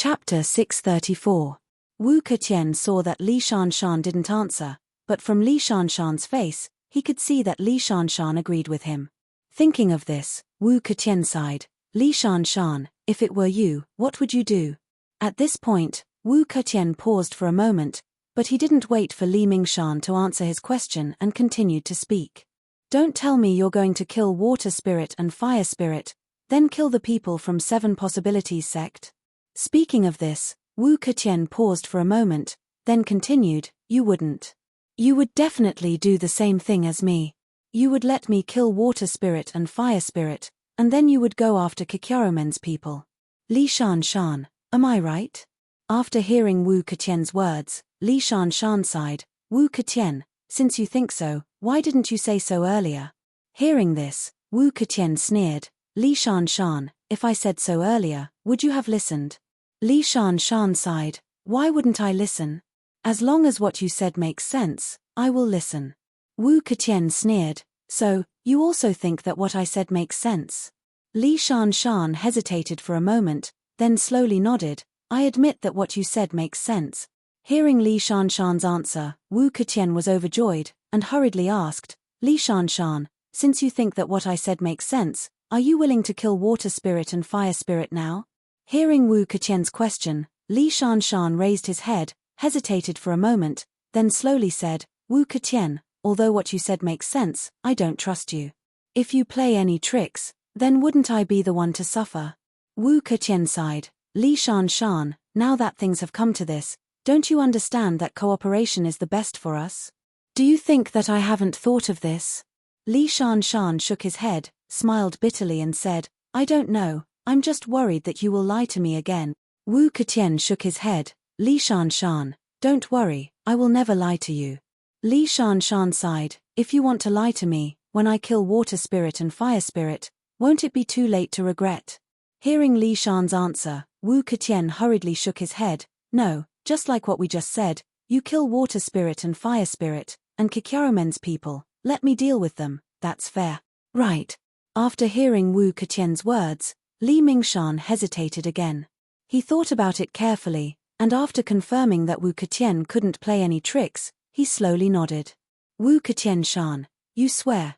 Chapter 634. Wu Keqian saw that Li Shanshan didn't answer, but from Li Shanshan's face, he could see that Li Shanshan agreed with him. Thinking of this, Wu Keqian sighed. Li Shanshan, if it were you, what would you do? At this point, Wu Keqian paused for a moment, but he didn't wait for Li Mingshan to answer his question and continued to speak. Don't tell me you're going to kill Water Spirit and Fire Spirit, then kill the people from Seven Possibilities sect? Speaking of this, Wu Keqian paused for a moment, then continued, you wouldn't. You would definitely do the same thing as me. You would let me kill Water Spirit and Fire Spirit, and then you would go after Kikyaromen's people. Li Shanshan, am I right? After hearing Wu Keqian's words, Li Shanshan sighed. Wu Keqian, since you think so, why didn't you say so earlier? Hearing this, Wu Keqian sneered. Li Shanshan, if I said so earlier, would you have listened? Li Shanshan sighed. Why wouldn't I listen? As long as what you said makes sense, I will listen. Wu Keqian sneered. So, you also think that what I said makes sense? Li Shanshan hesitated for a moment, then slowly nodded. I admit that what you said makes sense. Hearing Li Shanshan's answer, Wu Keqian was overjoyed, and hurriedly asked, Li Shanshan, since you think that what I said makes sense, are you willing to kill Water Spirit and Fire Spirit now? Hearing Wu Keqian's question, Li Shanshan raised his head, hesitated for a moment, then slowly said, Wu Keqian, although what you said makes sense, I don't trust you. If you play any tricks, then wouldn't I be the one to suffer? Wu Keqian sighed. Li Shanshan, now that things have come to this, don't you understand that cooperation is the best for us? Do you think that I haven't thought of this? Li Shanshan shook his head, smiled bitterly and said, I don't know, I'm just worried that you will lie to me again. Wu Keqian shook his head. Li Shanshan, don't worry, I will never lie to you. Li Shanshan sighed, if you want to lie to me, when I kill Water Spirit and Fire Spirit, won't it be too late to regret? Hearing Li Shan's answer, Wu Keqian hurriedly shook his head. No, just like what we just said, you kill Water Spirit and Fire Spirit, and Kikyaromen's people, let me deal with them, that's fair. Right. After hearing Wu Keqian's words, Li Mingshan hesitated again. He thought about it carefully, and after confirming that Wu Keqian couldn't play any tricks, he slowly nodded. Wu Keqian Shan, you swear,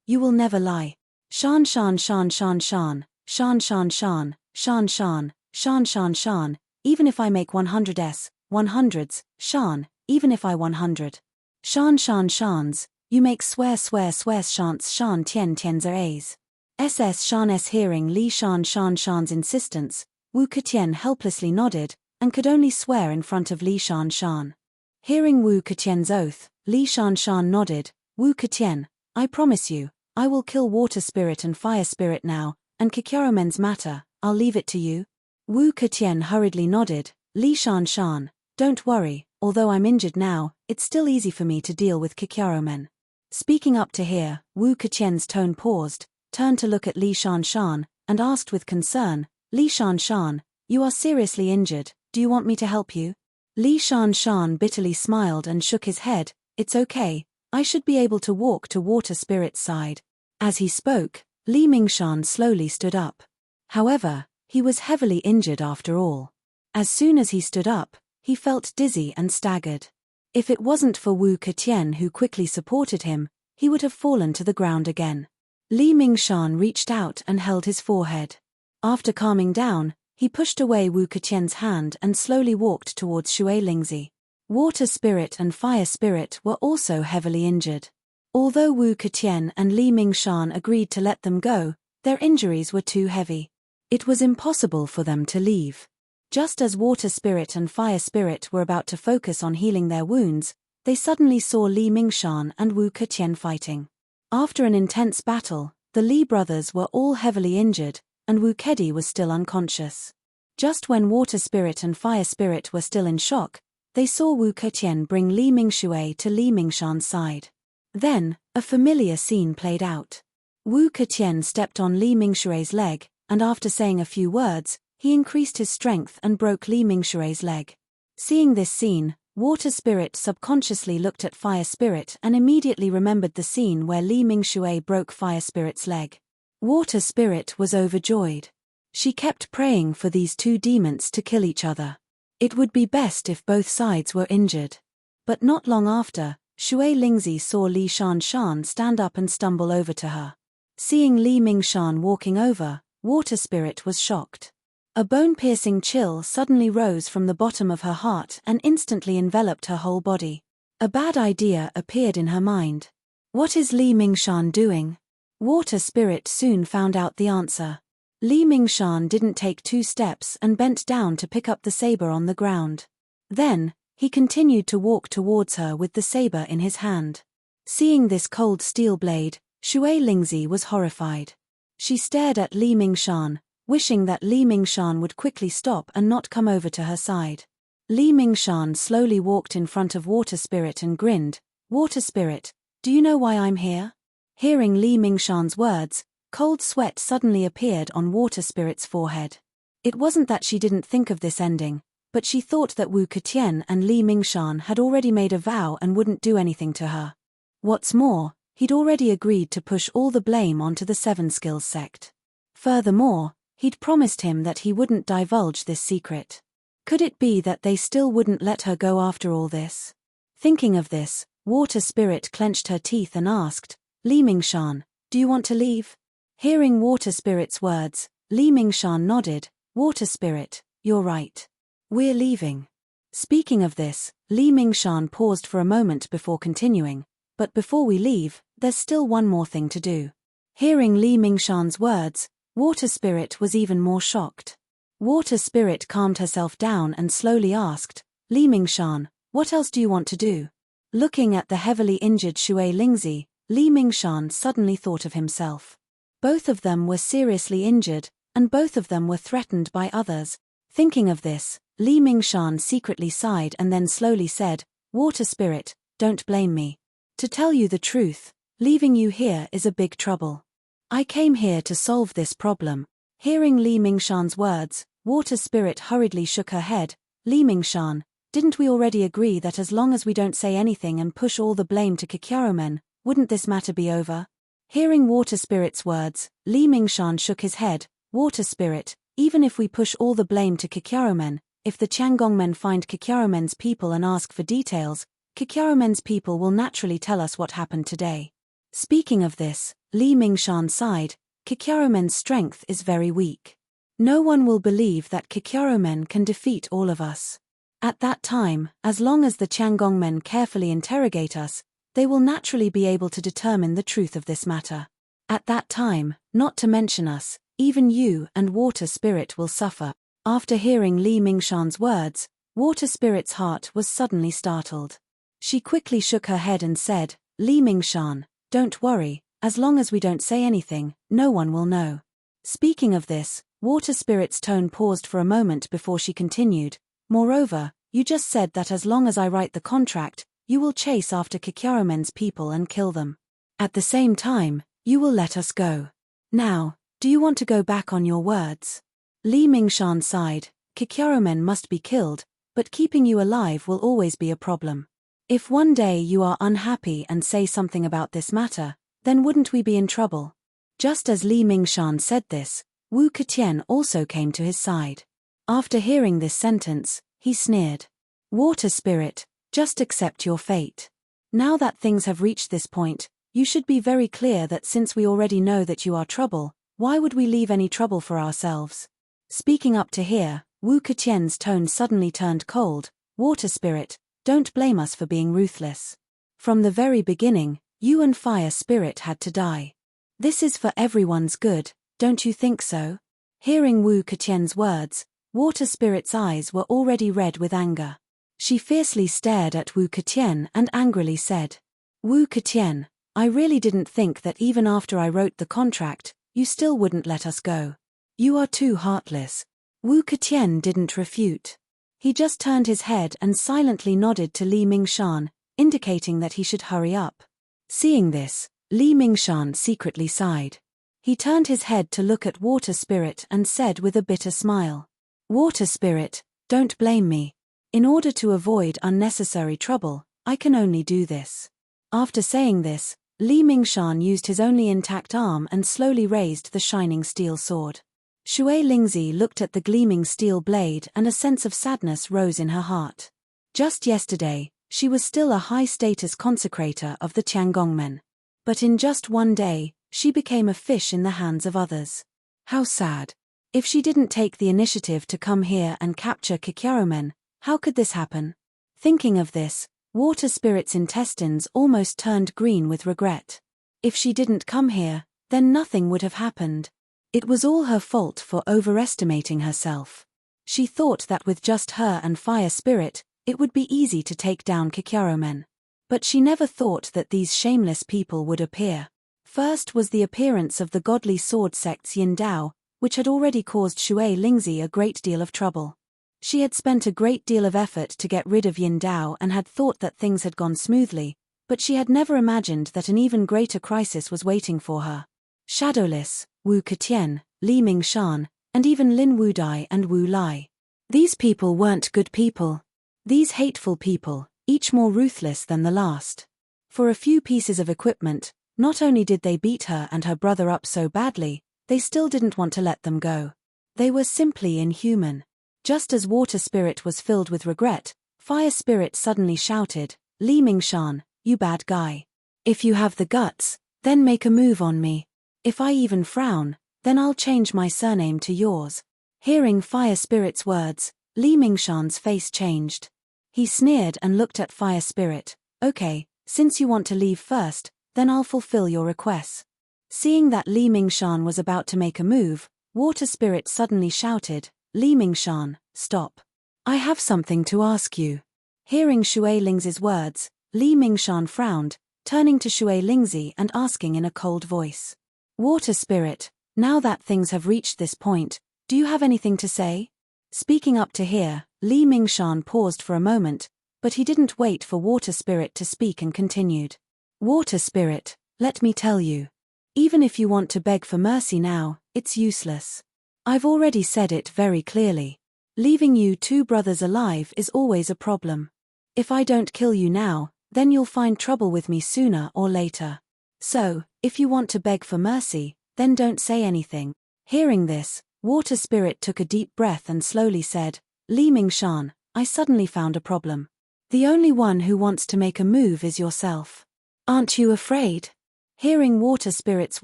you will never lie. Shan Shan Shan Shan Shan, Shan Shan Shan, Shan Shan, Shan Shan Shan, even if I make 100s, 100s, Shan, even if I 100. Shan Shan Shans, you make swear shants Shan Tian Tianzer A's. SS Shan S. Hearing Li Shan Shan's insistence, Wu Keqian helplessly nodded, and could only swear in front of Li Shan. Hearing Wu Keqian's oath, Li Shan nodded. Wu Keqian, I promise you, I will kill Water Spirit and Fire Spirit now, and Kikyaromen's matter, I'll leave it to you. Wu Keqian hurriedly nodded. Li Shan, don't worry, although I'm injured now, it's still easy for me to deal with Kikyaromen. Speaking up to hear, Wu Keqian's tone paused, turned to look at Li Shan, and asked with concern, Li Shan, you are seriously injured, do you want me to help you? Li Shan bitterly smiled and shook his head. It's okay, I should be able to walk to Water Spirit's side. As he spoke, Li Mingshan slowly stood up. However, he was heavily injured after all. As soon as he stood up, he felt dizzy and staggered. If it wasn't for Wu Keqian who quickly supported him, he would have fallen to the ground again. Li Mingshan reached out and held his forehead. After calming down, he pushed away Wu Keqian's hand and slowly walked towards Shui Lingzi. Water Spirit and Fire Spirit were also heavily injured. Although Wu Keqian and Li Mingshan agreed to let them go, their injuries were too heavy. It was impossible for them to leave. Just as Water Spirit and Fire Spirit were about to focus on healing their wounds, they suddenly saw Li Mingshan and Wu Keqian fighting. After an intense battle, the Li brothers were all heavily injured, and Wu Keqi was still unconscious. Just when Water Spirit and Fire Spirit were still in shock, they saw Wu Keqian bring Li Mingshui to Li Mingshan's side. Then, a familiar scene played out. Wu Keqian stepped on Li Mingshui's leg, and after saying a few words, he increased his strength and broke Li Mingshui's leg. Seeing this scene, Water Spirit subconsciously looked at Fire Spirit and immediately remembered the scene where Li Mingshui broke Fire Spirit's leg. Water Spirit was overjoyed. She kept praying for these two demons to kill each other. It would be best if both sides were injured. But not long after, Shui Lingzi saw Li Shanshan stand up and stumble over to her. Seeing Li Mingshan walking over, Water Spirit was shocked. A bone-piercing chill suddenly rose from the bottom of her heart and instantly enveloped her whole body. A bad idea appeared in her mind. What is Li Mingshan doing? Water Spirit soon found out the answer. Li Mingshan didn't take 2 steps and bent down to pick up the saber on the ground. Then, he continued to walk towards her with the saber in his hand. Seeing this cold steel blade, Shui Lingzi was horrified. She stared at Li Mingshan, wishing that Li Mingshan would quickly stop and not come over to her side. Li Mingshan slowly walked in front of Water Spirit and grinned. Water Spirit, do you know why I'm here? Hearing Li Mingshan's words, cold sweat suddenly appeared on Water Spirit's forehead. It wasn't that she didn't think of this ending, but she thought that Wu Ketian and Li Mingshan had already made a vow and wouldn't do anything to her. What's more, he'd already agreed to push all the blame onto the Seven Skills sect. Furthermore, he'd promised him that he wouldn't divulge this secret. Could it be that they still wouldn't let her go after all this? Thinking of this, Water Spirit clenched her teeth and asked, Li Mingshan, do you want to leave? Hearing Water Spirit's words, Li Mingshan nodded. Water Spirit, you're right. We're leaving. Speaking of this, Li Mingshan paused for a moment before continuing, but before we leave, there's still one more thing to do. Hearing Li Mingshan's words, Water Spirit was even more shocked. Water Spirit calmed herself down and slowly asked, Li Mingshan, what else do you want to do? Looking at the heavily injured Shui Lingzi, Li Mingshan suddenly thought of himself. Both of them were seriously injured, and both of them were threatened by others. Thinking of this, Li Mingshan secretly sighed and then slowly said, Water Spirit, don't blame me. To tell you the truth, leaving you here is a big trouble. I came here to solve this problem. Hearing Li Mingshan's words, Water Spirit hurriedly shook her head. Li Mingshan, didn't we already agree that as long as we don't say anything and push all the blame to Kikyaromen, wouldn't this matter be over? Hearing Water Spirit's words, Li Mingshan shook his head. Water Spirit, even if we push all the blame to Kikyaromen, if the Changongmen find Kikyaromen's people and ask for details, Kikyaromen's people will naturally tell us what happened today. Speaking of this, Li Mingshan sighed. Kikyaromen's strength is very weak. No one will believe that Kikyaromen can defeat all of us. At that time, as long as the Changongmen carefully interrogate us, they will naturally be able to determine the truth of this matter. At that time, not to mention us, even you and Water Spirit will suffer. After hearing Li Mingshan's words, Water Spirit's heart was suddenly startled. She quickly shook her head and said, Li Mingshan, don't worry, as long as we don't say anything, no one will know. Speaking of this, Water Spirit's tone paused for a moment before she continued. Moreover, you just said that as long as I write the contract, you will chase after Kikyaromen's people and kill them. At the same time, you will let us go. Now, do you want to go back on your words? Li Mingshan sighed. Kikyaromen must be killed, but keeping you alive will always be a problem. If one day you are unhappy and say something about this matter, then wouldn't we be in trouble? Just as Li Mingshan said this, Wu Ketian also came to his side. After hearing this sentence, he sneered. Water Spirit, just accept your fate. Now that things have reached this point, you should be very clear that since we already know that you are trouble, why would we leave any trouble for ourselves? Speaking up to here, Wu Ketian's tone suddenly turned cold. Water Spirit, don't blame us for being ruthless. From the very beginning, you and Fire Spirit had to die. This is for everyone's good, don't you think so? Hearing Wu Ketian's words, Water Spirit's eyes were already red with anger. She fiercely stared at Wu Ketian and angrily said, Wu Ketian, I really didn't think that even after I wrote the contract, you still wouldn't let us go. You are too heartless. Wu Ketian didn't refute. He just turned his head and silently nodded to Li Mingshan, indicating that he should hurry up. Seeing this, Li Mingshan secretly sighed. He turned his head to look at Water Spirit and said with a bitter smile, Water Spirit, don't blame me. In order to avoid unnecessary trouble, I can only do this. After saying this, Li Mingshan used his only intact arm and slowly raised the shining steel sword. Shui Lingzi looked at the gleaming steel blade and a sense of sadness rose in her heart. Just yesterday, she was still a high-status consecrator of the Tiangongmen. But in just one day, she became a fish in the hands of others. How sad. If she didn't take the initiative to come here and capture Kikyaromen, how could this happen? Thinking of this, Water Spirit's intestines almost turned green with regret. If she didn't come here, then nothing would have happened. It was all her fault for overestimating herself. She thought that with just her and Fire Spirit, it would be easy to take down Kikyaromen. But she never thought that these shameless people would appear. First was the appearance of the godly sword sect's Yin Dao, which had already caused Shui Lingzi a great deal of trouble. She had spent a great deal of effort to get rid of Yin Dao and had thought that things had gone smoothly, but she had never imagined that an even greater crisis was waiting for her. Shadowless, Wu Ketian, Li Mingshan, and even Lin Wudai and Wu Lai. These people weren't good people. These hateful people, each more ruthless than the last. For a few pieces of equipment, not only did they beat her and her brother up so badly, they still didn't want to let them go. They were simply inhuman. Just as Water Spirit was filled with regret, Fire Spirit suddenly shouted, "Li Mingshan, you bad guy. If you have the guts, then make a move on me. If I even frown, then I'll change my surname to yours." Hearing Fire Spirit's words, Li Mingshan's face changed. He sneered and looked at Fire Spirit. "Okay, since you want to leave first, then I'll fulfill your request." Seeing that Li Mingshan was about to make a move, Water Spirit suddenly shouted, "Li Mingshan, stop. I have something to ask you." Hearing Shui Lingzi's words, Li Mingshan frowned, turning to Shui Lingzi and asking in a cold voice, "Water Spirit, now that things have reached this point, do you have anything to say?" Speaking up to hear, Li Mingshan paused for a moment, but he didn't wait for Water Spirit to speak and continued. "Water Spirit, let me tell you. Even if you want to beg for mercy now, it's useless. I've already said it very clearly. Leaving you two brothers alive is always a problem. If I don't kill you now, then you'll find trouble with me sooner or later. So, if you want to beg for mercy, then don't say anything." Hearing this, Water Spirit took a deep breath and slowly said, "Li Mingshan, I suddenly found a problem. The only one who wants to make a move is yourself. Aren't you afraid?" Hearing Water Spirit's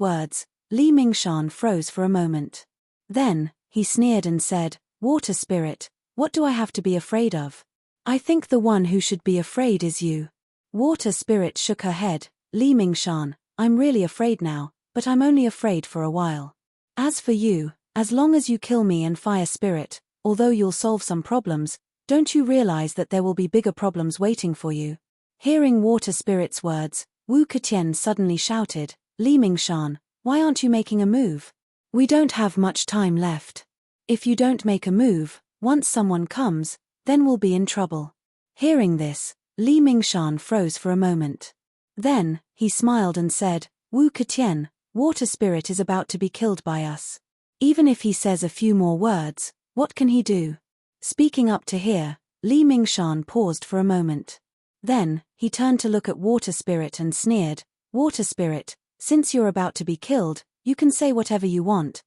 words, Li Mingshan froze for a moment. Then, he sneered and said, "Water Spirit, what do I have to be afraid of? I think the one who should be afraid is you." Water Spirit shook her head. "Li Mingshan, I'm really afraid now, but I'm only afraid for a while. As for you, as long as you kill me and Fire Spirit, although you'll solve some problems, don't you realize that there will be bigger problems waiting for you?" Hearing Water Spirit's words, Wu Ketian suddenly shouted, "Li Mingshan, why aren't you making a move? We don't have much time left. If you don't make a move, once someone comes, then we'll be in trouble." Hearing this, Li Mingshan froze for a moment. Then, he smiled and said, "Wu Ketian, Water Spirit is about to be killed by us. Even if he says a few more words, what can he do?" Speaking up to hear, Li Mingshan paused for a moment. Then, he turned to look at Water Spirit and sneered, "Water Spirit, since you're about to be killed, you can say whatever you want."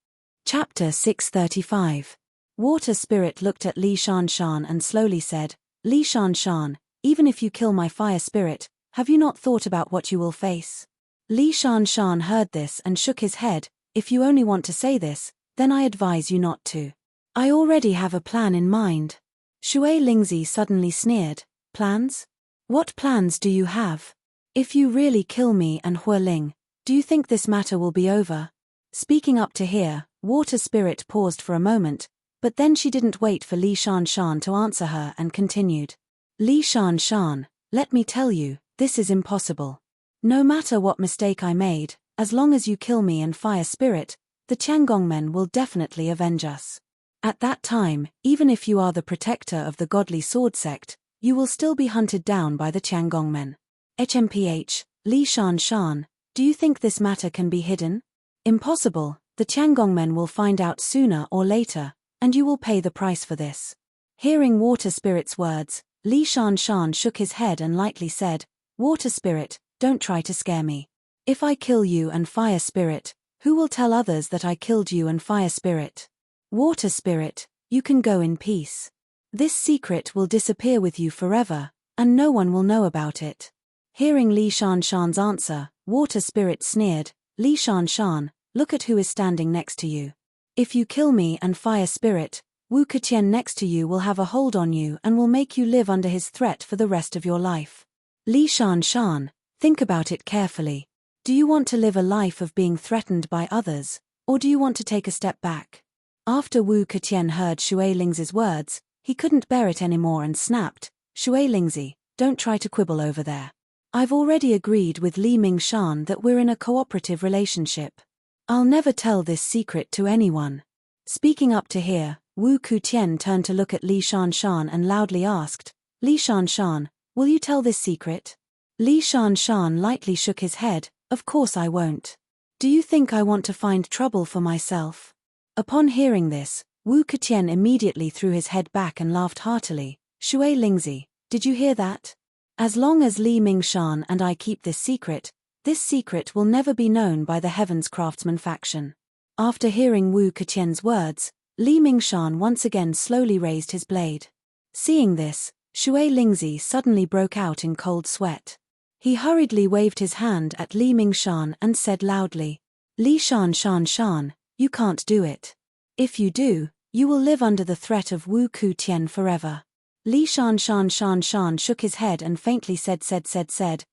Chapter 635. Water Spirit looked at Li Shanshan and slowly said, "Li Shanshan, even if you kill my Fire Spirit, have you not thought about what you will face?" Li Shanshan heard this and shook his head. "If you only want to say this, then I advise you not to. I already have a plan in mind." Shui Lingzi suddenly sneered, "Plans? What plans do you have? If you really kill me and Hualing, do you think this matter will be over?" Speaking up to hear, Water Spirit paused for a moment, but then she didn't wait for Li Shanshan to answer her and continued. "Li Shanshan, let me tell you, this is impossible. No matter what mistake I made, as long as you kill me and Fire Spirit, the Tiangongmen will definitely avenge us. At that time, even if you are the protector of the godly sword sect, you will still be hunted down by the Tiangongmen. HMPH, Li Shanshan, do you think this matter can be hidden? Impossible, the Tiangongmen will find out sooner or later, and you will pay the price for this." Hearing Water Spirit's words, Li Shanshan shook his head and lightly said, "Water Spirit, don't try to scare me. If I kill you and Fire Spirit, who will tell others that I killed you and Fire Spirit? Water spirit, you can go in peace. This secret will disappear with you forever, and no one will know about it. Hearing Li Shanshan's answer, water spirit sneered, Li Shanshan, look at who is standing next to you. If you kill me and fire spirit, Wu Keqian next to you will have a hold on you and will make you live under his threat for the rest of your life. Li Shanshan, think about it carefully. Do you want to live a life of being threatened by others, or do you want to take a step back? After Wu Keqian heard Shui Lingzi's words, he couldn't bear it anymore and snapped, Shui Lingzi, don't try to quibble over there. I've already agreed with Li Mingshan that we're in a cooperative relationship. I'll never tell this secret to anyone. Speaking up to hear, Wu Keqian turned to look at Li Shanshan and loudly asked, Li Shanshan, will you tell this secret? Li Shanshan lightly shook his head, of course I won't. Do you think I want to find trouble for myself? Upon hearing this, Wu Keqian immediately threw his head back and laughed heartily. Shui Lingzi, did you hear that? As long as Li Mingshan and I keep this secret will never be known by the Heaven's Craftsman faction. After hearing Wu Keqian's words, Li Mingshan once again slowly raised his blade. Seeing this, Shui Lingzi suddenly broke out in cold sweat. He hurriedly waved his hand at Li Mingshan and said loudly, Li Shanshan, you can't do it. If you do, you will live under the threat of Wu Keqian forever. Li Shanshan shook his head and faintly said, Shanshan,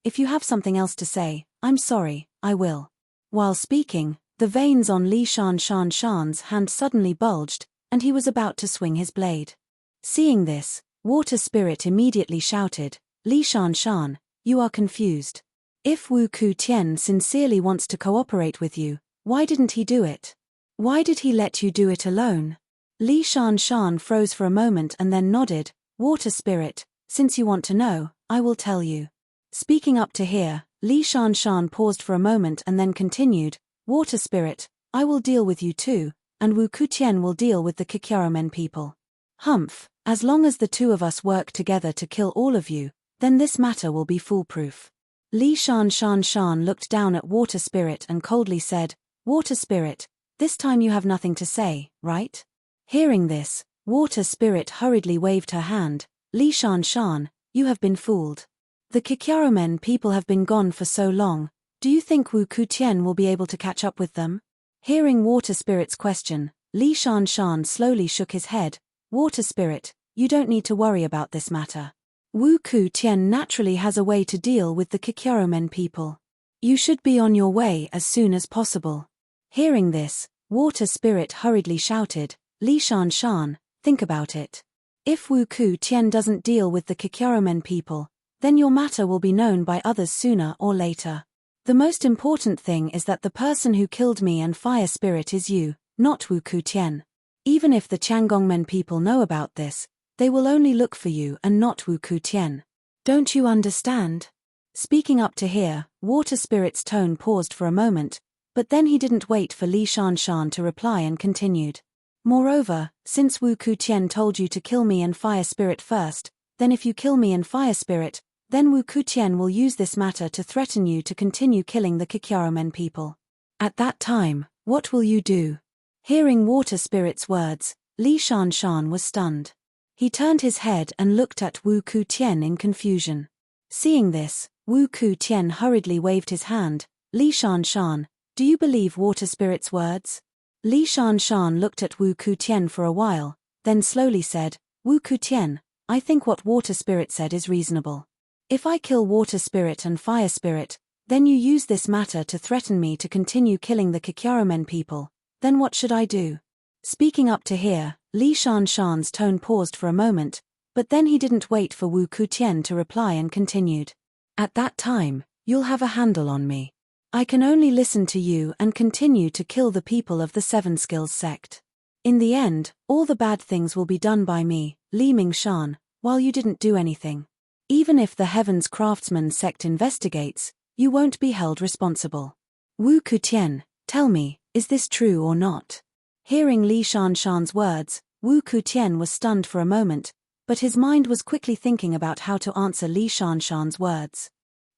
if you have something else to say, I'm sorry, I will. While speaking, the veins on Li Shanshan's hand suddenly bulged, and he was about to swing his blade. Seeing this, Water Spirit immediately shouted, Li Shanshan, you are confused. If Wu Keqian sincerely wants to cooperate with you, why didn't he do it? Why did he let you do it alone? Li Shanshan froze for a moment and then nodded, Water Spirit, since you want to know, I will tell you. Speaking up to hear, Li Shanshan paused for a moment and then continued, Water Spirit, I will deal with you too, and Wu Keqian will deal with the Kikyaromen people. Humph, as long as the two of us work together to kill all of you, then this matter will be foolproof. Li Shanshan looked down at Water Spirit and coldly said, Water Spirit, this time you have nothing to say, right? Hearing this, Water Spirit hurriedly waved her hand, Li Shanshan, you have been fooled. The Kikyaromen people have been gone for so long, do you think Wu Keqian will be able to catch up with them? Hearing Water Spirit's question, Li Shanshan slowly shook his head, Water Spirit, you don't need to worry about this matter. Wu Keqian naturally has a way to deal with the Kikyaromen people. You should be on your way as soon as possible. Hearing this, Water Spirit hurriedly shouted, Li Shanshan, think about it. If Wu Keqian doesn't deal with the Kikyaromen people, then your matter will be known by others sooner or later. The most important thing is that the person who killed me and Fire Spirit is you, not Wu Keqian. Even if the Changongmen people know about this, they will only look for you and not Wu Keqian. Don't you understand? Speaking up to hear, Water Spirit's tone paused for a moment, but then he didn't wait for Li Shanshan to reply and continued. Moreover, since Wu Keqian told you to kill me and Fire Spirit first, then if you kill me and Fire Spirit, then Wu Keqian will use this matter to threaten you to continue killing the Kikyaromen people. At that time, what will you do? Hearing Water Spirit's words, Li Shanshan was stunned. He turned his head and looked at Wu Keqian in confusion. Seeing this, Wu Keqian hurriedly waved his hand, Li Shanshan, do you believe Water Spirit's words? Li Shanshan looked at Wu Keqian for a while, then slowly said, Wu Keqian, I think what Water Spirit said is reasonable. If I kill Water Spirit and Fire Spirit, then you use this matter to threaten me to continue killing the Kikyaromen people, then what should I do? Speaking up to hear, Li Shanshan's tone paused for a moment, but then he didn't wait for Wu Keqian to reply and continued. At that time, you'll have a handle on me. I can only listen to you and continue to kill the people of the Seven Skills sect. In the end, all the bad things will be done by me, Li Mingshan, while you didn't do anything. Even if the Heaven's Craftsman sect investigates, you won't be held responsible. Wu Keqian, tell me, is this true or not? Hearing Li Shanshan's words, Wu Keqian was stunned for a moment, but his mind was quickly thinking about how to answer Li Shanshan's words.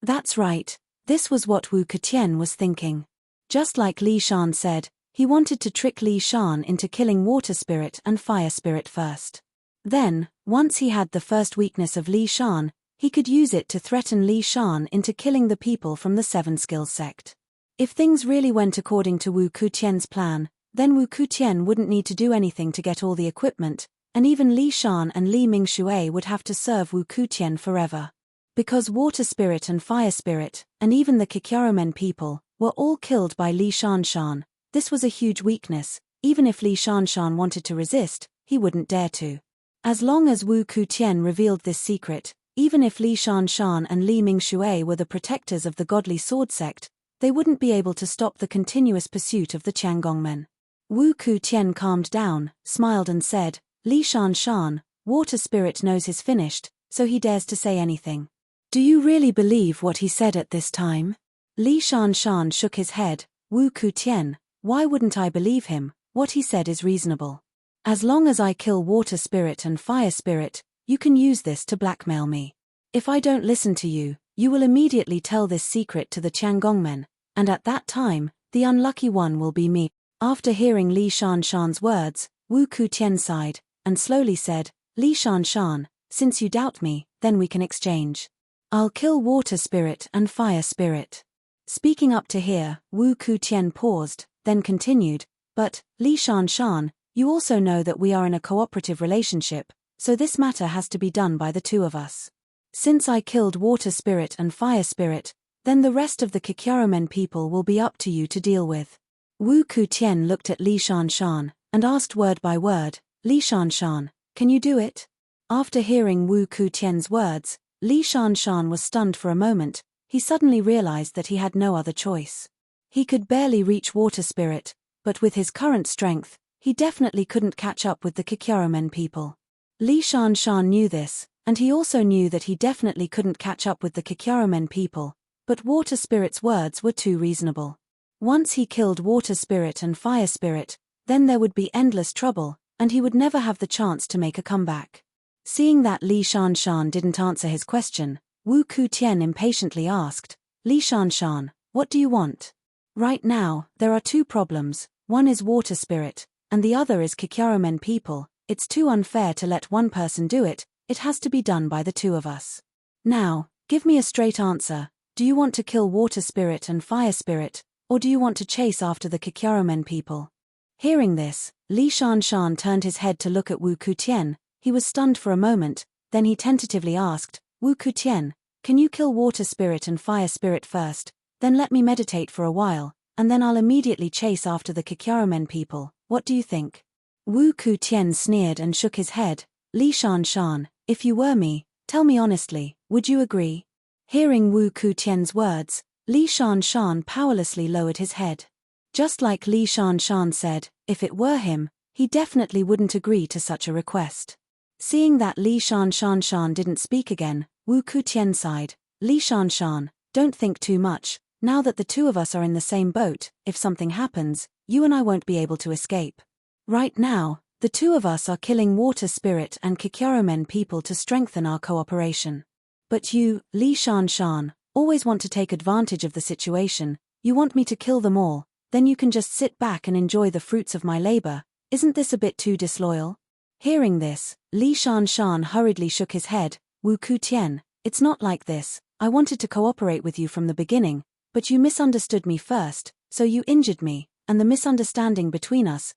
That's right, this was what Wu Keqian was thinking. Just like Li Shan said, He wanted to trick Li Shan into killing water spirit and fire spirit first. Then, once he had the first weakness of Li Shan, he could use it to threaten Li Shan into killing the people from the Seven Skills sect. If things really went according to Wu Kutian's plan, then Wu Kutian wouldn't need to do anything to get all the equipment, and even Li Shan and Li Mingxue would have to serve Wu Kutian forever. Because water spirit and fire spirit, and even the Kikyaromen people, were all killed by Li Shanshan, this was a huge weakness. Even if Li Shanshan wanted to resist, he wouldn't dare to. As long as Wu Kutian revealed this secret, even if Li Shanshan and Li Mingxue were the protectors of the godly sword sect, they wouldn't be able to stop the continuous pursuit of the Qiangongmen. Wu Kutian calmed down, smiled and said, Li Shanshan, water spirit knows he's finished, so he dares to say anything. Do you really believe what he said at this time? Li Shanshan shook his head. Wu Kutian, why wouldn't I believe him? What he said is reasonable. As long as I kill water spirit and fire spirit, you can use this to blackmail me. If I don't listen to you, you will immediately tell this secret to the Qiangongmen, and at that time, the unlucky one will be me. After hearing Li Shanshan's words, Wu Kutian sighed, and slowly said, Li Shanshan, since you doubt me, then we can exchange. I'll kill water spirit and fire spirit. Speaking up to here, Wu Kutian paused, then continued, but, Li Shanshan, you also know that we are in a cooperative relationship, so this matter has to be done by the two of us. Since I killed water spirit and fire spirit, then the rest of the Kikyaromen people will be up to you to deal with. Wu Kutian looked at Li Shanshan, and asked word by word, Li Shanshan, can you do it? After hearing Wu Kutian's words, Li Shanshan was stunned for a moment. He suddenly realized that he had no other choice. He could barely reach water spirit, but with his current strength, he definitely couldn't catch up with the Kikyaromen people. Li Shanshan knew this, and he also knew that he definitely couldn't catch up with the Kikyaromen people, but water spirit's words were too reasonable. Once he killed water spirit and fire spirit, then there would be endless trouble, and he would never have the chance to make a comeback. Seeing that Li Shanshan didn't answer his question, Wu Kutian impatiently asked, Li Shanshan, what do you want? Right now, there are two problems, one is water spirit, and the other is Kikyaromen people. It's too unfair to let one person do it, it has to be done by the two of us. Now, give me a straight answer, do you want to kill water spirit and fire spirit, or do you want to chase after the Kikyaromen people? Hearing this, Li Shanshan turned his head to look at Wu Kutian. He was stunned for a moment, then he tentatively asked, Wu Kutian, can you kill water spirit and fire spirit first, then let me meditate for a while, and then I'll immediately chase after the Kikyaromen people, what do you think? Wu Kutian sneered and shook his head, Li Shanshan, if you were me, tell me honestly, would you agree? Hearing Wu Kutian's words, Li Shanshan powerlessly lowered his head. Just like Li Shanshan said, if it were him, he definitely wouldn't agree to such a request. Seeing that Li Shanshan didn't speak again, Wu Kutian sighed, Li Shanshan, don't think too much, now that the two of us are in the same boat, if something happens, you and I won't be able to escape. Right now, the two of us are killing water spirit and Kikyaromen people to strengthen our cooperation. But you, Li Shanshan, always want to take advantage of the situation, you want me to kill them all, then you can just sit back and enjoy the fruits of my labor, isn't this a bit too disloyal? Hearing this, Li Shanshan hurriedly shook his head, Wu Kutian, it's not like this, I wanted to cooperate with you from the beginning, but you misunderstood me first, so you injured me, and the misunderstanding between us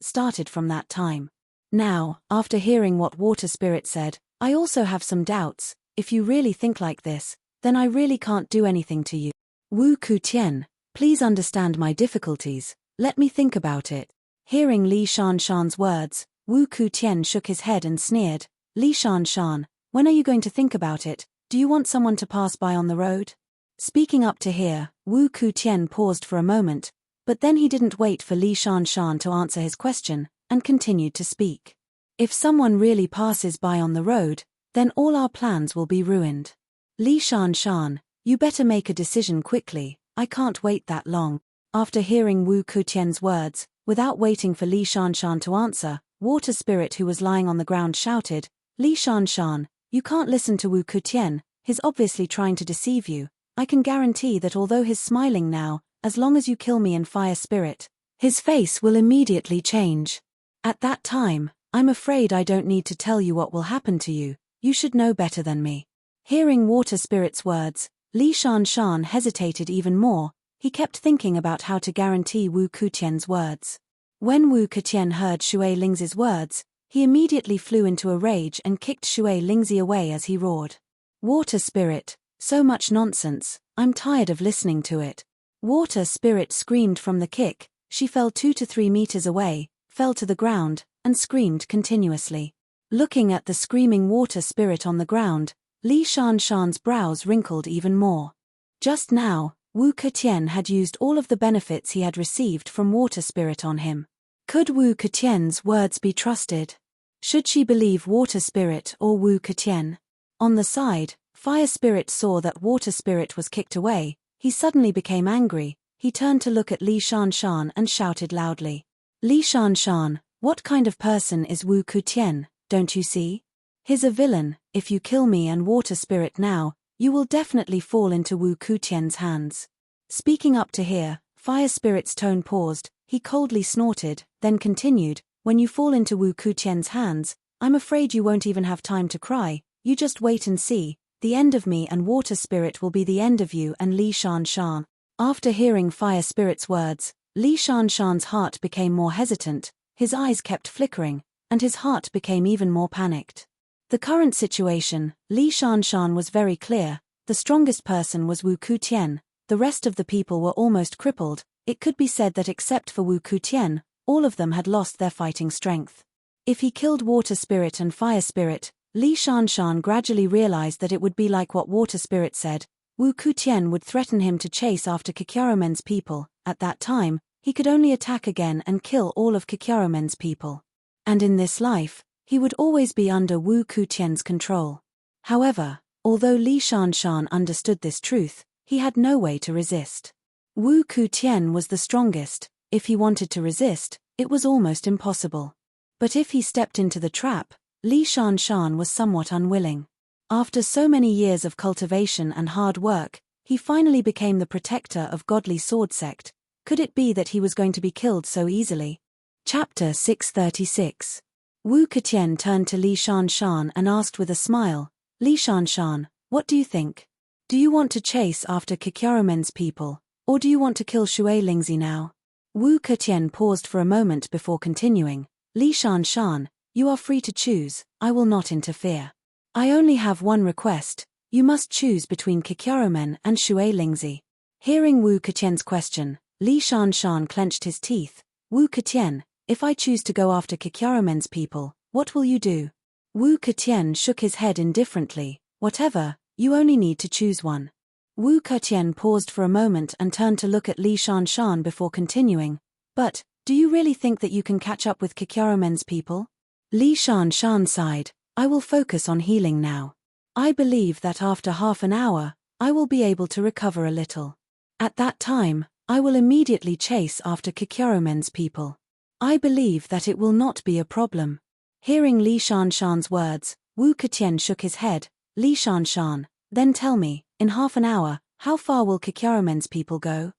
started from that time. Now, after hearing what water spirit said, I also have some doubts, if you really think like this, then I really can't do anything to you. Wu Kutian, please understand my difficulties, let me think about it. Hearing Li Shanshan's words, Wu Kutian shook his head and sneered, Li Shanshan, when are you going to think about it, do you want someone to pass by on the road? Speaking up to here, Wu Kutian paused for a moment, but then he didn't wait for Li Shanshan to answer his question, and continued to speak. If someone really passes by on the road, then all our plans will be ruined. Li Shanshan, you better make a decision quickly, I can't wait that long. After hearing Wu Kutian's words, without waiting for Li Shanshan to answer, Water Spirit who was lying on the ground shouted, Li Shanshan, you can't listen to Wu Kutian, he's obviously trying to deceive you. I can guarantee that although he's smiling now, as long as you kill me and fire spirit, his face will immediately change. At that time, I'm afraid I don't need to tell you what will happen to you, you should know better than me. Hearing water spirit's words, Li Shanshan hesitated even more. He kept thinking about how to guarantee Wu Kutian's words. When Wu Kutian heard Shui Lingzi's words, he immediately flew into a rage and kicked Shui Lingzi away as he roared. Water spirit, so much nonsense, I'm tired of listening to it. Water spirit screamed from the kick. She fell 2 to 3 meters away, fell to the ground, and screamed continuously. Looking at the screaming water spirit on the ground, Li Shanshan's brows wrinkled even more. Just now, Wu Ketian had used all of the benefits he had received from water spirit on him. Could Wu Ketian's words be trusted? Should she believe water spirit or Wu Ketian? On the side, fire spirit saw that water spirit was kicked away. He suddenly became angry. He turned to look at Li Shanshan and shouted loudly. Li Shanshan, what kind of person is Wu Kutian, don't you see? He's a villain. If you kill me and water spirit now, you will definitely fall into Wu Kutian's hands. Speaking up to here, fire spirit's tone paused. He coldly snorted, then continued, when you fall into Wu Kutian's hands, I'm afraid you won't even have time to cry, you just wait and see, the end of me and water spirit will be the end of you and Li Shanshan. After hearing fire spirit's words, Li Shanshan's heart became more hesitant, his eyes kept flickering, and his heart became even more panicked. The current situation, Li Shanshan was very clear, the strongest person was Wu Kutian, the rest of the people were almost crippled. It could be said that except for Wu Kutian, all of them had lost their fighting strength. If he killed water spirit and fire spirit, Li Shanshan gradually realized that it would be like what water spirit said. Wu Kutian would threaten him to chase after Kikyaromen's people. At that time, he could only attack again and kill all of Kikyaromen's people. And in this life, he would always be under Wu Kutian's control. However, although Li Shanshan understood this truth, he had no way to resist. Wu Kutian was the strongest. If he wanted to resist, it was almost impossible. But if he stepped into the trap, Li Shanshan was somewhat unwilling. After so many years of cultivation and hard work, he finally became the protector of godly sword sect. Could it be that he was going to be killed so easily? Chapter 636. Wu Ketian turned to Li Shanshan and asked with a smile, Li Shanshan, what do you think? Do you want to chase after Kikyaromen's people, or do you want to kill Shui Lingzi now? Wu Ketian paused for a moment before continuing, Li Shanshan, you are free to choose, I will not interfere. I only have one request, you must choose between Kikyaromen and Shui Lingzi. Hearing Wu Ketian's question, Li Shanshan clenched his teeth. Wu Ketian, if I choose to go after Kikyaromen's people, what will you do? Wu Ketian shook his head indifferently, whatever, you only need to choose one. Wu Ketian paused for a moment and turned to look at Li Shanshan before continuing, but, do you really think that you can catch up with Kikyaromen's people? Li Shanshan sighed, I will focus on healing now. I believe that after half an hour, I will be able to recover a little. At that time, I will immediately chase after Kikyaromen's people. I believe that it will not be a problem. Hearing Li Shanshan's words, Wu Ketian shook his head. Li Shanshan, then tell me, in half an hour, how far will Kikyaromen's people go?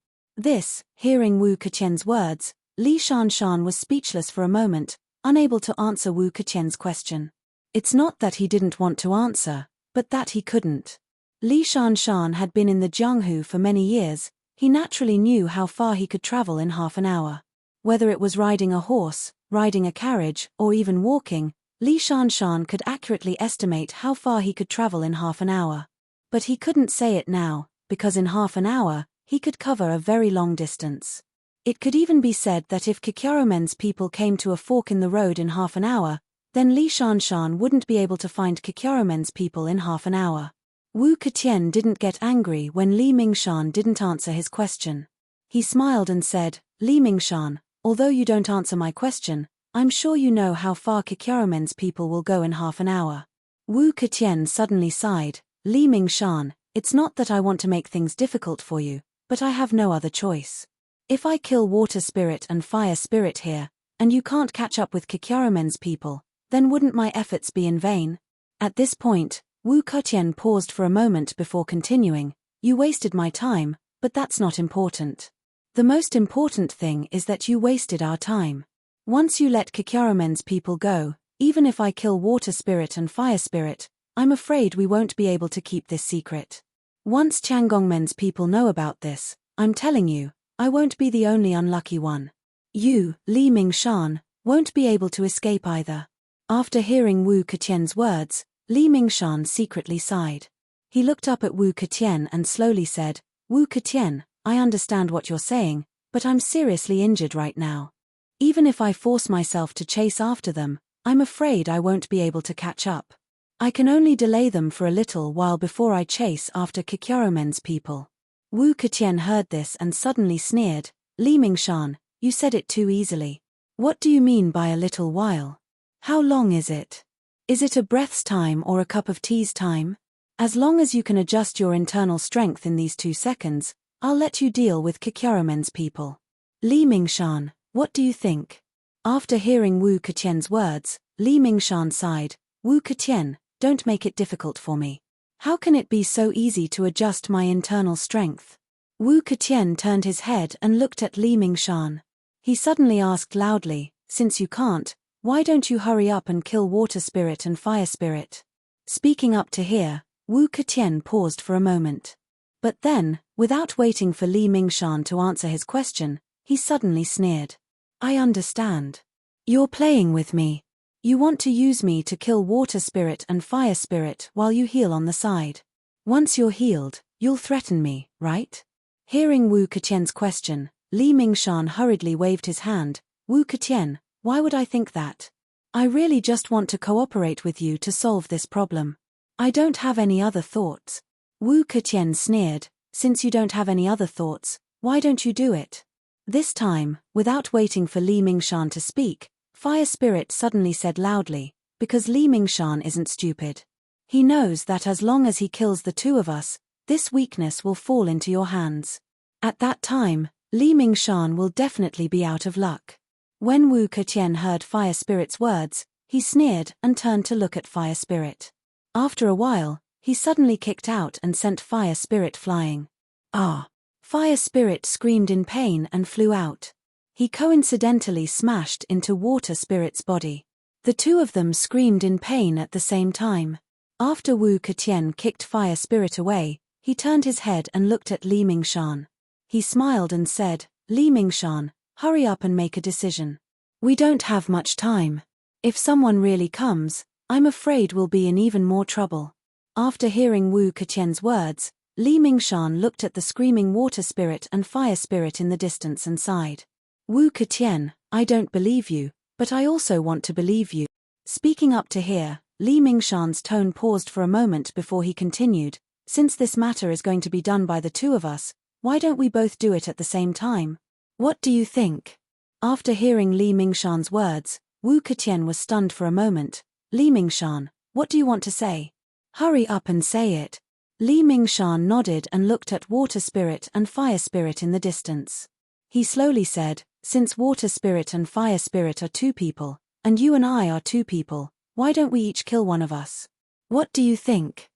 Hearing Wu Ketian's words, Li Shanshan was speechless for a moment, unable to answer Wu Ketian's question. It's not that he didn't want to answer, but that he couldn't. Li Shanshan had been in the Jianghu for many years. He naturally knew how far he could travel in half an hour. Whether it was riding a horse, riding a carriage, or even walking, Li Shanshan could accurately estimate how far he could travel in half an hour. But he couldn't say it now, because in half an hour, he could cover a very long distance. It could even be said that if Kikyaromen's people came to a fork in the road in half an hour, then Li Shanshan wouldn't be able to find Kikyaromen's people in half an hour. Wu Ketian didn't get angry when Li Mingshan didn't answer his question. He smiled and said, Li Mingshan, although you don't answer my question, I'm sure you know how far Kikyaromen's people will go in half an hour. Wu Ketian suddenly sighed, Li Mingshan, it's not that I want to make things difficult for you, but I have no other choice. If I kill water spirit and fire spirit here, and you can't catch up with Kikyaromen's people, then wouldn't my efforts be in vain? At this point, Wu Ketian paused for a moment before continuing, you wasted my time, but that's not important. The most important thing is that you wasted our time. Once you let Kikyarumen's people go, even if I kill water spirit and fire spirit, I'm afraid we won't be able to keep this secret. Once Changongmen's people know about this, I'm telling you, I won't be the only unlucky one. You, Li Mingshan, won't be able to escape either. After hearing Wu Keqian's words, Li Mingshan secretly sighed. He looked up at Wu Keqian and slowly said, Wu Keqian, I understand what you're saying, but I'm seriously injured right now. Even if I force myself to chase after them, I'm afraid I won't be able to catch up. I can only delay them for a little while before I chase after Kikyarumen's people. Wu Keqian heard this and suddenly sneered, Li Mingshan, you said it too easily. What do you mean by a little while? How long is it? Is it a breath's time or a cup of tea's time? As long as you can adjust your internal strength in these 2 seconds, I'll let you deal with Kikyarumen's people. Li Mingshan, what do you think? After hearing Wu Keqian's words, Li Mingshan sighed, Wu Keqian, don't make it difficult for me. How can it be so easy to adjust my internal strength? Wu Keqian turned his head and looked at Li Mingshan. He suddenly asked loudly, since you can't, why don't you hurry up and kill water spirit and fire spirit? Speaking up to hear, Wu Keqian paused for a moment. But then, without waiting for Li Mingshan to answer his question, he suddenly sneered. I understand. You're playing with me. You want to use me to kill water spirit and fire spirit while you heal on the side. Once you're healed, you'll threaten me, right? Hearing Wu Keqian's question, Li Mingshan hurriedly waved his hand. Wu Keqian, why would I think that? I really just want to cooperate with you to solve this problem. I don't have any other thoughts. Wu Keqian sneered, since you don't have any other thoughts, why don't you do it? This time, without waiting for Li Mingshan to speak, Fire Spirit suddenly said loudly, because Li Mingshan isn't stupid. He knows that as long as he kills the 2 of us, this weakness will fall into your hands. At that time, Li Mingshan will definitely be out of luck. When Wu Keqian heard Fire Spirit's words, he sneered and turned to look at Fire Spirit. After a while, he suddenly kicked out and sent Fire Spirit flying. Ah! Fire Spirit screamed in pain and flew out. He coincidentally smashed into Water Spirit's body. The 2 of them screamed in pain at the same time. After Wu Keqian kicked Fire Spirit away, he turned his head and looked at Li Mingshan. He smiled and said, Li Mingshan, hurry up and make a decision. We don't have much time. If someone really comes, I'm afraid we'll be in even more trouble. After hearing Wu Keqian's words, Li Mingshan looked at the screaming water spirit and fire spirit in the distance and sighed. Wu Keqian, I don't believe you, but I also want to believe you. Speaking up to hear, Li Mingshan's tone paused for a moment before he continued, since this matter is going to be done by the 2 of us, why don't we both do it at the same time? What do you think? After hearing Li Mingshan's words, Wu Keqian was stunned for a moment. Li Mingshan, what do you want to say? Hurry up and say it. Li Mingshan nodded and looked at Water Spirit and Fire Spirit in the distance. He slowly said, since Water Spirit and Fire Spirit are 2 people, and you and I are 2 people, why don't we each kill one of us? What do you think?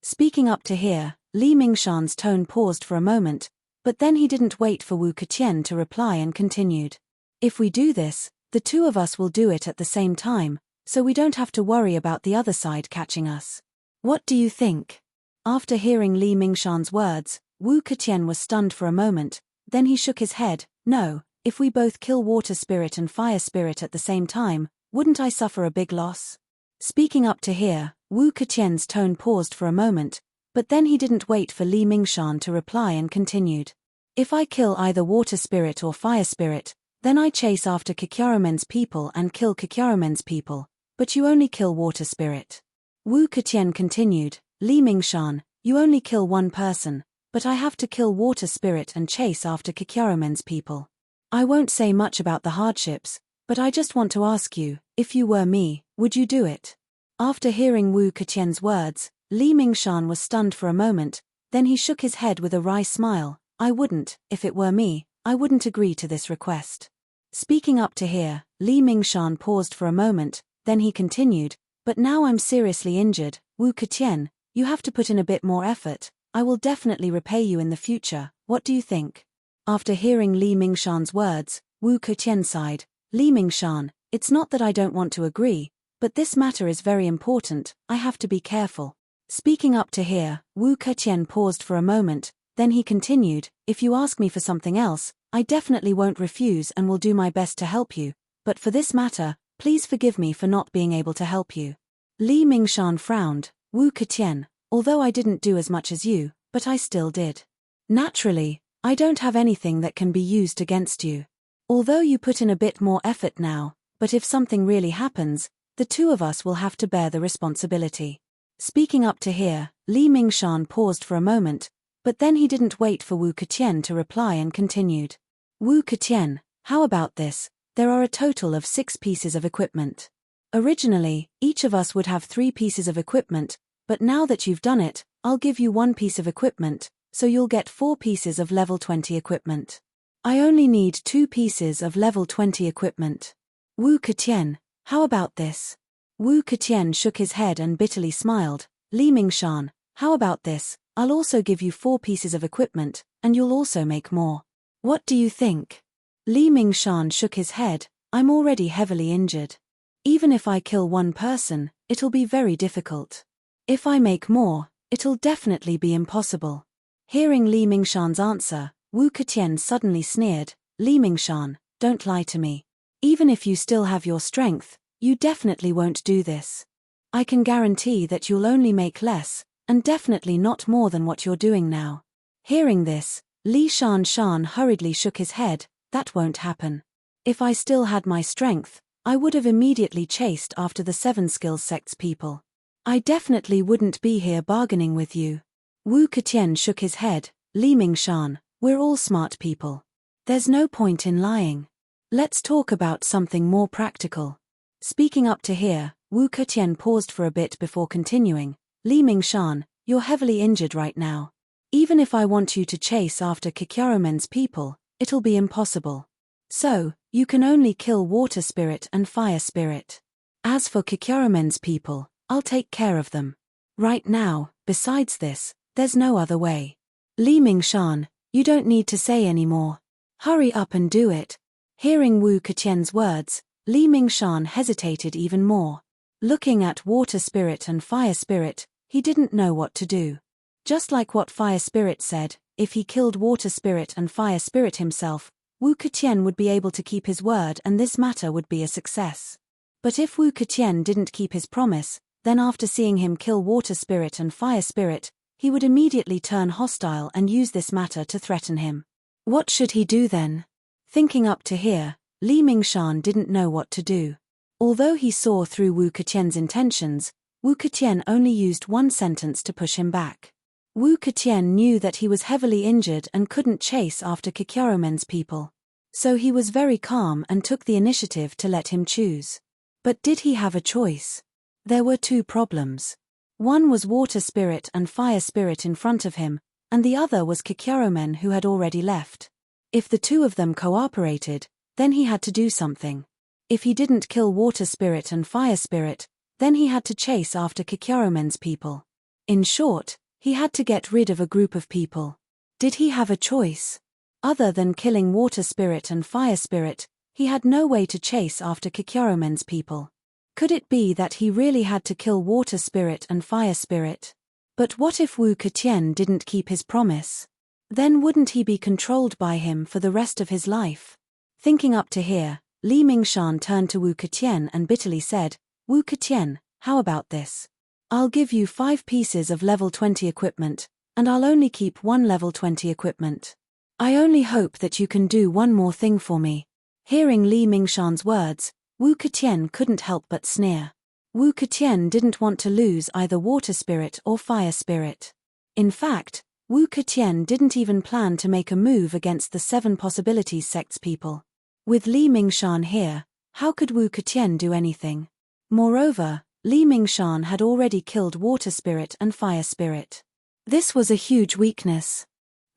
Speaking up to hear, Li Mingshan's tone paused for a moment, but then he didn't wait for Wu Keqian to reply and continued. If we do this, the 2 of us will do it at the same time, so we don't have to worry about the other side catching us. What do you think? After hearing Li Mingshan's words, Wu Keqian was stunned for a moment, then he shook his head. No, if we both kill Water Spirit and Fire Spirit at the same time, wouldn't I suffer a big loss? Speaking up to hear, Wu Keqian's tone paused for a moment, but then he didn't wait for Li Mingshan to reply and continued. If I kill either Water Spirit or Fire Spirit, then I chase after Kikyarumen's people and kill Kikyarumen's people, but you only kill Water Spirit. Wu Keqian continued, Li Mingshan, you only kill 1 person, but I have to kill Water Spirit and chase after Kikyarumen's people. I won't say much about the hardships, but I just want to ask you, if you were me, would you do it? After hearing Wu Keqian's words, Li Mingshan was stunned for a moment, then he shook his head with a wry smile. I wouldn't, if it were me, I wouldn't agree to this request. Speaking up to hear, Li Mingshan paused for a moment, then he continued, but now I'm seriously injured, Wu Keqian, you have to put in a bit more effort. I will definitely repay you in the future, what do you think? After hearing Li Mingshan's words, Wu Keqian sighed. Li Mingshan, it's not that I don't want to agree, but this matter is very important, I have to be careful. Speaking up to here, Wu Keqian paused for a moment, then he continued, if you ask me for something else, I definitely won't refuse and will do my best to help you, but for this matter, please forgive me for not being able to help you. Li Mingshan frowned. Wu Keqian, although I didn't do as much as you, but I still did. Naturally, I don't have anything that can be used against you. Although you put in a bit more effort now, but if something really happens, the two of us will have to bear the responsibility. Speaking up to here, Li Mingshan paused for a moment, but then he didn't wait for Wu Keqian to reply and continued. Wu Keqian, how about this? There are a total of 6 pieces of equipment. Originally, each of us would have 3 pieces of equipment, but now that you've done it, I'll give you 1 piece of equipment, so you'll get 4 pieces of level 20 equipment. I only need 2 pieces of level 20 equipment. Wu Keqian, how about this? Wu Keqian shook his head and bitterly smiled. Li Mingshan, how about this? I'll also give you 4 pieces of equipment, and you'll also make more. What do you think? Li Mingshan shook his head. I'm already heavily injured. Even if I kill 1 person, it'll be very difficult. If I make more, it'll definitely be impossible. Hearing Li Mingshan's answer, Wu Keqian suddenly sneered. Li Mingshan, don't lie to me. Even if you still have your strength, you definitely won't do this. I can guarantee that you'll only make less, and definitely not more than what you're doing now. Hearing this, Li Shanshan hurriedly shook his head. That won't happen. If I still had my strength, I would have immediately chased after the 7 skills sect's people. I definitely wouldn't be here bargaining with you. Wu Keqian shook his head. Li Mingshan, we're all smart people. There's no point in lying. Let's talk about something more practical. Speaking up to here, Wu Keqian paused for a bit before continuing. Li Mingshan, you're heavily injured right now. Even if I want you to chase after Kikyaromen's people, it'll be impossible. So, you can only kill water spirit and fire spirit. As for Kikyaromen's people, I'll take care of them. Right now, besides this, there's no other way. Li Mingshan, you don't need to say any more. Hurry up and do it. Hearing Wu Keqian's words, Li Mingshan hesitated even more. Looking at water spirit and fire spirit, he didn't know what to do. Just like what fire spirit said, if he killed water spirit and fire spirit himself, Wu Keqian would be able to keep his word and this matter would be a success. But if Wu Keqian didn't keep his promise, then after seeing him kill water spirit and fire spirit, he would immediately turn hostile and use this matter to threaten him. What should he do then? Thinking up to here, Li Mingshan didn't know what to do. Although he saw through Wu Keqian's intentions, Wu Keqian only used 1 sentence to push him back. Wu Keqian knew that he was heavily injured and couldn't chase after Kikyaromen's people. So he was very calm and took the initiative to let him choose. But did he have a choice? There were 2 problems. One was water spirit and fire spirit in front of him, and the other was Kikyaromen who had already left. If the 2 of them cooperated, then he had to do something. If he didn't kill water spirit and fire spirit, then he had to chase after Kikyaromen's people. In short, he had to get rid of a group of people. Did he have a choice? Other than killing water spirit and fire spirit, he had no way to chase after Kikyaromen's people. Could it be that he really had to kill water spirit and fire spirit? But what if Wu Keqian didn't keep his promise? Then wouldn't he be controlled by him for the rest of his life? Thinking up to here, Li Mingshan turned to Wu Keqian and bitterly said, Wu Keqian, how about this? I'll give you 5 pieces of level 20 equipment, and I'll only keep 1 level 20 equipment. I only hope that you can do one more thing for me. Hearing Li Mingshan's words, Wu Keqian couldn't help but sneer. Wu Keqian didn't want to lose either water spirit or fire spirit. In fact, Wu Keqian didn't even plan to make a move against the 7 possibilities sect's people. With Li Mingshan here, how could Wu Keqian do anything? Moreover, Li Mingshan had already killed water spirit and fire spirit. This was a huge weakness.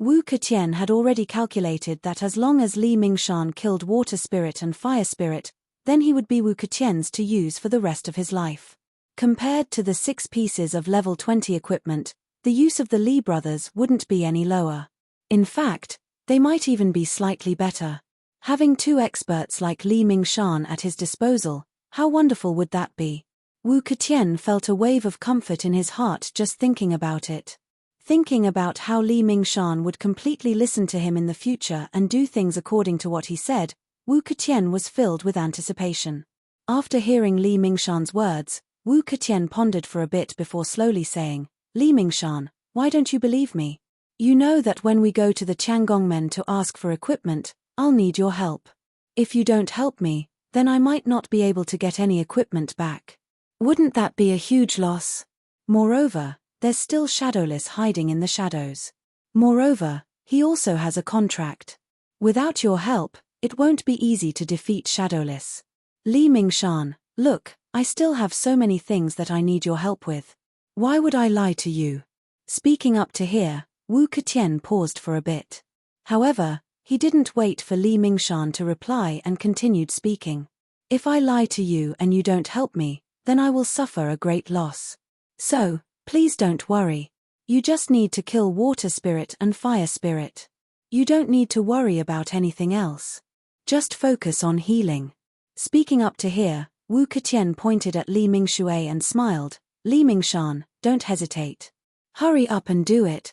Wu Keqian had already calculated that as long as Li Mingshan killed water spirit and fire spirit, then he would be Wu Keqian's to use for the rest of his life. Compared to the 6 pieces of level 20 equipment, the use of the Li brothers wouldn't be any lower. In fact, They might even be slightly better. Having two experts like Li Mingshan at his disposal, how wonderful would that be? Wu Keqian felt a wave of comfort in his heart just thinking about it. Thinking about how Li Mingshan would completely listen to him in the future and do things according to what he said, Wu Keqian was filled with anticipation. After hearing Li Mingshan's words, Wu Keqian pondered for a bit before slowly saying, Li Mingshan, why don't you believe me? You know that when we go to the Tiangongmen to ask for equipment, I'll need your help. If you don't help me, then I might not be able to get any equipment back. Wouldn't that be a huge loss? Moreover, there's still Shadowless hiding in the shadows. Moreover, he also has a contract. Without your help, it won't be easy to defeat Shadowless. Li Mingshan, look, I still have so many things that I need your help with. Why would I lie to you? Speaking up to here, Wu Keqian paused for a bit. However, he didn't wait for Li Mingshan to reply and continued speaking. If I lie to you and you don't help me, then I will suffer a great loss. So, please don't worry. You just need to kill Water Spirit and Fire Spirit. You don't need to worry about anything else. Just focus on healing. Speaking up to here, Wu Keqian pointed at Li Mingshui and smiled. Li Mingshan, don't hesitate. Hurry up and do it.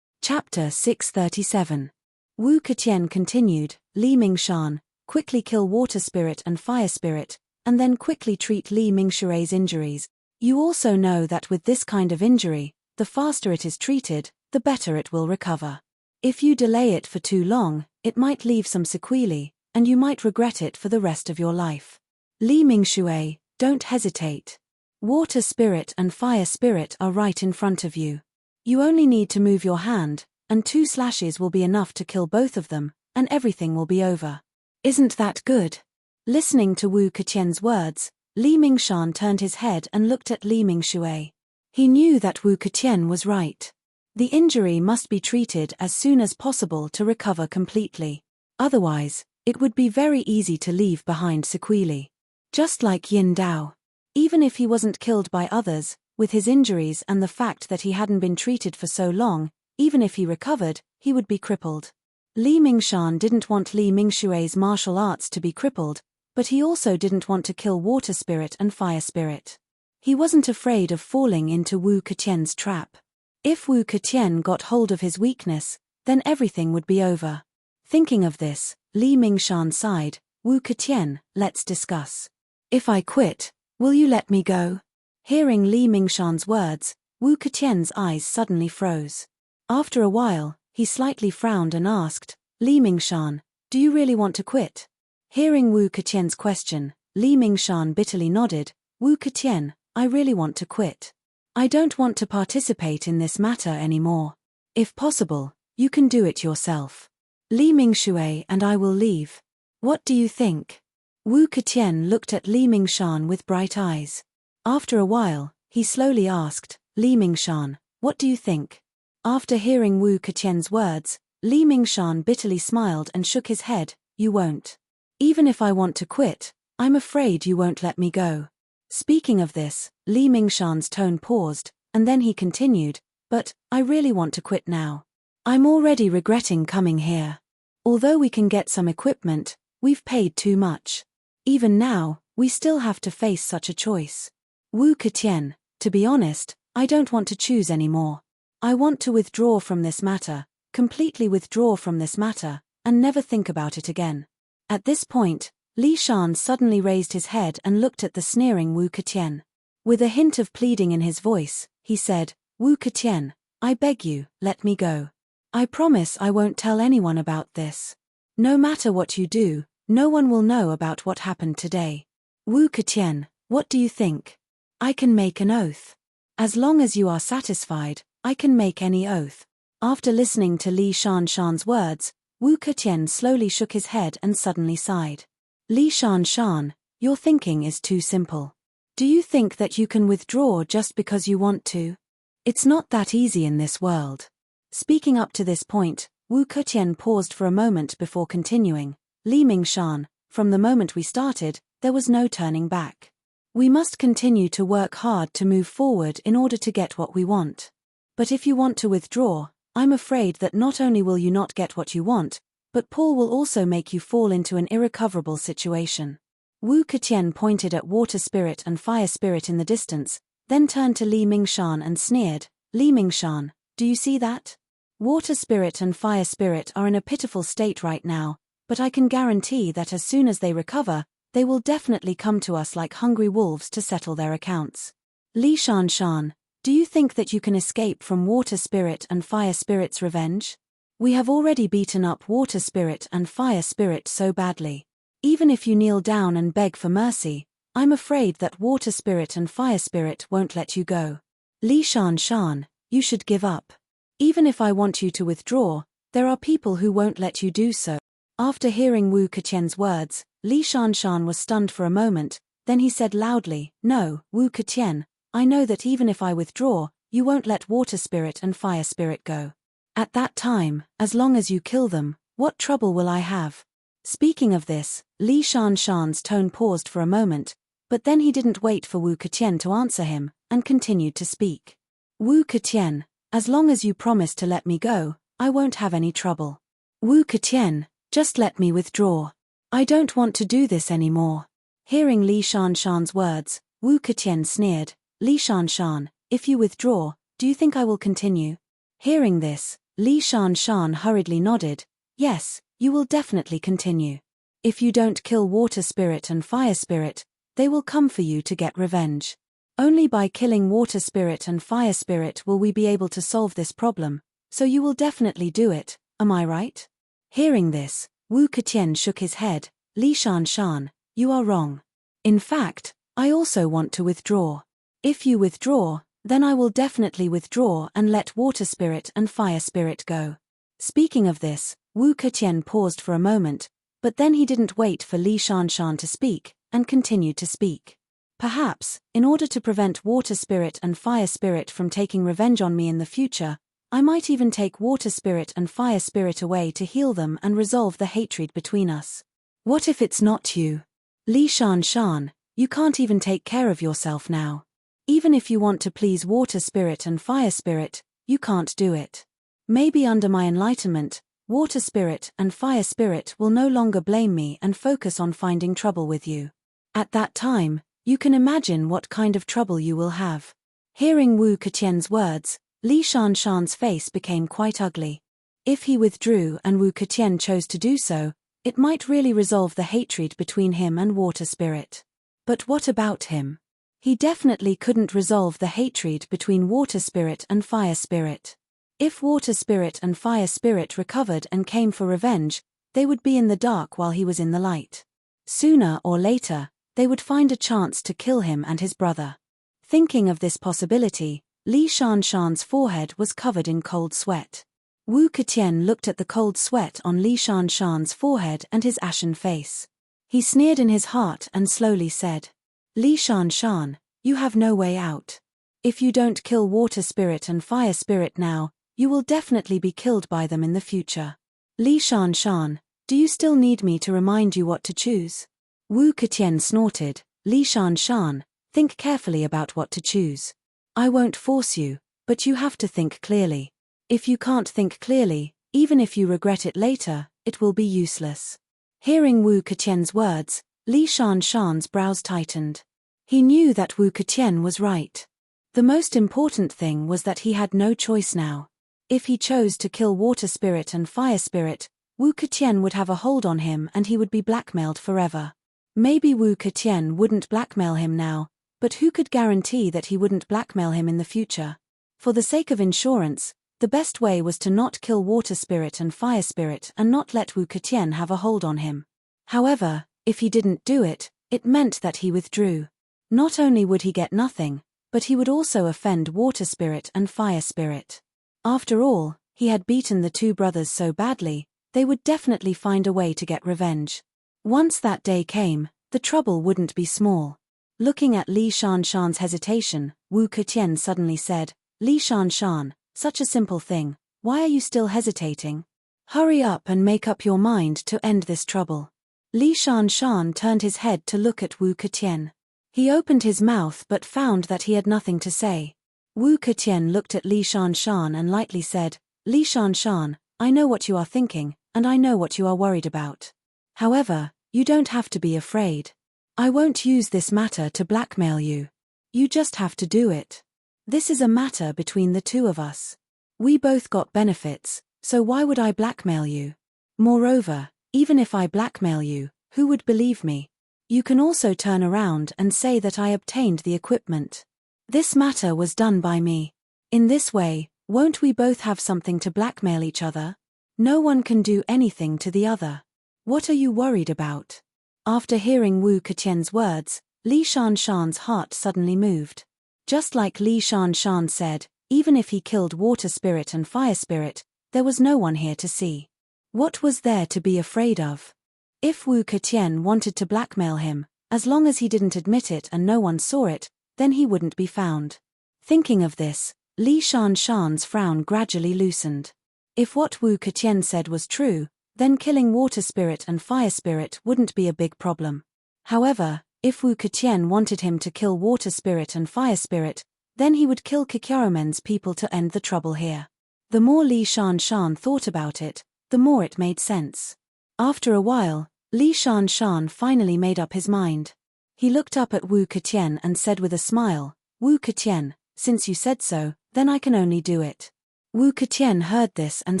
Chapter 637. Wu Keqian continued, Li Mingshan, quickly kill Water Spirit and Fire Spirit, and then quickly treat Li Mingshui's injuries. You also know that with this kind of injury, the faster it is treated, the better it will recover. If you delay it for too long, it might leave some sequelae, and you might regret it for the rest of your life. Li Mingshui, don't hesitate. Water Spirit and Fire Spirit are right in front of you. You only need to move your hand, and 2 slashes will be enough to kill both of them, and everything will be over. Isn't that good? Listening to Wu Keqian's words, Li Mingshan turned his head and looked at Li Mingshui. He knew that Wu Keqian was right. The injury must be treated as soon as possible to recover completely. Otherwise, it would be very easy to leave behind sequelae. Just like Yin Dao. Even if he wasn't killed by others, with his injuries and the fact that he hadn't been treated for so long, even if he recovered, he would be crippled. Li Mingshan didn't want Li Mingshui's martial arts to be crippled, but he also didn't want to kill Water Spirit and Fire Spirit. He wasn't afraid of falling into Wu Keqian's trap. If Wu Keqian got hold of his weakness, then everything would be over. Thinking of this, Li Mingshan sighed, Wu Keqian, let's discuss. If I quit, will you let me go? Hearing Li Mingshan's words, Wu Keqian's eyes suddenly froze. After a while, he slightly frowned and asked, Li Mingshan, do you really want to quit? Hearing Wu Keqian's question, Li Mingshan bitterly nodded, Wu Keqian, I really want to quit. I don't want to participate in this matter anymore. If possible, you can do it yourself. Li Mingshui and I will leave. What do you think? Wu Keqian looked at Li Mingshan with bright eyes. After a while, he slowly asked, Li Mingshan, what do you think? After hearing Wu Keqian's words, Li Mingshan bitterly smiled and shook his head, you won't. Even if I want to quit, I'm afraid you won't let me go. Speaking of this, Li Mingshan's tone paused, and then he continued, but, I really want to quit now. I'm already regretting coming here. Although we can get some equipment, we've paid too much. Even now, we still have to face such a choice. Wu Keqian, to be honest, I don't want to choose anymore. I want to withdraw from this matter, completely withdraw from this matter, and never think about it again. At this point, Li Shan suddenly raised his head and looked at the sneering Wu Keqian. With a hint of pleading in his voice, he said, Wu Keqian, I beg you, let me go. I promise I won't tell anyone about this. No matter what you do, no one will know about what happened today. Wu Keqian, what do you think? I can make an oath. As long as you are satisfied, I can make any oath. After listening to Li Shan's words, Wu Keqian slowly shook his head and suddenly sighed. Li Shan, your thinking is too simple. Do you think that you can withdraw just because you want to? It's not that easy in this world. Speaking up to this point, Wu Keqian paused for a moment before continuing, Li Mingshan, from the moment we started, there was no turning back. We must continue to work hard to move forward in order to get what we want. But if you want to withdraw, I'm afraid that not only will you not get what you want, but Paul will also make you fall into an irrecoverable situation. Wu Keqian pointed at water spirit and fire spirit in the distance, then turned to Li Mingshan and sneered, Li Mingshan, do you see that? Water spirit and fire spirit are in a pitiful state right now, but I can guarantee that as soon as they recover, they will definitely come to us like hungry wolves to settle their accounts. Li Shanshan, do you think that you can escape from water spirit and fire spirit's revenge? We have already beaten up water spirit and fire spirit so badly. Even if you kneel down and beg for mercy, I'm afraid that water spirit and fire spirit won't let you go. Li Shanshan, you should give up. Even if I want you to withdraw, there are people who won't let you do so. After hearing Wu Keqian's words, Li Shanshan was stunned for a moment, then he said loudly, No, Wu Keqian, I know that even if I withdraw, you won't let water spirit and fire spirit go. At that time, as long as you kill them, what trouble will I have? Speaking of this, Li Shanshan's tone paused for a moment, but then he didn't wait for Wu Keqian to answer him, and continued to speak. Wu Keqian, as long as you promise to let me go, I won't have any trouble. Wu Keqian, just let me withdraw. I don't want to do this anymore. Hearing Li Shanshan's words, Wu Keqian sneered, Li Shanshan, if you withdraw, do you think I will continue? Hearing this, Li Shanshan hurriedly nodded, yes, you will definitely continue. If you don't kill water spirit and fire spirit, they will come for you to get revenge. Only by killing water spirit and fire spirit will we be able to solve this problem, so you will definitely do it, am I right? Hearing this, Wu Keqian shook his head, Li Shanshan, you are wrong. In fact, I also want to withdraw. If you withdraw, then I will definitely withdraw and let water spirit and fire spirit go. Speaking of this, Wu Keqian paused for a moment, but then he didn't wait for Li Shanshan to speak, and continued to speak. Perhaps, in order to prevent water spirit and fire spirit from taking revenge on me in the future, I might even take water spirit and fire spirit away to heal them and resolve the hatred between us. What if it's not you? Li Shanshan, you can't even take care of yourself now. Even if you want to please water spirit and fire spirit, you can't do it. Maybe under my enlightenment, water spirit and fire spirit will no longer blame me and focus on finding trouble with you. At that time, you can imagine what kind of trouble you will have. Hearing Wu Keqian's words, Li Shanshan's face became quite ugly. If he withdrew and Wu Keqian chose to do so, it might really resolve the hatred between him and water spirit. But what about him? He definitely couldn't resolve the hatred between water spirit and fire spirit. If water spirit and fire spirit recovered and came for revenge, they would be in the dark while he was in the light. Sooner or later, they would find a chance to kill him and his brother. Thinking of this possibility, Li Shanshan's forehead was covered in cold sweat. Wu Keqian looked at the cold sweat on Li Shanshan's forehead and his ashen face. He sneered in his heart and slowly said, Li Shanshan, you have no way out. If you don't kill water spirit and fire spirit now, you will definitely be killed by them in the future. Li Shanshan, do you still need me to remind you what to choose? Wu Keqian snorted, Li Shanshan, think carefully about what to choose. I won't force you, but you have to think clearly. If you can't think clearly, even if you regret it later, it will be useless. Hearing Wu Keqian's words, Li Shanshan's brows tightened. He knew that Wu Keqian was right. The most important thing was that he had no choice now. If he chose to kill water spirit and fire spirit, Wu Keqian would have a hold on him and he would be blackmailed forever. Maybe Wu Keqian wouldn't blackmail him now, but who could guarantee that he wouldn't blackmail him in the future? For the sake of insurance, the best way was to not kill water spirit and fire spirit and not let Wu Keqian have a hold on him. However, if he didn't do it, it meant that he withdrew. Not only would he get nothing, but he would also offend water spirit and fire spirit. After all, he had beaten the two brothers so badly, they would definitely find a way to get revenge. Once that day came, the trouble wouldn't be small. Looking at Li Shanshan's hesitation, Wu Keqian suddenly said, Li Shanshan, such a simple thing, why are you still hesitating? Hurry up and make up your mind to end this trouble. Li Shanshan turned his head to look at Wu Keqian. He opened his mouth but found that he had nothing to say. Wu Keqian looked at Li Shanshan and lightly said, Li Shanshan, I know what you are thinking, and I know what you are worried about. However, you don't have to be afraid. I won't use this matter to blackmail you. You just have to do it. This is a matter between the two of us. We both got benefits, so why would I blackmail you? Moreover, even if I blackmail you, who would believe me? You can also turn around and say that I obtained the equipment. This matter was done by me. In this way, won't we both have something to blackmail each other? No one can do anything to the other. What are you worried about? After hearing Wu Keqian's words, Li Shanshan's heart suddenly moved. Just like Li Shanshan said, even if he killed Water Spirit and Fire Spirit, there was no one here to see. What was there to be afraid of? If Wu Keqian wanted to blackmail him, as long as he didn't admit it and no one saw it, then he wouldn't be found. Thinking of this, Li Shanshan's frown gradually loosened. If what Wu Keqian said was true, then killing Water Spirit and Fire Spirit wouldn't be a big problem. However, if Wu Keqian wanted him to kill Water Spirit and Fire Spirit, then he would kill Kikyaromen's people to end the trouble here. The more Li Shanshan thought about it, the more it made sense. After a while, Li Shanshan finally made up his mind. He looked up at Wu Keqian and said with a smile, "Wu Keqian, since you said so, then I can only do it." Wu Keqian heard this and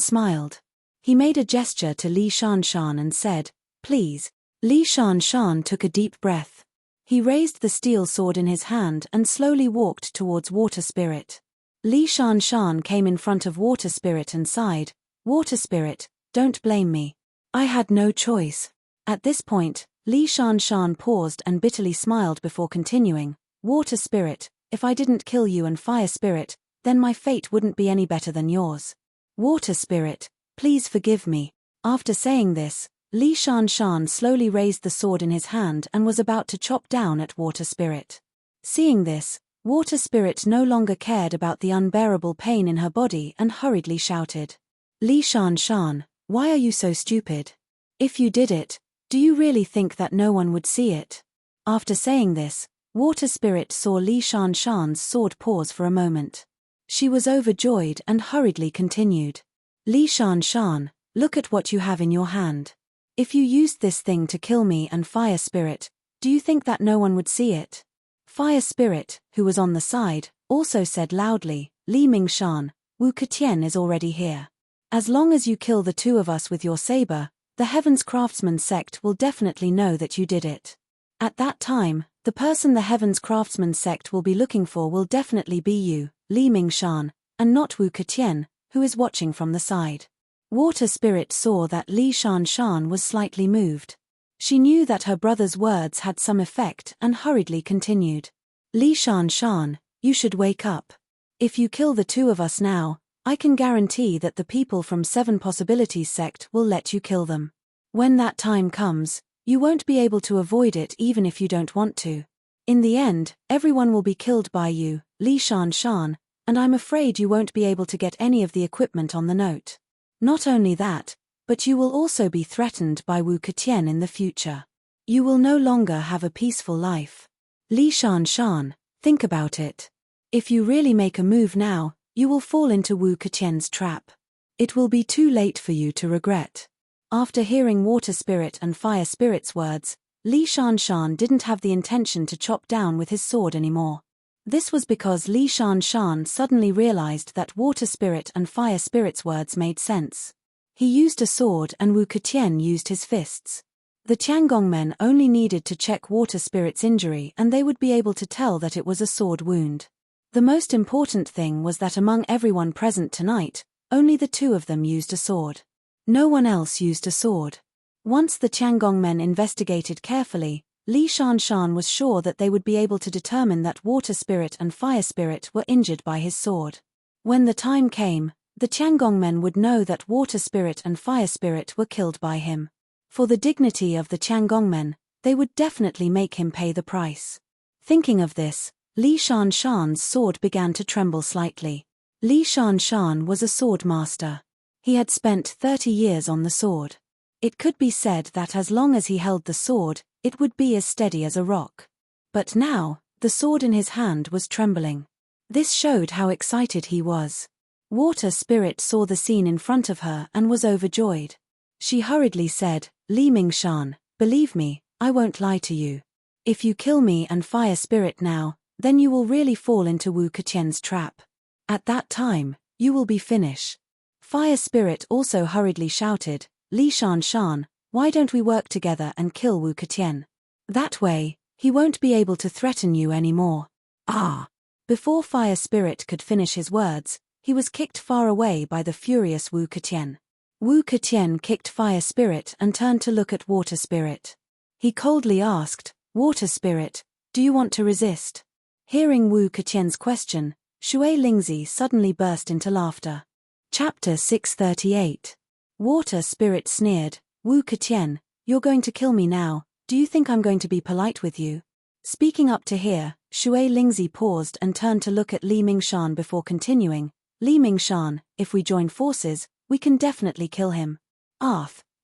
smiled. He made a gesture to Li Shanshan and said, "Please." Li Shanshan took a deep breath. He raised the steel sword in his hand and slowly walked towards Water Spirit. Li Shanshan came in front of Water Spirit and sighed, "Water Spirit, don't blame me. I had no choice." At this point, Li Shanshan paused and bitterly smiled before continuing, "Water Spirit, if I didn't kill you and Fire Spirit, then my fate wouldn't be any better than yours. Water Spirit, please forgive me." After saying this, Li Shanshan slowly raised the sword in his hand and was about to chop down at Water Spirit. Seeing this, Water Spirit no longer cared about the unbearable pain in her body and hurriedly shouted, "Li Shanshan, why are you so stupid? If you did it, do you really think that no one would see it?" After saying this, Water Spirit saw Li Shanshan's sword pause for a moment. She was overjoyed and hurriedly continued, "Li Shanshan, look at what you have in your hand. If you used this thing to kill me and Fire Spirit, do you think that no one would see it?" Fire Spirit, who was on the side, also said loudly, "Li Mingshan, Wu Keqian is already here. As long as you kill the two of us with your saber, the Heaven's Craftsman sect will definitely know that you did it. At that time, the person the Heaven's Craftsman sect will be looking for will definitely be you, Li Mingshan, and not Wu Keqian, who is watching from the side." Water Spirit saw that Li Shanshan was slightly moved. She knew that her brother's words had some effect and hurriedly continued, "Li Shanshan, you should wake up. If you kill the two of us now, I can guarantee that the people from 7 Possibilities sect will let you kill them. When that time comes, you won't be able to avoid it even if you don't want to. In the end, everyone will be killed by you, Li Shanshan, and I'm afraid you won't be able to get any of the equipment on the note. Not only that, but you will also be threatened by Wu Keqian in the future. You will no longer have a peaceful life. Li Shanshan, think about it. If you really make a move now, you will fall into Wu Keqian's trap. It will be too late for you to regret." After hearing Water Spirit and Fire Spirit's words, Li Shanshan didn't have the intention to chop down with his sword anymore. This was because Li Shanshan suddenly realized that Water Spirit and Fire Spirit's words made sense. He used a sword and Wu Keqian used his fists. The Tiangong men only needed to check Water Spirit's injury and they would be able to tell that it was a sword wound. The most important thing was that among everyone present tonight, only the two of them used a sword. No one else used a sword. Once the Tiangong men investigated carefully, Li Shanshan was sure that they would be able to determine that Water Spirit and Fire Spirit were injured by his sword. When the time came, the Tiangong men would know that Water Spirit and Fire Spirit were killed by him. For the dignity of the Tiangong men, they would definitely make him pay the price. Thinking of this, Li Shanshan's sword began to tremble slightly. Li Shanshan was a sword master. He had spent 30 years on the sword. It could be said that as long as he held the sword, it would be as steady as a rock. But now, the sword in his hand was trembling. This showed how excited he was. Water Spirit saw the scene in front of her and was overjoyed. She hurriedly said, Li Mingshan, believe me, I won't lie to you. If you kill me and fire spirit now, then you will really fall into Wu Keqian's trap. At that time, you will be finished. Fire spirit also hurriedly shouted, Li Shan, why don't we work together and kill Wu Keqian? That way, he won't be able to threaten you anymore. Ah! Before fire spirit could finish his words, he was kicked far away by the furious Wu Keqian. Wu Keqian kicked fire spirit and turned to look at water spirit. He coldly asked, Water spirit, do you want to resist? Hearing Wu Keqian's question, Shui Lingzi suddenly burst into laughter. Chapter 638. Water spirit sneered, Wu Keqian, you're going to kill me now, do you think I'm going to be polite with you? Speaking up to hear, Shui Lingzi paused and turned to look at Li Mingshan before continuing, Li Mingshan, if we join forces, we can definitely kill him.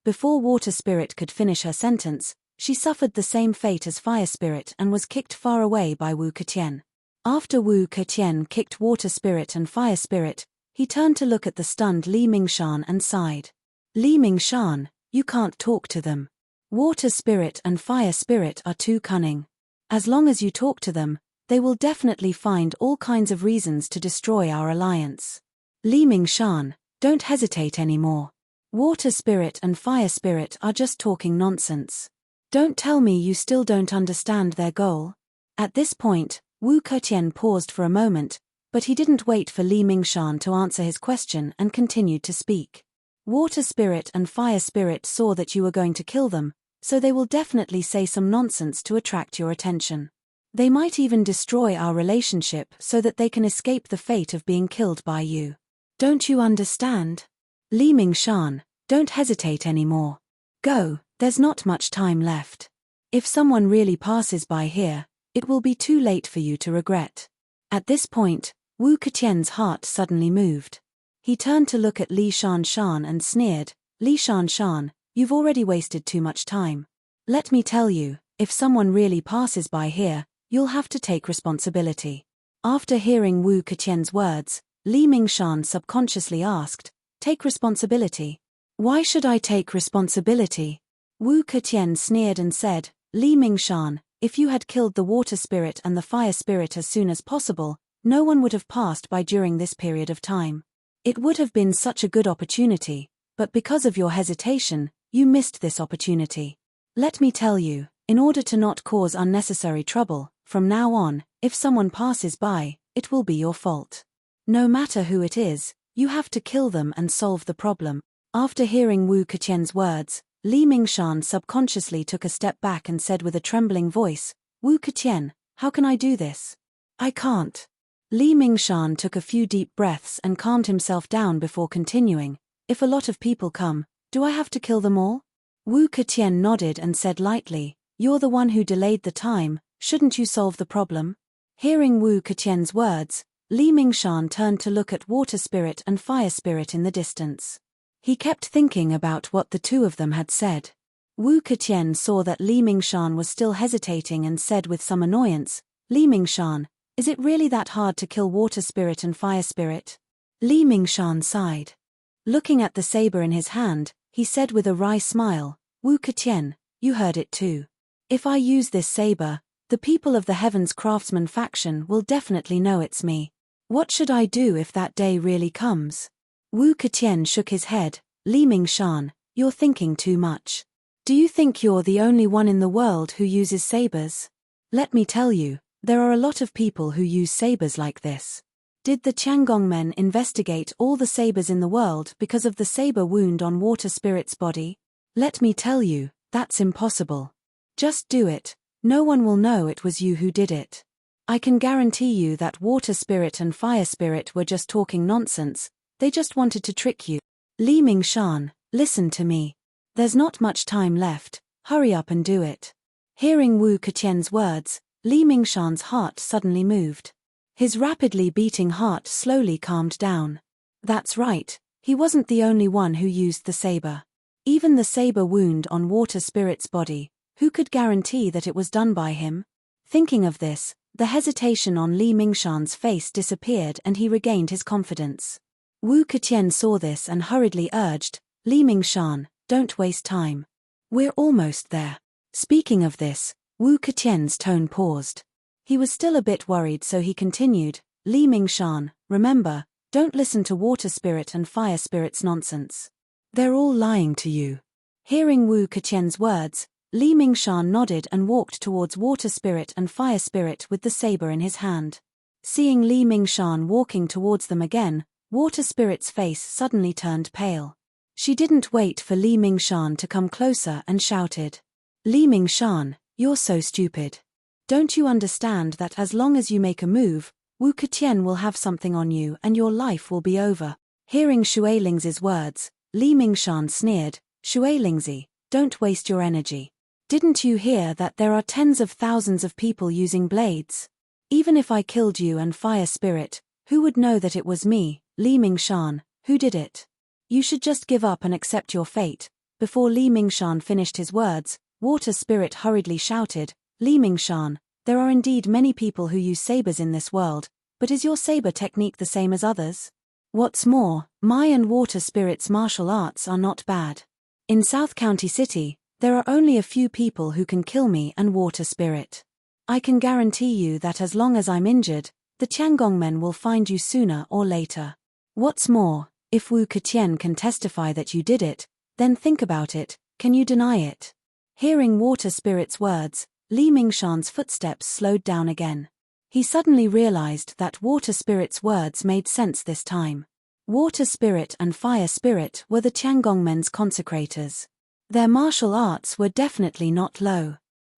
Before water spirit could finish her sentence, she suffered the same fate as fire spirit and was kicked far away by Wu Keqian. After Wu Keqian kicked water spirit and fire spirit, he turned to look at the stunned Li Mingshan and sighed. Li Mingshan, you can't talk to them. Water spirit and fire spirit are too cunning. As long as you talk to them, they will definitely find all kinds of reasons to destroy our alliance. Li Mingshan, don't hesitate anymore. Water spirit and fire spirit are just talking nonsense. Don't tell me you still don't understand their goal. At this point, Wu Keqian paused for a moment, but he didn't wait for Li Mingshan to answer his question and continued to speak. Water spirit and fire spirit saw that you were going to kill them, so they will definitely say some nonsense to attract your attention. They might even destroy our relationship so that they can escape the fate of being killed by you. Don't you understand? Li Mingshan, don't hesitate anymore. Go, there's not much time left. If someone really passes by here, it will be too late for you to regret. At this point, Wu Keqian's heart suddenly moved. He turned to look at Li Shan and sneered, Li Shan, you've already wasted too much time. Let me tell you, if someone really passes by here, you'll have to take responsibility. After hearing Wu Keqian's words, Li Mingshan subconsciously asked, take responsibility? Why should I take responsibility? Wu Keqian sneered and said, Li Mingshan, if you had killed the water spirit and the fire spirit as soon as possible, no one would have passed by during this period of time. It would have been such a good opportunity, but because of your hesitation, you missed this opportunity. Let me tell you, in order to not cause unnecessary trouble, from now on, if someone passes by, it will be your fault. No matter who it is, you have to kill them and solve the problem. After hearing Wu Keqian's words, Li Mingshan subconsciously took a step back and said with a trembling voice, Wu Keqian, how can I do this? I can't. Li Mingshan took a few deep breaths and calmed himself down before continuing, if a lot of people come, do I have to kill them all? Wu Keqian nodded and said lightly, you're the one who delayed the time, shouldn't you solve the problem? Hearing Wu Keqian's words, Li Mingshan turned to look at water spirit and fire spirit in the distance. He kept thinking about what the two of them had said. Wu Keqian saw that Li Mingshan was still hesitating and said with some annoyance, Li Mingshan, is it really that hard to kill water spirit and fire spirit? Li Mingshan sighed. Looking at the saber in his hand, he said with a wry smile, Wu Keqian, you heard it too. If I use this saber, the people of the Heavens Craftsman faction will definitely know it's me. What should I do if that day really comes? Wu Keqian shook his head, Li Mingshan, you're thinking too much. Do you think you're the only one in the world who uses sabers? Let me tell you, there are a lot of people who use sabers like this. Did the Tiangong men investigate all the sabers in the world because of the saber wound on water spirit's body? Let me tell you, that's impossible. Just do it, no one will know it was you who did it. I can guarantee you that water spirit and fire spirit were just talking nonsense, they just wanted to trick you. Li Mingshan, listen to me. There's not much time left, hurry up and do it. Hearing Wu Keqian's words, Li Mingshan's heart suddenly moved. His rapidly beating heart slowly calmed down. That's right, he wasn't the only one who used the saber. Even the saber wound on water spirit's body, who could guarantee that it was done by him? Thinking of this, the hesitation on Li Mingshan's face disappeared and he regained his confidence. Wu Keqian saw this and hurriedly urged, Li Mingshan, don't waste time. We're almost there. Speaking of this, Wu Keqian's tone paused. He was still a bit worried, so he continued, Li Mingshan, remember, don't listen to water spirit and fire spirit's nonsense. They're all lying to you. Hearing Wu Keqian's words, Li Mingshan nodded and walked towards water spirit and fire spirit with the saber in his hand. Seeing Li Mingshan walking towards them again, water spirit's face suddenly turned pale. She didn't wait for Li Mingshan to come closer and shouted, Li Mingshan, you're so stupid. Don't you understand that as long as you make a move, Wu Keqian will have something on you and your life will be over? Hearing Shui Lingzi's words, Li Mingshan sneered, Shui Lingzi, don't waste your energy. Didn't you hear that there are tens of thousands of people using blades? Even if I killed you and fire spirit, who would know that it was me, Li Mingshan, who did it? You should just give up and accept your fate. Before Li Mingshan finished his words, water spirit hurriedly shouted, Li Mingshan, there are indeed many people who use sabers in this world, but is your saber technique the same as others? What's more, my and water spirit's martial arts are not bad. In South County City, there are only a few people who can kill me and water spirit. I can guarantee you that as long as I'm injured, the Tiangong men will find you sooner or later. What's more, if Wu Keqian can testify that you did it, then think about it, can you deny it? Hearing water spirit's words, Li Mingshan's footsteps slowed down again. He suddenly realized that water spirit's words made sense this time. Water spirit and fire spirit were the Tiangong men's consecrators. Their martial arts were definitely not low.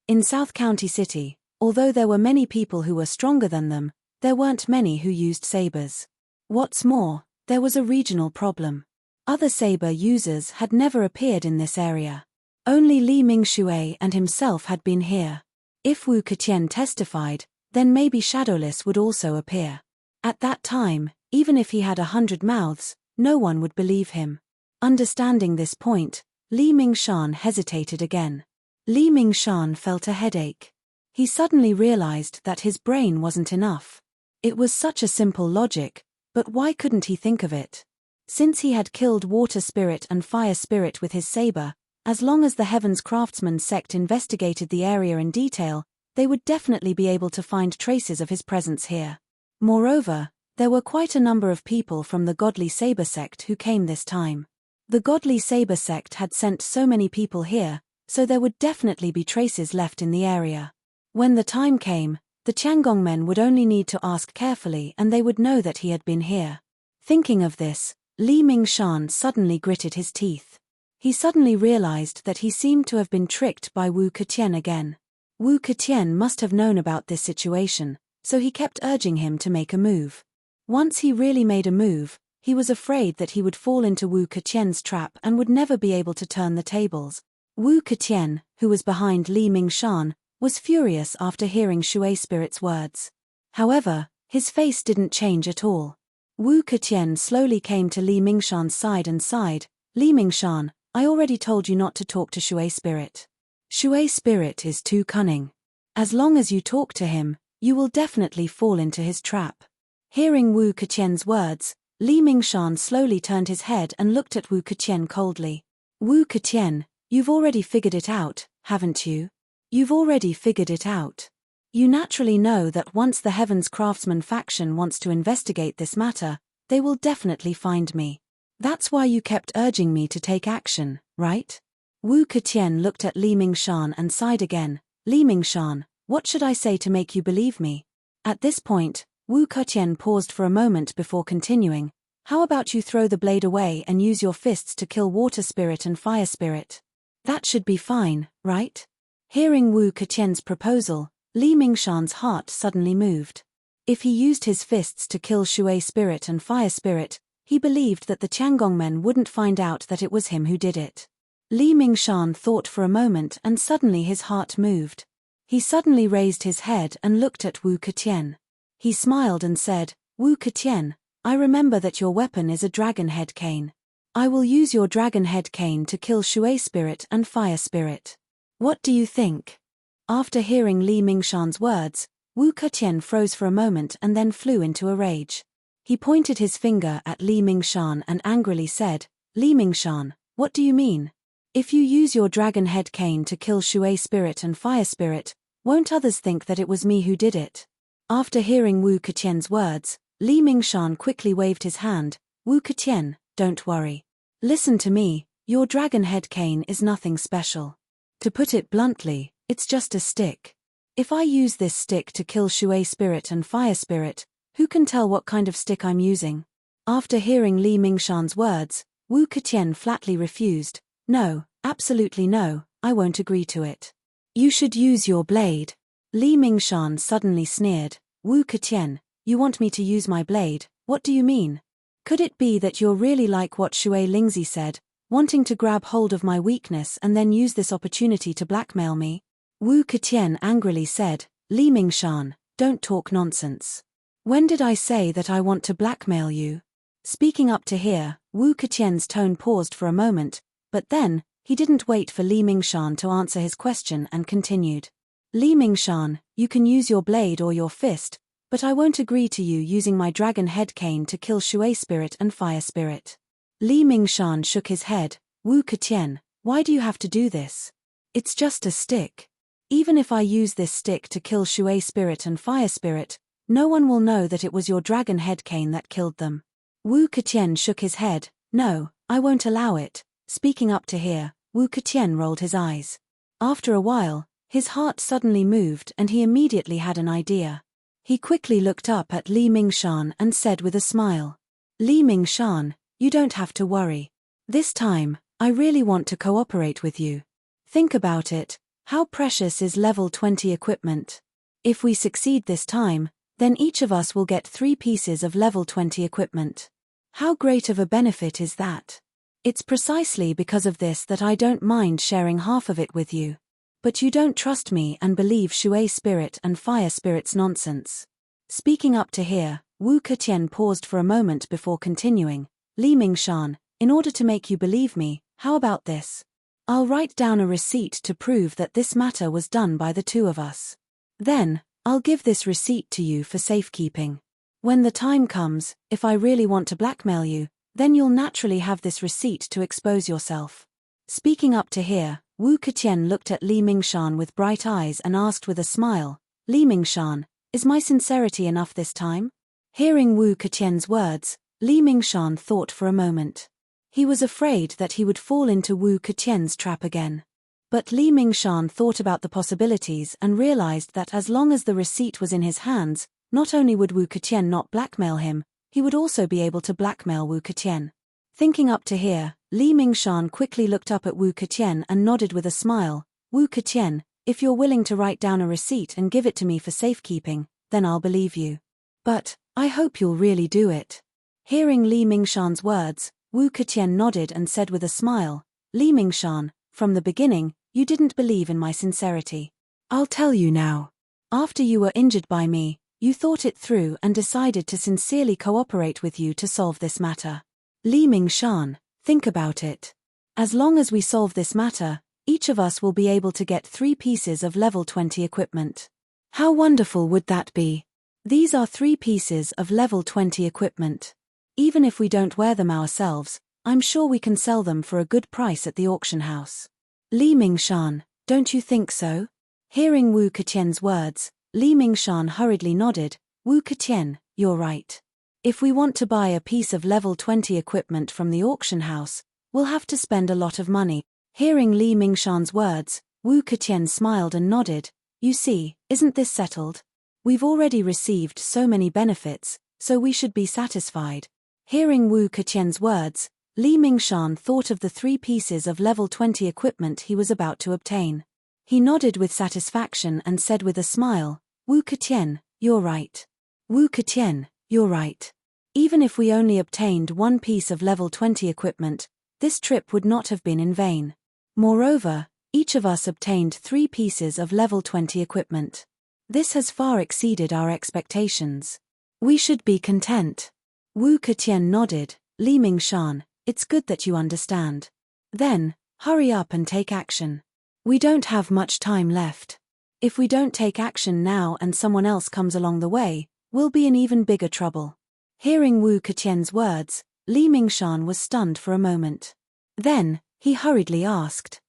In South County City, although there were many people who were stronger than them, there weren't many who used sabers. What's more, there was a regional problem. Other saber users had never appeared in this area. Only Li Mingshui and himself had been here. If Wu Keqian testified, then maybe Shadowless would also appear. At that time, even if he had 100 mouths, no one would believe him. Understanding this point, Li Mingshan hesitated again. Li Mingshan felt a headache. He suddenly realized that his brain wasn't enough. It was such a simple logic, but why couldn't he think of it? Since he had killed water spirit and fire spirit with his saber, as long as the Heavens Craftsman sect investigated the area in detail, they would definitely be able to find traces of his presence here. Moreover, there were quite a number of people from the Godly Saber sect who came this time. The Godly Saber sect had sent so many people here, so there would definitely be traces left in the area. When the time came, the Tiangong men would only need to ask carefully and they would know that he had been here. Thinking of this, Li Mingshan suddenly gritted his teeth. He suddenly realized that he seemed to have been tricked by Wu Keqian again. Wu Keqian must have known about this situation, so he kept urging him to make a move. Once he really made a move, he was afraid that he would fall into Wu Keqian's trap and would never be able to turn the tables. Wu Keqian, who was behind Li Mingshan, was furious after hearing Shui Spirit's words. However, his face didn't change at all. Wu Keqian slowly came to Li Mingshan's side and sighed, Li Mingshan, I already told you not to talk to Shui Spirit. Shui Spirit is too cunning. As long as you talk to him, you will definitely fall into his trap. Hearing Wu Keqian's words, Li Mingshan slowly turned his head and looked at Wu Keqian coldly. Wu Keqian, you've already figured it out, haven't you? You've already figured it out. You naturally know that once the Heavens Craftsman faction wants to investigate this matter, they will definitely find me. That's why you kept urging me to take action, right? Wu Keqian looked at Li Mingshan and sighed again. Li Mingshan, what should I say to make you believe me? At this point, Wu Keqian paused for a moment before continuing. How about you throw the blade away and use your fists to kill water spirit and fire spirit? That should be fine, right? Hearing Wu Keqian's proposal, Li Mingshan's heart suddenly moved. If he used his fists to kill Shui Spirit and Fire Spirit, he believed that the Tiangong men wouldn't find out that it was him who did it. Li Mingshan thought for a moment and suddenly his heart moved. He suddenly raised his head and looked at Wu Keqian. He smiled and said, Wu Keqian, I remember that your weapon is a dragon head cane. I will use your dragon head cane to kill Shui Spirit and Fire Spirit. What do you think? After hearing Li Mingshan's words, Wu Keqian froze for a moment and then flew into a rage. He pointed his finger at Li Mingshan and angrily said, Li Mingshan, what do you mean? If you use your dragon head cane to kill Shui spirit and fire spirit, won't others think that it was me who did it? After hearing Wu Keqian's words, Li Mingshan quickly waved his hand. Wu Keqian, don't worry. Listen to me, your dragon head cane is nothing special. To put it bluntly, it's just a stick. If I use this stick to kill Shui spirit and fire spirit, who can tell what kind of stick I'm using? After hearing Li Mingshan's words, Wu Keqian flatly refused. No, absolutely no, I won't agree to it. You should use your blade. Li Mingshan suddenly sneered. Wu Keqian, you want me to use my blade, what do you mean? Could it be that you're really like what Shui Lingzi said, wanting to grab hold of my weakness and then use this opportunity to blackmail me? Wu Keqian angrily said. Li Mingshan, don't talk nonsense. When did I say that I want to blackmail you? Speaking up to here, Wu Keqian's tone paused for a moment, but then, he didn't wait for Li Mingshan to answer his question and continued. Li Mingshan, you can use your blade or your fist, but I won't agree to you using my dragon head cane to kill Shui spirit and fire spirit. Li Mingshan shook his head. Wu Keqian, why do you have to do this? It's just a stick. Even if I use this stick to kill Shui spirit and fire spirit, no one will know that it was your dragon head cane that killed them. Wu Keqian shook his head. No, I won't allow it. Speaking up to here, Wu Keqian rolled his eyes. After a while, his heart suddenly moved and he immediately had an idea. He quickly looked up at Li Mingshan and said with a smile. Li Mingshan, you don't have to worry. This time, I really want to cooperate with you. Think about it, how precious is level 20 equipment? If we succeed this time, then each of us will get 3 pieces of level 20 equipment. How great of a benefit is that? It's precisely because of this that I don't mind sharing half of it with you. But you don't trust me and believe Shui spirit and fire spirit's nonsense. Speaking up to here, Wu Keqian paused for a moment before continuing. Li Mingshan, in order to make you believe me, how about this? I'll write down a receipt to prove that this matter was done by the two of us. Then, I'll give this receipt to you for safekeeping. When the time comes, if I really want to blackmail you, then you'll naturally have this receipt to expose yourself. Speaking up to here, Wu Keqian looked at Li Mingshan with bright eyes and asked with a smile, Li Mingshan, is my sincerity enough this time? Hearing Wu Keqian's words, Li Mingshan thought for a moment. He was afraid that he would fall into Wu Keqian's trap again. But Li Mingshan thought about the possibilities and realized that as long as the receipt was in his hands, not only would Wu Keqian not blackmail him, he would also be able to blackmail Wu Keqian. Thinking up to here, Li Mingshan quickly looked up at Wu Keqian and nodded with a smile. Wu Keqian, if you're willing to write down a receipt and give it to me for safekeeping, then I'll believe you. But, I hope you'll really do it. Hearing Li Mingshan's words, Wu Keqian nodded and said with a smile, Li Mingshan, from the beginning, you didn't believe in my sincerity. I'll tell you now. After you were injured by me, you thought it through and decided to sincerely cooperate with you to solve this matter. Li Mingshan, think about it. As long as we solve this matter, each of us will be able to get 3 pieces of level 20 equipment. How wonderful would that be? These are 3 pieces of level 20 equipment. Even if we don't wear them ourselves, I'm sure we can sell them for a good price at the auction house. Li Mingshan, don't you think so? Hearing Wu Keqian's words, Li Mingshan hurriedly nodded. Wu Keqian, you're right. If we want to buy a piece of level 20 equipment from the auction house, we'll have to spend a lot of money. Hearing Li Mingshan's words, Wu Keqian smiled and nodded. You see, isn't this settled? We've already received so many benefits, so we should be satisfied. Hearing Wu Keqian's words, Li Mingshan thought of the 3 pieces of level 20 equipment he was about to obtain. He nodded with satisfaction and said with a smile, Wu Keqian, you're right. Wu Keqian, you're right. Even if we only obtained 1 piece of level 20 equipment, this trip would not have been in vain. Moreover, each of us obtained 3 pieces of level 20 equipment. This has far exceeded our expectations. We should be content. Wu Keqian nodded. Li Mingshan, it's good that you understand. Then, hurry up and take action. We don't have much time left. If we don't take action now and someone else comes along the way, we'll be in even bigger trouble. Hearing Wu Keqian's words, Li Mingshan was stunned for a moment. Then, he hurriedly asked.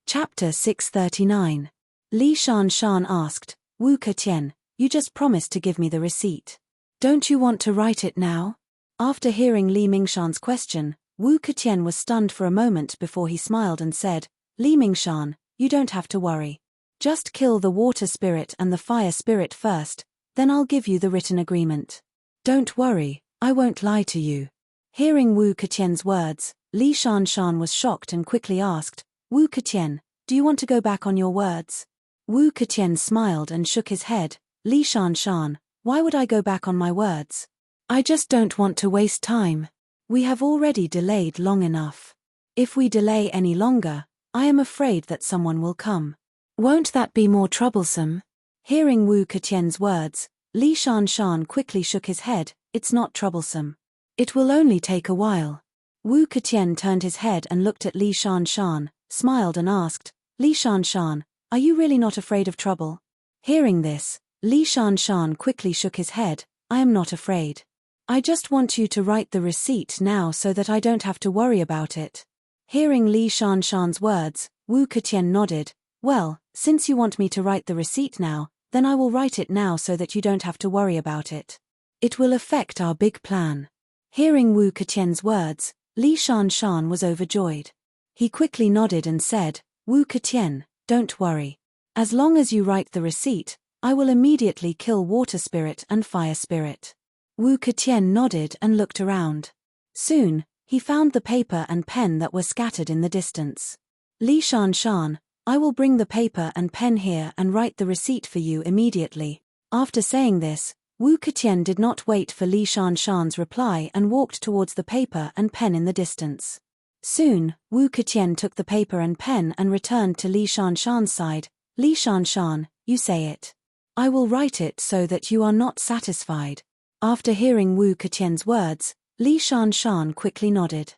Chapter 639. Li Shan asked, Wu Ketian, you just promised to give me the receipt. Don't you want to write it now? After hearing Li Mingshan's question, Wu Ketian was stunned for a moment before he smiled and said, Li Mingshan, you don't have to worry. Just kill the water spirit and the fire spirit first, then I'll give you the written agreement. Don't worry, I won't lie to you. Hearing Wu Ketian's words, Li Shan was shocked and quickly asked, Wu Ketian, do you want to go back on your words? Wu Ketian smiled and shook his head. Li Shan, why would I go back on my words? I just don't want to waste time. We have already delayed long enough. If we delay any longer, I am afraid that someone will come. Won't that be more troublesome? Hearing Wu Ketian's words, Li Shan quickly shook his head. It's not troublesome. It will only take a while. Wu Ketian turned his head and looked at Li Shan, smiled and asked, Li Shan, are you really not afraid of trouble? Hearing this, Li Shan quickly shook his head. I am not afraid. I just want you to write the receipt now so that I don't have to worry about it. Hearing Li Shan's words, Wu Ketian nodded. Well, since you want me to write the receipt now, then I will write it now so that you don't have to worry about it. It will affect our big plan. Hearing Wu Ketian's words, Li Shan was overjoyed. He quickly nodded and said, Wu Ketian, don't worry. As long as you write the receipt, I will immediately kill water spirit and fire spirit. Wu Ketian nodded and looked around. Soon, he found the paper and pen that were scattered in the distance. Li Shan, I will bring the paper and pen here and write the receipt for you immediately. After saying this, Wu Ketian did not wait for Li Shan's reply and walked towards the paper and pen in the distance. Soon, Wu Ketian took the paper and pen and returned to Li Shan's side. Li Shan, you say it. I will write it so that you are not satisfied. After hearing Wu Ketian's words, Li Shan quickly nodded.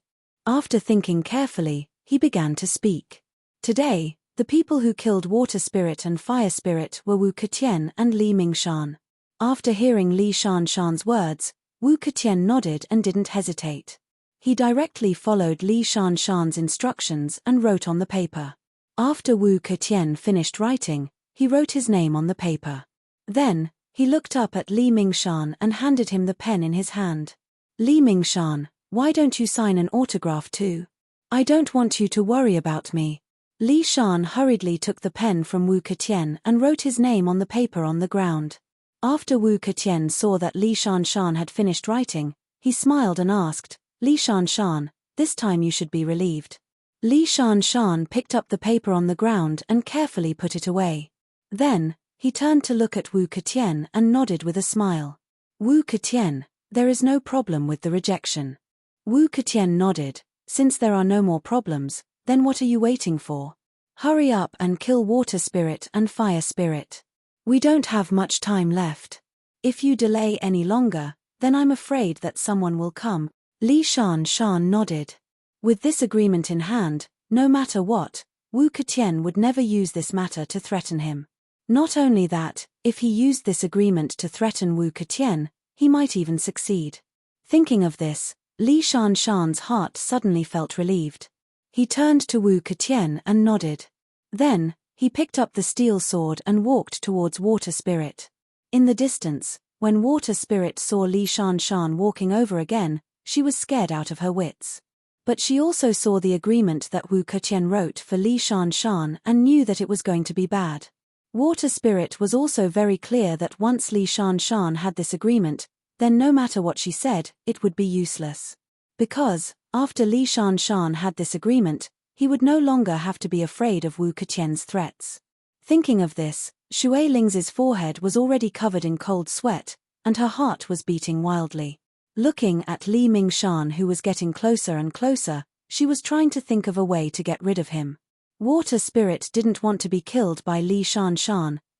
After thinking carefully, he began to speak. Today, the people who killed water spirit and fire spirit were Wu Ketian and Li Mingshan. After hearing Li Shan's words, Wu Ketian nodded and didn't hesitate. He directly followed Li Shan's instructions and wrote on the paper. After Wu Ketian finished writing, he wrote his name on the paper. Then, he looked up at Li Mingshan and handed him the pen in his hand. Li Mingshan, why don't you sign an autograph too? I don't want you to worry about me. Li Shan hurriedly took the pen from Wu Ketian and wrote his name on the paper on the ground. After Wu Ketian saw that Li Shan had finished writing, he smiled and asked, Li Shan, this time you should be relieved. Li Shan picked up the paper on the ground and carefully put it away. Then, he turned to look at Wu Ketian and nodded with a smile. Wu Ketian, there is no problem with the rejection. Wu Ketian nodded. Since there are no more problems, then what are you waiting for? Hurry up and kill water spirit and fire spirit. We don't have much time left. If you delay any longer, then I'm afraid that someone will come. Li Shan nodded. With this agreement in hand, no matter what, Wu Ketian would never use this matter to threaten him. Not only that, if he used this agreement to threaten Wu Ketian, he might even succeed. Thinking of this, Li Shan's heart suddenly felt relieved. He turned to Wu Ketian and nodded. Then, he picked up the steel sword and walked towards Water Spirit. In the distance, when Water Spirit saw Li Shan walking over again, she was scared out of her wits. But she also saw the agreement that Wu Ketian wrote for Li Shan and knew that it was going to be bad. Water Spirit was also very clear that once Li Shan had this agreement, then no matter what she said, it would be useless. Because, after Li Shan had this agreement, he would no longer have to be afraid of Wu Ketian's threats. Thinking of this, Shui Ling's forehead was already covered in cold sweat, and her heart was beating wildly. Looking at Li Mingshan, who was getting closer and closer, she was trying to think of a way to get rid of him. Water Spirit didn't want to be killed by Li Shan,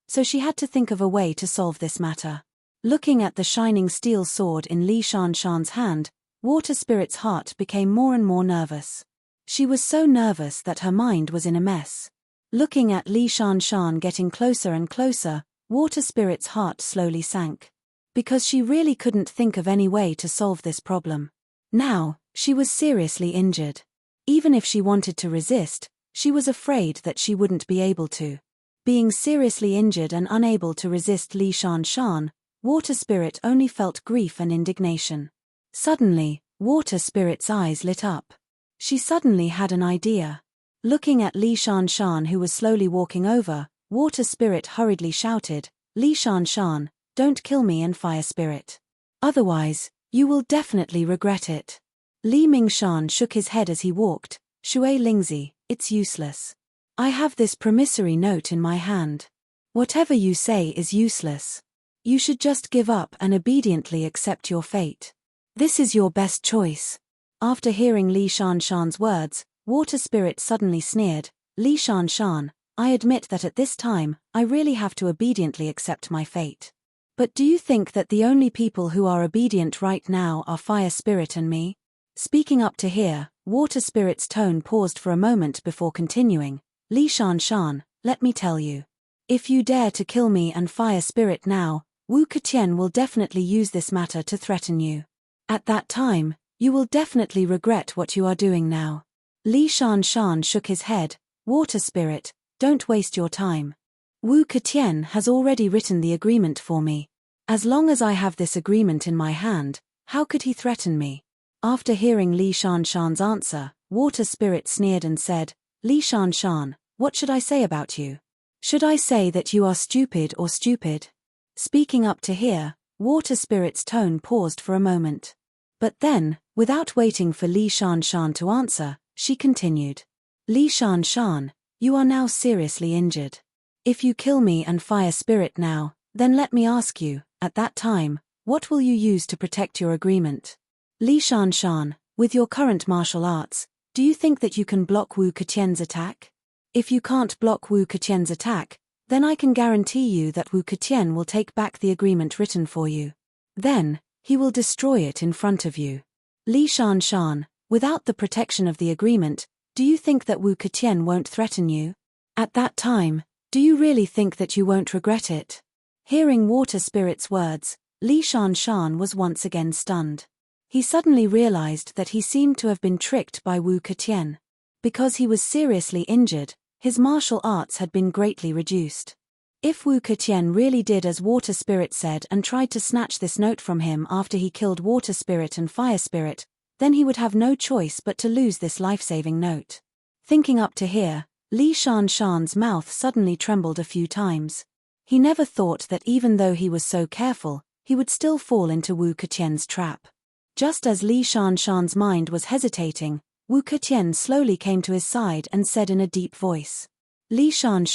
so she had to think of a way to solve this matter. Looking at the shining steel sword in Li Shan's hand, Water Spirit's heart became more and more nervous. She was so nervous that her mind was in a mess. Looking at Li Shan getting closer and closer, Water Spirit's heart slowly sank. Because she really couldn't think of any way to solve this problem. Now, she was seriously injured. Even if she wanted to resist, she was afraid that she wouldn't be able to. Being seriously injured and unable to resist Li Shan, Water Spirit only felt grief and indignation. Suddenly, Water Spirit's eyes lit up. She suddenly had an idea. Looking at Li Shan, who was slowly walking over, Water Spirit hurriedly shouted, "Li Shan, don't kill me and Fire Spirit. Otherwise, you will definitely regret it." Li Mingshan shook his head as he walked. "Shui Lingzi, it's useless. I have this promissory note in my hand. Whatever you say is useless. You should just give up and obediently accept your fate. This is your best choice." After hearing Li Shan's words, Water Spirit suddenly sneered, "Li Shan, I admit that at this time, I really have to obediently accept my fate. But do you think that the only people who are obedient right now are Fire Spirit and me?" Speaking up to here, Water Spirit's tone paused for a moment before continuing, "Li Shan, let me tell you. If you dare to kill me and Fire Spirit now, Wu Ketian will definitely use this matter to threaten you. At that time, you will definitely regret what you are doing now." Li Shan shook his head, "Water Spirit, don't waste your time. Wu Ketian has already written the agreement for me. As long as I have this agreement in my hand, how could he threaten me?" After hearing Li Shan's answer, Water Spirit sneered and said, "Li Shan, what should I say about you? Should I say that you are stupid or stupid?" Speaking up to here, Water Spirit's tone paused for a moment. But then, without waiting for Li Shan to answer, she continued, "Li Shan, you are now seriously injured. If you kill me and Fire Spirit now, then let me ask you, at that time, what will you use to protect your agreement? Li Shan, with your current martial arts, do you think that you can block Wu Ketian's attack? If you can't block Wu Ketian's attack, then I can guarantee you that Wu Ketian will take back the agreement written for you. Then, he will destroy it in front of you. Li Shan, without the protection of the agreement, do you think that Wu Ketian won't threaten you? At that time, do you really think that you won't regret it?" Hearing Water Spirit's words, Li Shan was once again stunned. He suddenly realized that he seemed to have been tricked by Wu Ketian. Because he was seriously injured, his martial arts had been greatly reduced. If Wu Ketian really did as Water Spirit said and tried to snatch this note from him after he killed Water Spirit and Fire Spirit, then he would have no choice but to lose this life-saving note. Thinking up to here, Li Shan's mouth suddenly trembled a few times. He never thought that even though he was so careful, he would still fall into Wu Ketian's trap. Just as Li Shan's mind was hesitating, Wu Ketian slowly came to his side and said in a deep voice, "Li Shan,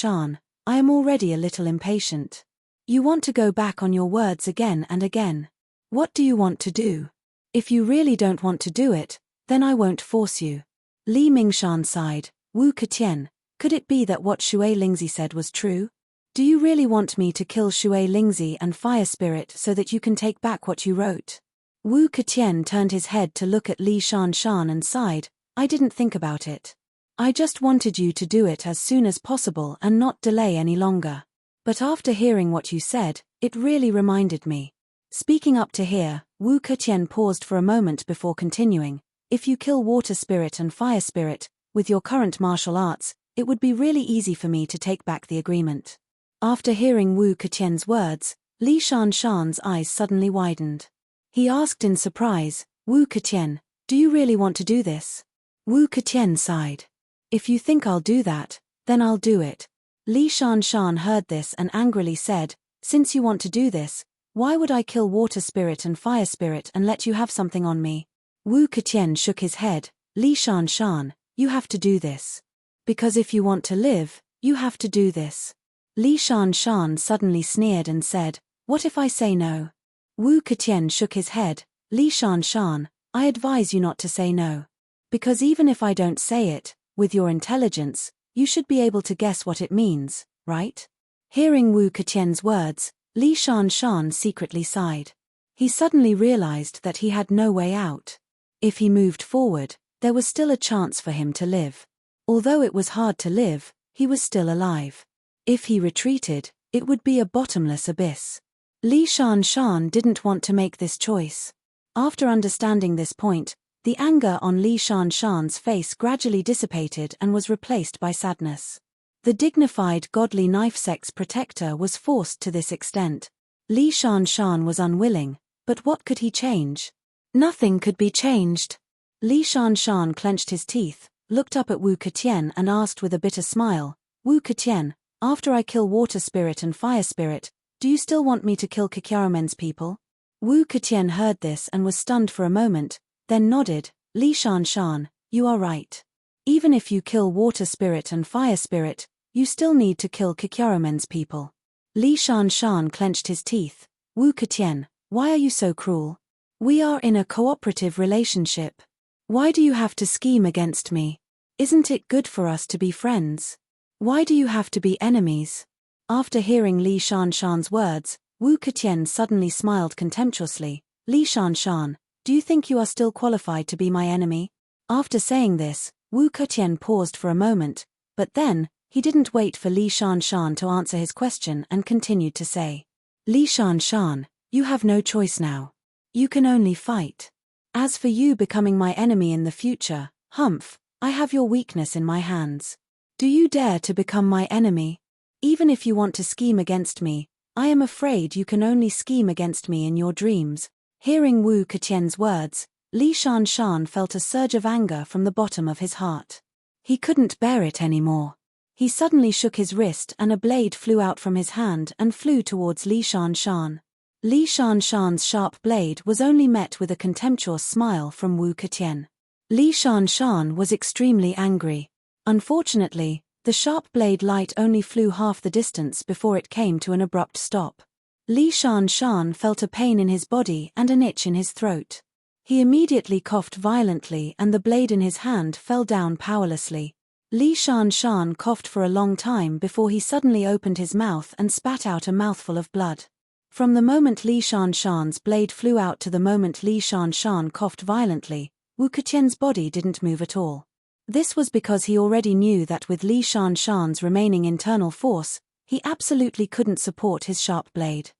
I am already a little impatient. You want to go back on your words again and again. What do you want to do? If you really don't want to do it, then I won't force you." Li Mingshan sighed, "Wu Ketian, could it be that what Shui Lingzi said was true? Do you really want me to kill Shui Lingzi and Fire Spirit so that you can take back what you wrote?" Wu Ketian turned his head to look at Li Shan and sighed, "I didn't think about it. I just wanted you to do it as soon as possible and not delay any longer. But after hearing what you said, it really reminded me." Speaking up to here, Wu Ketian paused for a moment before continuing, "If you kill Water Spirit and Fire Spirit, with your current martial arts, it would be really easy for me to take back the agreement." After hearing Wu Ketian's words, Li Shan's eyes suddenly widened. He asked in surprise, "Wu Ketian, do you really want to do this?" Wu Ketian sighed. "If you think I'll do that, then I'll do it." Li Shan heard this and angrily said, "Since you want to do this, why would I kill Water Spirit and Fire Spirit and let you have something on me?" Wu Ketian shook his head, "Li Shan, you have to do this. Because if you want to live, you have to do this." Li Shan suddenly sneered and said, "What if I say no?" Wu Ketian shook his head, "Li Shan, I advise you not to say no. Because even if I don't say it, with your intelligence, you should be able to guess what it means, right?" Hearing Wu Ketian's words, Li Shan secretly sighed. He suddenly realized that he had no way out. If he moved forward, there was still a chance for him to live. Although it was hard to live, he was still alive. If he retreated, it would be a bottomless abyss. Li Shan didn't want to make this choice. After understanding this point, The anger on Li Shanshan's face gradually dissipated and was replaced by sadness. The dignified godly knife sect's protector was forced to this extent. Li Shanshan was unwilling, but what could he change? Nothing could be changed. Li Shanshan clenched his teeth, looked up at Wu Keqian and asked with a bitter smile, Wu Keqian, after I kill water spirit and fire spirit, do you still want me to kill Kikyarumen's people? Wu Keqian heard this and was stunned for a moment, then nodded, Li Shanshan, you are right. Even if you kill water spirit and fire spirit, you still need to kill Kikyarumen's people. Li Shanshan clenched his teeth, Wu Keqian, why are you so cruel? We are in a cooperative relationship. Why do you have to scheme against me? Isn't it good for us to be friends? Why do you have to be enemies? After hearing Li Shanshan's words, Wu Keqian suddenly smiled contemptuously, Li Shanshan, do you think you are still qualified to be my enemy? After saying this, Wu Keqian paused for a moment, but then, he didn't wait for Li Shanshan to answer his question and continued to say, Li Shanshan, you have no choice now. You can only fight. As for you becoming my enemy in the future, Humph, I have your weakness in my hands. Do you dare to become my enemy? Even if you want to scheme against me, I am afraid you can only scheme against me in your dreams. Hearing Wu Keqian's words, Li Shanshan felt a surge of anger from the bottom of his heart. He couldn't bear it anymore. He suddenly shook his wrist and a blade flew out from his hand and flew towards Li Shanshan. Li Shanshan's sharp blade was only met with a contemptuous smile from Wu Keqian. Li Shanshan was extremely angry. Unfortunately, the sharp blade light only flew half the distance before it came to an abrupt stop. Li Shanshan felt a pain in his body and an itch in his throat. He immediately coughed violently and the blade in his hand fell down powerlessly. Li Shanshan coughed for a long time before he suddenly opened his mouth and spat out a mouthful of blood. From the moment Li Shanshan's blade flew out to the moment Li Shanshan coughed violently, Wu Keqian's body didn't move at all. This was because he already knew that with Li Shanshan's remaining internal force, he absolutely couldn't support his sharp blade.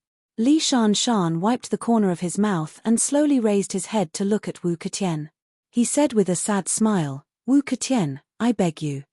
Li Shanshan wiped the corner of his mouth and slowly raised his head to look at Wu Keqian. He said with a sad smile, Wu Keqian, I beg you.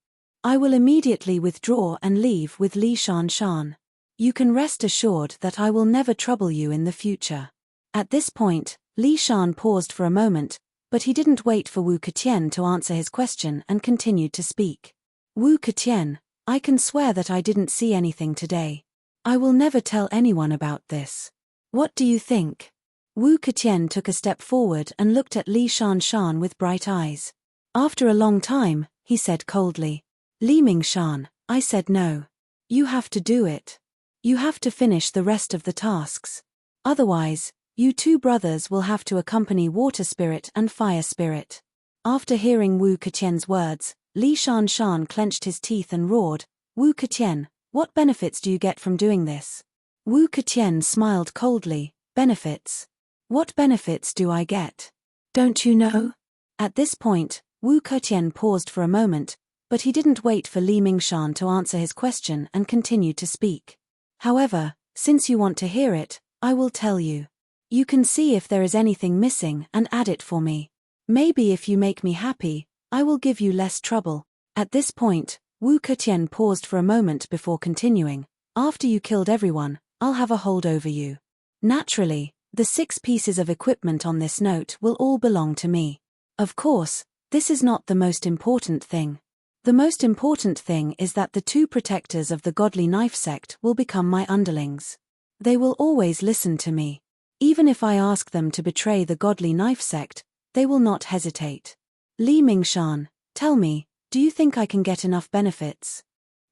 I will immediately withdraw and leave with Li Shanshan. You can rest assured that I will never trouble you in the future. At this point, Li Shan paused for a moment, but he didn't wait for Wu Keqian to answer his question and continued to speak. Wu Keqian, I can swear that I didn't see anything today. I will never tell anyone about this. What do you think? Wu Keqian took a step forward and looked at Li Shanshan with bright eyes. After a long time, he said coldly, Li Mingshan, I said no. You have to do it. You have to finish the rest of the tasks. Otherwise, you two brothers will have to accompany water spirit and fire spirit. After hearing Wu Keqian's words, Li Shanshan clenched his teeth and roared, Wu Keqian, what benefits do you get from doing this? Wu Keqian smiled coldly, benefits? What benefits do I get? Don't you know? At this point, Wu Keqian paused for a moment, but he didn't wait for Li Mingshan to answer his question and continued to speak. However, since you want to hear it, I will tell you. You can see if there is anything missing and add it for me. Maybe if you make me happy, I will give you less trouble. At this point, Wu Keqian paused for a moment before continuing. After you killed everyone, I'll have a hold over you. Naturally, the 6 pieces of equipment on this note will all belong to me. Of course, this is not the most important thing. The most important thing is that the 2 protectors of the godly knife sect will become my underlings. They will always listen to me. Even if I ask them to betray the godly knife sect, they will not hesitate. Li Mingshan, tell me, do you think I can get enough benefits?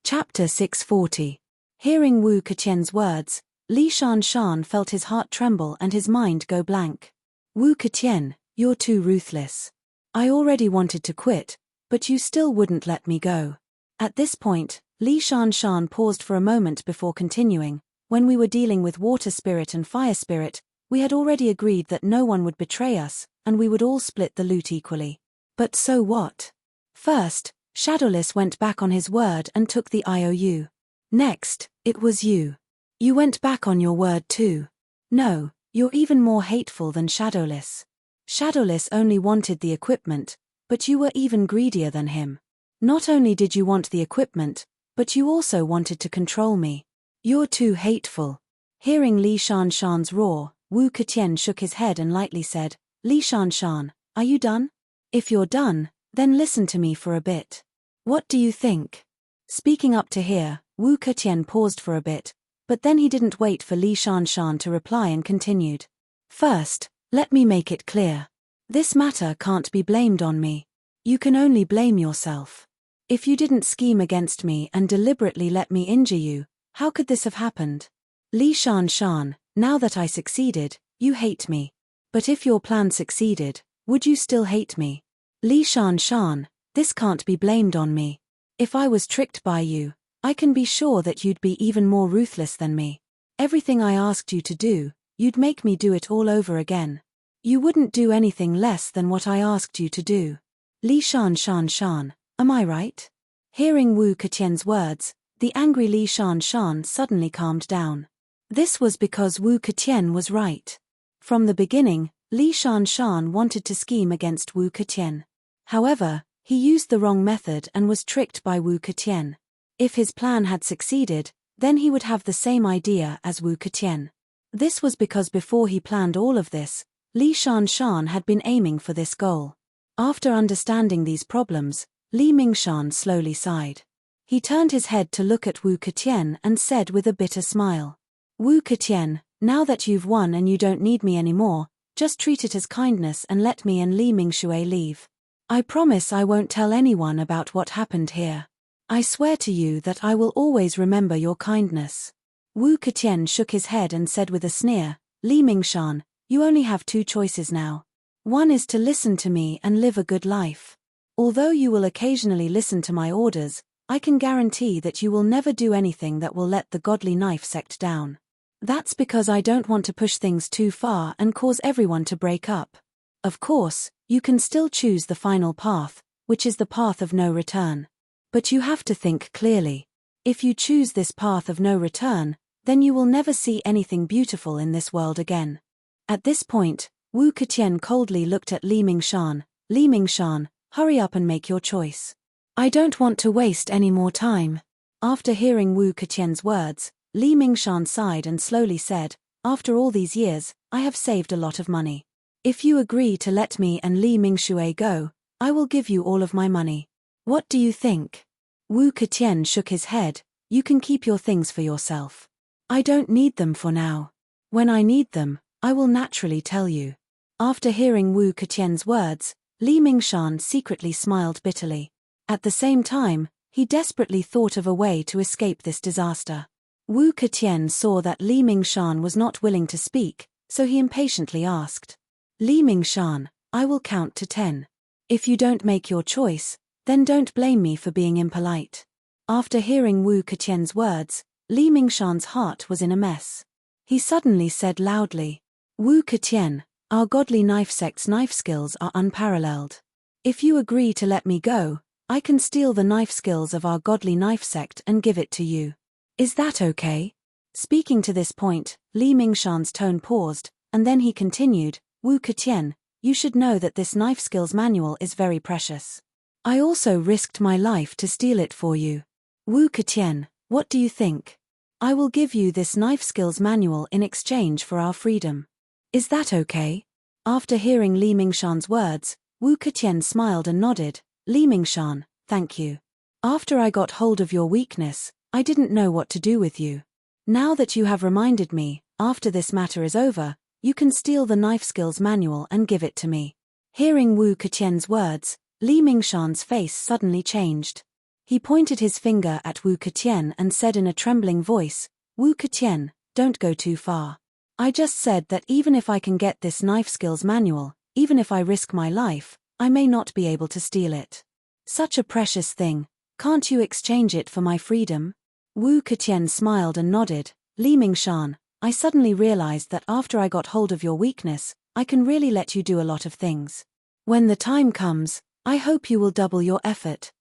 Chapter 640. Hearing Wu Keqian's words, Li Shanshan felt his heart tremble and his mind go blank. Wu Keqian, you're too ruthless. I already wanted to quit, but you still wouldn't let me go. At this point, Li Shanshan paused for a moment before continuing. When we were dealing with water spirit and fire spirit, we had already agreed that no one would betray us, and we would all split the loot equally. But so what? First, Shadowless went back on his word and took the IOU. Next, it was you. You went back on your word too. No, you're even more hateful than Shadowless. Shadowless only wanted the equipment, but you were even greedier than him. Not only did you want the equipment, but you also wanted to control me. You're too hateful. Hearing Li Shanshan's roar, Wu Keqian shook his head and lightly said, Li Shanshan, are you done? If you're done, then listen to me for a bit. What do you think? Speaking up to here, Wu Keqian paused for a bit, but then he didn't wait for Li Shanshan to reply and continued. First, let me make it clear. This matter can't be blamed on me. You can only blame yourself. If you didn't scheme against me and deliberately let me injure you, how could this have happened? Li Shanshan, now that I succeeded, you hate me. But if your plan succeeded, would you still hate me? Li Shanshan, this can't be blamed on me. If I was tricked by you, I can be sure that you'd be even more ruthless than me. Everything I asked you to do, you'd make me do it all over again. You wouldn't do anything less than what I asked you to do. Li Shanshan, am I right? Hearing Wu Keqian's words, the angry Li Shanshan suddenly calmed down. This was because Wu Keqian was right. From the beginning, Li Shanshan wanted to scheme against Wu Keqian. However, he used the wrong method and was tricked by Wu Keqian. If his plan had succeeded, then he would have the same idea as Wu Keqian. This was because before he planned all of this, Li Shanshan had been aiming for this goal. After understanding these problems, Li Mingshan slowly sighed. He turned his head to look at Wu Keqian and said with a bitter smile, Wu Keqian, now that you've won and you don't need me anymore, just treat it as kindness and let me and Li Mingshui leave. I promise I won't tell anyone about what happened here. I swear to you that I will always remember your kindness. Wu Keqian shook his head and said with a sneer, Li Mingshan, you only have two choices now. One is to listen to me and live a good life. Although you will occasionally listen to my orders, I can guarantee that you will never do anything that will let the godly knife sect down. That's because I don't want to push things too far and cause everyone to break up. Of course, you can still choose the final path, which is the path of no return. But you have to think clearly. If you choose this path of no return, then you will never see anything beautiful in this world again. At this point, Wu Keqian coldly looked at Li Mingshan. Li Mingshan, hurry up and make your choice. I don't want to waste any more time. After hearing Wu Keqian's words, Li Mingshan sighed and slowly said, after all these years, I have saved a lot of money. If you agree to let me and Li Mingshui go, I will give you all of my money. What do you think? Wu Keqian shook his head, you can keep your things for yourself. I don't need them for now. When I need them, I will naturally tell you. After hearing Wu Keqian's words, Li Mingshan secretly smiled bitterly. At the same time, he desperately thought of a way to escape this disaster. Wu Keqian saw that Li Mingshan was not willing to speak, so he impatiently asked. Li Mingshan, I will count to 10. If you don't make your choice, then don't blame me for being impolite. After hearing Wu Keqian's words, Li Mingshan's heart was in a mess. He suddenly said loudly, Wu Keqian, our godly knife sect's knife skills are unparalleled. If you agree to let me go, I can steal the knife skills of our godly knife sect and give it to you. Is that okay? Speaking to this point, Li Mingshan's tone paused, and then he continued, Wu Keqian, you should know that this knife skills manual is very precious. I also risked my life to steal it for you. Wu Keqian, what do you think? I will give you this knife skills manual in exchange for our freedom. Is that okay? After hearing Li Mingshan's words, Wu Keqian smiled and nodded, Li Mingshan, thank you. After I got hold of your weakness, I didn't know what to do with you. Now that you have reminded me, after this matter is over, you can steal the knife skills manual and give it to me. Hearing Wu Keqian's words, Li Mingshan's face suddenly changed. He pointed his finger at Wu Keqian and said in a trembling voice, Wu Keqian, don't go too far. I just said that even if I can get this knife skills manual, even if I risk my life, I may not be able to steal it. Such a precious thing, can't you exchange it for my freedom? Wu Keqian smiled and nodded, Li Mingshan, I suddenly realized that after I got hold of your weakness, I can really let you do a lot of things. When the time comes, I hope you will double your effort.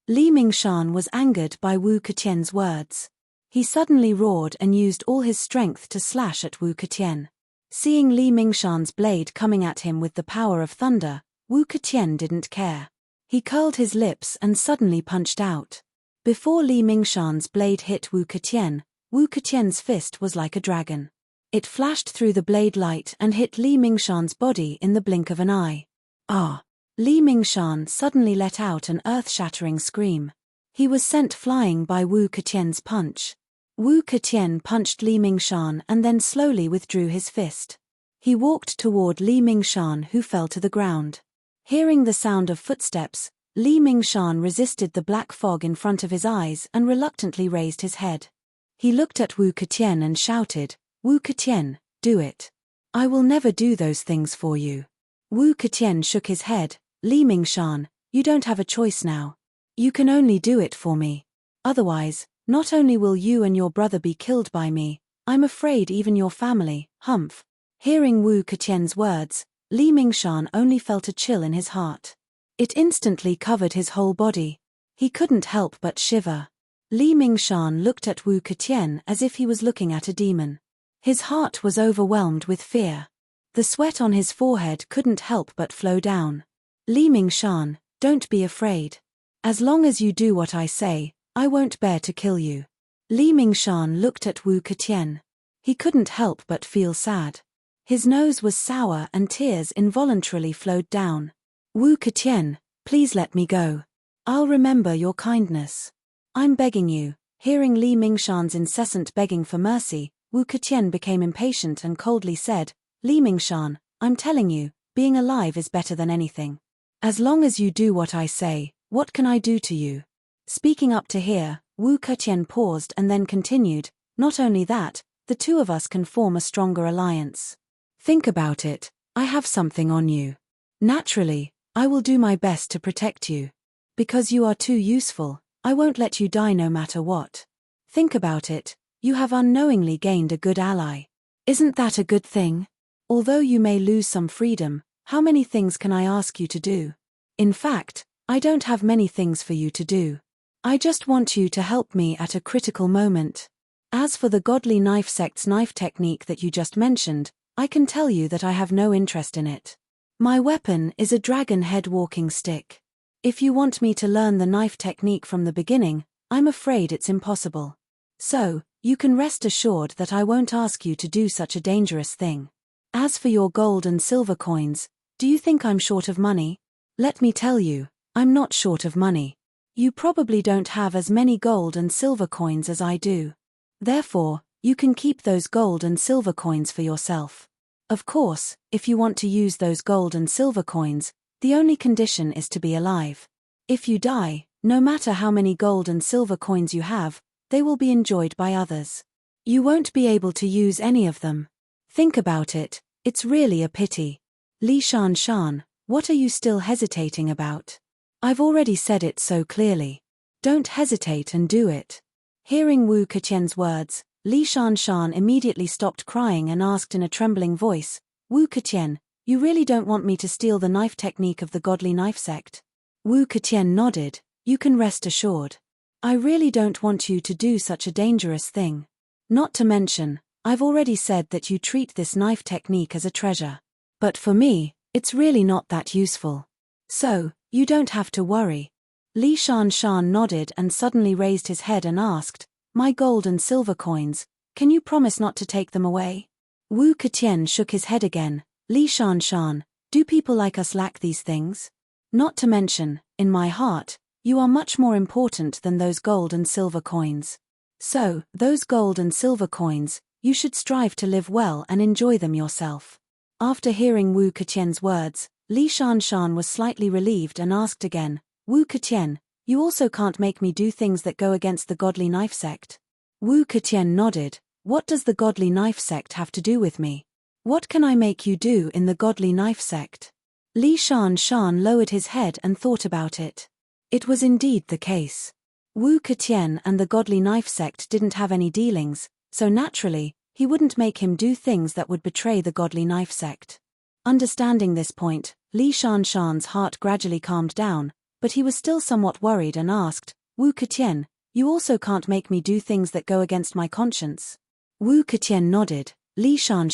Li Mingshan was angered by Wu Keqian's words. He suddenly roared and used all his strength to slash at Wu Keqian. Seeing Li Mingshan's blade coming at him with the power of thunder, Wu Keqian didn't care. He curled his lips and suddenly punched out. Before Li Mingshan's blade hit Wu Keqian's fist was like a dragon. It flashed through the blade light and hit Li Mingshan's body in the blink of an eye. Ah! Li Mingshan suddenly let out an earth-shattering scream. He was sent flying by Wu Keqian's punch. Wu Keqian punched Li Mingshan and then slowly withdrew his fist. He walked toward Li Mingshan, who fell to the ground. Hearing the sound of footsteps, Li Mingshan resisted the black fog in front of his eyes and reluctantly raised his head. He looked at Wu Keqian and shouted, "Wu Keqian, do it. I will never do those things for you." Wu Keqian shook his head. "Li Mingshan, you don't have a choice now. You can only do it for me. Otherwise, not only will you and your brother be killed by me, I'm afraid even your family." Humph. Hearing Wu Keqian's words, Li Mingshan only felt a chill in his heart. It instantly covered his whole body. He couldn't help but shiver. Li Mingshan looked at Wu Keqian as if he was looking at a demon. His heart was overwhelmed with fear. The sweat on his forehead couldn't help but flow down. "Li Mingshan, don't be afraid. As long as you do what I say, I won't bear to kill you." Li Mingshan looked at Wu Keqian. He couldn't help but feel sad. His nose was sour and tears involuntarily flowed down. "Wu Keqian, please let me go. I'll remember your kindness. I'm begging you." Hearing Li Mingshan's incessant begging for mercy, Wu Keqian became impatient and coldly said, "Li Mingshan, I'm telling you, being alive is better than anything. As long as you do what I say, what can I do to you?" Speaking up to here, Wu Keqian paused and then continued, "Not only that, the two of us can form a stronger alliance. Think about it, I have something on you. Naturally, I will do my best to protect you. Because you are too useful, I won't let you die no matter what. Think about it, you have unknowingly gained a good ally. Isn't that a good thing? Although you may lose some freedom, how many things can I ask you to do? In fact, I don't have many things for you to do. I just want you to help me at a critical moment. As for the Godly Knife Sect's knife technique that you just mentioned, I can tell you that I have no interest in it. My weapon is a dragon head walking stick. If you want me to learn the knife technique from the beginning, I'm afraid it's impossible. So, you can rest assured that I won't ask you to do such a dangerous thing. As for your gold and silver coins, do you think I'm short of money? Let me tell you, I'm not short of money. You probably don't have as many gold and silver coins as I do. Therefore, you can keep those gold and silver coins for yourself. Of course, if you want to use those gold and silver coins, the only condition is to be alive. If you die, no matter how many gold and silver coins you have, they will be enjoyed by others. You won't be able to use any of them. Think about it, it's really a pity. Li Shan, what are you still hesitating about? I've already said it so clearly. Don't hesitate and do it." Hearing Wu Keqian's words, Li Shan immediately stopped crying and asked in a trembling voice, "Wu Keqian, you really don't want me to steal the knife technique of the Godly Knife Sect?" Wu Keqian nodded, "You can rest assured. I really don't want you to do such a dangerous thing. Not to mention, I've already said that you treat this knife technique as a treasure. But for me, it's really not that useful. So, you don't have to worry." Li Shan nodded and suddenly raised his head and asked, "My gold and silver coins, can you promise not to take them away?" Wu Keqian shook his head again. "Li Shan, do people like us lack these things? Not to mention, in my heart, you are much more important than those gold and silver coins. So, those gold and silver coins, you should strive to live well and enjoy them yourself." After hearing Wu Keqian's words, Li Shan was slightly relieved and asked again, "Wu Keqian, you also can't make me do things that go against the Godly Knife Sect?" Wu Keqian nodded, "What does the Godly Knife Sect have to do with me? What can I make you do in the Godly Knife Sect?" Li Shan lowered his head and thought about it. It was indeed the case. Wu Keqian and the Godly Knife Sect didn't have any dealings, so naturally, he wouldn't make him do things that would betray the Godly Knife Sect. Understanding this point, Li Shan's heart gradually calmed down, but he was still somewhat worried and asked, "Wu Keqian, you also can't make me do things that go against my conscience?" Wu Keqian nodded, "Li Shan,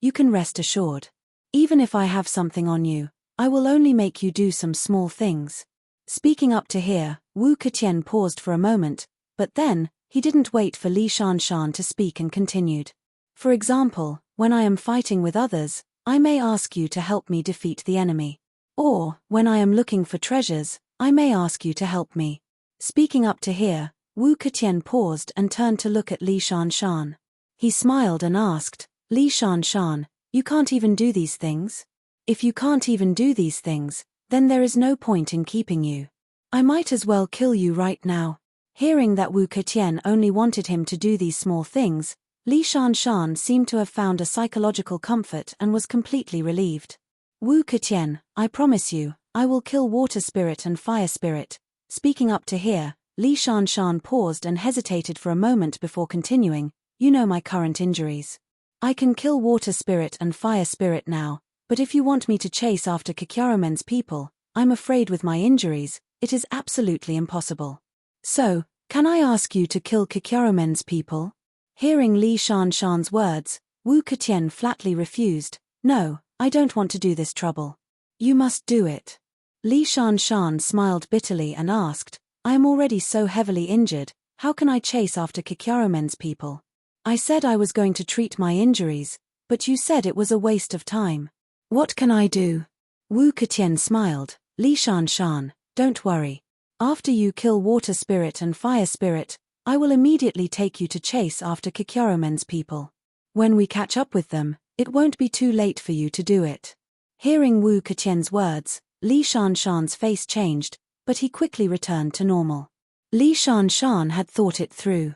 you can rest assured. Even if I have something on you, I will only make you do some small things. Speaking up to here, Wu Keqian paused for a moment, but then, he didn't wait for Li Shanshan to speak and continued. For example, when I am fighting with others, I may ask you to help me defeat the enemy. Or, when I am looking for treasures, I may ask you to help me. Speaking up to here, Wu Keqian paused and turned to look at Li Shanshan. He smiled and asked, Li Shanshan, you can't even do these things? If you can't even do these things, then there is no point in keeping you. I might as well kill you right now. Hearing that Wu Keqian only wanted him to do these small things, Li Shanshan seemed to have found a psychological comfort and was completely relieved. Wu Keqian, I promise you, I will kill water spirit and fire spirit. Speaking up to here, Li Shanshan paused and hesitated for a moment before continuing, you know my current injuries. I can kill water spirit and fire spirit now, but if you want me to chase after Kikyarumen's people, I'm afraid with my injuries, it is absolutely impossible. So, can I ask you to kill Kikyarumen's people? Hearing Li Shanshan's words, Wu Keqian flatly refused, no, I don't want to do this trouble. You must do it. Li Shanshan smiled bitterly and asked, I am already so heavily injured, how can I chase after Kikyarumen's people? I said I was going to treat my injuries, but you said it was a waste of time. What can I do? Wu Keqian smiled, Li Shanshan, don't worry. After you kill water spirit and fire spirit, I will immediately take you to chase after Kikyarumen's people. When we catch up with them, it won't be too late for you to do it. Hearing Wu Keqian's words, Li Shanshan's face changed, but he quickly returned to normal. Li Shanshan had thought it through.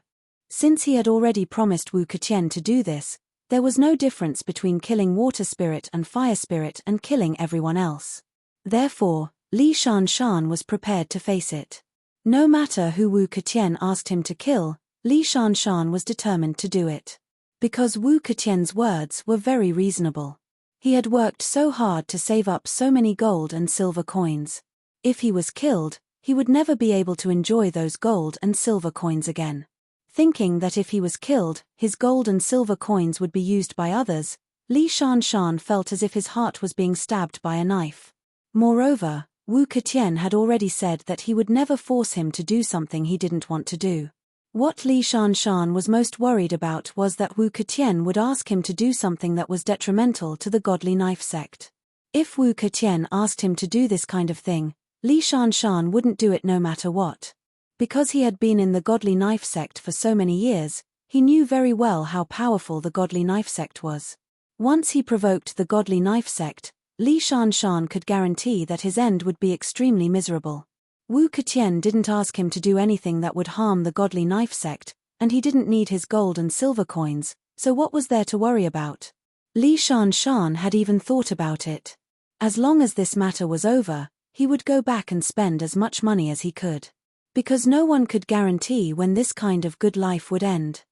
Since he had already promised Wu Keqian to do this, there was no difference between killing water spirit and fire spirit and killing everyone else. Therefore, Li Shanshan was prepared to face it. No matter who Wu Keqian asked him to kill, Li Shanshan was determined to do it. Because Wu Keqian's words were very reasonable. He had worked so hard to save up so many gold and silver coins. If he was killed, he would never be able to enjoy those gold and silver coins again. Thinking that if he was killed, his gold and silver coins would be used by others, Li Shanshan felt as if his heart was being stabbed by a knife. Moreover, Wu Keqian had already said that he would never force him to do something he didn't want to do. What Li Shanshan was most worried about was that Wu Keqian would ask him to do something that was detrimental to the godly knife sect. If Wu Keqian asked him to do this kind of thing, Li Shanshan wouldn't do it no matter what. Because he had been in the godly knife sect for so many years, he knew very well how powerful the godly knife sect was. Once he provoked the godly knife sect, Li Shanshan could guarantee that his end would be extremely miserable. Wu Keqian didn't ask him to do anything that would harm the godly knife sect, and he didn't need his gold and silver coins, so what was there to worry about? Li Shanshan had even thought about it. As long as this matter was over, he would go back and spend as much money as he could. Because no one could guarantee when this kind of good life would end.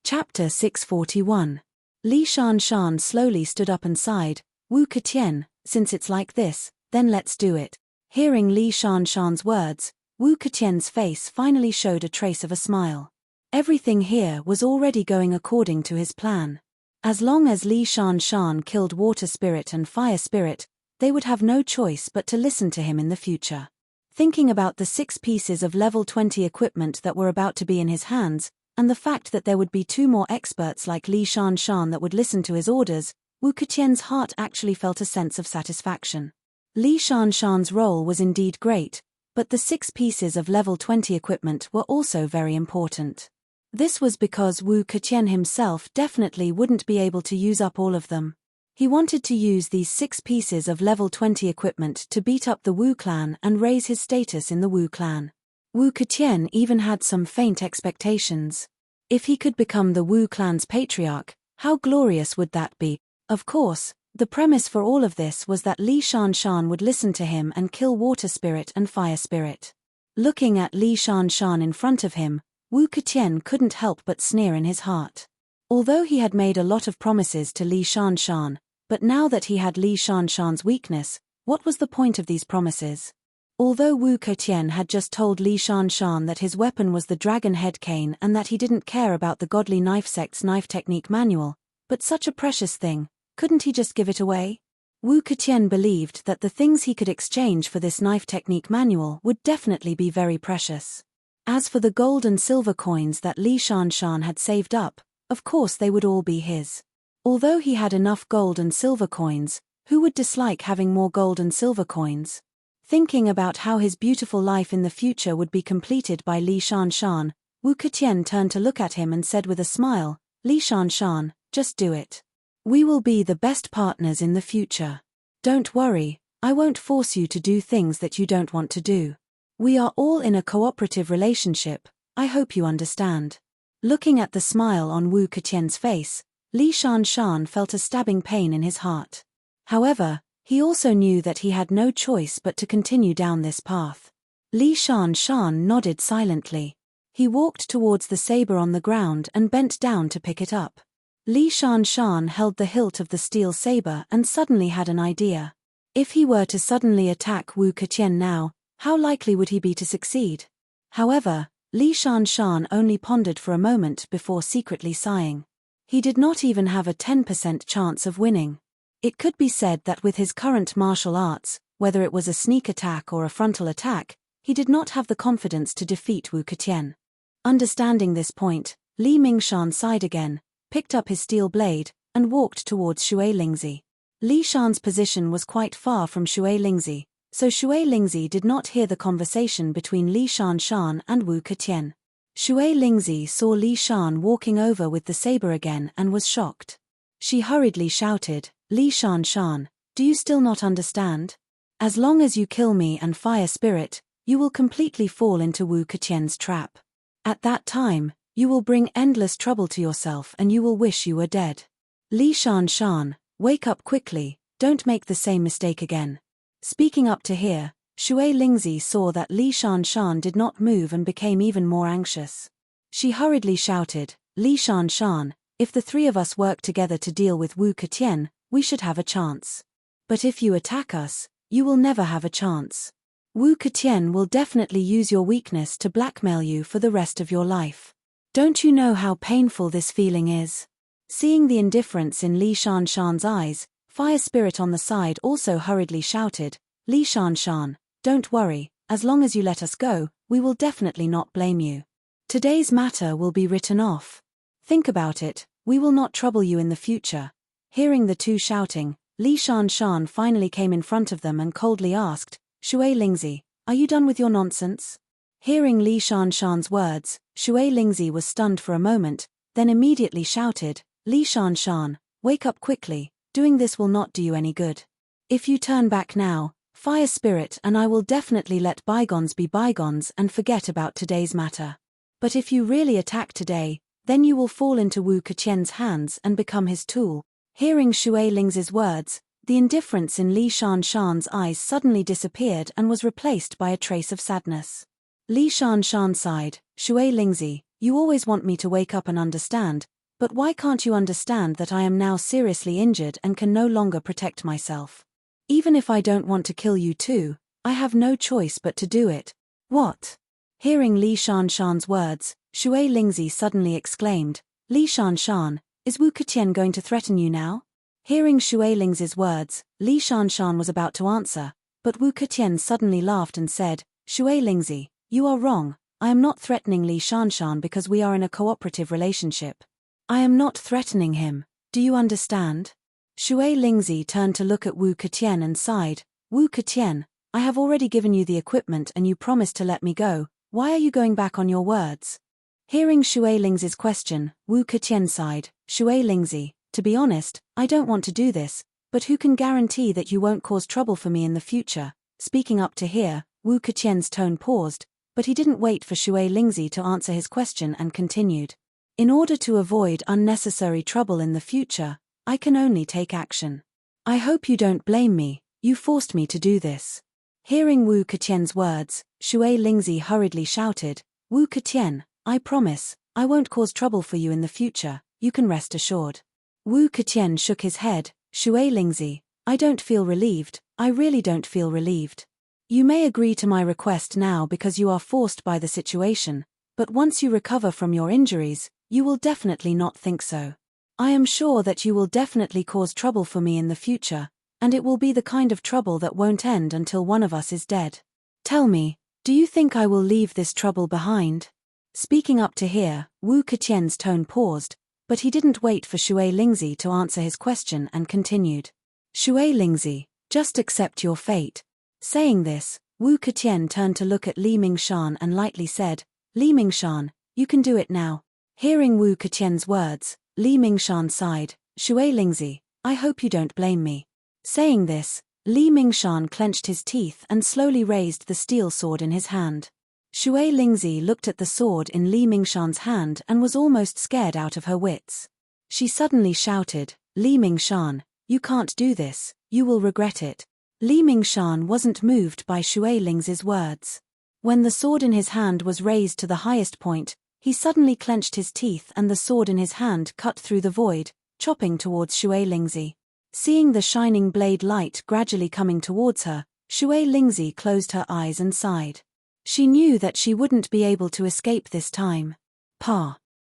Chapter 641. Li Shanshan slowly stood up and sighed, Wu Keqian, since it's like this, then let's do it. Hearing Li Shanshan's words, Wu Keqian's face finally showed a trace of a smile. Everything here was already going according to his plan. As long as Li Shanshan killed water spirit and fire spirit, they would have no choice but to listen to him in the future. Thinking about the 6 pieces of level 20 equipment that were about to be in his hands, and the fact that there would be 2 more experts like Li Shanshan that would listen to his orders, Wu Keqian's heart actually felt a sense of satisfaction. Li Shanshan's role was indeed great, but the 6 pieces of level 20 equipment were also very important. This was because Wu Keqian himself definitely wouldn't be able to use up all of them. He wanted to use these 6 pieces of level 20 equipment to beat up the Wu clan and raise his status in the Wu clan. Wu Keqian even had some faint expectations. If he could become the Wu clan's patriarch, how glorious would that be? Of course, the premise for all of this was that Li Shanshan would listen to him and kill water spirit and fire spirit. Looking at Li Shanshan in front of him, Wu Keqian couldn't help but sneer in his heart. Although he had made a lot of promises to Li Shanshan, but now that he had Li Shanshan's weakness, what was the point of these promises? Although Wu Keqian had just told Li Shanshan that his weapon was the dragon head cane and that he didn't care about the godly knife sect's knife technique manual, but such a precious thing, Couldn't he just give it away? Wu Keqian believed that the things he could exchange for this knife technique manual would definitely be very precious. As for the gold and silver coins that Li Shanshan had saved up, of course they would all be his. Although he had enough gold and silver coins, who would dislike having more gold and silver coins? Thinking about how his beautiful life in the future would be completed by Li Shanshan, Wu Keqian turned to look at him and said with a smile, Li Shanshan, just do it. We will be the best partners in the future. Don't worry, I won't force you to do things that you don't want to do. We are all in a cooperative relationship, I hope you understand. Looking at the smile on Wu Keqian's face, Li Shanshan felt a stabbing pain in his heart. However, he also knew that he had no choice but to continue down this path. Li Shanshan nodded silently. He walked towards the saber on the ground and bent down to pick it up. Li Shanshan held the hilt of the steel saber and suddenly had an idea. If he were to suddenly attack Wu Keqian now, how likely would he be to succeed? However, Li Shanshan only pondered for a moment before secretly sighing. He did not even have a 10% chance of winning. It could be said that with his current martial arts, whether it was a sneak attack or a frontal attack, he did not have the confidence to defeat Wu Keqian. Understanding this point, Li Mingshan sighed again, picked up his steel blade, and walked towards Shui Lingzi. Li Shan's position was quite far from Shui Lingzi, so Shui Lingzi did not hear the conversation between Li Shanshan and Wu Keqian. Shui Lingzi saw Li Shan walking over with the saber again and was shocked. She hurriedly shouted, Li Shanshan, do you still not understand? As long as you kill me and fire spirit, you will completely fall into Wu Keqian's trap. At that time, you will bring endless trouble to yourself and you will wish you were dead. Li Shanshan, wake up quickly, don't make the same mistake again. Speaking up to hear, Shui Lingzi saw that Li Shanshan did not move and became even more anxious. She hurriedly shouted, Li Shanshan, if the three of us work together to deal with Wu Keqian, we should have a chance. But if you attack us, you will never have a chance. Wu Keqian will definitely use your weakness to blackmail you for the rest of your life. Don't you know how painful this feeling is? Seeing the indifference in Li Shanshan's eyes, Fire Spirit on the side also hurriedly shouted, Li Shanshan, don't worry, as long as you let us go, we will definitely not blame you. Today's matter will be written off. Think about it, we will not trouble you in the future. Hearing the two shouting, Li Shanshan finally came in front of them and coldly asked, Shui Lingzi, are you done with your nonsense? Hearing Li Shanshan's words, Shui Lingzi was stunned for a moment, then immediately shouted, Li Shanshan, wake up quickly, doing this will not do you any good. If you turn back now, Fire Spirit and I will definitely let bygones be bygones and forget about today's matter. But if you really attack today, then you will fall into Wu Keqian's hands and become his tool. Hearing Shui Lingzi's words, the indifference in Li Shanshan's eyes suddenly disappeared and was replaced by a trace of sadness. Li Shanshan sighed, Shui Lingzi, you always want me to wake up and understand, but why can't you understand that I am now seriously injured and can no longer protect myself? Even if I don't want to kill you too, I have no choice but to do it. What? Hearing Li Shanshan's words, Shui Lingzi suddenly exclaimed, Li Shanshan, is Wu Keqian going to threaten you now? Hearing Shui Lingzi's words, Li Shanshan was about to answer, but Wu Keqian suddenly laughed and said, Shui Lingzi, you are wrong, I am not threatening Li Shanshan because we are in a cooperative relationship. I am not threatening him, do you understand? Shui Lingzi turned to look at Wu Keqian and sighed, Wu Keqian, I have already given you the equipment and you promised to let me go, why are you going back on your words? Hearing Shui Lingzi's question, Wu Keqian sighed, Shui Lingzi, to be honest, I don't want to do this, but who can guarantee that you won't cause trouble for me in the future? Speaking up to hear, Wu Keqian's tone paused, but he didn't wait for Shui Lingzi to answer his question and continued. In order to avoid unnecessary trouble in the future, I can only take action. I hope you don't blame me, you forced me to do this. Hearing Wu Keqian's words, Shui Lingzi hurriedly shouted, Wu Keqian, I promise, I won't cause trouble for you in the future, you can rest assured. Wu Keqian shook his head, Shui Lingzi, I don't feel relieved, I really don't feel relieved. You may agree to my request now because you are forced by the situation, but once you recover from your injuries, you will definitely not think so. I am sure that you will definitely cause trouble for me in the future, and it will be the kind of trouble that won't end until one of us is dead. Tell me, do you think I will leave this trouble behind? Speaking up to here, Wu Keqian's tone paused, but he didn't wait for Shui Lingzi to answer his question and continued. Shui Lingzi, just accept your fate. Saying this, Wu Keqian turned to look at Li Mingshan and lightly said, Li Mingshan, you can do it now. Hearing Wu Keqian's words, Li Mingshan sighed, Shui Lingzi, I hope you don't blame me. Saying this, Li Mingshan clenched his teeth and slowly raised the steel sword in his hand. Shui Lingzi looked at the sword in Li Mingshan's hand and was almost scared out of her wits. She suddenly shouted, Li Mingshan, you can't do this, you will regret it. Li Mingshan wasn't moved by Shui Lingzi's words. When the sword in his hand was raised to the highest point, he suddenly clenched his teeth and the sword in his hand cut through the void, chopping towards Shui Lingzi. Seeing the shining blade light gradually coming towards her, Shui Lingzi closed her eyes and sighed. She knew that she wouldn't be able to escape this time.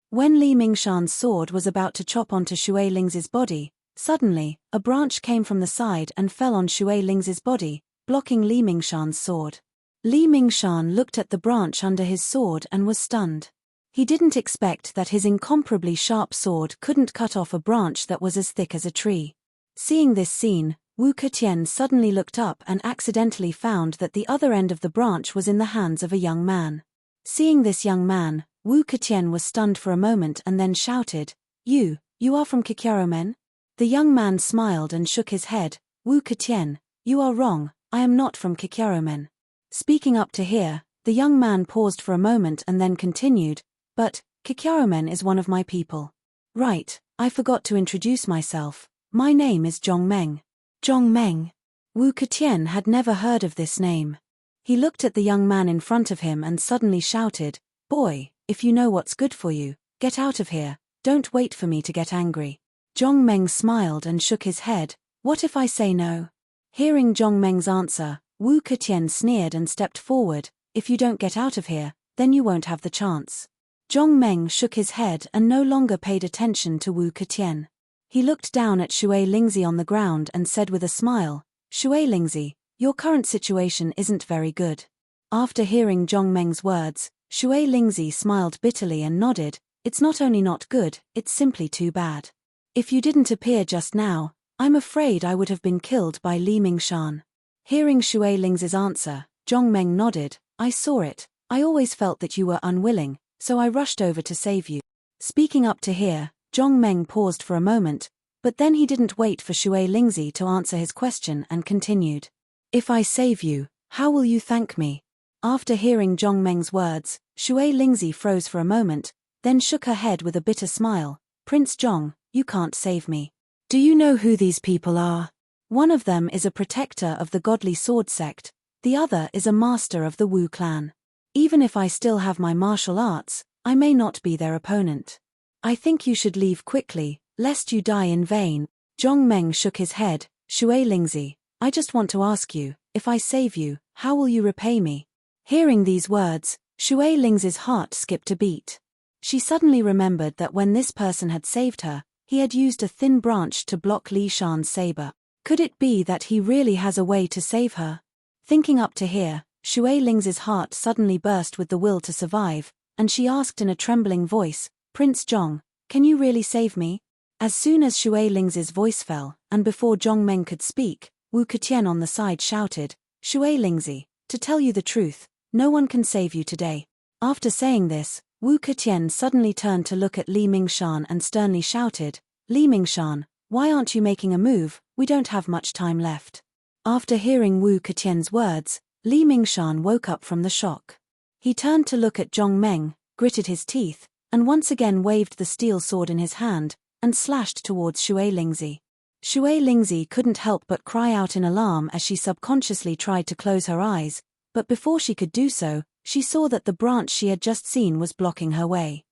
When Li Mingshan's sword was about to chop onto Shui Lingzi's body, suddenly, a branch came from the side and fell on Shui Lingzi's body, blocking Li Mingshan's sword. Li Mingshan looked at the branch under his sword and was stunned. He didn't expect that his incomparably sharp sword couldn't cut off a branch that was as thick as a tree. Seeing this scene, Wu Keqian suddenly looked up and accidentally found that the other end of the branch was in the hands of a young man. Seeing this young man, Wu Keqian was stunned for a moment and then shouted, You are from Kikyaromen? The young man smiled and shook his head, Wu Keqian, you are wrong, I am not from Kikyaromen. Speaking up to here, the young man paused for a moment and then continued, But, Kikyaromen is one of my people. Right, I forgot to introduce myself. My name is Zhong Meng. Zhong Meng. Wu Keqian had never heard of this name. He looked at the young man in front of him and suddenly shouted, Boy, if you know what's good for you, get out of here, don't wait for me to get angry. Zhong Meng smiled and shook his head, What if I say no? Hearing Zhong Meng's answer, Wu Keqian sneered and stepped forward, If you don't get out of here, then you won't have the chance. Zhong Meng shook his head and no longer paid attention to Wu Keqian. He looked down at Shui Lingzi on the ground and said with a smile, Shui Lingzi, your current situation isn't very good. After hearing Zhong Meng's words, Shui Lingzi smiled bitterly and nodded, It's not only not good, it's simply too bad. If you didn't appear just now, I'm afraid I would have been killed by Li Mingshan. Hearing Shui Lingzi's answer, Zhong Meng nodded, I saw it, I always felt that you were unwilling, so I rushed over to save you. Speaking up to here, Zhong Meng paused for a moment, but then he didn't wait for Shui Lingzi to answer his question and continued. If I save you, how will you thank me? After hearing Zhong Meng's words, Shui Lingzi froze for a moment, then shook her head with a bitter smile, Prince Zhong, you can't save me. Do you know who these people are? One of them is a protector of the godly sword sect, the other is a master of the Wu clan. Even if I still have my martial arts, I may not be their opponent. I think you should leave quickly, lest you die in vain. Zhong Meng shook his head, Shui Lingzi, I just want to ask you, if I save you, how will you repay me? Hearing these words, Shui Lingzi's heart skipped a beat. She suddenly remembered that when this person had saved her, he had used a thin branch to block Li Shan's saber. Could it be that he really has a way to save her? Thinking up to here, Shui Lingzi's heart suddenly burst with the will to survive, and she asked in a trembling voice, Prince Zhong, can you really save me? As soon as Shui Lingzi's voice fell, and before Zhong Meng could speak, Wu Keqian on the side shouted, Shui Lingzi, to tell you the truth, no one can save you today. After saying this, Wu Keqian suddenly turned to look at Li Mingshan and sternly shouted, Li Mingshan, why aren't you making a move, we don't have much time left. After hearing Wu Keqian's words, Li Mingshan woke up from the shock. He turned to look at Zhong Meng, gritted his teeth, and once again waved the steel sword in his hand, and slashed towards Shui Lingzi. Shui Lingzi couldn't help but cry out in alarm as she subconsciously tried to close her eyes, but before she could do so, she saw that the branch she had just seen was blocking her way.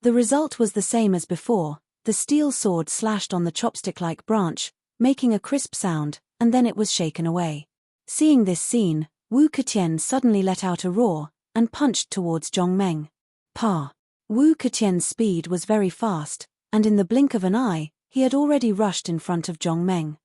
The result was the same as before, the steel sword slashed on the chopstick-like branch, making a crisp sound, and then it was shaken away. Seeing this scene, Wu Keqian suddenly let out a roar, and punched towards Zhong Meng. Wu Keqian's speed was very fast, and in the blink of an eye, he had already rushed in front of Zhong Meng.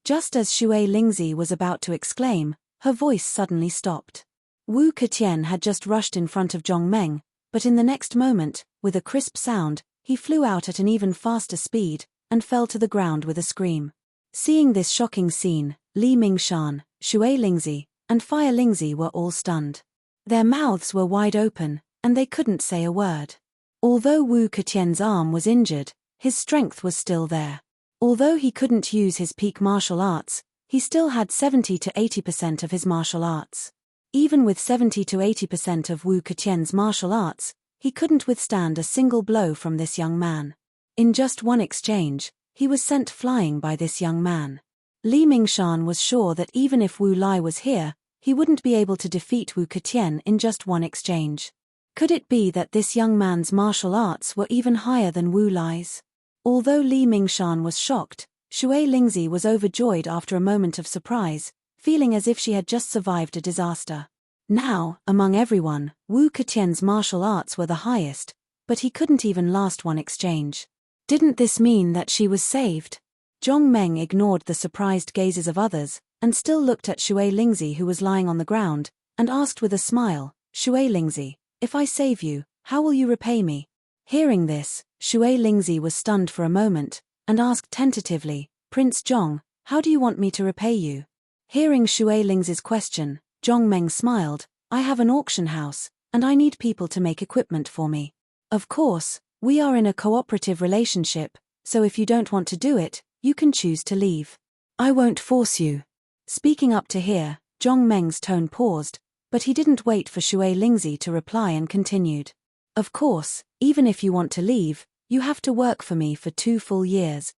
Just as Xue Lingzi was about to exclaim, her voice suddenly stopped. Wu Keqian had just rushed in front of Zhong Meng, but in the next moment, with a crisp sound, he flew out at an even faster speed, and fell to the ground with a scream. Seeing this shocking scene, Li Mingshan, Xue Lingzi, and Fire Lingzi were all stunned. Their mouths were wide open, and they couldn't say a word. Although Wu Keqian's arm was injured, his strength was still there. Although he couldn't use his peak martial arts, he still had 70 to 80% of his martial arts. Even with 70 to 80% of Wu Keqian's martial arts, he couldn't withstand a single blow from this young man. In just one exchange, he was sent flying by this young man. Li Mingshan was sure that even if Wu Lai was here, he wouldn't be able to defeat Wu Keqian in just one exchange. Could it be that this young man's martial arts were even higher than Wu Lai's? Although Li Mingshan was shocked, Xue Lingzi was overjoyed after a moment of surprise, feeling as if she had just survived a disaster. Now, among everyone, Wu Keqian's martial arts were the highest, but he couldn't even last one exchange. Didn't this mean that she was saved? Zhong Meng ignored the surprised gazes of others, and still looked at Xue Lingzi, who was lying on the ground, and asked with a smile, "Xue Lingzi, if I save you, how will you repay me?" Hearing this, Xue Lingzi was stunned for a moment, and asked tentatively, "Prince Zhong, how do you want me to repay you?" Hearing Xue Lingzi's question, Zhong Meng smiled, "I have an auction house, and I need people to make equipment for me. Of course, we are in a cooperative relationship, so if you don't want to do it, you can choose to leave. I won't force you." Speaking up to here, Zhong Meng's tone paused, but he didn't wait for Xue Lingzi to reply and continued. "Of course, even if you want to leave, you have to work for me for 2 full years.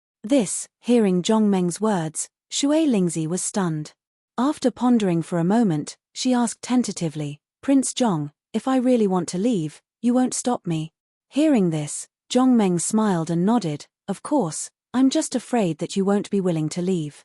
Hearing Zhong Meng's words, Xue Lingzi was stunned. After pondering for a moment, she asked tentatively, "Prince Zhong, if I really want to leave, you won't stop me?" Hearing this, Zhong Meng smiled and nodded, "Of course, I'm just afraid that you won't be willing to leave."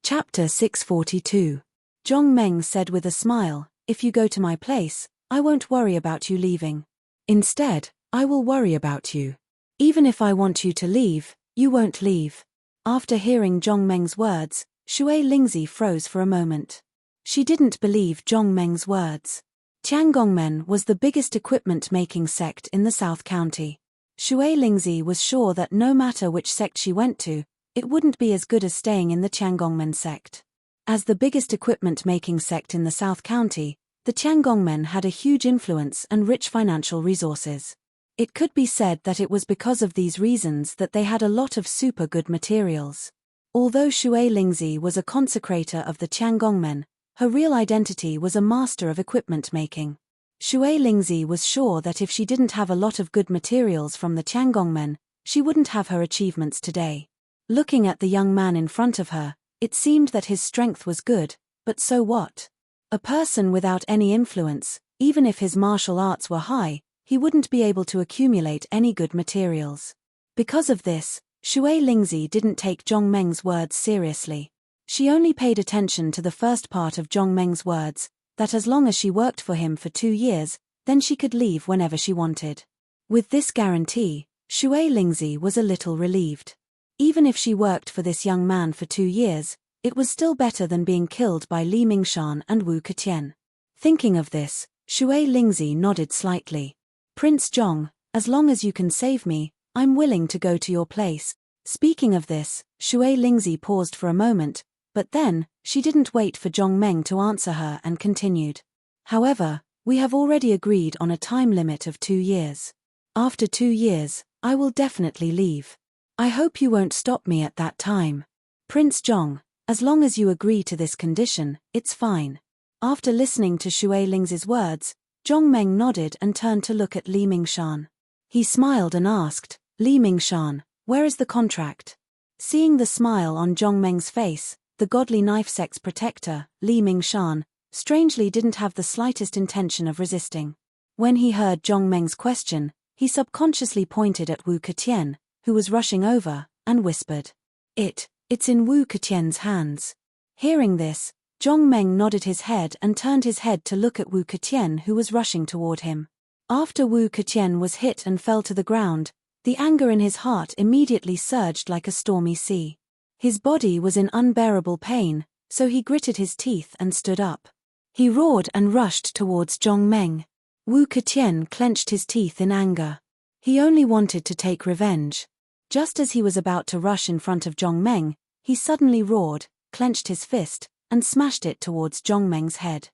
Chapter 642. Zhong Meng said with a smile, "If you go to my place, I won't worry about you leaving. Instead, I will worry about you. Even if I want you to leave, you won't leave." After hearing Zhong Meng's words, Xue Lingzi froze for a moment. She didn't believe Zhong Meng's words. Tiangongmen was the biggest equipment-making sect in the South County. Xue Lingzi was sure that no matter which sect she went to, it wouldn't be as good as staying in the Tiangongmen sect. As the biggest equipment-making sect in the South County, the Tiangongmen had a huge influence and rich financial resources. It could be said that it was because of these reasons that they had a lot of super good materials. Although Xue Lingzi was a consecrator of the Tiangongmen, her real identity was a master of equipment making. Xue Lingzi was sure that if she didn't have a lot of good materials from the Tiangongmen, she wouldn't have her achievements today. Looking at the young man in front of her, it seemed that his strength was good, but so what? A person without any influence, even if his martial arts were high, he wouldn't be able to accumulate any good materials. Because of this, Xue Lingzi didn't take Zhong Meng's words seriously. She only paid attention to the first part of Zhong Meng's words, that as long as she worked for him for 2 years, then she could leave whenever she wanted. With this guarantee, Xue Lingzi was a little relieved. Even if she worked for this young man for 2 years, it was still better than being killed by Li Mingshan and Wu Keqian. Thinking of this, Xue Lingzi nodded slightly. "Prince Zhong, as long as you can save me, I'm willing to go to your place." Speaking of this, Xue Lingzi paused for a moment, but then, she didn't wait for Zhong Meng to answer her and continued. "However, we have already agreed on a time limit of 2 years. After 2 years, I will definitely leave. I hope you won't stop me at that time. Prince Zhong, as long as you agree to this condition, it's fine." After listening to Xue Lingzi's words, Zhong Meng nodded and turned to look at Li Mingshan. He smiled and asked, "Li Mingshan, where is the contract?" Seeing the smile on Zhong Meng's face, the godly knife sect's protector, Li Mingshan, strangely didn't have the slightest intention of resisting. When he heard Zhong Meng's question, he subconsciously pointed at Wu Keqian, who was rushing over, and whispered, It's in Wu Keqian's hands." Hearing this, Zhong Meng nodded his head and turned his head to look at Wu Keqian, who was rushing toward him. After Wu Keqian was hit and fell to the ground, The anger in his heart immediately surged like a stormy sea. His body was in unbearable pain, so he gritted his teeth and stood up. He roared and rushed towards Zhong Meng. Wu Keqian clenched his teeth in anger. He only wanted to take revenge. Just as he was about to rush in front of Zhong Meng, he suddenly roared, clenched his fist, and smashed it towards Zhong Meng's head.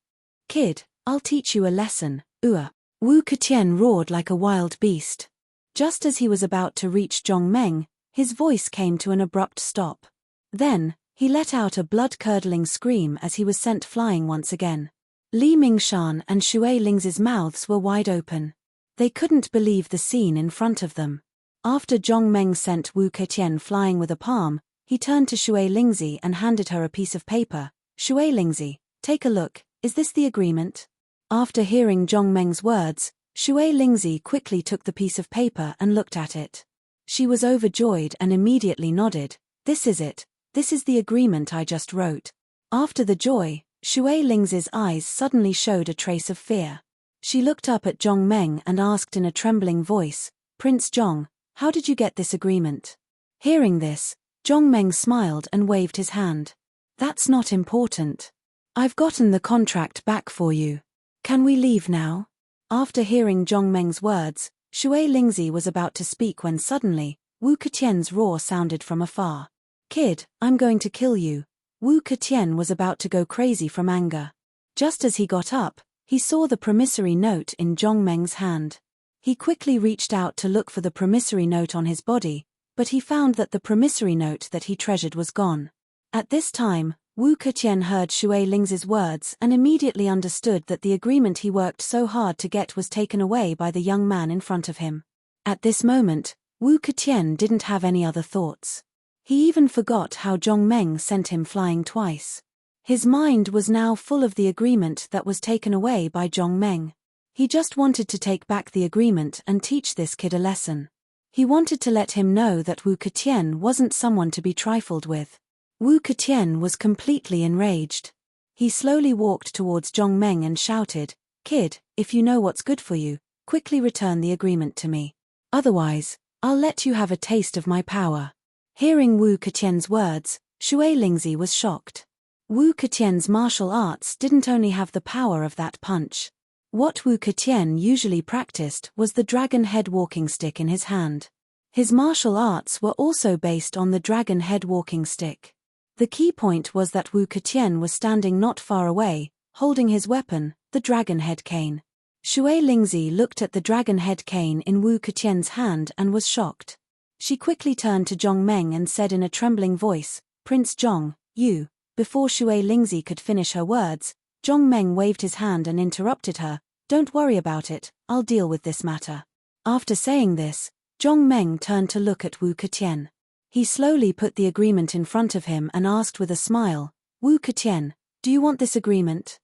"Kid, I'll teach you a lesson, Ua." Wu Keqian roared like a wild beast. Just as he was about to reach Zhong Meng, his voice came to an abrupt stop. Then, he let out a blood-curdling scream as he was sent flying once again. Li Mingshan and Xue Lingzi's mouths were wide open. They couldn't believe the scene in front of them. After Zhong Meng sent Wu Keqian flying with a palm, he turned to Xue Lingzi and handed her a piece of paper. "Xue Lingzi, take a look, is this the agreement?" After hearing Zhong Meng's words, Xue Lingzi quickly took the piece of paper and looked at it. She was overjoyed and immediately nodded. "This is it. This is the agreement I just wrote." After the joy, Xue Lingzi's eyes suddenly showed a trace of fear. She looked up at Zhong Meng and asked in a trembling voice, "Prince Zhong, how did you get this agreement?" Hearing this, Zhong Meng smiled and waved his hand. "That's not important. I've gotten the contract back for you. Can we leave now?" After hearing Zhong Meng's words, Xue Lingzi was about to speak when suddenly, Wu Keqian's roar sounded from afar. "Kid, I'm going to kill you." Wu Keqian was about to go crazy from anger. Just as he got up, he saw the promissory note in Zhong Meng's hand. He quickly reached out to look for the promissory note on his body, but he found that the promissory note that he treasured was gone. At this time, Wu Keqian heard Xue Lingzi's words and immediately understood that the agreement he worked so hard to get was taken away by the young man in front of him. At this moment, Wu Keqian didn't have any other thoughts. He even forgot how Zhong Meng sent him flying twice. His mind was now full of the agreement that was taken away by Zhong Meng. He just wanted to take back the agreement and teach this kid a lesson. He wanted to let him know that Wu Keqian wasn't someone to be trifled with. Wu Keqian was completely enraged. He slowly walked towards Zhong Meng and shouted, "Kid, if you know what's good for you, quickly return the agreement to me. Otherwise, I'll let you have a taste of my power." Hearing Wu Keqian's words, Xue Lingzi was shocked. Wu Keqian's martial arts didn't only have the power of that punch. What Wu Keqian usually practiced was the dragon head walking stick in his hand. His martial arts were also based on the dragon head walking stick. The key point was that Wu Keqian was standing not far away, holding his weapon, the dragon head cane. Xue Lingzi looked at the dragon head cane in Wu Keqian's hand and was shocked. She quickly turned to Zhong Meng and said in a trembling voice, "Prince Zhong, you..." Before Xue Lingzi could finish her words, Zhong Meng waved his hand and interrupted her, "Don't worry about it, I'll deal with this matter." After saying this, Zhong Meng turned to look at Wu Keqian. He slowly put the agreement in front of him and asked with a smile, "Wu Keqian, do you want this agreement?"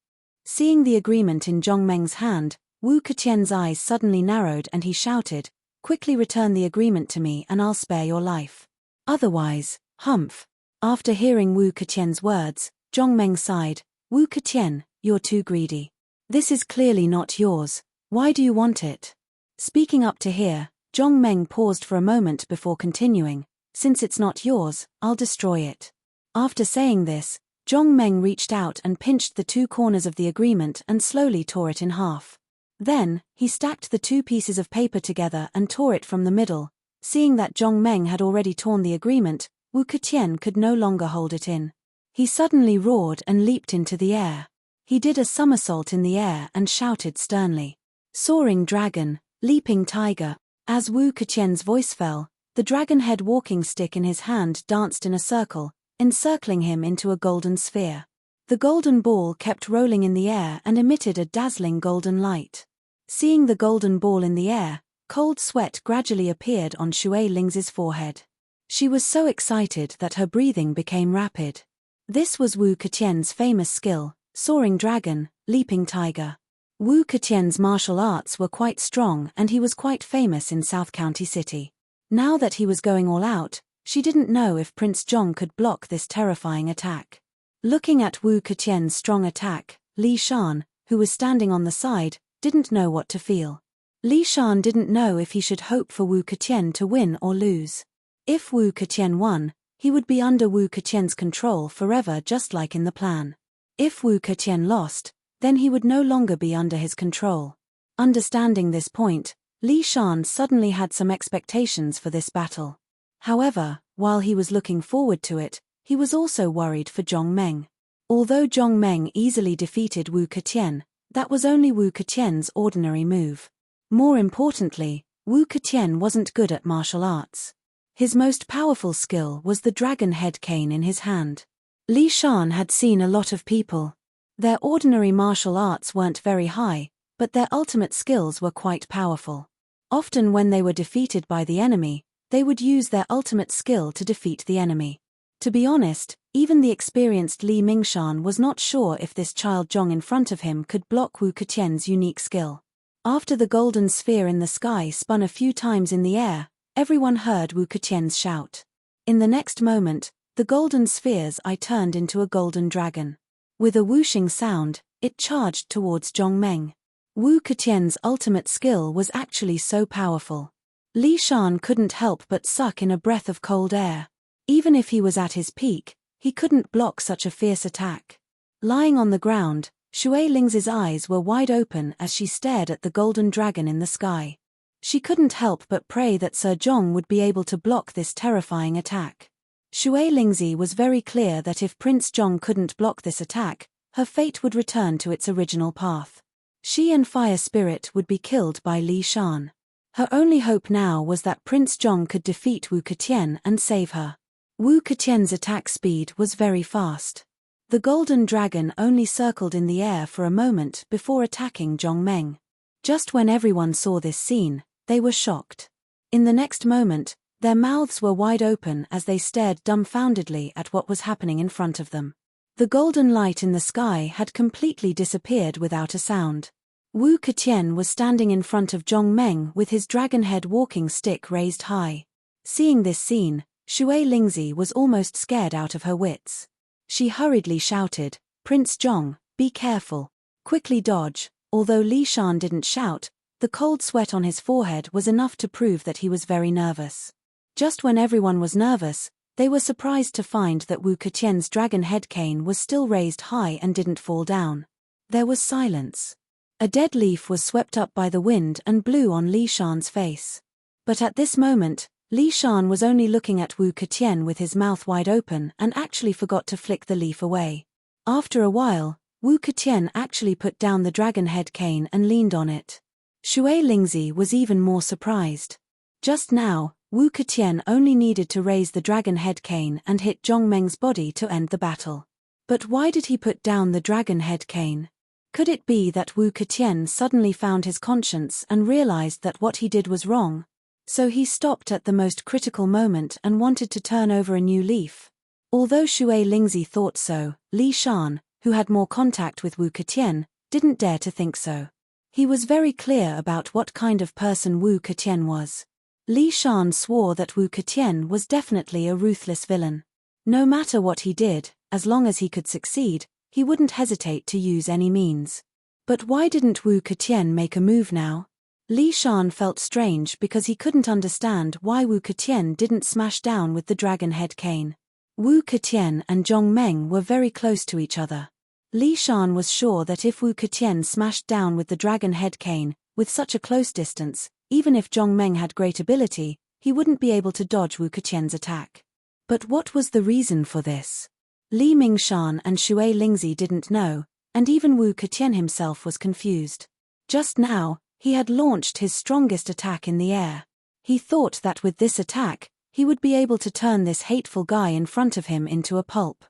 Seeing the agreement in Zhong Meng's hand, Wu Keqian's eyes suddenly narrowed and he shouted, "Quickly return the agreement to me and I'll spare your life. Otherwise, humph." After hearing Wu Keqian's words, Zhong Meng sighed, "Wu Keqian, you're too greedy. This is clearly not yours. Why do you want it?" Speaking up to here, Zhong Meng paused for a moment before continuing, "Since it's not yours, I'll destroy it." After saying this, Zhong Meng reached out and pinched the two corners of the agreement and slowly tore it in half. Then, he stacked the two pieces of paper together and tore it from the middle. Seeing that Zhong Meng had already torn the agreement, Wu Keqian could no longer hold it in. He suddenly roared and leaped into the air. He did a somersault in the air and shouted sternly, "Soaring dragon, leaping tiger." As Wu Keqian's voice fell, the dragon head walking stick in his hand danced in a circle, encircling him into a golden sphere. The golden ball kept rolling in the air and emitted a dazzling golden light. Seeing the golden ball in the air, cold sweat gradually appeared on Xue Lingzi's forehead. She was so excited that her breathing became rapid. This was Wu Keqian's famous skill, soaring dragon, leaping tiger. Wu Keqian's martial arts were quite strong and he was quite famous in South County City. Now that he was going all out, she didn't know if Prince Zhong could block this terrifying attack. Looking at Wu Keqian's strong attack, Li Shan, who was standing on the side, didn't know what to feel. Li Shan didn't know if he should hope for Wu Keqian to win or lose. If Wu Keqian won, he would be under Wu Keqian's control forever, just like in the plan. If Wu Keqian lost, then he would no longer be under his control. Understanding this point, Li Shan suddenly had some expectations for this battle. However, while he was looking forward to it, he was also worried for Zhong Meng. Although Zhong Meng easily defeated Wu Keqian, that was only Wu Keqian's ordinary move. More importantly, Wu Keqian wasn't good at martial arts. His most powerful skill was the dragon head cane in his hand. Li Shan had seen a lot of people. Their ordinary martial arts weren't very high, but their ultimate skills were quite powerful. Often when they were defeated by the enemy, they would use their ultimate skill to defeat the enemy. To be honest, even the experienced Li Mingshan was not sure if this child Zhong in front of him could block Wu Keqian's unique skill. After the golden sphere in the sky spun a few times in the air, everyone heard Wu Keqian's shout. In the next moment, the golden sphere's eye turned into a golden dragon. With a whooshing sound, it charged towards Zhong Meng. Wu Keqian's ultimate skill was actually so powerful. Li Shan couldn't help but suck in a breath of cold air. Even if he was at his peak, he couldn't block such a fierce attack. Lying on the ground, Shui Ling's eyes were wide open as she stared at the golden dragon in the sky. She couldn't help but pray that Sir Zhong would be able to block this terrifying attack. Shui Lingzi was very clear that if Prince Zhong couldn't block this attack, her fate would return to its original path. She and Fire Spirit would be killed by Li Shan. Her only hope now was that Prince Zhong could defeat Wu Keqian and save her. Wu Keqian's attack speed was very fast. The golden dragon only circled in the air for a moment before attacking Zhong Meng. Just when everyone saw this scene, they were shocked. In the next moment, their mouths were wide open as they stared dumbfoundedly at what was happening in front of them. The golden light in the sky had completely disappeared without a sound. Wu Keqian was standing in front of Zhong Meng with his dragon-head walking stick raised high. Seeing this scene, Shui Lingzi was almost scared out of her wits. She hurriedly shouted, "Prince Zhong, be careful. Quickly dodge." Although Li Shan didn't shout, the cold sweat on his forehead was enough to prove that he was very nervous. Just when everyone was nervous, they were surprised to find that Wu Keqian's dragon head cane was still raised high and didn't fall down. There was silence. A dead leaf was swept up by the wind and blew on Li Shan's face. But at this moment, Li Shan was only looking at Wu Keqian with his mouth wide open and actually forgot to flick the leaf away. After a while, Wu Keqian actually put down the dragon head cane and leaned on it. Shui Lingzi was even more surprised. Just now, Wu Keqian only needed to raise the dragon head cane and hit Zhong Meng's body to end the battle. But why did he put down the dragon head cane? Could it be that Wu Keqian suddenly found his conscience and realized that what he did was wrong? So he stopped at the most critical moment and wanted to turn over a new leaf. Although Shui Lingzi thought so, Li Shan, who had more contact with Wu Keqian, didn't dare to think so. He was very clear about what kind of person Wu Keqian was. Li Shan swore that Wu Keqian was definitely a ruthless villain. No matter what he did, as long as he could succeed, he wouldn't hesitate to use any means. But why didn't Wu Keqian make a move now? Li Shan felt strange because he couldn't understand why Wu Keqian didn't smash down with the dragon head cane. Wu Keqian and Zhong Meng were very close to each other. Li Shan was sure that if Wu Keqian smashed down with the dragon head cane, with such a close distance, even if Zhong Meng had great ability, he wouldn't be able to dodge Wu Keqian's attack. But what was the reason for this? Li Mingshan and Shui Lingzi didn't know, and even Wu Keqian himself was confused. Just now, he had launched his strongest attack in the air. He thought that with this attack, he would be able to turn this hateful guy in front of him into a pulp.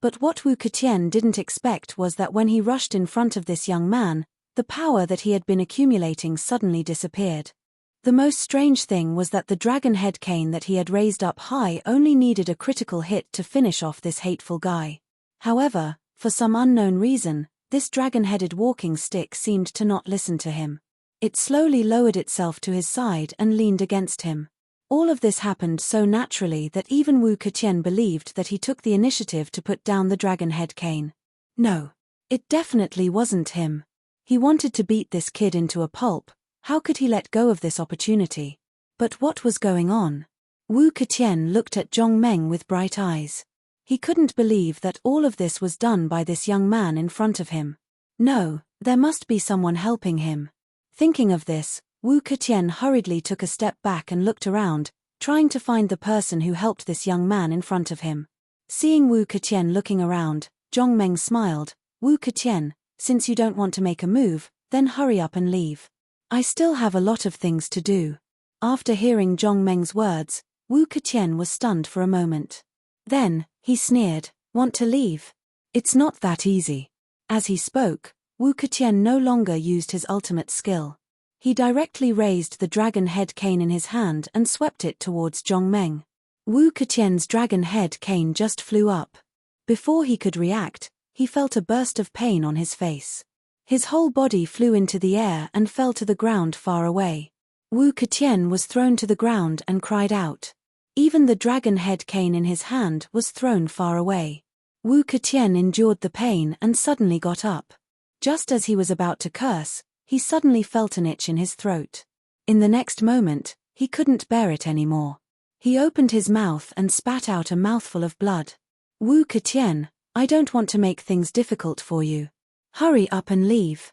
But what Wu Keqian didn't expect was that when he rushed in front of this young man, the power that he had been accumulating suddenly disappeared. The most strange thing was that the dragon head cane that he had raised up high only needed a critical hit to finish off this hateful guy. However, for some unknown reason, this dragon-headed walking stick seemed to not listen to him. It slowly lowered itself to his side and leaned against him. All of this happened so naturally that even Wu Keqian believed that he took the initiative to put down the dragon head cane. No, it definitely wasn't him. He wanted to beat this kid into a pulp, How could he let go of this opportunity? But what was going on? Wu Ketian looked at Zhong Meng with bright eyes. He couldn't believe that all of this was done by this young man in front of him. No, there must be someone helping him. Thinking of this, Wu Ketian hurriedly took a step back and looked around, trying to find the person who helped this young man in front of him. Seeing Wu Ketian looking around, Zhong Meng smiled. Wu Ketian, since you don't want to make a move, then hurry up and leave. I still have a lot of things to do. After hearing Zhong Meng's words, Wu Ketian was stunned for a moment. Then, he sneered, want to leave? It's not that easy. As he spoke, Wu Ketian no longer used his ultimate skill. He directly raised the dragon head cane in his hand and swept it towards Zhong Meng. Wu Ketian's dragon head cane just flew up. Before he could react, he felt a burst of pain on his face. His whole body flew into the air and fell to the ground far away. Wu Ketian was thrown to the ground and cried out. Even the dragon head cane in his hand was thrown far away. Wu Ketian endured the pain and suddenly got up. Just as he was about to curse, he suddenly felt an itch in his throat. In the next moment, he couldn't bear it anymore. He opened his mouth and spat out a mouthful of blood. Wu Ketian, I don't want to make things difficult for you. Hurry up and leave.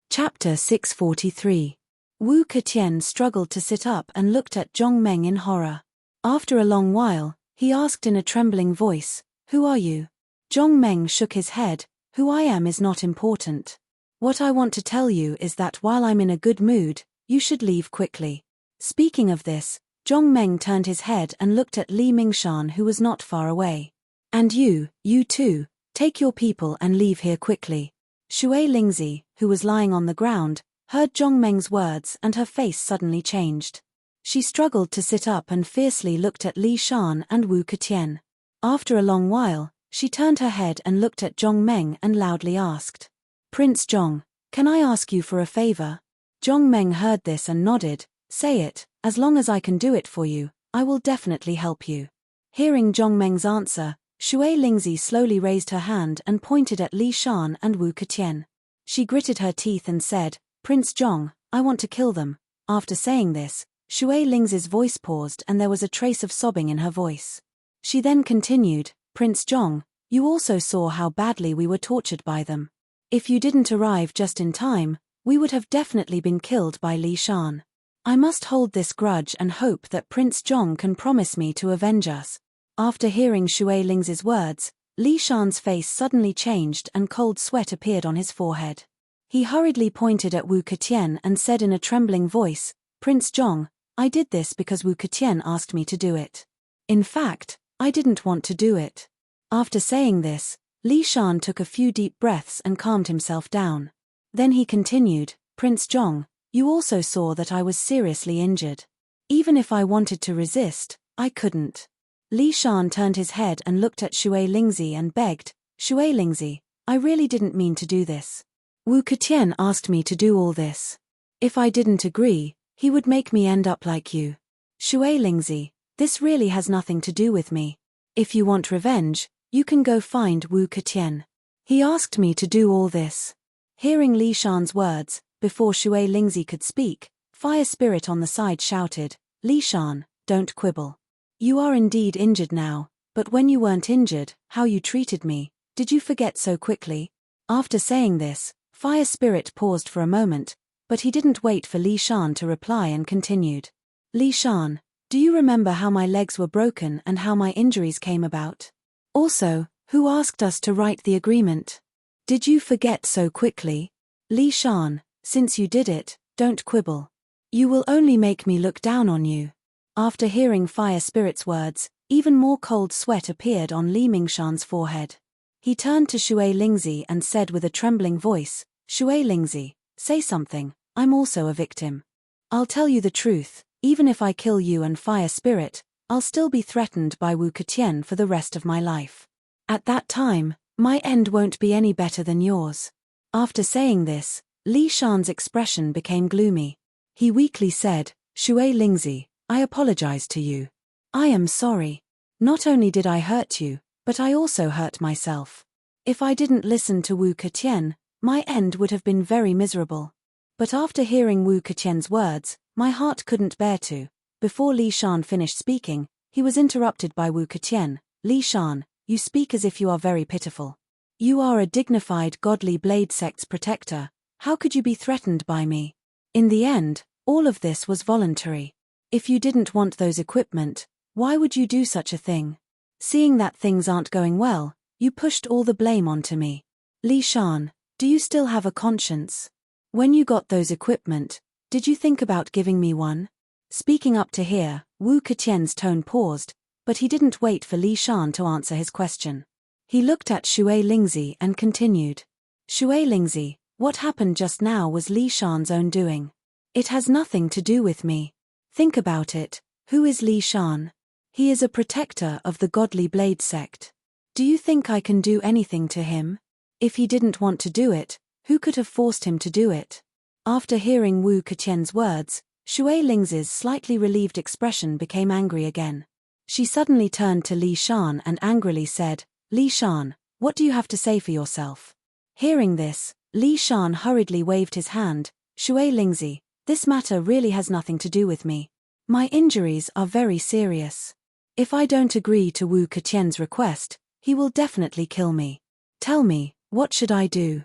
Chapter 643. Wu Ketian struggled to sit up and looked at Zhong Meng in horror. After a long while, he asked in a trembling voice, Who are you? Zhong Meng shook his head. Who I am is not important. What I want to tell you is that while I'm in a good mood, you should leave quickly. Speaking of this, Zhong Meng turned his head and looked at Li Mingshan, who was not far away. And you too, take your people and leave here quickly. Shui Lingzi, who was lying on the ground, heard Zhong Meng's words and her face suddenly changed. She struggled to sit up and fiercely looked at Li Shan and Wu Ketian. After a long while, she turned her head and looked at Zhong Meng and loudly asked, Prince Zhong, can I ask you for a favor? Zhong Meng heard this and nodded. Say it, as long as I can do it for you, I will definitely help you. Hearing Zhong Meng's answer, Shui Lingzi slowly raised her hand and pointed at Li Shan and Wu Ketian. She gritted her teeth and said, Prince Zhong, I want to kill them. After saying this, Shui Lingzi's voice paused and there was a trace of sobbing in her voice. She then continued, Prince Zhong, you also saw how badly we were tortured by them. If you didn't arrive just in time, we would have definitely been killed by Li Shan. I must hold this grudge and hope that Prince Zhong can promise me to avenge us. After hearing Shui Lingzi's words, Li Shan's face suddenly changed and cold sweat appeared on his forehead. He hurriedly pointed at Wu Ketian and said in a trembling voice, Prince Zhong, I did this because Wu Ketian asked me to do it. In fact, I didn't want to do it. After saying this, Li Shan took a few deep breaths and calmed himself down. Then he continued, Prince Zhong, you also saw that I was seriously injured. Even if I wanted to resist, I couldn't. Li Shan turned his head and looked at Shui Lingzi and begged, Shui Lingzi, I really didn't mean to do this. Wu Ketian asked me to do all this. If I didn't agree, he would make me end up like you. Shui Lingzi, this really has nothing to do with me. If you want revenge, you can go find Wu Ketian. He asked me to do all this. Hearing Li Shan's words, before Shui Lingzi could speak, Fire Spirit on the side shouted, Li Shan, don't quibble. You are indeed injured now, but when you weren't injured, how you treated me, did you forget so quickly? After saying this, Fire Spirit paused for a moment, but he didn't wait for Li Shan to reply and continued. Li Shan, do you remember how my legs were broken and how my injuries came about? Also, who asked us to write the agreement? Did you forget so quickly? Li Shan, since you did it, don't quibble. You will only make me look down on you. After hearing Fire Spirit's words, even more cold sweat appeared on Li Mingshan's forehead. He turned to Shui Lingzi and said with a trembling voice, Shui Lingzi, say something, I'm also a victim. I'll tell you the truth, even if I kill you and Fire Spirit, I'll still be threatened by Wu Ketian for the rest of my life. At that time, my end won't be any better than yours. After saying this, Li Shan's expression became gloomy. He weakly said, Shui Lingzi, I apologize to you. I am sorry. Not only did I hurt you, but I also hurt myself. If I didn't listen to Wu Ketian, my end would have been very miserable. But after hearing Wu Keqian's words, my heart couldn't bear to. Before Li Shan finished speaking, he was interrupted by Wu Keqian. Li Shan, you speak as if you are very pitiful. You are a dignified godly blade sect's protector. How could you be threatened by me? In the end, all of this was voluntary. If you didn't want those equipment, why would you do such a thing? Seeing that things aren't going well, you pushed all the blame onto me. Li Shan, do you still have a conscience? When you got those equipment, did you think about giving me one? Speaking up to here, Wu Keqian's tone paused, but he didn't wait for Li Shan to answer his question. He looked at Shui Lingzi and continued. Shui Lingzi, what happened just now was Li Shan's own doing. It has nothing to do with me. Think about it, who is Li Shan? He is a protector of the godly blade sect. Do you think I can do anything to him? If he didn't want to do it, who could have forced him to do it? After hearing Wu Keqian's words, Shui Lingzi's slightly relieved expression became angry again. She suddenly turned to Li Shan and angrily said, Li Shan, what do you have to say for yourself? Hearing this, Li Shan hurriedly waved his hand. Shui Lingzi, this matter really has nothing to do with me. My injuries are very serious. If I don't agree to Wu Keqian's request, he will definitely kill me. Tell me, what should I do?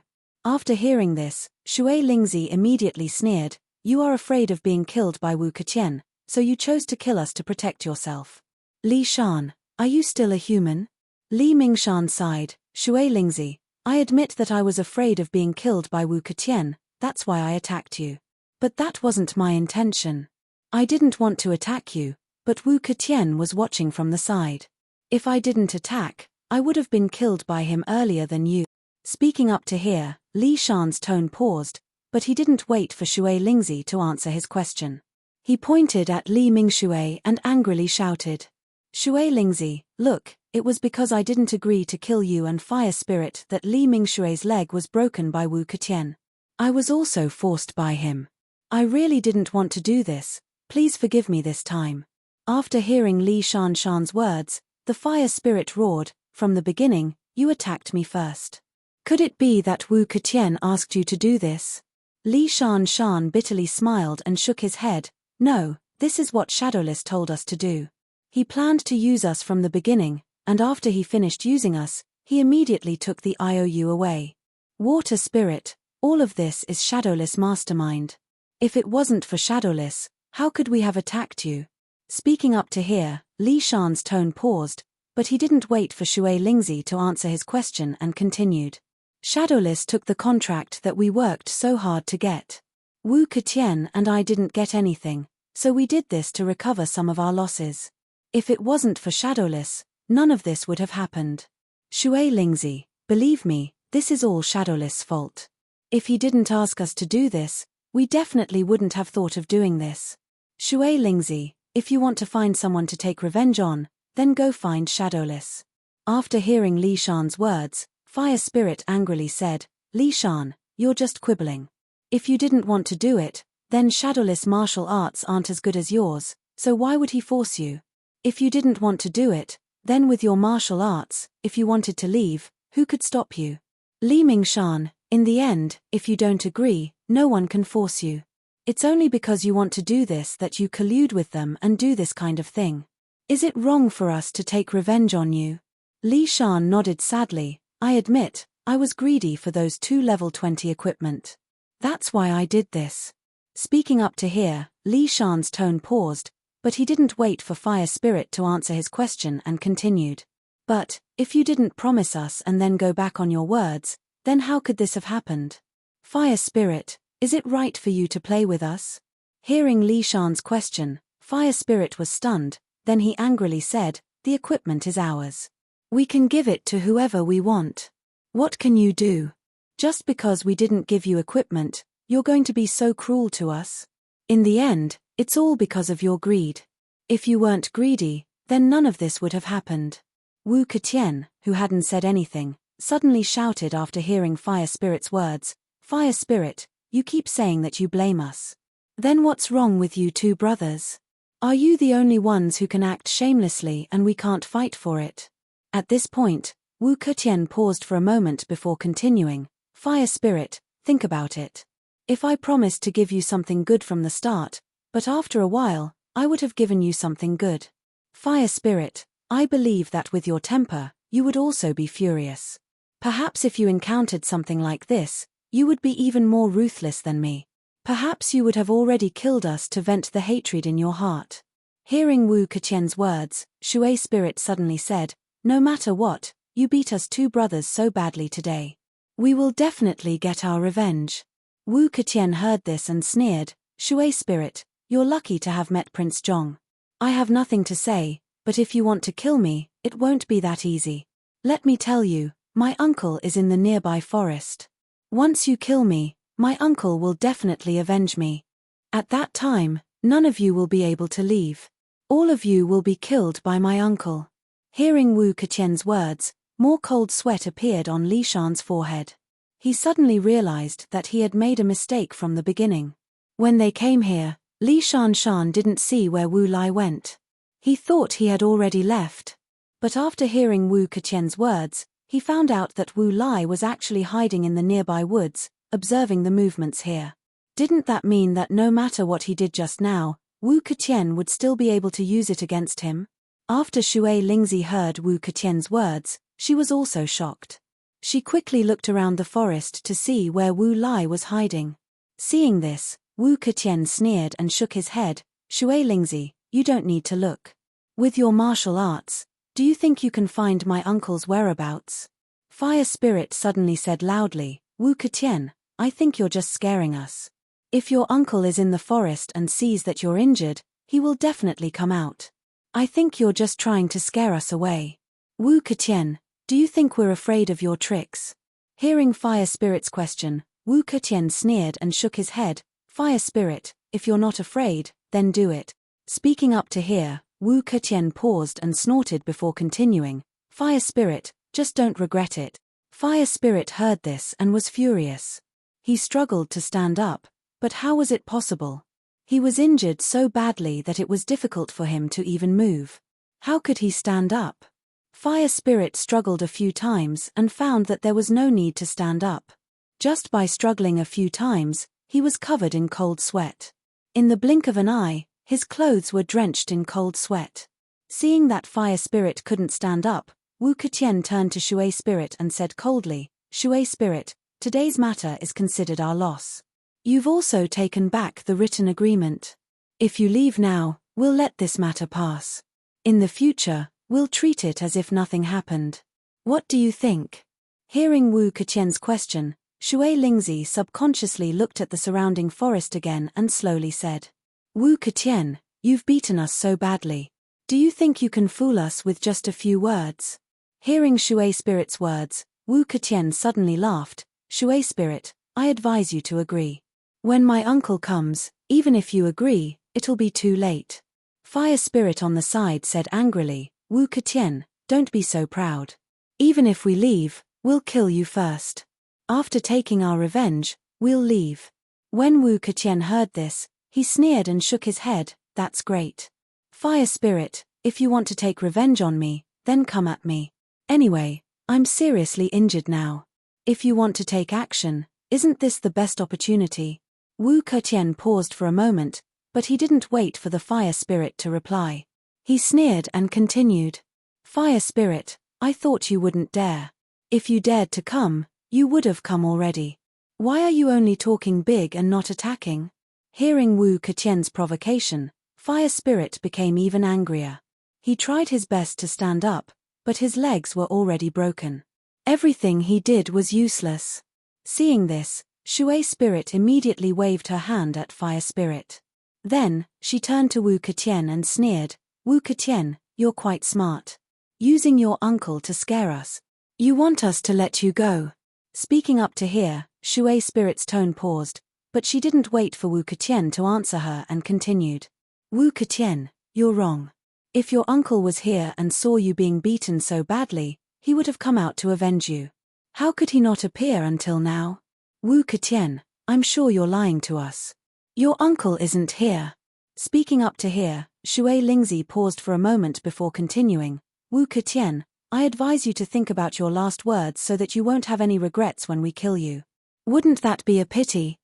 After hearing this, Shui Lingzi immediately sneered, you are afraid of being killed by Wu Keqian, so you chose to kill us to protect yourself. Li Shan, are you still a human? Li Mingshan sighed, Shui Lingzi, I admit that I was afraid of being killed by Wu Keqian, that's why I attacked you. But that wasn't my intention. I didn't want to attack you, but Wu Keqian was watching from the side. If I didn't attack, I would have been killed by him earlier than you. Speaking up to here, Li Shan's tone paused, but he didn't wait for Shui Lingzi to answer his question. He pointed at Li Mingshui and angrily shouted. Shui Lingzi, look, it was because I didn't agree to kill you and Fire Spirit that Li Mingshui's leg was broken by Wu Keqian. I was also forced by him. I really didn't want to do this, please forgive me this time. After hearing Li Shan's words, the Fire Spirit roared, from the beginning, you attacked me first. Could it be that Wu Keqian asked you to do this? Li Shan bitterly smiled and shook his head. No, this is what Shadowless told us to do. He planned to use us from the beginning, and after he finished using us, he immediately took the IOU away. Water Spirit, all of this is Shadowless mastermind. If it wasn't for Shadowless, how could we have attacked you? Speaking up to here, Li Shan's tone paused, but he didn't wait for Shui Lingzi to answer his question and continued. Shadowless took the contract that we worked so hard to get. Wu Keqian and I didn't get anything, so we did this to recover some of our losses. If it wasn't for Shadowless, none of this would have happened. Shui Lingzi, believe me, this is all Shadowless' fault. If he didn't ask us to do this, we definitely wouldn't have thought of doing this. Shui Lingzi, if you want to find someone to take revenge on, then go find Shadowless. After hearing Li Shan's words, Fire Spirit angrily said, Li Shan, you're just quibbling. If you didn't want to do it, then Shadowless martial arts aren't as good as yours, so why would he force you? If you didn't want to do it, then with your martial arts, if you wanted to leave, who could stop you? Li Mingshan, in the end, if you don't agree, no one can force you. It's only because you want to do this that you collude with them and do this kind of thing. Is it wrong for us to take revenge on you? Li Shan nodded sadly, I admit, I was greedy for those 2 level 20 equipment. That's why I did this. Speaking up to here, Li Shan's tone paused, but he didn't wait for Fire Spirit to answer his question and continued. But, if you didn't promise us and then go back on your words, then how could this have happened? Fire Spirit, is it right for you to play with us? Hearing Li Shan's question, Fire Spirit was stunned, then he angrily said, the equipment is ours. We can give it to whoever we want. What can you do? Just because we didn't give you equipment, you're going to be so cruel to us? In the end, it's all because of your greed. If you weren't greedy, then none of this would have happened. Wu Keqian, who hadn't said anything, suddenly shouted after hearing Fire Spirit's words, Fire Spirit, you keep saying that you blame us. Then what's wrong with you 2 brothers? Are you the only ones who can act shamelessly and we can't fight for it? At this point, Wu Keqian paused for a moment before continuing, Fire Spirit, think about it. If I promised to give you something good from the start, but after a while, I would have given you something good. Fire Spirit, I believe that with your temper, you would also be furious. Perhaps if you encountered something like this, you would be even more ruthless than me. Perhaps you would have already killed us to vent the hatred in your heart. Hearing Wu Keqian's words, Shui Spirit suddenly said, no matter what, you beat us two brothers so badly today. We will definitely get our revenge. Wu Keqian heard this and sneered, Shui Spirit, you're lucky to have met Prince Zhong. I have nothing to say, but if you want to kill me, it won't be that easy. Let me tell you, my uncle is in the nearby forest. Once you kill me, my uncle will definitely avenge me. At that time, none of you will be able to leave. All of you will be killed by my uncle. Hearing Wu Keqian's words, more cold sweat appeared on Li Shan's forehead. He suddenly realized that he had made a mistake from the beginning. When they came here, Li Shan didn't see where Wu Lai went. He thought he had already left. But after hearing Wu Keqian's words, he found out that Wu Lai was actually hiding in the nearby woods, observing the movements here. Didn't that mean that no matter what he did just now, Wu Keqian would still be able to use it against him? After Shui Lingzi heard Wu Keqian's words, she was also shocked. She quickly looked around the forest to see where Wu Lai was hiding. Seeing this, Wu Keqian sneered and shook his head, Shui Lingzi, you don't need to look. With your martial arts, do you think you can find my uncle's whereabouts? Fire Spirit suddenly said loudly, Wu Keqian, I think you're just scaring us. If your uncle is in the forest and sees that you're injured, he will definitely come out. I think you're just trying to scare us away. Wu Keqian, do you think we're afraid of your tricks? Hearing Fire Spirit's question, Wu Keqian sneered and shook his head, Fire Spirit, if you're not afraid, then do it. Speaking up to hear, Wu Keqian paused and snorted before continuing, Fire Spirit, just don't regret it. Fire Spirit heard this and was furious. He struggled to stand up, but how was it possible? He was injured so badly that it was difficult for him to even move. How could he stand up? Fire Spirit struggled a few times and found that there was no need to stand up. Just by struggling a few times, he was covered in cold sweat. In the blink of an eye, his clothes were drenched in cold sweat. Seeing that Fire Spirit couldn't stand up, Wu Keqian turned to Shui Spirit and said coldly, Shui Spirit, today's matter is considered our loss. You've also taken back the written agreement. If you leave now, we'll let this matter pass. In the future, we'll treat it as if nothing happened. What do you think? Hearing Wu Keqian's question, Shui Lingzi subconsciously looked at the surrounding forest again and slowly said, Wu Keqian, you've beaten us so badly. Do you think you can fool us with just a few words? Hearing Shui Spirit's words, Wu Keqian suddenly laughed, Shui Spirit, I advise you to agree. When my uncle comes, even if you agree, it'll be too late. Fire Spirit on the side said angrily, Wu Keqian, don't be so proud. Even if we leave, we'll kill you first. After taking our revenge, we'll leave. When Wu Keqian heard this, he sneered and shook his head, that's great. Fire Spirit, if you want to take revenge on me, then come at me. Anyway, I'm seriously injured now. If you want to take action, isn't this the best opportunity? Wu Keqian paused for a moment, but he didn't wait for the Fire Spirit to reply. He sneered and continued. Fire Spirit, I thought you wouldn't dare. If you dared to come, you would have come already. Why are you only talking big and not attacking? Hearing Wu Keqian's provocation, Fire Spirit became even angrier. He tried his best to stand up, but his legs were already broken. Everything he did was useless. Seeing this, Shui Spirit immediately waved her hand at Fire Spirit. Then, she turned to Wu Keqian and sneered, Wu Keqian, you're quite smart. Using your uncle to scare us. You want us to let you go. Speaking up to hear, Shui Spirit's tone paused, but she didn't wait for Wu Keqian to answer her and continued. Wu Keqian, you're wrong. If your uncle was here and saw you being beaten so badly, he would have come out to avenge you. How could he not appear until now? Wu Keqian, I'm sure you're lying to us. Your uncle isn't here. Speaking up to hear, Shui Lingzi paused for a moment before continuing. Wu Keqian, I advise you to think about your last words so that you won't have any regrets when we kill you. Wouldn't that be a pity?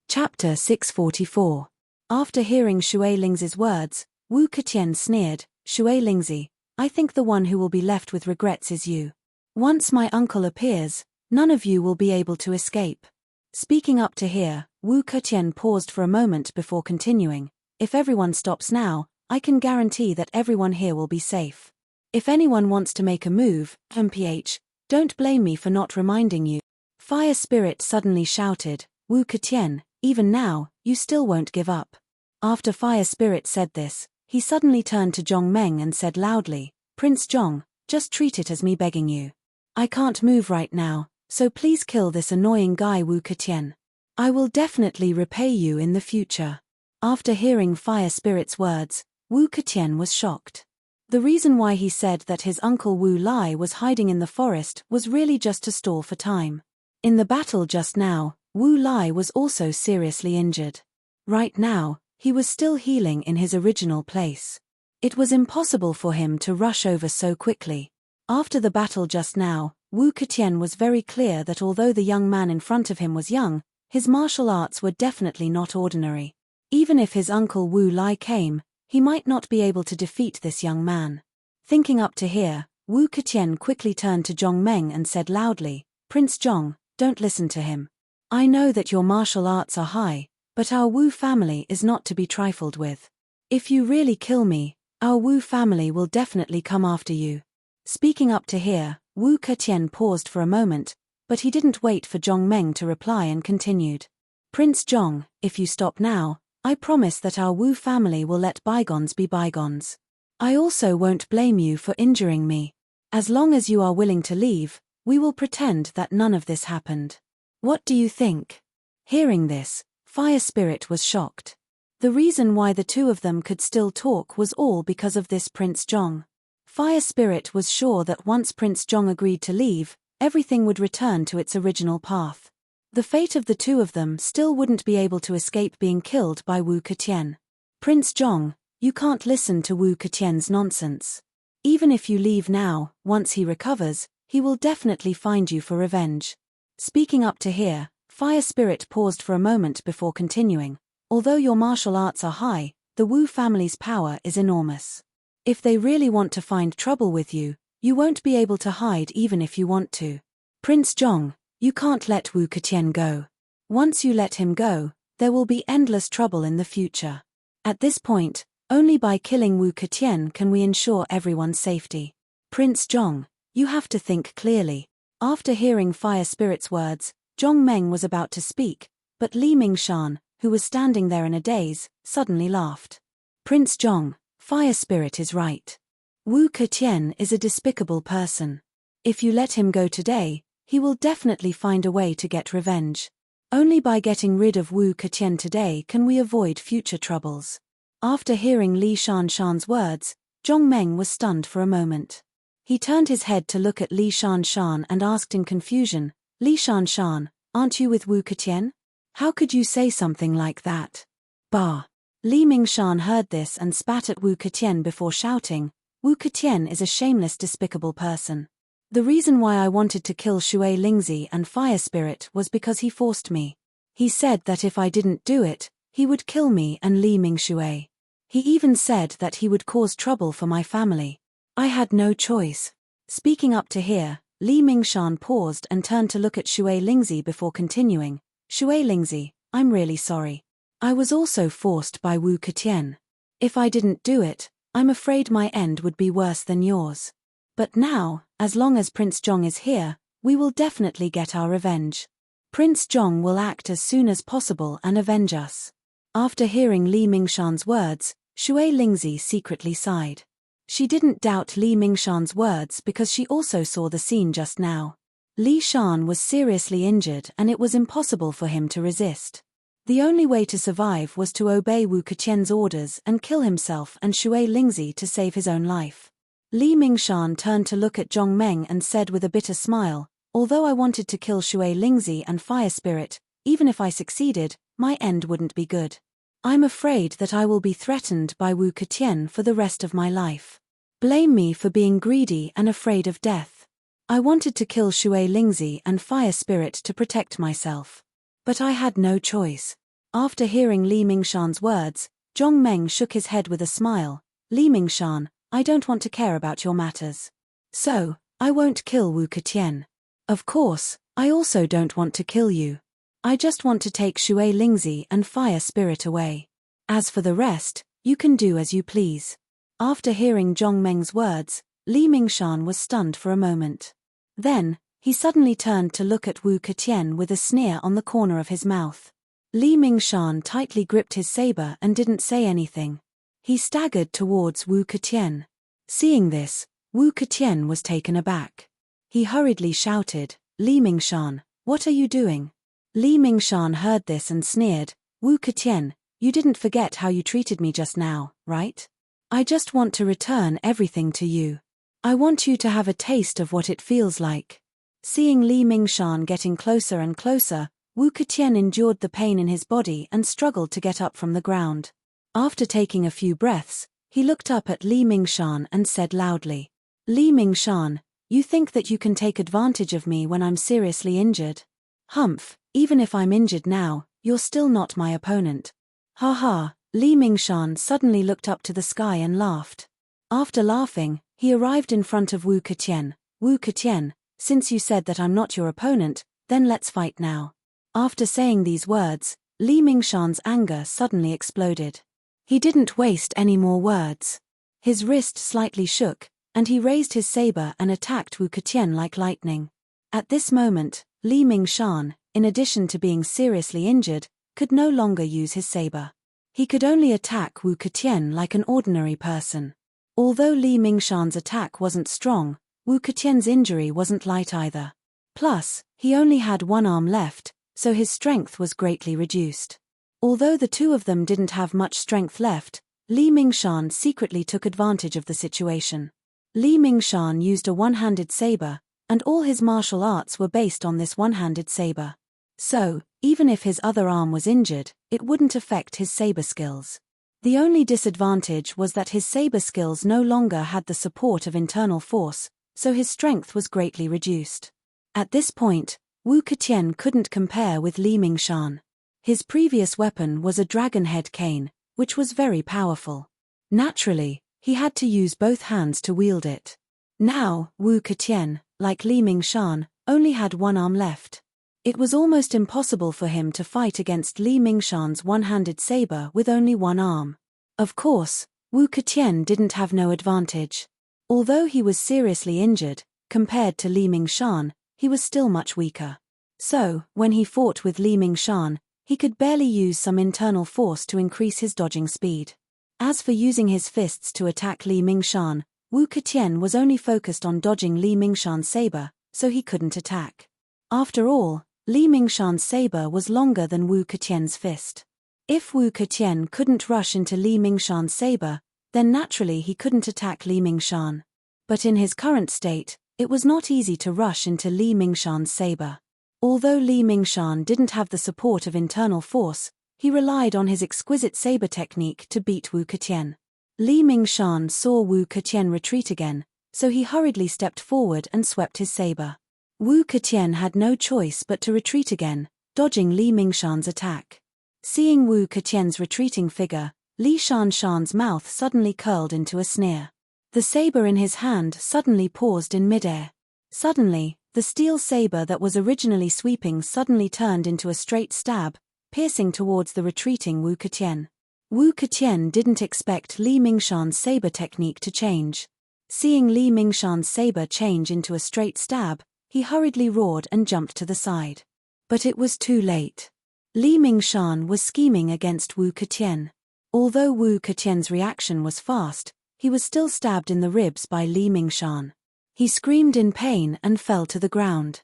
Chapter 644. After hearing Shui Lingzi's words, Wu Keqian sneered, Shui Lingzi, I think the one who will be left with regrets is you. Once my uncle appears, none of you will be able to escape. Speaking up to here, Wu Keqian paused for a moment before continuing, if everyone stops now, I can guarantee that everyone here will be safe. If anyone wants to make a move, MPH, don't blame me for not reminding you. Fire Spirit suddenly shouted, Wu Keqian, even now, you still won't give up. After Fire Spirit said this, he suddenly turned to Zhong Meng and said loudly, Prince Zhong, just treat it as me begging you. I can't move right now, so please kill this annoying guy Wu Keqian. I will definitely repay you in the future. After hearing Fire Spirit's words, Wu Keqian was shocked. The reason why he said that his uncle Wu Lai was hiding in the forest was really just to stall for time. In the battle just now, Wu Lai was also seriously injured. Right now, he was still healing in his original place. It was impossible for him to rush over so quickly. After the battle just now, Wu Keqian was very clear that although the young man in front of him was young, his martial arts were definitely not ordinary. Even if his uncle Wu Lai came, he might not be able to defeat this young man. Thinking up to here, Wu Keqian quickly turned to Zhong Meng and said loudly, Prince Zhong, don't listen to him. I know that your martial arts are high, but our Wu family is not to be trifled with. If you really kill me, our Wu family will definitely come after you. Speaking up to here, Wu Keqian paused for a moment, but he didn't wait for Zhong Meng to reply and continued. Prince Zhong, if you stop now, I promise that our Wu family will let bygones be bygones. I also won't blame you for injuring me. As long as you are willing to leave, we will pretend that none of this happened. What do you think? Hearing this, Fire Spirit was shocked. The reason why the two of them could still talk was all because of this Prince Zhong. Fire Spirit was sure that once Prince Zhong agreed to leave, everything would return to its original path. The fate of the two of them still wouldn't be able to escape being killed by Wu Keqian. Prince Zhong, you can't listen to Wu Keqian's nonsense. Even if you leave now, once he recovers, he will definitely find you for revenge. Speaking up to here, Fire Spirit paused for a moment before continuing. Although your martial arts are high, the Wu family's power is enormous. If they really want to find trouble with you, you won't be able to hide even if you want to. Prince Zhong, you can't let Wu Keqian go. Once you let him go, there will be endless trouble in the future. At this point, only by killing Wu Keqian can we ensure everyone's safety. Prince Zhong, you have to think clearly. After hearing Fire Spirit's words, Zhong Meng was about to speak, but Li Mingshan, who was standing there in a daze, suddenly laughed. Prince Zhong, Fire Spirit is right. Wu Keqian is a despicable person. If you let him go today, he will definitely find a way to get revenge. Only by getting rid of Wu Keqian today can we avoid future troubles. After hearing Li Shanshan's words, Zhong Meng was stunned for a moment. He turned his head to look at Li Shanshan and asked in confusion, Li Shanshan, aren't you with Wu Keqian? How could you say something like that? Bah! Li Mingshan heard this and spat at Wu Keqian before shouting, Wu Keqian is a shameless, despicable person. The reason why I wanted to kill Shui Lingzi and Fire Spirit was because he forced me. He said that if I didn't do it, he would kill me and Li Mingshui. He even said that he would cause trouble for my family. I had no choice. Speaking up to here, Li Mingshan paused and turned to look at Shui Lingzi before continuing. Shui Lingzi, I'm really sorry. I was also forced by Wu Keqian. If I didn't do it, I'm afraid my end would be worse than yours. But now, as long as Prince Zhong is here, we will definitely get our revenge. Prince Zhong will act as soon as possible and avenge us. After hearing Li Mingshan's words, Shui Lingzi secretly sighed. She didn't doubt Li Mingshan's words because she also saw the scene just now. Li Shan was seriously injured and it was impossible for him to resist. The only way to survive was to obey Wu Keqian's orders and kill himself and Shui Lingzi to save his own life. Li Mingshan turned to look at Zhong Meng and said with a bitter smile, although I wanted to kill Shui Lingzi and Fire Spirit, even if I succeeded, my end wouldn't be good. I'm afraid that I will be threatened by Wu Keqian for the rest of my life. Blame me for being greedy and afraid of death. I wanted to kill Shui Lingzi and Fire Spirit to protect myself. But I had no choice. After hearing Li Mingshan's words, Zhong Meng shook his head with a smile. Li Mingshan, I don't want to care about your matters. So, I won't kill Wu Ketian. Of course, I also don't want to kill you. I just want to take Shui Lingzi and Fire Spirit away. As for the rest, you can do as you please. After hearing Zhong Meng's words, Li Mingshan was stunned for a moment. Then, he suddenly turned to look at Wu Ketian with a sneer on the corner of his mouth. Li Mingshan tightly gripped his saber and didn't say anything. He staggered towards Wu Ketian. Seeing this, Wu Ketian was taken aback. He hurriedly shouted, Li Mingshan, what are you doing? Li Mingshan heard this and sneered, Wu Ketian, you didn't forget how you treated me just now, right? I just want to return everything to you. I want you to have a taste of what it feels like. Seeing Li Mingshan getting closer and closer, Wu Ketian endured the pain in his body and struggled to get up from the ground. After taking a few breaths, he looked up at Li Mingshan and said loudly, Li Mingshan, you think that you can take advantage of me when I'm seriously injured? Humph, even if I'm injured now, you're still not my opponent. Ha ha, Li Mingshan suddenly looked up to the sky and laughed. After laughing, he arrived in front of Wu Ketian. Wu Ketian, since you said that I'm not your opponent, then let's fight now. After saying these words, Li Mingshan's anger suddenly exploded. He didn't waste any more words. His wrist slightly shook, and he raised his saber and attacked Wu Ketian like lightning. At this moment, Li Mingshan, in addition to being seriously injured, could no longer use his saber. He could only attack Wu Ketian like an ordinary person. Although Li Mingshan's attack wasn't strong, Wu Ketian's injury wasn't light either. Plus, he only had one arm left, so his strength was greatly reduced. Although the two of them didn't have much strength left, Li Mingshan secretly took advantage of the situation. Li Mingshan used a one-handed saber, and all his martial arts were based on this one-handed saber. So, even if his other arm was injured, it wouldn't affect his saber skills. The only disadvantage was that his saber skills no longer had the support of internal force, so his strength was greatly reduced. At this point, Wu Ketian couldn't compare with Li Mingshan. His previous weapon was a dragon-head cane, which was very powerful. Naturally, he had to use both hands to wield it. Now, Wu Ketian, like Li Mingshan, only had one arm left. It was almost impossible for him to fight against Li Mingshan's one-handed saber with only one arm. Of course, Wu Ketian didn't have no advantage. Although he was seriously injured, compared to Li Mingshan, he was still much weaker. So, when he fought with Li Mingshan, he could barely use some internal force to increase his dodging speed. As for using his fists to attack Li Mingshan, Wu Ketian was only focused on dodging Li Mingshan's saber, so he couldn't attack. After all, Li Mingshan's saber was longer than Wu Ketian's fist. If Wu Ketian couldn't rush into Li Mingshan's saber, then naturally he couldn't attack Li Mingshan. But in his current state, it was not easy to rush into Li Mingshan's saber. Although Li Mingshan didn't have the support of internal force, he relied on his exquisite saber technique to beat Wu Ketian. Li Mingshan saw Wu Ketian retreat again, so he hurriedly stepped forward and swept his saber. Wu Ketian had no choice but to retreat again, dodging Li Mingshan's attack. Seeing Wu Ketian's retreating figure, Li Shanshan's mouth suddenly curled into a sneer. The saber in his hand suddenly paused in midair. Suddenly, the steel saber that was originally sweeping suddenly turned into a straight stab, piercing towards the retreating Wu Ketian. Wu Ketian didn't expect Li Mingshan's saber technique to change. Seeing Li Mingshan's saber change into a straight stab, he hurriedly roared and jumped to the side. But it was too late. Li Mingshan was scheming against Wu Ketian. Although Wu Ketian's reaction was fast, he was still stabbed in the ribs by Li Mingshan. He screamed in pain and fell to the ground.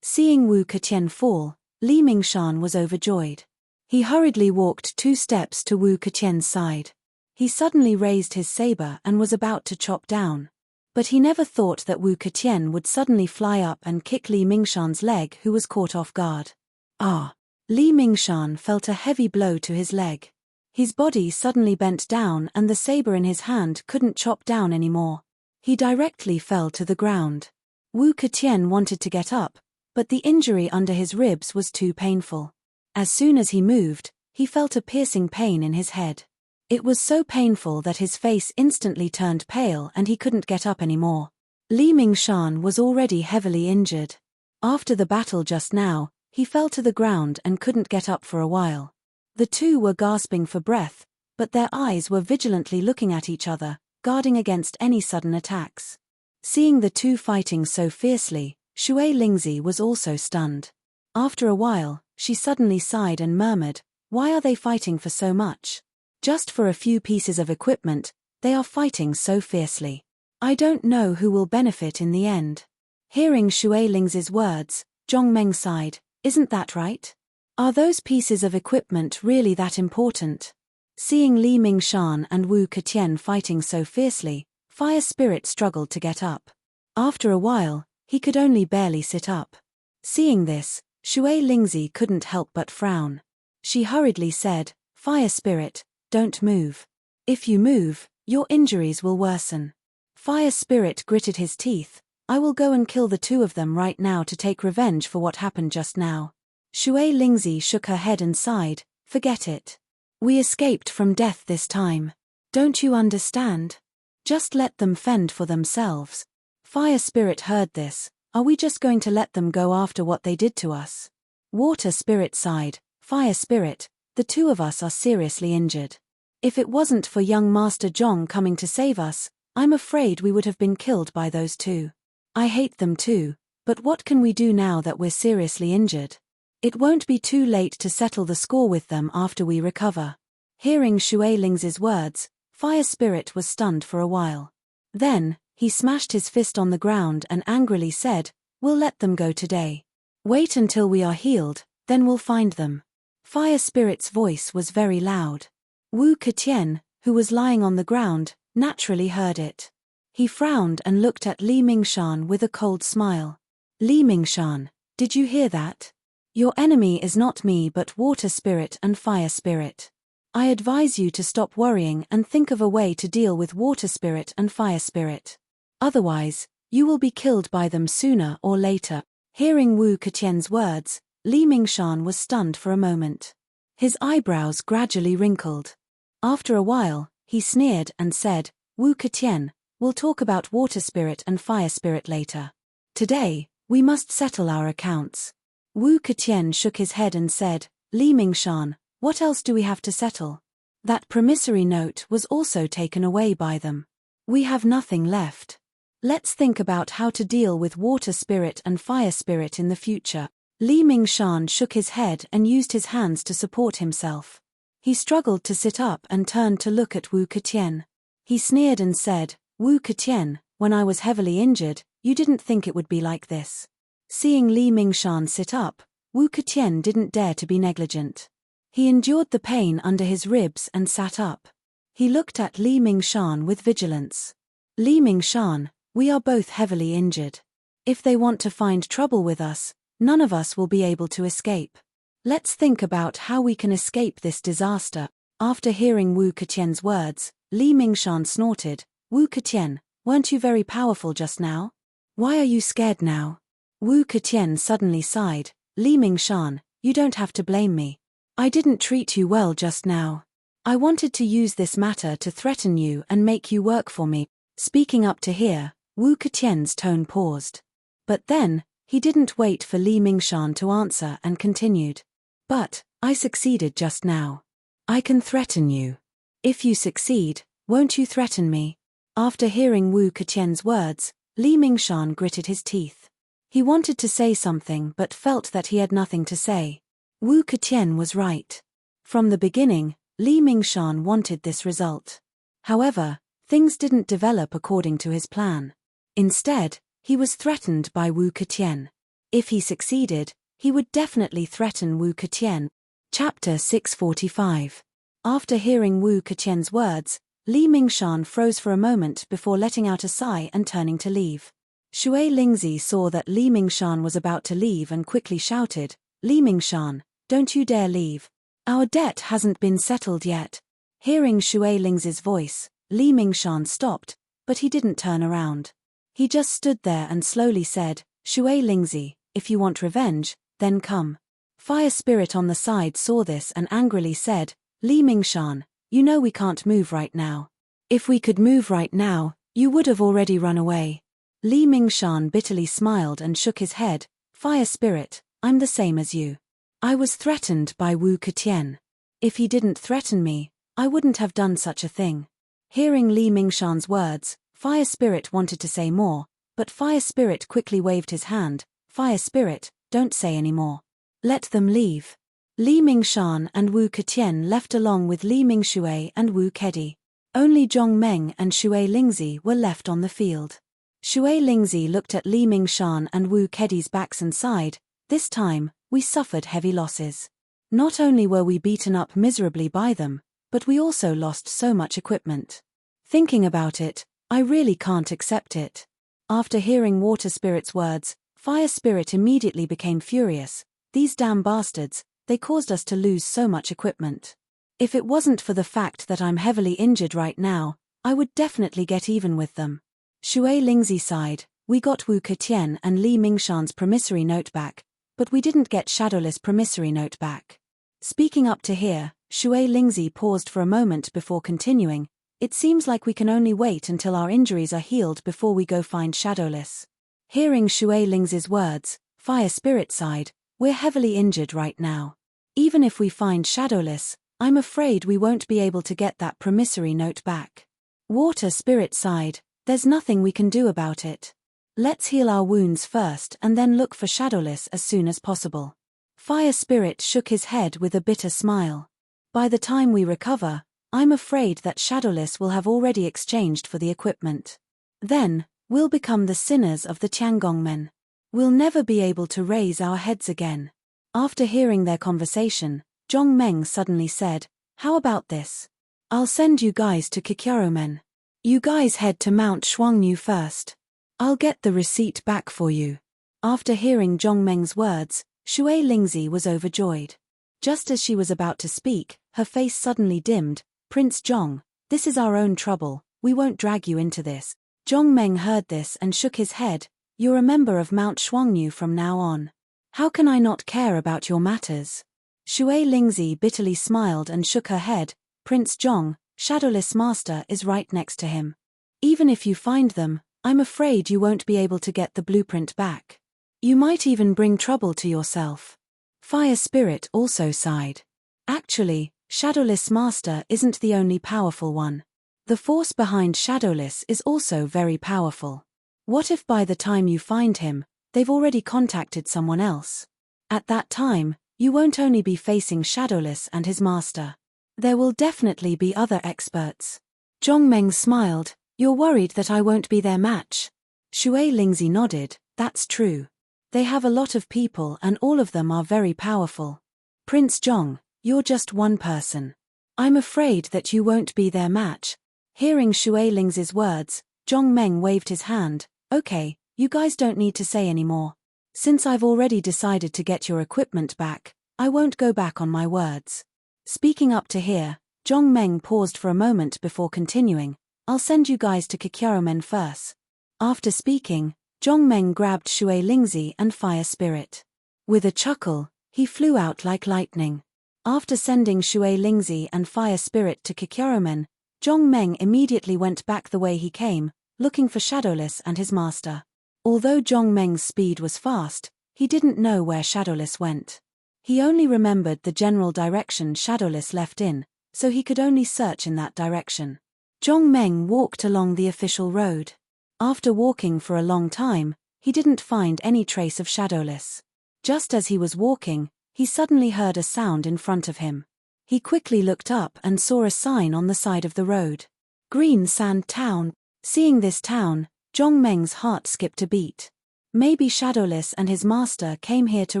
Seeing Wu Ketian fall, Li Mingshan was overjoyed. He hurriedly walked 2 steps to Wu Ketian's side. He suddenly raised his saber and was about to chop down. But he never thought that Wu Ketian would suddenly fly up and kick Li Mingshan's leg, who was caught off guard. Ah! Li Mingshan felt a heavy blow to his leg. His body suddenly bent down and the saber in his hand couldn't chop down anymore. He directly fell to the ground. Wu Ketian wanted to get up, but the injury under his ribs was too painful. As soon as he moved, he felt a piercing pain in his head. It was so painful that his face instantly turned pale and he couldn't get up anymore. Li Mingshan was already heavily injured. After the battle just now, he fell to the ground and couldn't get up for a while. The two were gasping for breath, but their eyes were vigilantly looking at each other, guarding against any sudden attacks. Seeing the two fighting so fiercely, Shui Lingzi was also stunned. After a while, she suddenly sighed and murmured, "Why are they fighting for so much? Just for a few pieces of equipment, they are fighting so fiercely. I don't know who will benefit in the end." Hearing Shui Lingzi's words, Zhong Meng sighed, "Isn't that right? Are those pieces of equipment really that important?" Seeing Li Mingshan and Wu Ketian fighting so fiercely, Fire Spirit struggled to get up. After a while, he could only barely sit up. Seeing this, Shui Lingzi couldn't help but frown. She hurriedly said, "Fire Spirit, don't move. If you move, your injuries will worsen." Fire Spirit gritted his teeth, "I will go and kill the two of them right now to take revenge for what happened just now." Shui Lingzi shook her head and sighed, "Forget it. We escaped from death this time. Don't you understand? Just let them fend for themselves." Fire Spirit heard this. "Are we just going to let them go after what they did to us?" Water Spirit sighed, "Fire Spirit, the two of us are seriously injured. If it wasn't for young Master Zhong coming to save us, I'm afraid we would have been killed by those two. I hate them too, but what can we do now that we're seriously injured? It won't be too late to settle the score with them after we recover." Hearing Shui Lingzi's words, Fire Spirit was stunned for a while. Then, he smashed his fist on the ground and angrily said, "We'll let them go today. Wait until we are healed, then we'll find them." Fire Spirit's voice was very loud. Wu Ketian, who was lying on the ground, naturally heard it. He frowned and looked at Li Mingshan with a cold smile. "Li Mingshan, did you hear that? Your enemy is not me but Water Spirit and Fire Spirit. I advise you to stop worrying and think of a way to deal with Water Spirit and Fire Spirit. Otherwise, you will be killed by them sooner or later." Hearing Wu Ketian's words, Li Mingshan was stunned for a moment. His eyebrows gradually wrinkled. After a while, he sneered and said, "Wu Ketian, we'll talk about Water Spirit and Fire Spirit later. Today, we must settle our accounts." Wu Ketian shook his head and said, "Li Mingshan, what else do we have to settle? That promissory note was also taken away by them. We have nothing left. Let's think about how to deal with Water Spirit and Fire Spirit in the future." Li Mingshan shook his head and used his hands to support himself. He struggled to sit up and turned to look at Wu Ketian. He sneered and said, "Wu Ketian, when I was heavily injured, you didn't think it would be like this." Seeing Li Mingshan sit up, Wu Ketian didn't dare to be negligent. He endured the pain under his ribs and sat up. He looked at Li Mingshan with vigilance. "Li Mingshan, we are both heavily injured. If they want to find trouble with us, none of us will be able to escape. Let's think about how we can escape this disaster." After hearing Wu Ketian's words, Li Mingshan snorted, "Wu Ketian, weren't you very powerful just now? Why are you scared now?" Wu Ketian suddenly sighed, "Li Mingshan, you don't have to blame me. I didn't treat you well just now. I wanted to use this matter to threaten you and make you work for me." Speaking up to here, Wu Ketian's tone paused. But then, he didn't wait for Li Mingshan to answer and continued. "But, I succeeded just now. I can threaten you. If you succeed, won't you threaten me?" After hearing Wu Ketian's words, Li Mingshan gritted his teeth. He wanted to say something but felt that he had nothing to say. Wu Ketian was right. From the beginning, Li Mingshan wanted this result. However, things didn't develop according to his plan. Instead, he was threatened by Wu Ketian. If he succeeded, he would definitely threaten Wu Ketian. Chapter 645. After hearing Wu Ketian's words, Li Mingshan froze for a moment before letting out a sigh and turning to leave. Shui Lingzi saw that Li Mingshan was about to leave and quickly shouted, "Li Mingshan, don't you dare leave. Our debt hasn't been settled yet." Hearing Shui Lingzi's voice, Li Mingshan stopped, but he didn't turn around. He just stood there and slowly said, "Shui Lingzi, if you want revenge, then come." Fire Spirit on the side saw this and angrily said, Li Mingshan, you know we can't move right now. If we could move right now, you would have already run away. Li Mingshan bitterly smiled and shook his head, Fire Spirit, I'm the same as you. I was threatened by Wu Ketian. If he didn't threaten me, I wouldn't have done such a thing. Hearing Li Mingshan's words, Fire Spirit wanted to say more, but Fire Spirit quickly waved his hand, Fire Spirit, don't say any more. Let them leave. Li Mingshan and Wu Ketian left along with Li Mingshui and Wu Kedi. Only Zhong Meng and Xue Lingzi were left on the field. Xue Lingzi looked at Li Mingshan and Wu Kedi's backs and sighed, this time, we suffered heavy losses. Not only were we beaten up miserably by them, but we also lost so much equipment. Thinking about it, I really can't accept it. After hearing Water Spirit's words, Fire Spirit immediately became furious. These damn bastards, they caused us to lose so much equipment. If it wasn't for the fact that I'm heavily injured right now, I would definitely get even with them. Xue Lingzi sighed, we got Wu Ketian and Li Mingshan's promissory note back, but we didn't get Shadowless promissory note back. Speaking up to here, Xue Lingzi paused for a moment before continuing, it seems like we can only wait until our injuries are healed before we go find Shadowless. Hearing Xue Lingzi's words, Fire Spirit sighed, we're heavily injured right now. Even if we find Shadowless, I'm afraid we won't be able to get that promissory note back. Water Spirit sighed, there's nothing we can do about it. Let's heal our wounds first and then look for Shadowless as soon as possible. Fire Spirit shook his head with a bitter smile. By the time we recover, I'm afraid that Shadowless will have already exchanged for the equipment. Then, we'll become the sinners of the Tiangongmen. We'll never be able to raise our heads again. After hearing their conversation, Zhong Meng suddenly said, how about this? I'll send you guys to Kikyaromen. You guys head to Mount Shuangnu first. I'll get the receipt back for you. After hearing Zhong Meng's words, Xue Lingzi was overjoyed. Just as she was about to speak, her face suddenly dimmed. Prince Zhong, this is our own trouble, we won't drag you into this. Zhong Meng heard this and shook his head, you're a member of Mount Shuangnu from now on. How can I not care about your matters? Xue Lingzi bitterly smiled and shook her head, Prince Zhong, Shadowless Master is right next to him. Even if you find them, I'm afraid you won't be able to get the blueprint back. You might even bring trouble to yourself. Fire Spirit also sighed. Actually, Shadowless Master isn't the only powerful one. The force behind Shadowless is also very powerful. What if by the time you find him, they've already contacted someone else? At that time, you won't only be facing Shadowless and his master. There will definitely be other experts. Zhong Meng smiled, you're worried that I won't be their match? Xue Lingzi nodded, that's true. They have a lot of people and all of them are very powerful. Prince Zhong, you're just one person. I'm afraid that you won't be their match. Hearing Xue Lingzi's words, Zhong Meng waved his hand, okay, you guys don't need to say any more. Since I've already decided to get your equipment back, I won't go back on my words. Speaking up to here, Zhong Meng paused for a moment before continuing, I'll send you guys to Kikyaromen first. After speaking, Zhong Meng grabbed Xue Lingzi and Fire Spirit. With a chuckle, he flew out like lightning. After sending Xue Lingzi and Fire Spirit to Kikyaromen, Zhong Meng immediately went back the way he came, looking for Shadowless and his master. Although Zhong Meng's speed was fast, he didn't know where Shadowless went. He only remembered the general direction Shadowless left in, so he could only search in that direction. Zhong Meng walked along the official road. After walking for a long time, he didn't find any trace of Shadowless. Just as he was walking, he suddenly heard a sound in front of him. He quickly looked up and saw a sign on the side of the road. Green Sand Town. Seeing this town, Zhong Meng's heart skipped a beat. Maybe Shadowless and his master came here to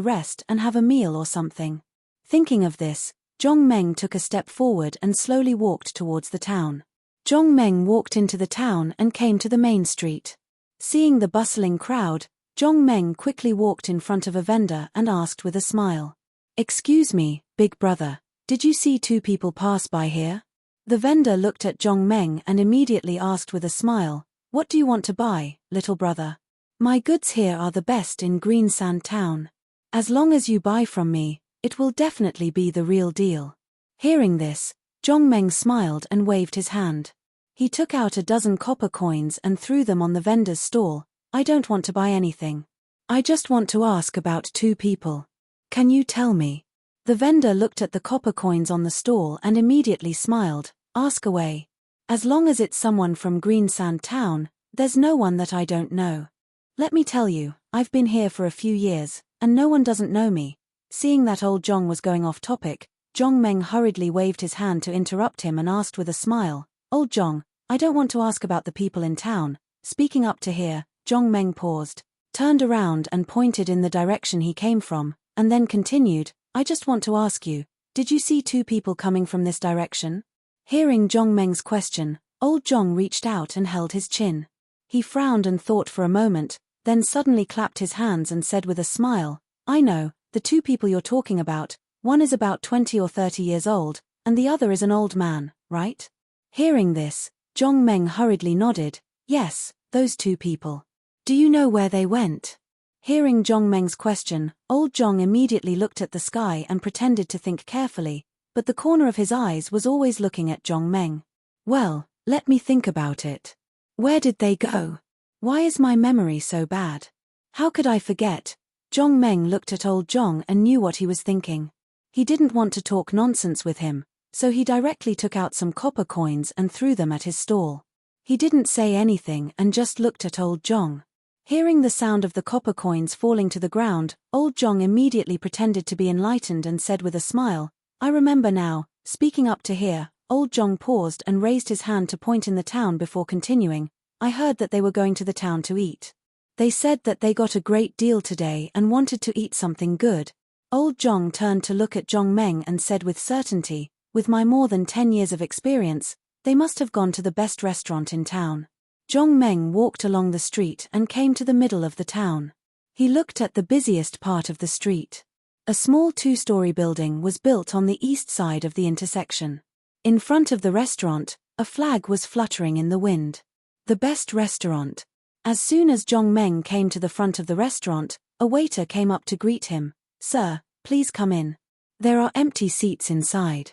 rest and have a meal or something. Thinking of this, Zhong Meng took a step forward and slowly walked towards the town. Zhong Meng walked into the town and came to the main street. Seeing the bustling crowd, Zhong Meng quickly walked in front of a vendor and asked with a smile. Excuse me, big brother, did you see two people pass by here? The vendor looked at Zhong Meng and immediately asked with a smile, what do you want to buy, little brother? My goods here are the best in Green Sand Town. As long as you buy from me, It will definitely be the real deal. Hearing this, Zhongmeng smiled and waved his hand. He took out a dozen copper coins and threw them on the vendor's stall. I don't want to buy anything. I just want to ask about 2 people. Can you tell me? The vendor looked at the copper coins on the stall and immediately smiled. Ask away. As long as it's someone from Green Sand Town, there's no one that I don't know. Let me tell you, I've been here for a few years, and no one doesn't know me. Seeing that old Zhong was going off topic, Zhongmeng hurriedly waved his hand to interrupt him and asked with a smile, Old Zhong, I don't want to ask about the people in town. Speaking up to here, Zhongmeng paused, turned around and pointed in the direction he came from, and then continued, I just want to ask you, did you see 2 people coming from this direction? Hearing Zhongmeng's question, old Zhong reached out and held his chin. He frowned and thought for a moment, then suddenly clapped his hands and said with a smile, I know, the 2 people you're talking about, one is about 20 or 30 years old, and the other is an old man, right? Hearing this, Zhongmeng hurriedly nodded, yes, those 2 people. Do you know where they went? Hearing Zhongmeng's question, old Zhong immediately looked at the sky and pretended to think carefully, but the corner of his eyes was always looking at Zhongmeng. Well, let me think about it. Where did they go? Why is my memory so bad? How could I forget? Zhongmeng looked at old Zhong and knew what he was thinking. He didn't want to talk nonsense with him, so he directly took out some copper coins and threw them at his stall. He didn't say anything and just looked at old Zhong. Hearing the sound of the copper coins falling to the ground, old Zhong immediately pretended to be enlightened and said with a smile, I remember now. Speaking up to here, old Zhong paused and raised his hand to point in the town before continuing, I heard that they were going to the town to eat. They said that they got a great deal today and wanted to eat something good. Old Zhong turned to look at Zhongmeng and said with certainty, with my more than 10 years of experience, they must have gone to the best restaurant in town. Zhongmeng walked along the street and came to the middle of the town. He looked at the busiest part of the street. A small 2-story building was built on the east side of the intersection. In front of the restaurant, a flag was fluttering in the wind. The best restaurant. As soon as Zhongmeng came to the front of the restaurant, a waiter came up to greet him. Sir, please come in. There are empty seats inside.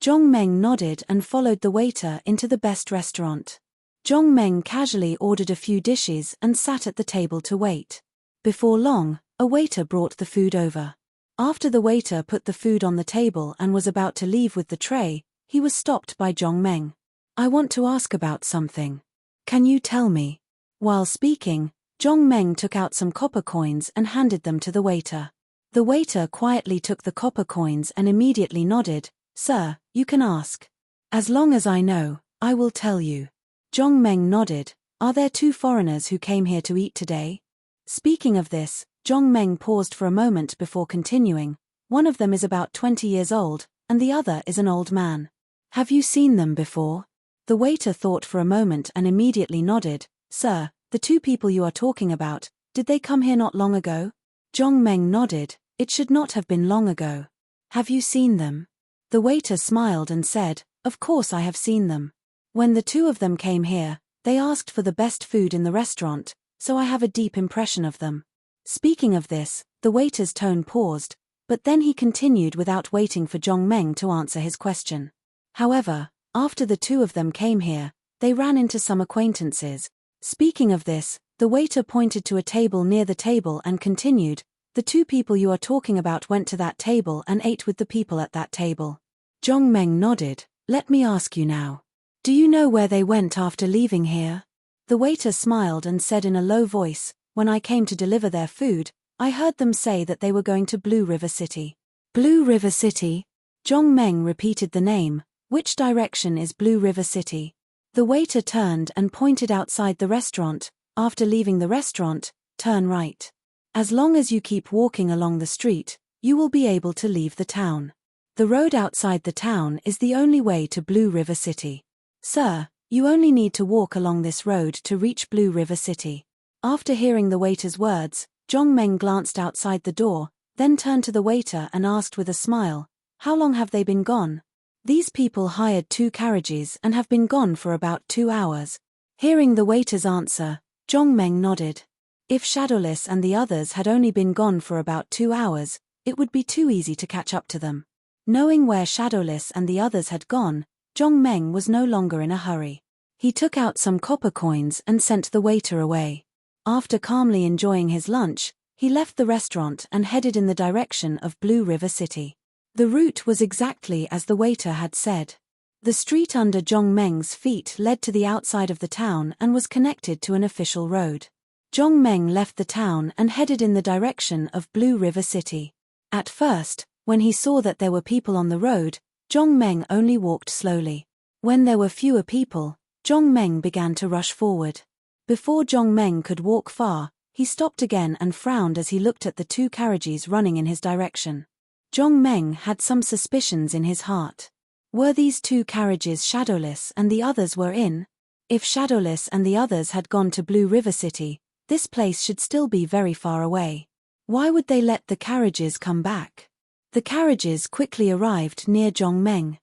Zhongmeng nodded and followed the waiter into the best restaurant. Zhongmeng casually ordered a few dishes and sat at the table to wait. Before long, a waiter brought the food over. After the waiter put the food on the table and was about to leave with the tray, he was stopped by Zhongmeng. I want to ask about something. Can you tell me? While speaking, Zhongmeng took out some copper coins and handed them to the waiter. The waiter quietly took the copper coins and immediately nodded, Sir, you can ask. As long as I know, I will tell you. Zhongmeng nodded. Are there 2 foreigners who came here to eat today? Speaking of this, Zhongmeng paused for a moment before continuing. One of them is about 20 years old, and the other is an old man. Have you seen them before? The waiter thought for a moment and immediately nodded. Sir, the 2 people you are talking about, did they come here not long ago? Zhongmeng nodded. It should not have been long ago. Have you seen them? The waiter smiled and said, Of course I have seen them. When the 2 of them came here, they asked for the best food in the restaurant, so I have a deep impression of them. Speaking of this, the waiter's tone paused, but then he continued without waiting for Zhongmeng to answer his question. However, after the 2 of them came here, they ran into some acquaintances. Speaking of this, the waiter pointed to a table near the table and continued, The 2 people you are talking about went to that table and ate with the people at that table. Zhongmeng nodded. Let me ask you now. Do you know where they went after leaving here? The waiter smiled and said in a low voice, When I came to deliver their food, I heard them say that they were going to Blue River City. Blue River City? Zhongmeng repeated the name. Which direction is Blue River City? The waiter turned and pointed outside the restaurant. After leaving the restaurant, turn right. As long as you keep walking along the street, you will be able to leave the town. The road outside the town is the only way to Blue River City. Sir, you only need to walk along this road to reach Blue River City. After hearing the waiter's words, Zhongmeng glanced outside the door, then turned to the waiter and asked with a smile, How long have they been gone? These people hired 2 carriages and have been gone for about 2 hours. Hearing the waiter's answer, Zhongmeng nodded. If Shadowless and the others had only been gone for about 2 hours, it would be too easy to catch up to them. Knowing where Shadowless and the others had gone, Zhong Meng was no longer in a hurry. He took out some copper coins and sent the waiter away. After calmly enjoying his lunch, he left the restaurant and headed in the direction of Blue River City. The route was exactly as the waiter had said. The street under Zhong Meng's feet led to the outside of the town and was connected to an official road. Zhong Meng left the town and headed in the direction of Blue River City. At first, when he saw that there were people on the road, Zhong Meng only walked slowly. When there were fewer people, Zhong Meng began to rush forward. Before Zhong Meng could walk far, he stopped again and frowned as he looked at the two carriages running in his direction. Zhong Meng had some suspicions in his heart. Were these two carriages Shadowless and the others were in? If Shadowless and the others had gone to Blue River City, this place should still be very far away. Why would they let the carriages come back? The carriages quickly arrived near Zhong Meng.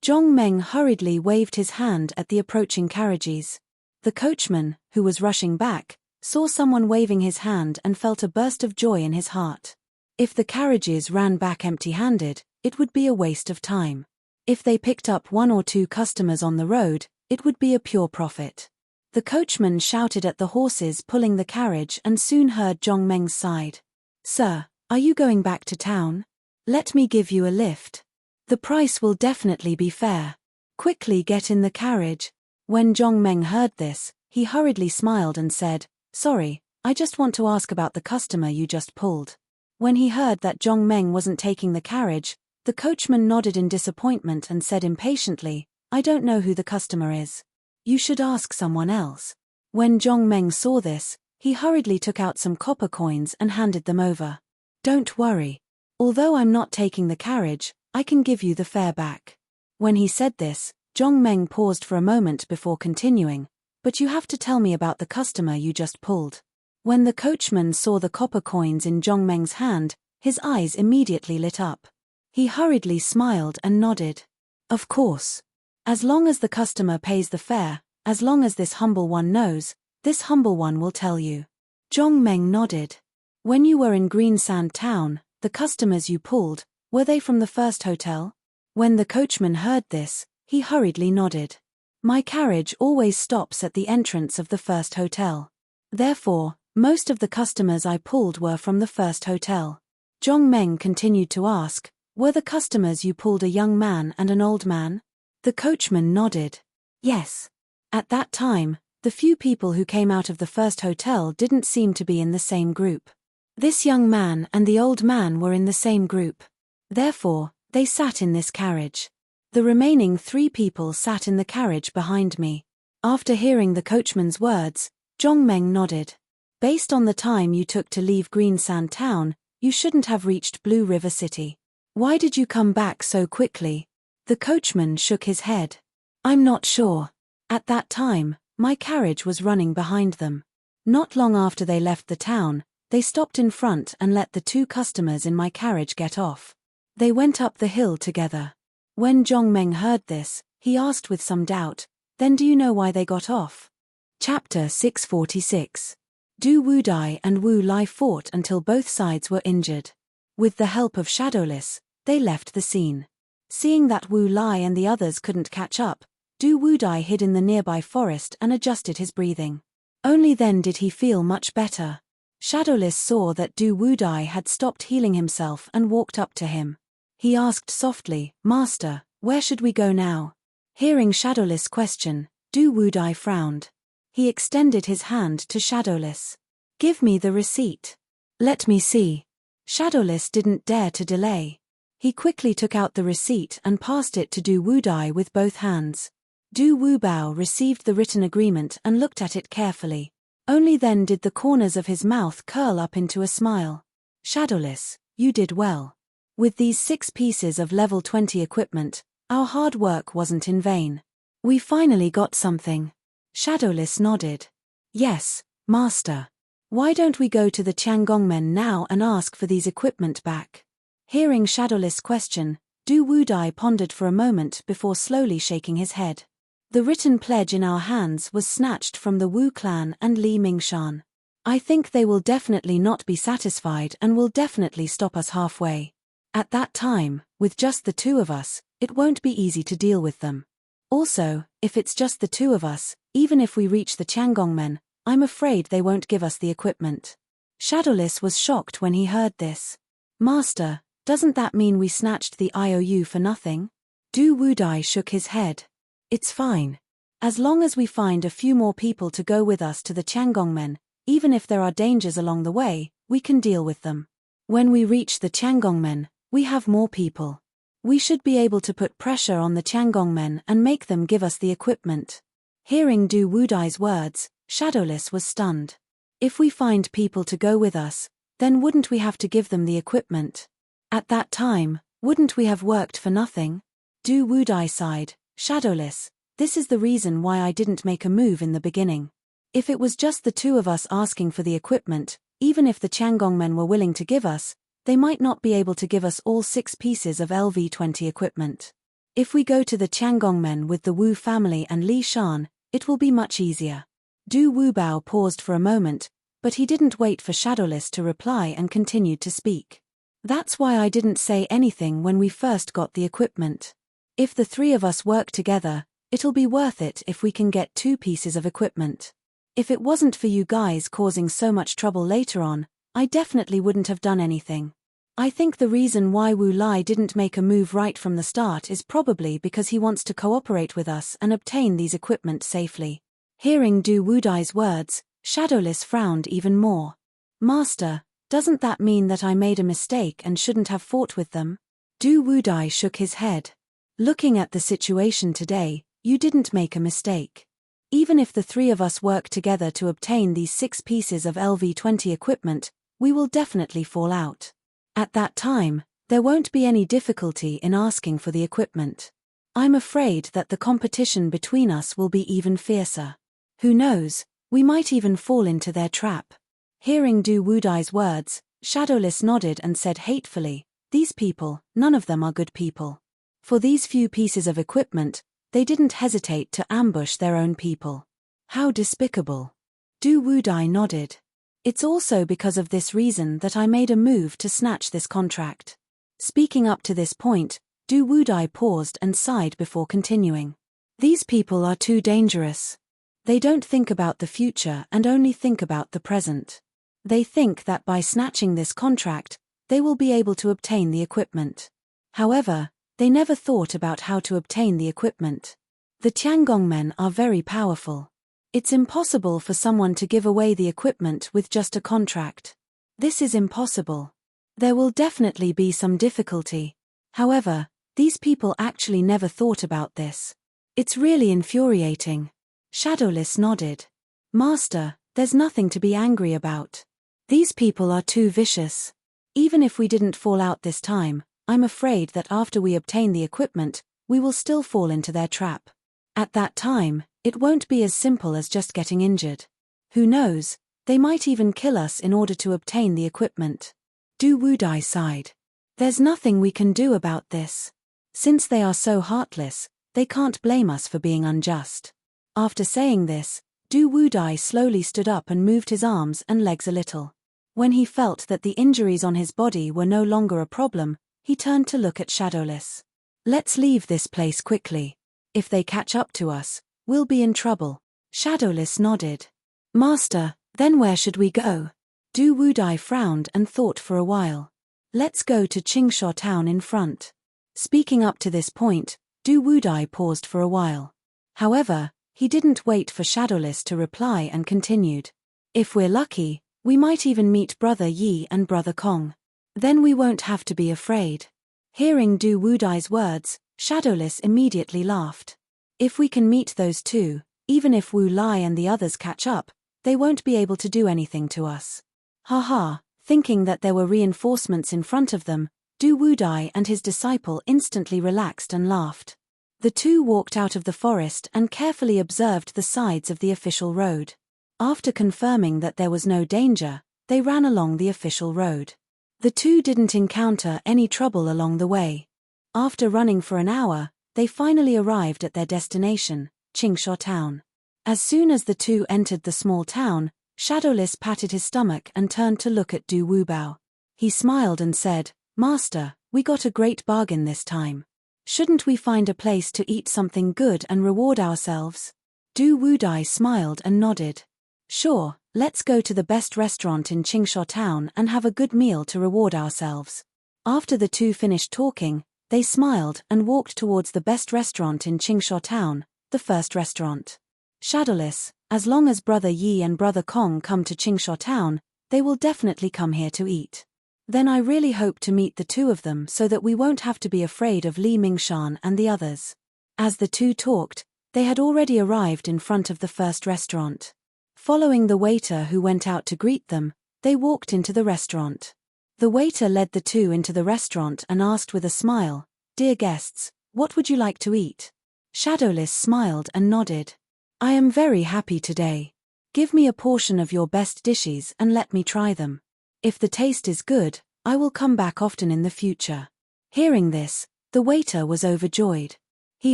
Zhong Meng hurriedly waved his hand at the approaching carriages. The coachman, who was rushing back, saw someone waving his hand and felt a burst of joy in his heart. If the carriages ran back empty-handed, it would be a waste of time. If they picked up one or two customers on the road, it would be a pure profit. The coachman shouted at the horses pulling the carriage and soon heard Zhong Meng's side. "Sir, are you going back to town? Let me give you a lift. The price will definitely be fair. Quickly get in the carriage." When Zhong Meng heard this, he hurriedly smiled and said, "Sorry, I just want to ask about the customer you just pulled." When he heard that Zhong Meng wasn't taking the carriage, the coachman nodded in disappointment and said impatiently, "I don't know who the customer is. You should ask someone else." When Zhong Meng saw this, he hurriedly took out some copper coins and handed them over. "Don't worry. Although I'm not taking the carriage, I can give you the fare back." When he said this, Zhong Meng paused for a moment before continuing, "But you have to tell me about the customer you just pulled." When the coachman saw the copper coins in Zhong Meng's hand, his eyes immediately lit up. He hurriedly smiled and nodded. "Of course. As long as the customer pays the fare, as long as this humble one knows, this humble one will tell you." Zhong Meng nodded. "When you were in Greensand Town, the customers you pulled, were they from the first hotel?" When the coachman heard this, he hurriedly nodded. "My carriage always stops at the entrance of the first hotel. Therefore, most of the customers I pulled were from the first hotel." Zhong Meng continued to ask, "Were the customers you pulled a young man and an old man?" The coachman nodded. "Yes. At that time, the few people who came out of the first hotel didn't seem to be in the same group. This young man and the old man were in the same group. Therefore, they sat in this carriage. The remaining 3 people sat in the carriage behind me." After hearing the coachman's words, Zhong Meng nodded. "Based on the time you took to leave Greensand Town, you shouldn't have reached Blue River City. Why did you come back so quickly?" The coachman shook his head. "I'm not sure. At that time, my carriage was running behind them. Not long after they left the town, they stopped in front and let the 2 customers in my carriage get off. They went up the hill together." When Zhong Meng heard this, he asked with some doubt, "Then do you know why they got off?" Chapter 646. Du Wudai and Wu Lai fought until both sides were injured. With the help of Shadowless, they left the scene. Seeing that Wu Lai and the others couldn't catch up, Du Wudai hid in the nearby forest and adjusted his breathing. Only then did he feel much better. Shadowless saw that Du Wudai had stopped healing himself and walked up to him. He asked softly, "Master, where should we go now?" Hearing Shadowless' question, Du Wudai frowned. He extended his hand to Shadowless. "Give me the receipt." "Let me see." Shadowless didn't dare to delay. He quickly took out the receipt and passed it to Du Wudai with both hands. Du Wubao received the written agreement and looked at it carefully. Only then did the corners of his mouth curl up into a smile. "Shadowless, you did well. With these 6 pieces of level 20 equipment, our hard work wasn't in vain. We finally got something." Shadowless nodded. "Yes, Master. Why don't we go to the Tiangongmen now and ask for these equipment back?" Hearing Shadowless' question, Du Wudai pondered for a moment before slowly shaking his head. "The written pledge in our hands was snatched from the Wu clan and Li Mingshan. I think they will definitely not be satisfied and will definitely stop us halfway. At that time, with just the two of us, it won't be easy to deal with them. Also, if it's just the two of us, even if we reach the Tiangongmen, I'm afraid they won't give us the equipment. Shadowless was shocked when he heard this. Master, doesn't that mean we snatched the IOU for nothing? Du Wudai shook his head. It's fine. As long as we find a few more people to go with us to the Tiangongmen, even if there are dangers along the way, we can deal with them. When we reach the Tiangongmen, we have more people. We should be able to put pressure on the Tiangongmen and make them give us the equipment. Hearing Du Wudai's words, Shadowless was stunned. If we find people to go with us, then wouldn't we have to give them the equipment? At that time, wouldn't we have worked for nothing? Du Wudai sighed. Shadowless, this is the reason why I didn't make a move in the beginning. If it was just the two of us asking for the equipment, even if the Tiangongmen were willing to give us, they might not be able to give us all 6 pieces of LV-20 equipment. If we go to the Tiangongmen with the Wu family and Li Shan, it will be much easier. Du Wubao paused for a moment, but he didn't wait for Shadowless to reply and continued to speak. That's why I didn't say anything when we first got the equipment. If the 3 of us work together, it'll be worth it if we can get 2 pieces of equipment. If it wasn't for you guys causing so much trouble later on, I definitely wouldn't have done anything. I think the reason why Wu Lai didn't make a move right from the start is probably because he wants to cooperate with us and obtain these equipment safely. Hearing Du Wudai's words, Shadowless frowned even more. Master, doesn't that mean that I made a mistake and shouldn't have fought with them? Du Wudai shook his head. Looking at the situation today, you didn't make a mistake. Even if the 3 of us work together to obtain these 6 pieces of LV-20 equipment, we will definitely fall out. At that time, there won't be any difficulty in asking for the equipment. I'm afraid that the competition between us will be even fiercer. Who knows, we might even fall into their trap. Hearing Du Wudai's words, Shadowless nodded and said hatefully, these people, none of them are good people. For these few pieces of equipment, they didn't hesitate to ambush their own people. How despicable. Du Wudai nodded. It's also because of this reason that I made a move to snatch this contract. Speaking up to this point, Du Wudai paused and sighed before continuing. These people are too dangerous. They don't think about the future and only think about the present. They think that by snatching this contract, they will be able to obtain the equipment. However, they never thought about how to obtain the equipment. The Tiangongmen are very powerful. It's impossible for someone to give away the equipment with just a contract. This is impossible. There will definitely be some difficulty. However, these people actually never thought about this. It's really infuriating. Shadowless nodded. Master, there's nothing to be angry about. These people are too vicious. Even if we didn't fall out this time, I'm afraid that after we obtain the equipment, we will still fall into their trap. At that time, it won't be as simple as just getting injured. Who knows, they might even kill us in order to obtain the equipment. Du Wudai sighed. There's nothing we can do about this. Since they are so heartless, they can't blame us for being unjust. After saying this, Du Wudai slowly stood up and moved his arms and legs a little. When he felt that the injuries on his body were no longer a problem, he turned to look at Shadowless. Let's leave this place quickly. If they catch up to us, we'll be in trouble. Shadowless nodded. Master, then where should we go? Du Wudai frowned and thought for a while. Let's go to Qingsha town in front. Speaking up to this point, Du Wudai paused for a while. However, he didn't wait for Shadowless to reply and continued. If we're lucky, we might even meet Brother Yi and Brother Kong. Then we won't have to be afraid. Hearing Du Wudai's words, Shadowless immediately laughed. If we can meet those two, even if Wu Lai and the others catch up, they won't be able to do anything to us. Haha, thinking that there were reinforcements in front of them, Du Wudai and his disciple instantly relaxed and laughed. The two walked out of the forest and carefully observed the sides of the official road. After confirming that there was no danger, they ran along the official road. The two didn't encounter any trouble along the way. After running for an hour, they finally arrived at their destination, Qingsha town. As soon as the two entered the small town, Shadowless patted his stomach and turned to look at Du Wubao. He smiled and said, "Master, we got a great bargain this time. Shouldn't we find a place to eat something good and reward ourselves?" Du Wudai smiled and nodded. "Sure, let's go to the best restaurant in Qingsha town and have a good meal to reward ourselves." After the two finished talking, they smiled and walked towards the best restaurant in Qingsha town, the first restaurant. Shadowless, as long as Brother Yi and Brother Kong come to Qingsha town, they will definitely come here to eat. Then I really hope to meet the two of them so that we won't have to be afraid of Li Mingshan and the others. As the two talked, they had already arrived in front of the first restaurant. Following the waiter who went out to greet them, they walked into the restaurant. The waiter led the two into the restaurant and asked with a smile, "Dear guests, what would you like to eat?" Shadowless smiled and nodded. "I am very happy today. Give me a portion of your best dishes and let me try them. If the taste is good, I will come back often in the future." Hearing this, the waiter was overjoyed. He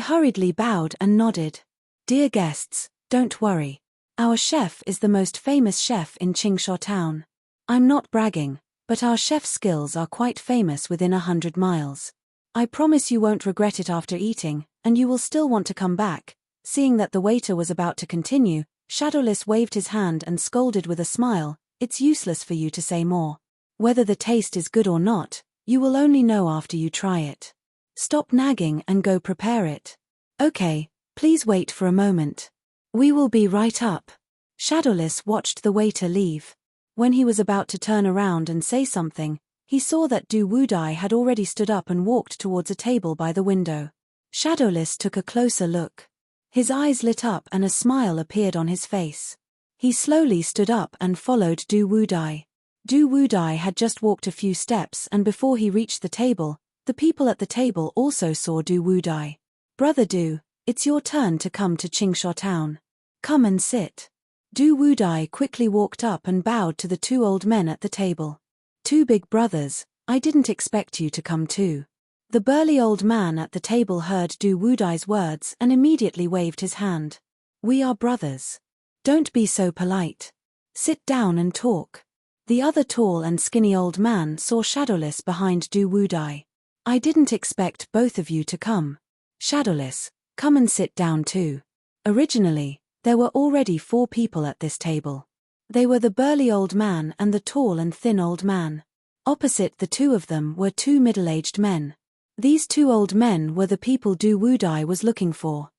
hurriedly bowed and nodded. "Dear guests, don't worry. Our chef is the most famous chef in Qingsha town. I'm not bragging, but our chef's skills are quite famous within 100 miles. I promise you won't regret it after eating, and you will still want to come back." Seeing that the waiter was about to continue, Shadowless waved his hand and scolded with a smile, "It's useless for you to say more. Whether the taste is good or not, you will only know after you try it. Stop nagging and go prepare it." "Okay, please wait for a moment. We will be right up." Shadowless watched the waiter leave. When he was about to turn around and say something, he saw that Du Wudai had already stood up and walked towards a table by the window. Shadowless took a closer look. His eyes lit up and a smile appeared on his face. He slowly stood up and followed Du Wudai. Du Wudai had just walked a few steps, and before he reached the table, the people at the table also saw Du Wudai. "Brother Du, it's your turn to come to Qingsha town. Come and sit." Du Wudai quickly walked up and bowed to the two old men at the table. "Two big brothers, I didn't expect you to come too." The burly old man at the table heard Du Wudai's words and immediately waved his hand. "We are brothers. Don't be so polite. Sit down and talk." The other tall and skinny old man saw Shadowless behind Du Wudai. "I didn't expect both of you to come. Shadowless, come and sit down too." Originally, there were already 4 people at this table. They were the burly old man and the tall and thin old man. Opposite the two of them were 2 middle-aged men. These 2 old men were the people Du Wudai was looking for.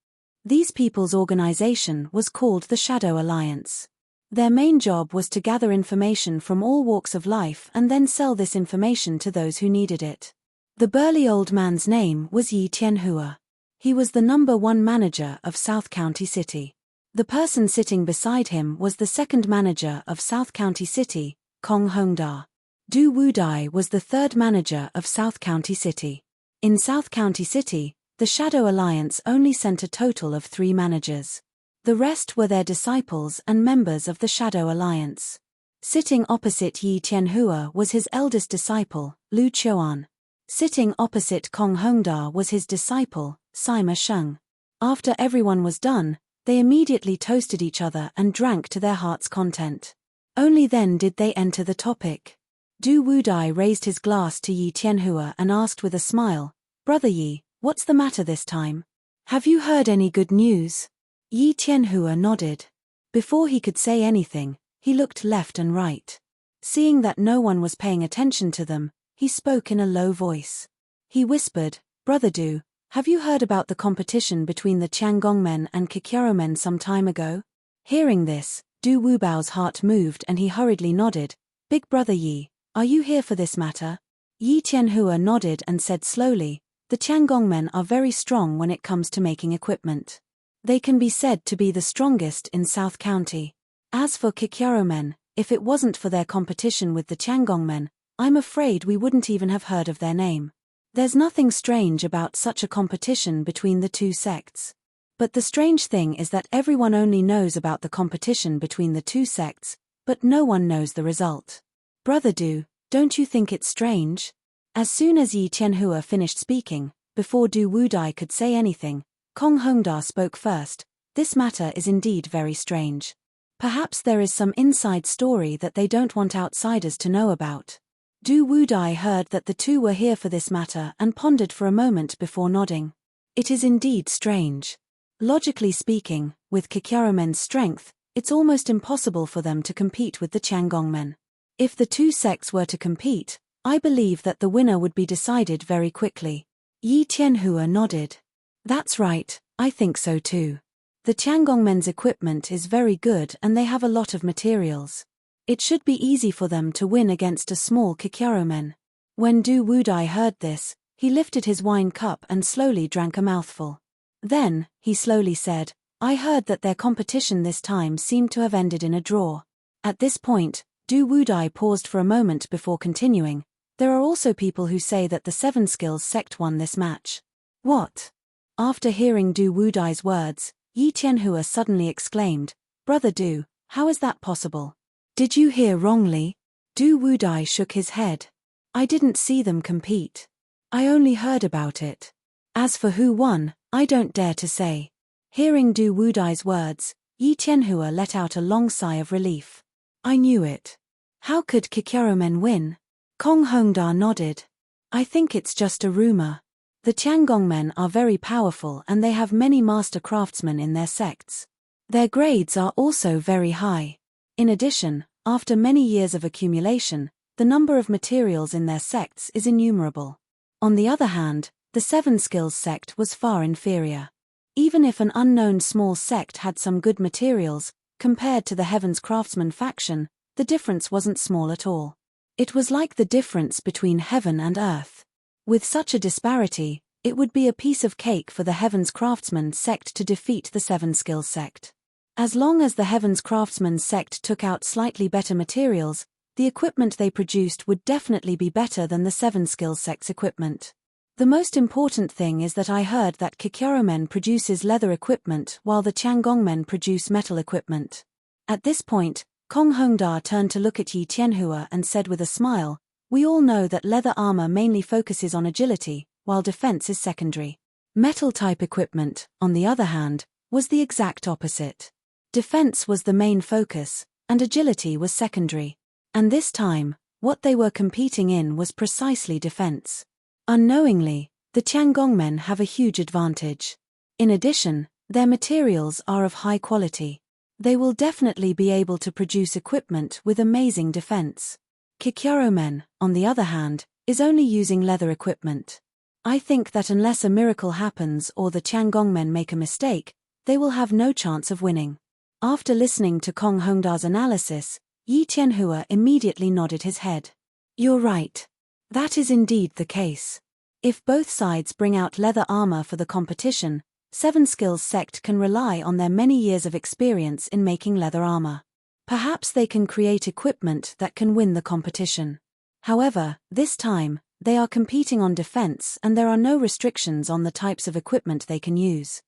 These people's organization was called the Shadow Alliance. Their main job was to gather information from all walks of life and then sell this information to those who needed it. The burly old man's name was Yi Tianhua. He was the #1 manager of South County City. The person sitting beside him was the 2nd manager of South County City, Kong Hongda. Du Wudai was the 3rd manager of South County City. In South County City, the Shadow Alliance only sent a total of 3 managers. The rest were their disciples and members of the Shadow Alliance. Sitting opposite Yi Tianhua was his eldest disciple, Lu Chuan. Sitting opposite Kong Hongda was his disciple, Sima Sheng. After everyone was done, they immediately toasted each other and drank to their heart's content. Only then did they enter the topic. Du Wudai raised his glass to Yi Tianhua and asked with a smile, "Brother Yi, what's the matter this time? Have you heard any good news?" Yi Tianhua nodded. Before he could say anything, he looked left and right. Seeing that no one was paying attention to them, he spoke in a low voice. He whispered, "Brother Du, have you heard about the competition between the Tiangongmen and Kikyaromen some time ago?" Hearing this, Du Wubao's heart moved and he hurriedly nodded, "Big brother Yi, are you here for this matter?" Yi Tianhua nodded and said slowly, "The Tiangongmen are very strong when it comes to making equipment. They can be said to be the strongest in South County. As for Kikyaromen, if it wasn't for their competition with the Tiangongmen, I'm afraid we wouldn't even have heard of their name. There's nothing strange about such a competition between the 2 sects. But the strange thing is that everyone only knows about the competition between the 2 sects, but no one knows the result. Brother Du, don't you think it's strange?" As soon as Yi Tianhua finished speaking, before Du Wudai could say anything, Kong Hongda spoke first. "This matter is indeed very strange. Perhaps there is some inside story that they don't want outsiders to know about. Du Wudai heard that the two were here for this matter and pondered for a moment before nodding. It is indeed strange. Logically speaking, with Kikyaromen's strength, it's almost impossible for them to compete with the Tiangongmen. If the two sects were to compete, I believe that the winner would be decided very quickly. Yi Tianhua nodded. That's right, I think so too. The Tiangongmen's equipment is very good and they have a lot of materials. It should be easy for them to win against a small Kikyaromen. When Du Wudai heard this, he lifted his wine cup and slowly drank a mouthful. Then, he slowly said, I heard that their competition this time seemed to have ended in a draw. At this point, Du Wudai paused for a moment before continuing. There are also people who say that the Seven Skills sect won this match. What? After hearing Du Wudai's words, Yi Tianhua suddenly exclaimed, Brother Du, how is that possible? Did you hear wrongly? Du Wudai shook his head. I didn't see them compete. I only heard about it. As for who won, I don't dare to say. Hearing Du Wudai's words, Yi Tianhua let out a long sigh of relief. I knew it. How could Kikyaromen win? Kong Hongda nodded. I think it's just a rumor. The Tiangongmen are very powerful and they have many master craftsmen in their sects. Their grades are also very high. In addition, after many years of accumulation, the number of materials in their sects is innumerable. On the other hand, the Seven Skills sect was far inferior. Even if an unknown small sect had some good materials, compared to the Heaven's Craftsman faction, the difference wasn't small at all. It was like the difference between heaven and earth. With such a disparity, it would be a piece of cake for the Heaven's Craftsman sect to defeat the Seven Skills sect. As long as the Heaven's Craftsman sect took out slightly better materials, the equipment they produced would definitely be better than the Seven Skills sect's equipment. The most important thing is that I heard that Kikyaromen produces leather equipment while the Tiangongmen produce metal equipment. At this point, Kong Hongda turned to look at Yi Tianhua and said with a smile, we all know that leather armor mainly focuses on agility, while defense is secondary. Metal-type equipment, on the other hand, was the exact opposite. Defense was the main focus, and agility was secondary. And this time, what they were competing in was precisely defense. Unknowingly, the Tiangongmen have a huge advantage. In addition, their materials are of high quality. They will definitely be able to produce equipment with amazing defense. Kikyaromen, on the other hand, is only using leather equipment. I think that unless a miracle happens or the Tiangongmen make a mistake, they will have no chance of winning. After listening to Kong Hongda's analysis, Yi Tianhua immediately nodded his head. You're right. That is indeed the case. If both sides bring out leather armor for the competition, Seven Skills sect can rely on their many years of experience in making leather armor. Perhaps they can create equipment that can win the competition. However, this time, they are competing on defense and there are no restrictions on the types of equipment they can use.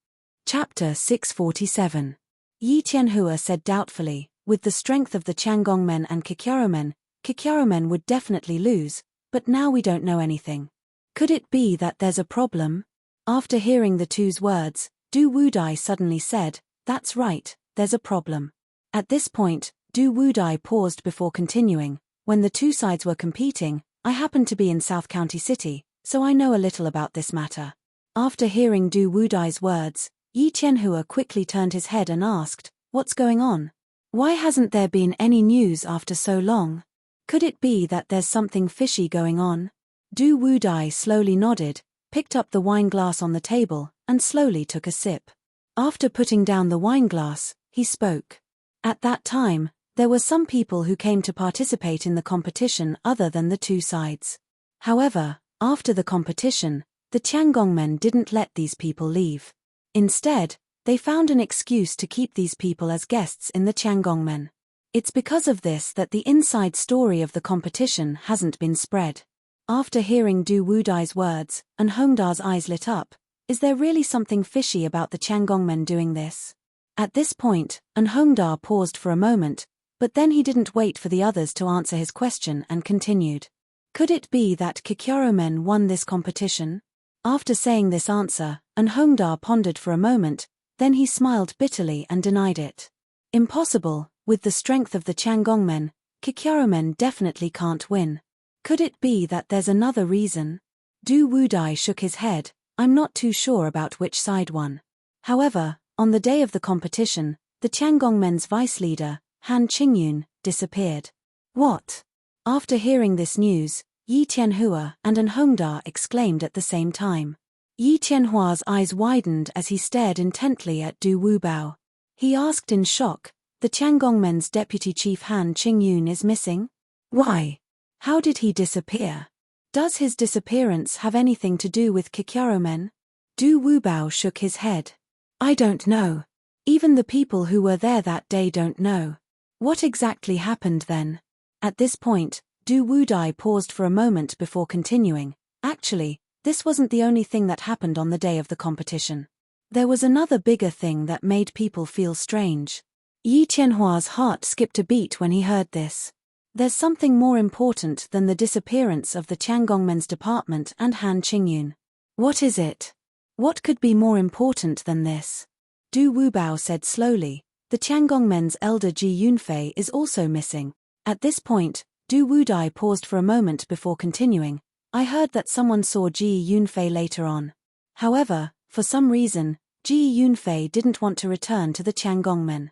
Chapter 647. Yi Tianhua said doubtfully, with the strength of the Tiangongmen and Kikyaromen would definitely lose, but now we don't know anything. Could it be that there's a problem? After hearing the two's words, Du Wudai suddenly said, that's right, there's a problem. At this point, Du Wudai paused before continuing, when the two sides were competing, I happened to be in South County City, so I know a little about this matter. After hearing Du Wudai's words, Yi Tianhua quickly turned his head and asked, what's going on? Why hasn't there been any news after so long? Could it be that there's something fishy going on? Du Wudai slowly nodded, picked up the wine glass on the table, and slowly took a sip. After putting down the wine glass, he spoke. At that time, there were some people who came to participate in the competition other than the two sides. However, after the competition, the Tiangongmen didn't let these people leave. Instead, they found an excuse to keep these people as guests in the Tiangongmen. It's because of this that the inside story of the competition hasn't been spread. After hearing Du Wudai's words, and Hongda's eyes lit up, is there really something fishy about the Tiangongmen doing this? At this point, and Hongda paused for a moment, but then he didn't wait for the others to answer his question and continued. Could it be that Kikyaromen won this competition? After saying this answer, and Hongda pondered for a moment, then he smiled bitterly and denied it. Impossible, With the strength of the Changongmen, Kikyaromen definitely can't win. Could it be that there's another reason? Du Wudai shook his head. I'm not too sure about which side won. However, on the day of the competition, the Changongmen's vice leader, Han Qingyun, disappeared. What? After hearing this news, Yi Tianhua and An Hongda exclaimed at the same time. Yi Tianhua's eyes widened as he stared intently at Du Wubao. He asked in shock, the Changongmen's deputy chief Han Qingyun is missing? Why? How did he disappear? Does his disappearance have anything to do with Kikyaromen? Du Wubao shook his head. I don't know. Even the people who were there that day don't know. What exactly happened then? At this point, Du Wudai paused for a moment before continuing. Actually, this wasn't the only thing that happened on the day of the competition. There was another bigger thing that made people feel strange. Yi Tianhua's heart skipped a beat when he heard this. There's something more important than the disappearance of the Changongmen's department and Han Qingyun. What is it? What could be more important than this? Du Wubao said slowly, the Changongmen's elder Ji Yunfei is also missing. At this point, Du Wudai paused for a moment before continuing. I heard that someone saw Ji Yunfei later on. However, for some reason, Ji Yunfei didn't want to return to the Changongmen.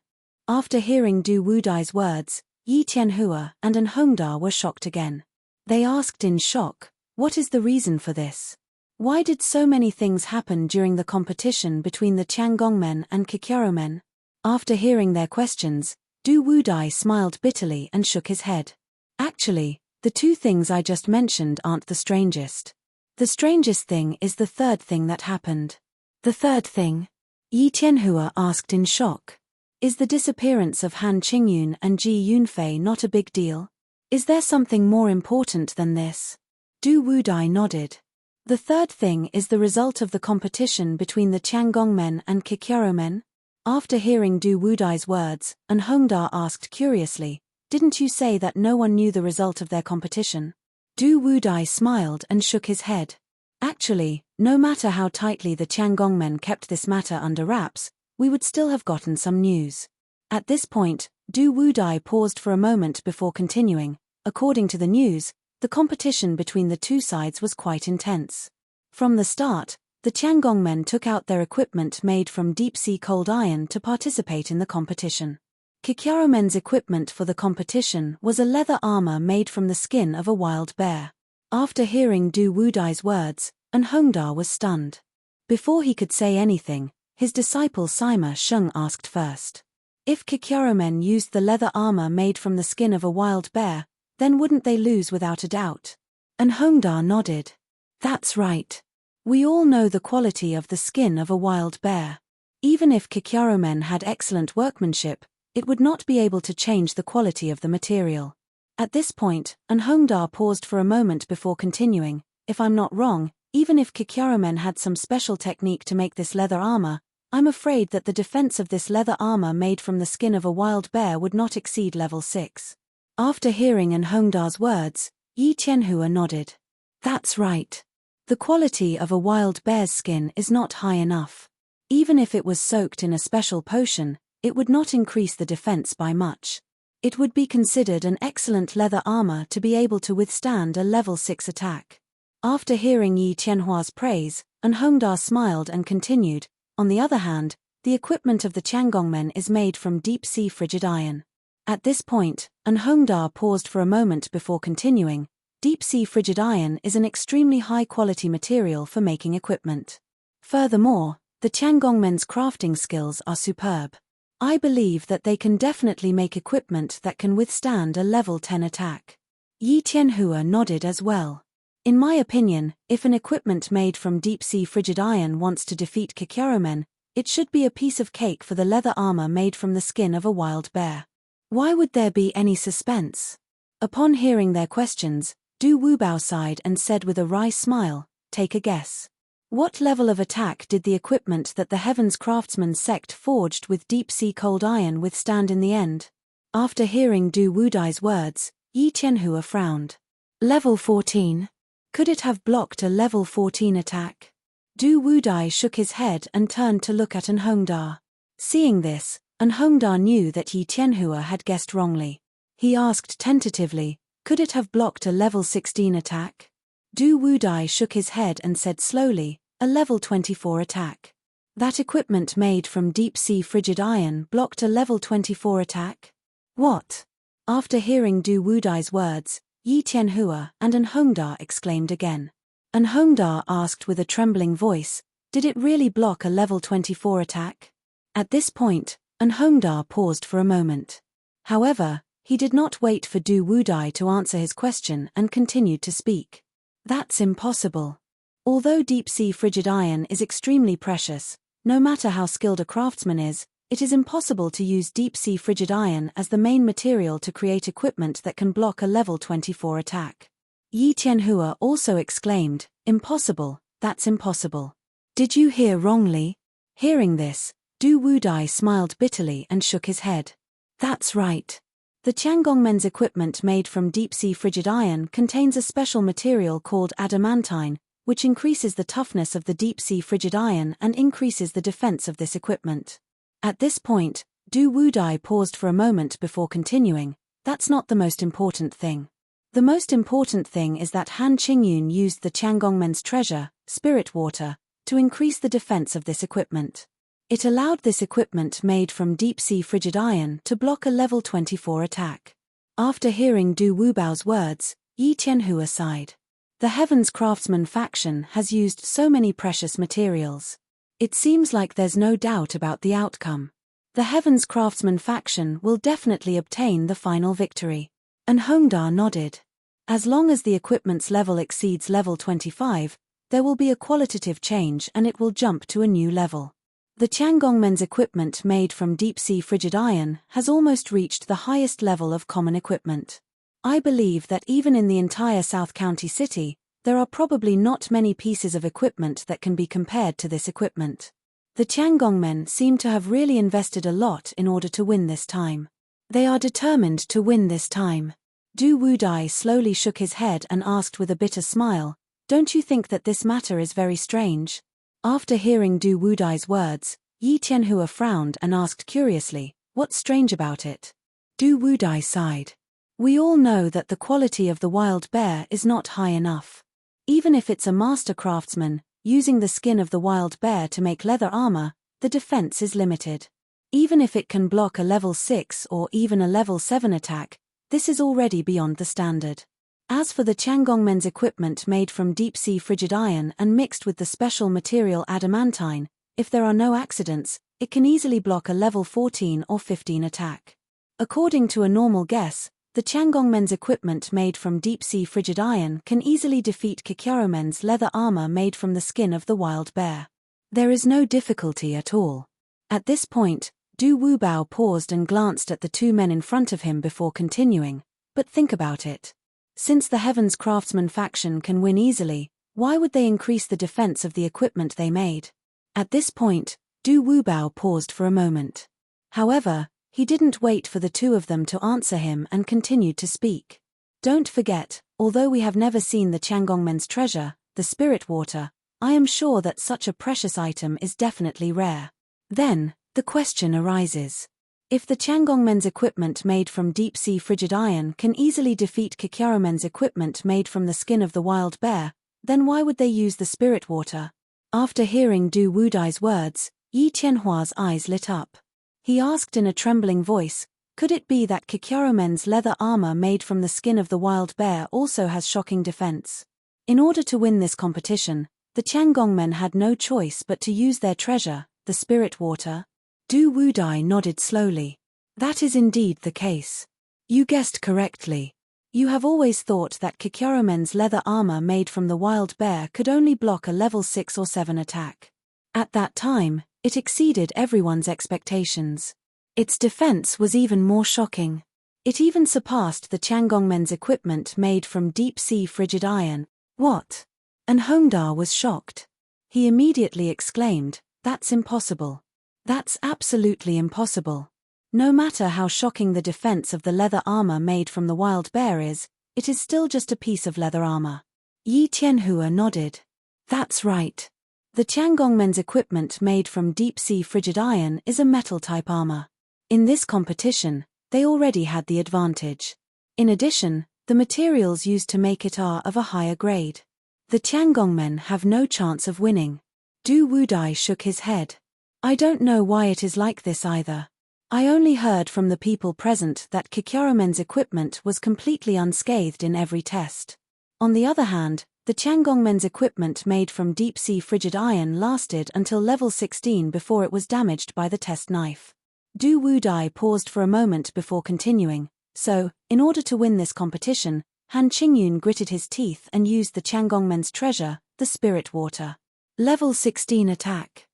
After hearing Du Wudai's words, Yi Tianhua and An Hongda were shocked again. They asked in shock, what is the reason for this? Why did so many things happen during the competition between the Changongmen and Kikyaromen? After hearing their questions, Du Wudai smiled bitterly and shook his head. Actually, the two things I just mentioned aren't the strangest. The strangest thing is the third thing that happened. The third thing? Yi Tianhua asked in shock. Is the disappearance of Han Qingyun and Ji Yunfei not a big deal? Is there something more important than this? Du Wudai nodded. The third thing is the result of the competition between the Changongmen and Kikyaromen. After hearing Du Wudai's words, An Hongda asked curiously, didn't you say that no one knew the result of their competition? Du Wudai smiled and shook his head. Actually, no matter how tightly the Changongmen kept this matter under wraps, we would still have gotten some news. At this point, Du Wudai paused for a moment before continuing. According to the news, the competition between the two sides was quite intense. From the start, the Changongmen took out their equipment made from deep-sea cold iron to participate in the competition. Kikyaromen's equipment for the competition was a leather armor made from the skin of a wild bear. After hearing Du Wudai's words, An Hongda was stunned. Before he could say anything, his disciple Sima Sheng asked first. If Kikyaromen used the leather armor made from the skin of a wild bear, then wouldn't they lose without a doubt? An Hongda nodded. That's right. We all know the quality of the skin of a wild bear. Even if Kikyaromen had excellent workmanship, it would not be able to change the quality of the material. At this point, An Hongda paused for a moment before continuing. If I'm not wrong, even if Kikyaromen had some special technique to make this leather armor, I'm afraid that the defense of this leather armor made from the skin of a wild bear would not exceed level 6. After hearing An Hongda's words, Yi Tianhua nodded. That's right. The quality of a wild bear's skin is not high enough. Even if it was soaked in a special potion, it would not increase the defense by much. It would be considered an excellent leather armor to be able to withstand a level 6 attack. After hearing Yi Tianhua's praise, An Hongda smiled and continued. On the other hand, the equipment of the Changongmen is made from deep-sea frigid iron. At this point, An Hongda paused for a moment before continuing. Deep-sea frigid iron is an extremely high-quality material for making equipment. Furthermore, the Changongmen's crafting skills are superb. I believe that they can definitely make equipment that can withstand a level 10 attack. Yi Tianhua nodded as well. In my opinion, if an equipment made from deep-sea frigid iron wants to defeat Kikyaromen, it should be a piece of cake for the leather armor made from the skin of a wild bear. Why would there be any suspense? Upon hearing their questions, Du Wubao sighed and said with a wry smile, take a guess. What level of attack did the equipment that the Heavens Craftsman sect forged with deep-sea cold iron withstand in the end? After hearing Du Wudai's words, Yi Tianhua frowned. Level 14. Could it have blocked a level 14 attack? Du Wudai shook his head and turned to look at An Hongda. Seeing this, and Hongda knew that Yi Tianhua had guessed wrongly. He asked tentatively, could it have blocked a level 16 attack? Du Wudai shook his head and said slowly, a level 24 attack. That equipment made from deep-sea frigid iron blocked a level 24 attack? What? After hearing Du Wudai's words, Yi Tianhua and An Hongda exclaimed again. An Hongda asked with a trembling voice, did it really block a level 24 attack? At this point, An Hongda paused for a moment. However, he did not wait for Du Wudai to answer his question and continued to speak. That's impossible. Although deep-sea frigid iron is extremely precious, no matter how skilled a craftsman is, it is impossible to use deep-sea frigid iron as the main material to create equipment that can block a level 24 attack. Yi Tianhua also exclaimed, impossible, that's impossible. Did you hear wrongly? Hearing this, Du Wudai smiled bitterly and shook his head. That's right. The Tiangongmen's equipment made from deep-sea frigid iron contains a special material called adamantine, which increases the toughness of the deep-sea frigid iron and increases the defense of this equipment. At this point, Du Wudai paused for a moment before continuing, that's not the most important thing. The most important thing is that Han Qingyun used the Tiangongmen's treasure, spirit water, to increase the defense of this equipment. It allowed this equipment made from deep-sea frigid iron to block a level 24 attack. After hearing Du Wubao's words, Yi Tianhua sighed. The Heaven's Craftsman faction has used so many precious materials. It seems like there's no doubt about the outcome. The Heaven's Craftsman faction will definitely obtain the final victory. And Hongda nodded. As long as the equipment's level exceeds level 25, there will be a qualitative change and it will jump to a new level. The Tiangongmen's equipment made from deep-sea frigid iron has almost reached the highest level of common equipment. I believe that even in the entire South County City, there are probably not many pieces of equipment that can be compared to this equipment. The Tiangongmen seem to have really invested a lot in order to win this time. They are determined to win this time. Du Wudai slowly shook his head and asked with a bitter smile, don't you think that this matter is very strange? After hearing Du Wudai's words, Yi Tianhua frowned and asked curiously, what's strange about it? Du Wudai sighed. We all know that the quality of the wild bear is not high enough. Even if it's a master craftsman, using the skin of the wild bear to make leather armor, the defense is limited. Even if it can block a level 6 or even a level 7 attack, this is already beyond the standard. As for the Tiangongmen's equipment made from deep-sea frigid iron and mixed with the special material adamantine, if there are no accidents, it can easily block a level 14 or 15 attack. According to a normal guess, the Tiangongmen's equipment made from deep-sea frigid iron can easily defeat Kikyaromen's leather armor made from the skin of the wild bear. There is no difficulty at all. At this point, Du Wubao paused and glanced at the two men in front of him before continuing, but think about it. Since the Heaven's Craftsman faction can win easily, why would they increase the defense of the equipment they made? At this point, Du Wubao paused for a moment. However, he didn't wait for the two of them to answer him and continued to speak. Don't forget, although we have never seen the Tiangongmen's treasure, the spirit water, I am sure that such a precious item is definitely rare. Then, the question arises. If the Tiangongmen's equipment made from deep-sea frigid iron can easily defeat Kikyaromen's equipment made from the skin of the wild bear, then why would they use the spirit water? After hearing Du Wudai's words, Yi Tianhua's eyes lit up. He asked in a trembling voice, could it be that Kikyaromen's leather armor made from the skin of the wild bear also has shocking defense? In order to win this competition, the Tiangongmen had no choice but to use their treasure, the spirit water. Du Wudai nodded slowly. That is indeed the case. You guessed correctly. You have always thought that Kikyaromen's leather armor made from the wild bear could only block a level 6 or 7 attack. At that time, it exceeded everyone's expectations. Its defense was even more shocking. It even surpassed the Tiangongmen's equipment made from deep-sea frigid iron. What? And Hongda was shocked. He immediately exclaimed, that's impossible. That's absolutely impossible. No matter how shocking the defense of the leather armor made from the wild bear is, it is still just a piece of leather armor. Yi Tianhua nodded. That's right. The Tiangongmen's equipment made from deep-sea frigid iron is a metal-type armor. In this competition, they already had the advantage. In addition, the materials used to make it are of a higher grade. The Tiangongmen have no chance of winning. Du Wudai shook his head. I don't know why it is like this either. I only heard from the people present that Kikyaromen's equipment was completely unscathed in every test. On the other hand, the Tiangongmen's equipment made from deep-sea frigid iron lasted until level 16 before it was damaged by the test knife. Du Wudai paused for a moment before continuing. So, in order to win this competition, Han Qingyun gritted his teeth and used the Tiangongmen's treasure, the spirit water. Level 16 attack.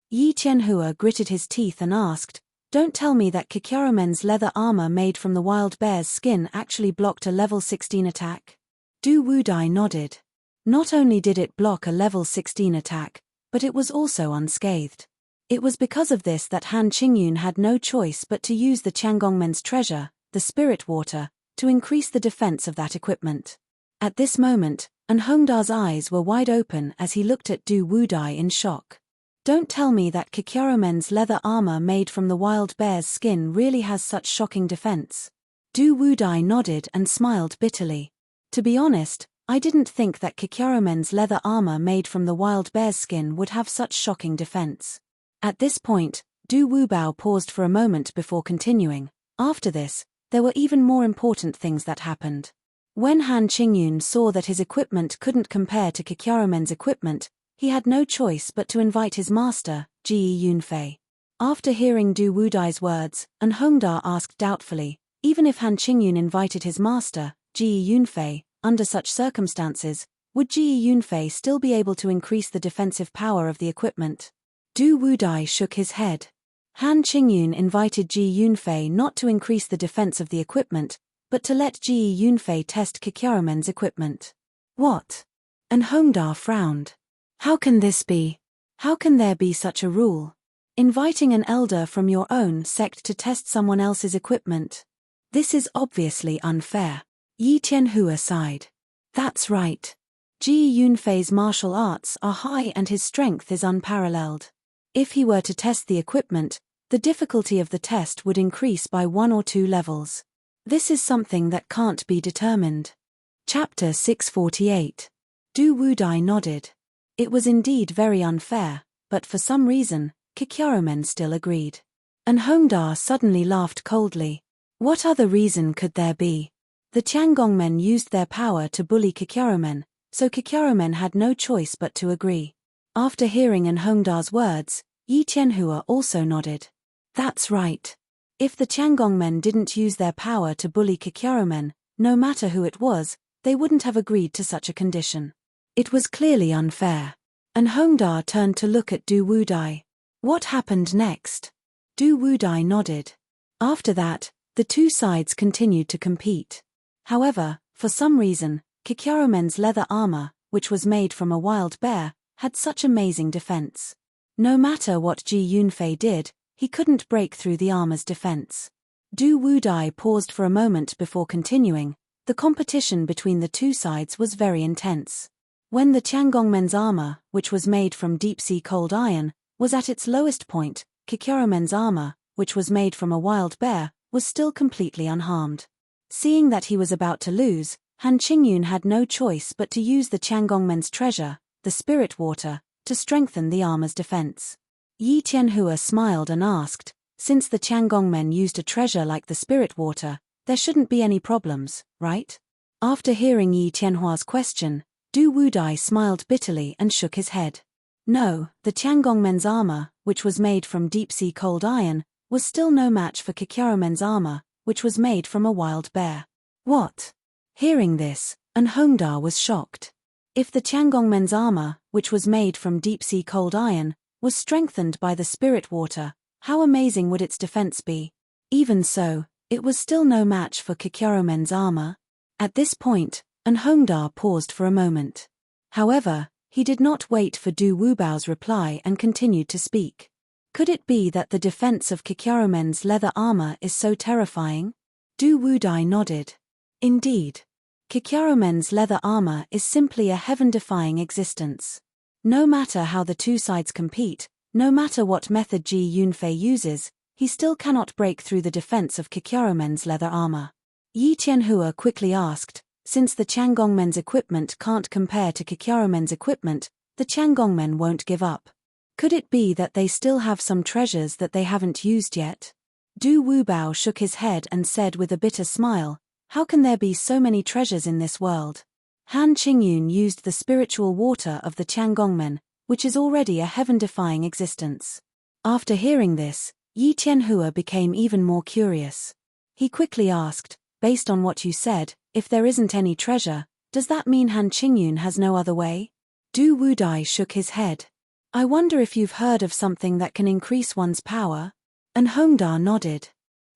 Yi Tianhua gritted his teeth and asked, "Don't tell me that Kikyaromen's leather armor made from the wild bear's skin actually blocked a level 16 attack?" Du Wudai nodded. Not only did it block a level 16 attack, but it was also unscathed. It was because of this that Han Qingyun had no choice but to use the Tiangongmen's treasure, the spirit water, to increase the defense of that equipment. At this moment, Anhongda's eyes were wide open as he looked at Du Wudai in shock. Don't tell me that Kikyaromen's leather armor made from the wild bear's skin really has such shocking defense. Du Wudai nodded and smiled bitterly. To be honest, I didn't think that Kikyaromen's leather armor made from the wild bear's skin would have such shocking defense. At this point, Du Wubao paused for a moment before continuing. After this, there were even more important things that happened. When Han Qingyun saw that his equipment couldn't compare to Kikyaromen's equipment, he had no choice but to invite his master, Ji Yunfei. After hearing Du Wudai's words, Anhongda asked doubtfully, even if Han Qingyun invited his master, Ji Yunfei, under such circumstances, would Ji Yunfei still be able to increase the defensive power of the equipment? Du Wudai shook his head. Han Qingyun invited Ji Yunfei not to increase the defense of the equipment, but to let Ji Yunfei test Kikyaromen's equipment. What? Anhongda frowned. How can this be? How can there be such a rule? Inviting an elder from your own sect to test someone else's equipment? This is obviously unfair. Yi Tianhua sighed. That's right. Ji Yunfei's martial arts are high and his strength is unparalleled. If he were to test the equipment, the difficulty of the test would increase by 1 or 2 levels. This is something that can't be determined. Chapter 648. Du Wudai nodded. It was indeed very unfair, but for some reason, Kikyaromen still agreed. Anhongda suddenly laughed coldly. What other reason could there be? The Tiangongmen used their power to bully Kikyaromen, so Kikyaromen had no choice but to agree. After hearing Anhongda's words, Yi Tianhua also nodded. That's right. If the Tiangongmen didn't use their power to bully Kikyaromen, no matter who it was, they wouldn't have agreed to such a condition. It was clearly unfair. Anhongda turned to look at Du Wudai. What happened next? Du Wudai nodded. After that, the two sides continued to compete. However, for some reason, Kikyaromen's leather armor, which was made from a wild bear, had such amazing defense. No matter what Ji Yunfei did, he couldn't break through the armor's defense. Du Wudai paused for a moment before continuing. The competition between the two sides was very intense. When the Tiangongmen's armor, which was made from deep-sea cold iron, was at its lowest point, Kikyaromen's armor, which was made from a wild bear, was still completely unharmed. Seeing that he was about to lose, Han Qingyun had no choice but to use the Tiangongmen's treasure, the spirit water, to strengthen the armor's defense. Yi Tianhua smiled and asked, since the Tiangongmen used a treasure like the spirit water, there shouldn't be any problems, right? After hearing Yi Tianhua's question, Du Wudai smiled bitterly and shook his head. No, the Tiangongmen's armor, which was made from deep-sea cold iron, was still no match for Kikyaromen's armor, which was made from a wild bear. What? Hearing this, Anhongda was shocked. If the Tiangongmen's armor, which was made from deep-sea cold iron, was strengthened by the spirit water, how amazing would its defense be? Even so, it was still no match for Kikyaromen's armor. At this point, Anhongda paused for a moment. However, he did not wait for Du Wubao's reply and continued to speak. Could it be that the defense of Kikyaromen's leather armor is so terrifying? Du Wudai nodded. Indeed. Kikyaromen's leather armor is simply a heaven-defying existence. No matter how the two sides compete, no matter what method Ji Yunfei uses, he still cannot break through the defense of Kikyaromen's leather armor. Yi Tianhua quickly asked, since the Changgongmen's equipment can't compare to Kikyaromen's equipment, the Changgongmen won't give up. Could it be that they still have some treasures that they haven't used yet? Du Wubao shook his head and said with a bitter smile, how can there be so many treasures in this world? Han Qingyun used the spiritual water of the Changgongmen, which is already a heaven-defying existence. After hearing this, Yi Tianhua became even more curious. He quickly asked, based on what you said, if there isn't any treasure, does that mean Han Qingyun has no other way? Du Wudai shook his head. I wonder if you've heard of something that can increase one's power? And Hongda nodded.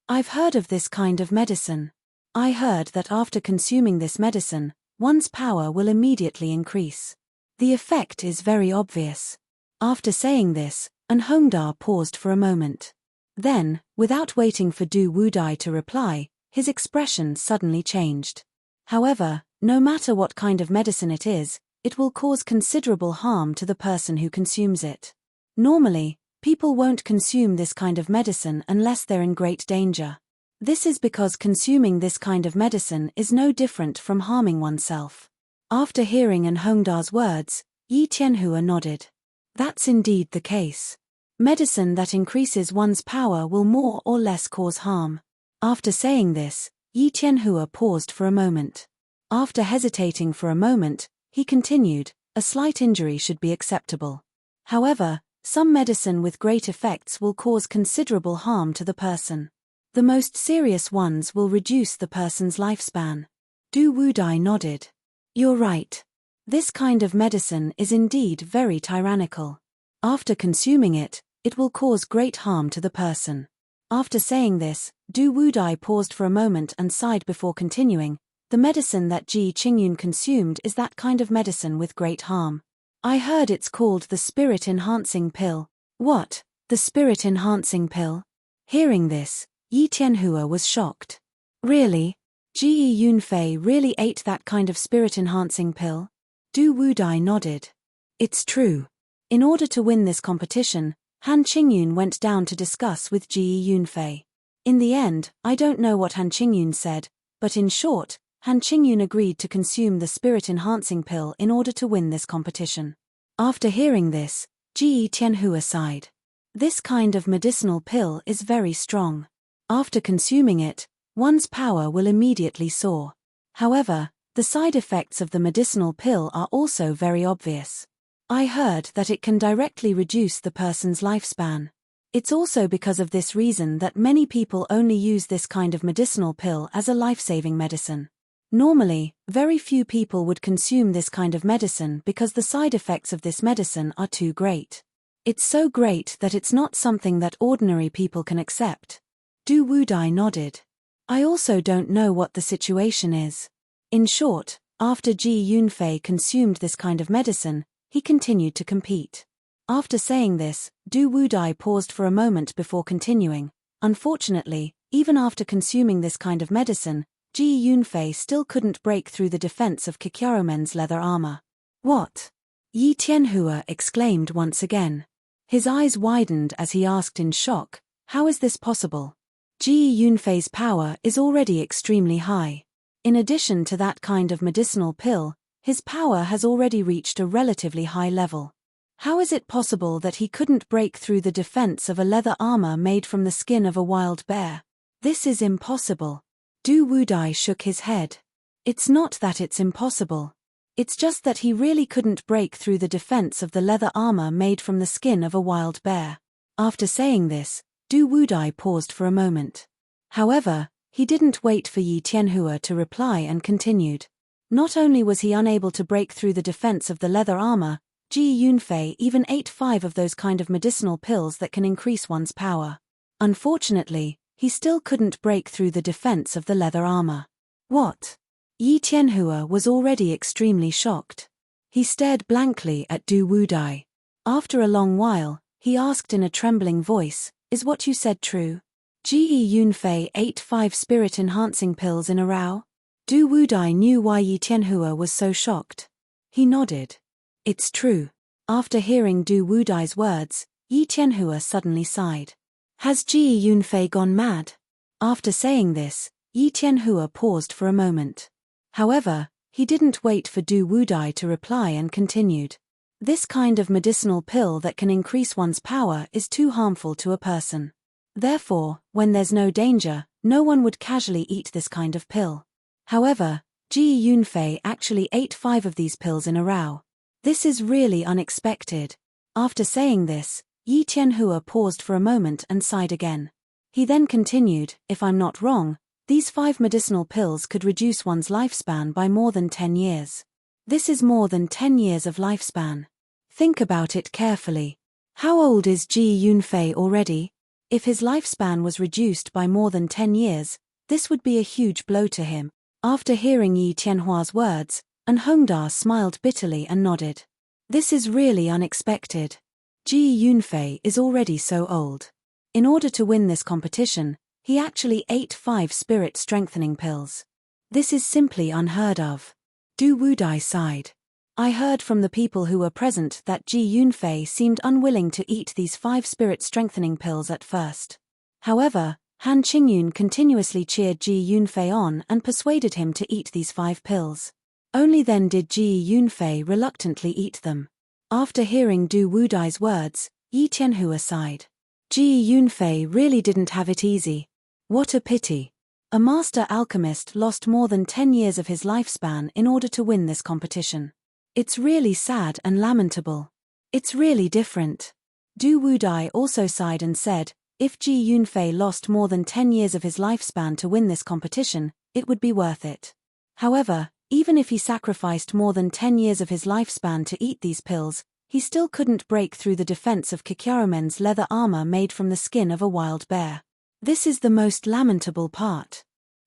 I've heard of this kind of medicine. I heard that after consuming this medicine, one's power will immediately increase. The effect is very obvious. After saying this, and Hongda paused for a moment. Then, without waiting for Du Wudai to reply, his expression suddenly changed. However, no matter what kind of medicine it is, it will cause considerable harm to the person who consumes it. Normally, people won't consume this kind of medicine unless they're in great danger. This is because consuming this kind of medicine is no different from harming oneself. After hearing An Hongda's words, Yi Tianhua nodded. That's indeed the case. Medicine that increases one's power will more or less cause harm. After saying this, Yi Tianhua paused for a moment. After hesitating for a moment, he continued, a slight injury should be acceptable. However, some medicine with great effects will cause considerable harm to the person. The most serious ones will reduce the person's lifespan. Du Wudai nodded. You're right. This kind of medicine is indeed very tyrannical. After consuming it, it will cause great harm to the person. After saying this, Du Wudai paused for a moment and sighed before continuing, the medicine that Ji Qingyun consumed is that kind of medicine with great harm. I heard it's called the spirit-enhancing pill. What? The spirit-enhancing pill? Hearing this, Yi Tianhua was shocked. Really? Ji Yunfei really ate that kind of spirit-enhancing pill? Du Wudai nodded. It's true. In order to win this competition, Han Qingyun went down to discuss with Ji Yunfei. In the end, I don't know what Han Qingyun said, but in short, Han Qingyun agreed to consume the spirit-enhancing pill in order to win this competition. After hearing this, Ji Tianhua sighed. This kind of medicinal pill is very strong. After consuming it, one's power will immediately soar. However, the side effects of the medicinal pill are also very obvious. I heard that it can directly reduce the person's lifespan. It's also because of this reason that many people only use this kind of medicinal pill as a life-saving medicine. Normally, very few people would consume this kind of medicine because the side effects of this medicine are too great. It's so great that it's not something that ordinary people can accept. Du Wudai nodded. I also don't know what the situation is. In short, after Ji Yunfei consumed this kind of medicine, he continued to compete. After saying this, Du Wudai paused for a moment before continuing. Unfortunately, even after consuming this kind of medicine, Ji Yunfei still couldn't break through the defense of Kikyaromen's leather armor. What? Yi Tianhua exclaimed once again. His eyes widened as he asked in shock, how is this possible? Ji Yunfei's power is already extremely high. In addition to that kind of medicinal pill, his power has already reached a relatively high level. How is it possible that he couldn't break through the defense of a leather armor made from the skin of a wild bear? This is impossible. Du Wudai shook his head. It's not that it's impossible. It's just that he really couldn't break through the defense of the leather armor made from the skin of a wild bear. After saying this, Du Wudai paused for a moment. However, he didn't wait for Yi Tianhua to reply and continued. Not only was he unable to break through the defense of the leather armor, Ji Yunfei even ate 5 of those kind of medicinal pills that can increase one's power. Unfortunately, he still couldn't break through the defense of the leather armor. What? Yi Tianhua was already extremely shocked. He stared blankly at Du Wudai. After a long while, he asked in a trembling voice, is what you said true? Ji Yunfei ate 5 spirit-enhancing pills in a row? Du Wudai knew why Yi Tianhua was so shocked. He nodded. It's true. After hearing Du Wudai's words, Yi Tianhua suddenly sighed. Has Ji Yunfei gone mad? After saying this, Yi Tianhua paused for a moment. However, he didn't wait for Du Wudai to reply and continued. This kind of medicinal pill that can increase one's power is too harmful to a person. Therefore, when there's no danger, no one would casually eat this kind of pill. However, Ji Yunfei actually ate 5 of these pills in a row. This is really unexpected. After saying this, Yi Tianhua paused for a moment and sighed again. He then continued, if I'm not wrong, these 5 medicinal pills could reduce one's lifespan by more than 10 years. This is more than 10 years of lifespan. Think about it carefully. How old is Ji Yunfei already? If his lifespan was reduced by more than 10 years, this would be a huge blow to him. After hearing Yi Tianhua's words, An Hongda smiled bitterly and nodded. This is really unexpected. Ji Yunfei is already so old. In order to win this competition, he actually ate 5 spirit-strengthening pills. This is simply unheard of. Du Wudai sighed. I heard from the people who were present that Ji Yunfei seemed unwilling to eat these 5 spirit-strengthening pills at first. However, Han Qingyun continuously cheered Ji Yunfei on and persuaded him to eat these 5 pills. Only then did Ji Yunfei reluctantly eat them. After hearing Du Wudai's words, Yi Tianhua sighed. Ji Yunfei really didn't have it easy. What a pity. A master alchemist lost more than 10 years of his lifespan in order to win this competition. It's really sad and lamentable. It's really different. Du Wudai also sighed and said, if Ji Yunfei lost more than 10 years of his lifespan to win this competition, it would be worth it. However, even if he sacrificed more than 10 years of his lifespan to eat these pills, he still couldn't break through the defense of Kikyarumen's leather armor made from the skin of a wild bear. This is the most lamentable part.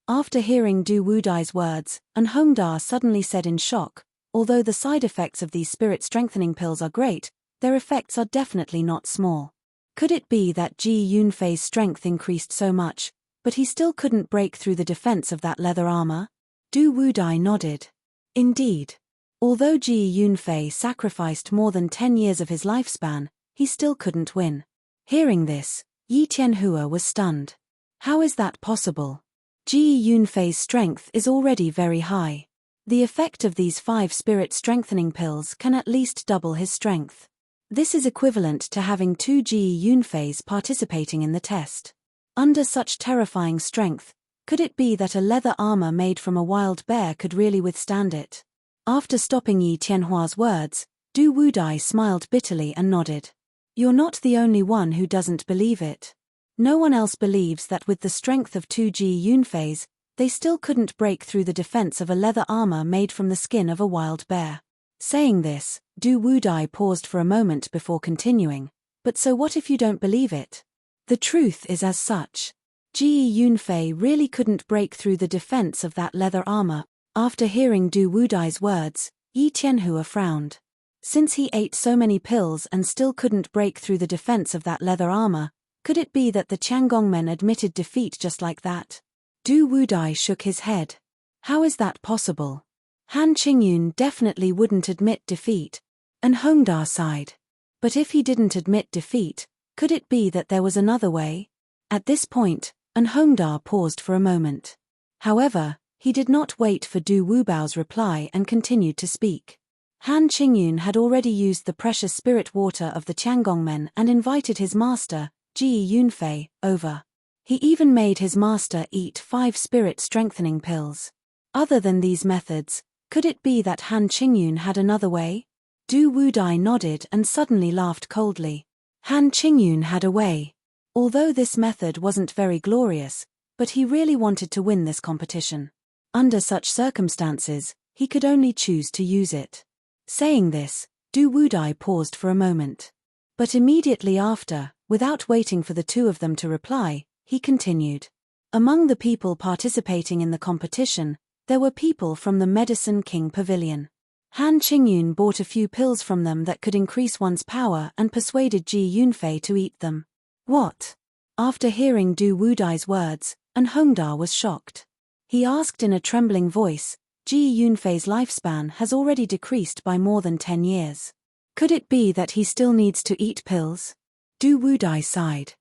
After hearing Du Wudai's words, An Hongda suddenly said in shock, although the side effects of these spirit-strengthening pills are great, their effects are definitely not small. Could it be that Ji Yunfei's strength increased so much, but he still couldn't break through the defense of that leather armor? Du Wudai nodded. Indeed. Although Ji Yunfei sacrificed more than 10 years of his lifespan, he still couldn't win. Hearing this, Yi Tianhua was stunned. How is that possible? Ji Yunfei's strength is already very high. The effect of these 5 spirit-strengthening pills can at least double his strength. This is equivalent to having 2 Ji Yunfeis participating in the test. Under such terrifying strength, could it be that a leather armor made from a wild bear could really withstand it? After stopping Yi Tianhua's words, Du Wudai smiled bitterly and nodded. You're not the only one who doesn't believe it. No one else believes that with the strength of 2 Ji Yunfeis, they still couldn't break through the defense of a leather armor made from the skin of a wild bear. Saying this, Du Wudai paused for a moment before continuing, but so what if you don't believe it? The truth is as such. Ji Yunfei really couldn't break through the defense of that leather armor. After hearing Du Wudai's words, Yi Tianhua frowned. Since he ate so many pills and still couldn't break through the defense of that leather armor, could it be that the Qiangongmen admitted defeat just like that? Du Wudai shook his head. How is that possible? Han Qingyun definitely wouldn't admit defeat. An Hongda sighed. But if he didn't admit defeat, could it be that there was another way? At this point, An Hongda paused for a moment. However, he did not wait for Du Wubao's reply and continued to speak. Han Qingyun had already used the precious spirit water of the Qiangongmen and invited his master, Ji Yunfei, over. He even made his master eat 5 spirit-strengthening pills. Other than these methods, could it be that Han Qingyun had another way? Du Wudai nodded and suddenly laughed coldly. Han Qingyun had a way. Although this method wasn't very glorious, but he really wanted to win this competition. Under such circumstances, he could only choose to use it. Saying this, Du Wudai paused for a moment. But immediately after, without waiting for the two of them to reply, he continued. Among the people participating in the competition, there were people from the Medicine King Pavilion. Han Qingyun bought a few pills from them that could increase one's power and persuaded Ji Yunfei to eat them. What? After hearing Du Wudai's words, An Hongda was shocked. He asked in a trembling voice, Ji Yunfei's lifespan has already decreased by more than 10 years. Could it be that he still needs to eat pills? Du Wudai sighed.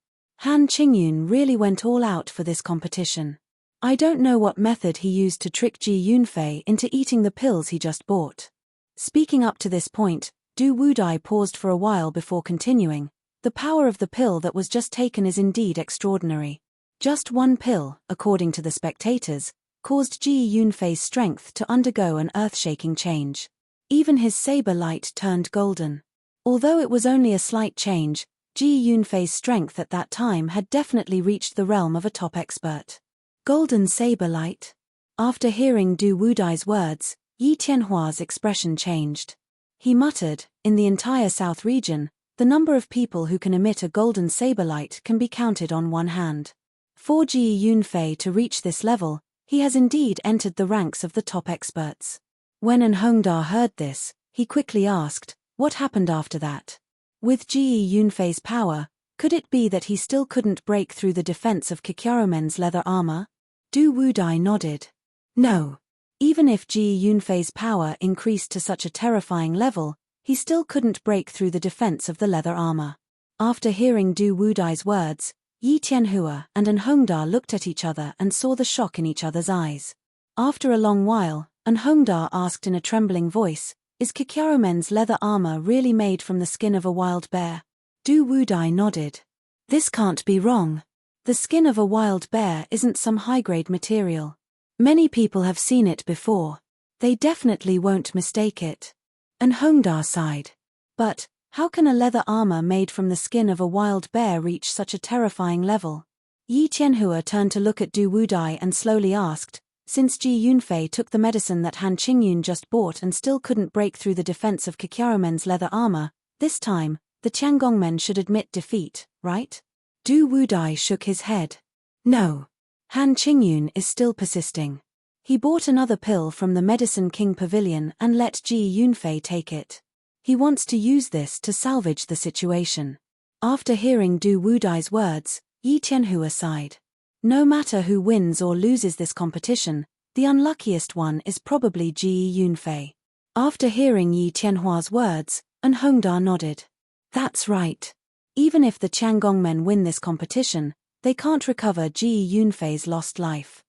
Han Qingyun really went all out for this competition. I don't know what method he used to trick Ji Yunfei into eating the pills he just bought. Speaking up to this point, Du Wudai paused for a while before continuing. The power of the pill that was just taken is indeed extraordinary. Just one pill, according to the spectators, caused Ji Yunfei's strength to undergo an earth-shaking change. Even his saber light turned golden. Although it was only a slight change, Ji Yunfei's strength at that time had definitely reached the realm of a top expert. Golden saber light? After hearing Du Wudai's words, Yi Tianhua's expression changed. He muttered, in the entire south region, the number of people who can emit a golden saber light can be counted on one hand. For Ji Yunfei to reach this level, he has indeed entered the ranks of the top experts. When An Hongda heard this, he quickly asked, what happened after that? With Ji Yunfei's power, could it be that he still couldn't break through the defense of Kikyaromen's leather armor? Du Wudai nodded. No. Even if Ji Yunfei's power increased to such a terrifying level, he still couldn't break through the defense of the leather armor. After hearing Du Wudai's words, Yi Tianhua and An Hongda looked at each other and saw the shock in each other's eyes. After a long while, An Hongda asked in a trembling voice, is Kikyaromen's leather armor really made from the skin of a wild bear? Du Wudai nodded. This can't be wrong. The skin of a wild bear isn't some high-grade material. Many people have seen it before. They definitely won't mistake it. An Hongda sighed. But, how can a leather armor made from the skin of a wild bear reach such a terrifying level? Yi Tianhua turned to look at Du Wudai and slowly asked, since Ji Yunfei took the medicine that Han Qingyun just bought and still couldn't break through the defense of Kikyaromen's leather armor, this time, the Qiangongmen should admit defeat, right? Du Wudai shook his head. No. Han Qingyun is still persisting. He bought another pill from the Medicine King Pavilion and let Ji Yunfei take it. He wants to use this to salvage the situation. After hearing Du Wudai's words, Yi Tianhua sighed. No matter who wins or loses this competition, the unluckiest one is probably Ji Yunfei. After hearing Yi Tianhua's words, An Hongda nodded. That's right. Even if the Qiangongmen win this competition, they can't recover Ji Yunfei's lost life.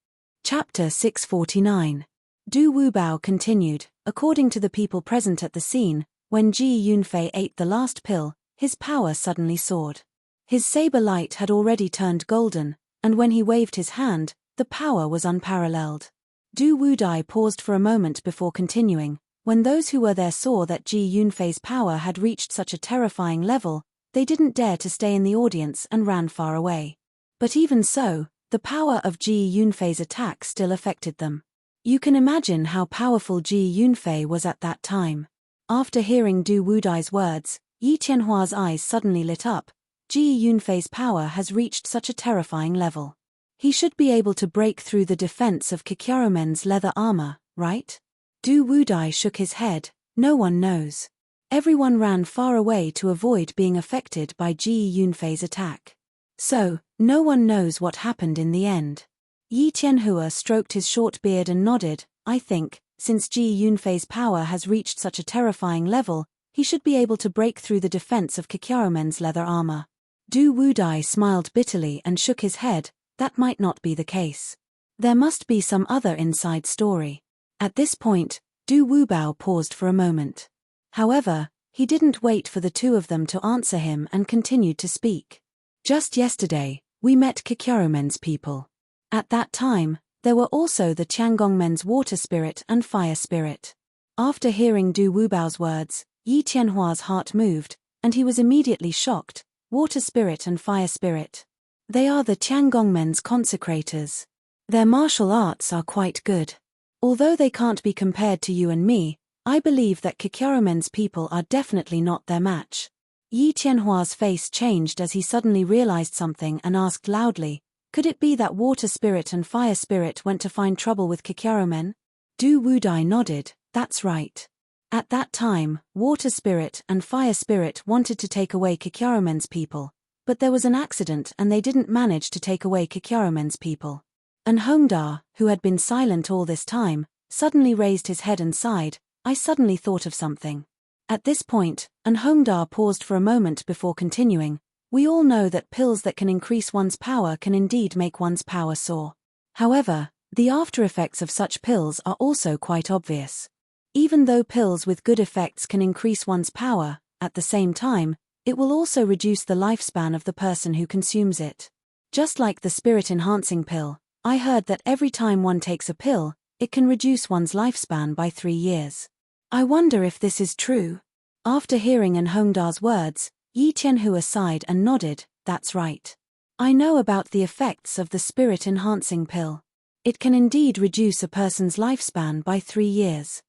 Chapter 649. Du Wubao continued, according to the people present at the scene, when Ji Yunfei ate the last pill, his power suddenly soared. His saber light had already turned golden, and when he waved his hand, the power was unparalleled. Du Wudai paused for a moment before continuing. When those who were there saw that Ji Yunfei's power had reached such a terrifying level, they didn't dare to stay in the audience and ran far away. But even so, the power of Ji Yunfei's attack still affected them. You can imagine how powerful Ji Yunfei was at that time. After hearing Du Wudai's words, Yi Tianhua's eyes suddenly lit up. Ji Yunfei's power has reached such a terrifying level. He should be able to break through the defense of Kikyaromen's leather armor, right? Du Wudai shook his head. No one knows. Everyone ran far away to avoid being affected by Ji Yunfei's attack. So, no one knows what happened in the end. Yi Tianhua stroked his short beard and nodded. I think, since Ji Yunfei's power has reached such a terrifying level, he should be able to break through the defense of Kikyaromen's leather armor. Du Wudai smiled bitterly and shook his head. That might not be the case. There must be some other inside story. At this point, Du Wubao paused for a moment. However, he didn't wait for the two of them to answer him and continued to speak. Just yesterday, we met Kikyaromen's people. At that time, there were also the Qiangongmen's water spirit and fire spirit. After hearing Du Wubao's words, Yi Tianhua's heart moved, and he was immediately shocked. Water spirit and fire spirit. They are the Qiangongmen's consecrators. Their martial arts are quite good. Although they can't be compared to you and me, I believe that Kikyaromen's people are definitely not their match. Yi Tianhua's face changed as he suddenly realized something and asked loudly, could it be that water spirit and fire spirit went to find trouble with Kikyaromen? Du Wudai nodded. That's right. At that time, water spirit and fire spirit wanted to take away Kikyaromen's people, but there was an accident and they didn't manage to take away Kikyaromen's people. An Hongda, who had been silent all this time, suddenly raised his head and sighed. I suddenly thought of something. At this point, An Hongda paused for a moment before continuing. We all know that pills that can increase one's power can indeed make one's power soar. However, the after effects of such pills are also quite obvious. Even though pills with good effects can increase one's power, at the same time, it will also reduce the lifespan of the person who consumes it. Just like the spirit-enhancing pill, I heard that every time one takes a pill, it can reduce one's lifespan by 3 years. I wonder if this is true. After hearing Enhongda's words, Yi Qianhua sighed and nodded. That's right. I know about the effects of the spirit-enhancing pill. It can indeed reduce a person's lifespan by 3 years.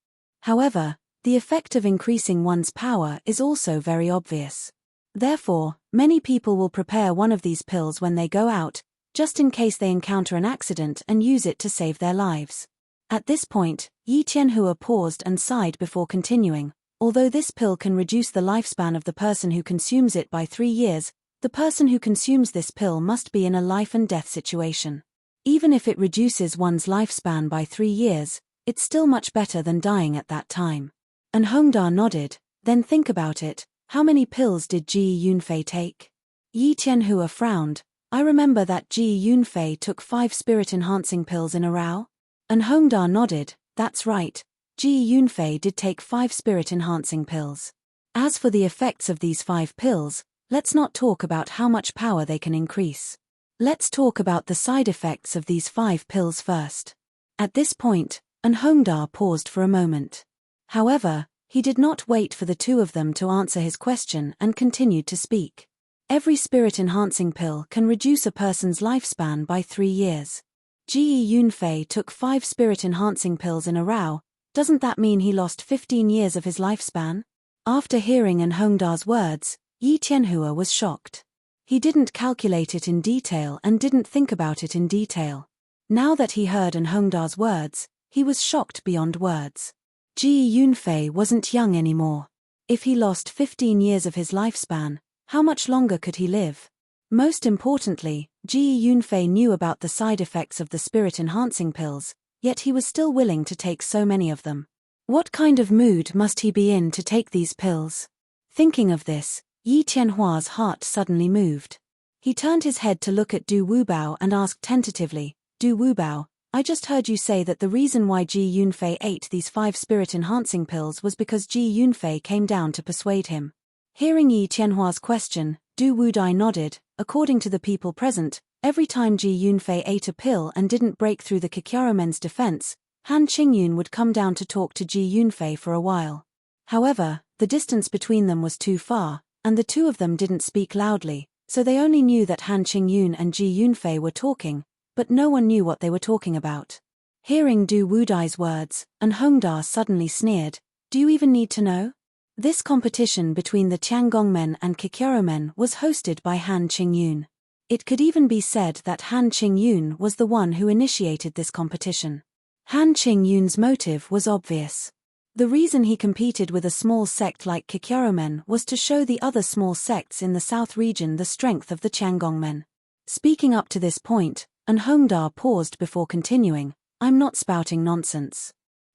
However, the effect of increasing one's power is also very obvious. Therefore, many people will prepare one of these pills when they go out, just in case they encounter an accident and use it to save their lives. At this point, Yi Qianhua paused and sighed before continuing. Although this pill can reduce the lifespan of the person who consumes it by 3 years, the person who consumes this pill must be in a life and death situation. Even if it reduces one's lifespan by 3 years, it's still much better than dying at that time. Enhongda nodded. Then think about it, how many pills did Ji Yunfei take? Yi Qianhua frowned. I remember that Ji Yunfei took 5 spirit-enhancing pills in a row. Enhongda nodded. That's right, Ji Yunfei did take 5 spirit-enhancing pills. As for the effects of these 5 pills, let's not talk about how much power they can increase. Let's talk about the side effects of these 5 pills first. At this point, Enhongda paused for a moment. However, he did not wait for the two of them to answer his question and continued to speak. Every spirit-enhancing pill can reduce a person's lifespan by 3 years. Ji Yunfei took 5 spirit-enhancing pills in a row. Doesn't that mean he lost 15 years of his lifespan? After hearing Enhongda's words, Yi Qianhua was shocked. He didn't calculate it in detail and didn't think about it in detail. Now that he heard Enhongda's words, he was shocked beyond words. Ji Yunfei wasn't young anymore. If he lost 15 years of his lifespan, how much longer could he live? Most importantly, Ji Yunfei knew about the side effects of the spirit-enhancing pills, yet he was still willing to take so many of them. What kind of mood must he be in to take these pills? Thinking of this, Yi Qianhua's heart suddenly moved. He turned his head to look at Du Wubao and asked tentatively, Du Wubao, I just heard you say that the reason why Ji Yunfei ate these 5 spirit-enhancing pills was because Ji Yunfei came down to persuade him. Hearing Yi Qianhua's question, Du Wudai nodded. According to the people present, every time Ji Yunfei ate a pill and didn't break through the Kikyaromen's defense, Han Qingyun would come down to talk to Ji Yunfei for a while. However, the distance between them was too far, and the two of them didn't speak loudly, so they only knew that Han Qingyun and Ji Yunfei were talking, but no one knew what they were talking about. Hearing Du Wudai's words, Enhongda suddenly sneered. Do you even need to know? This competition between the Tiangongmen and Kikyaromen was hosted by Han Qingyun. It could even be said that Han Qingyun was the one who initiated this competition. Han Qingyun's motive was obvious. The reason he competed with a small sect like Kikyaromen was to show the other small sects in the south region the strength of the Tiangongmen. Speaking up to this point, Enhongda paused before continuing, I'm not spouting nonsense.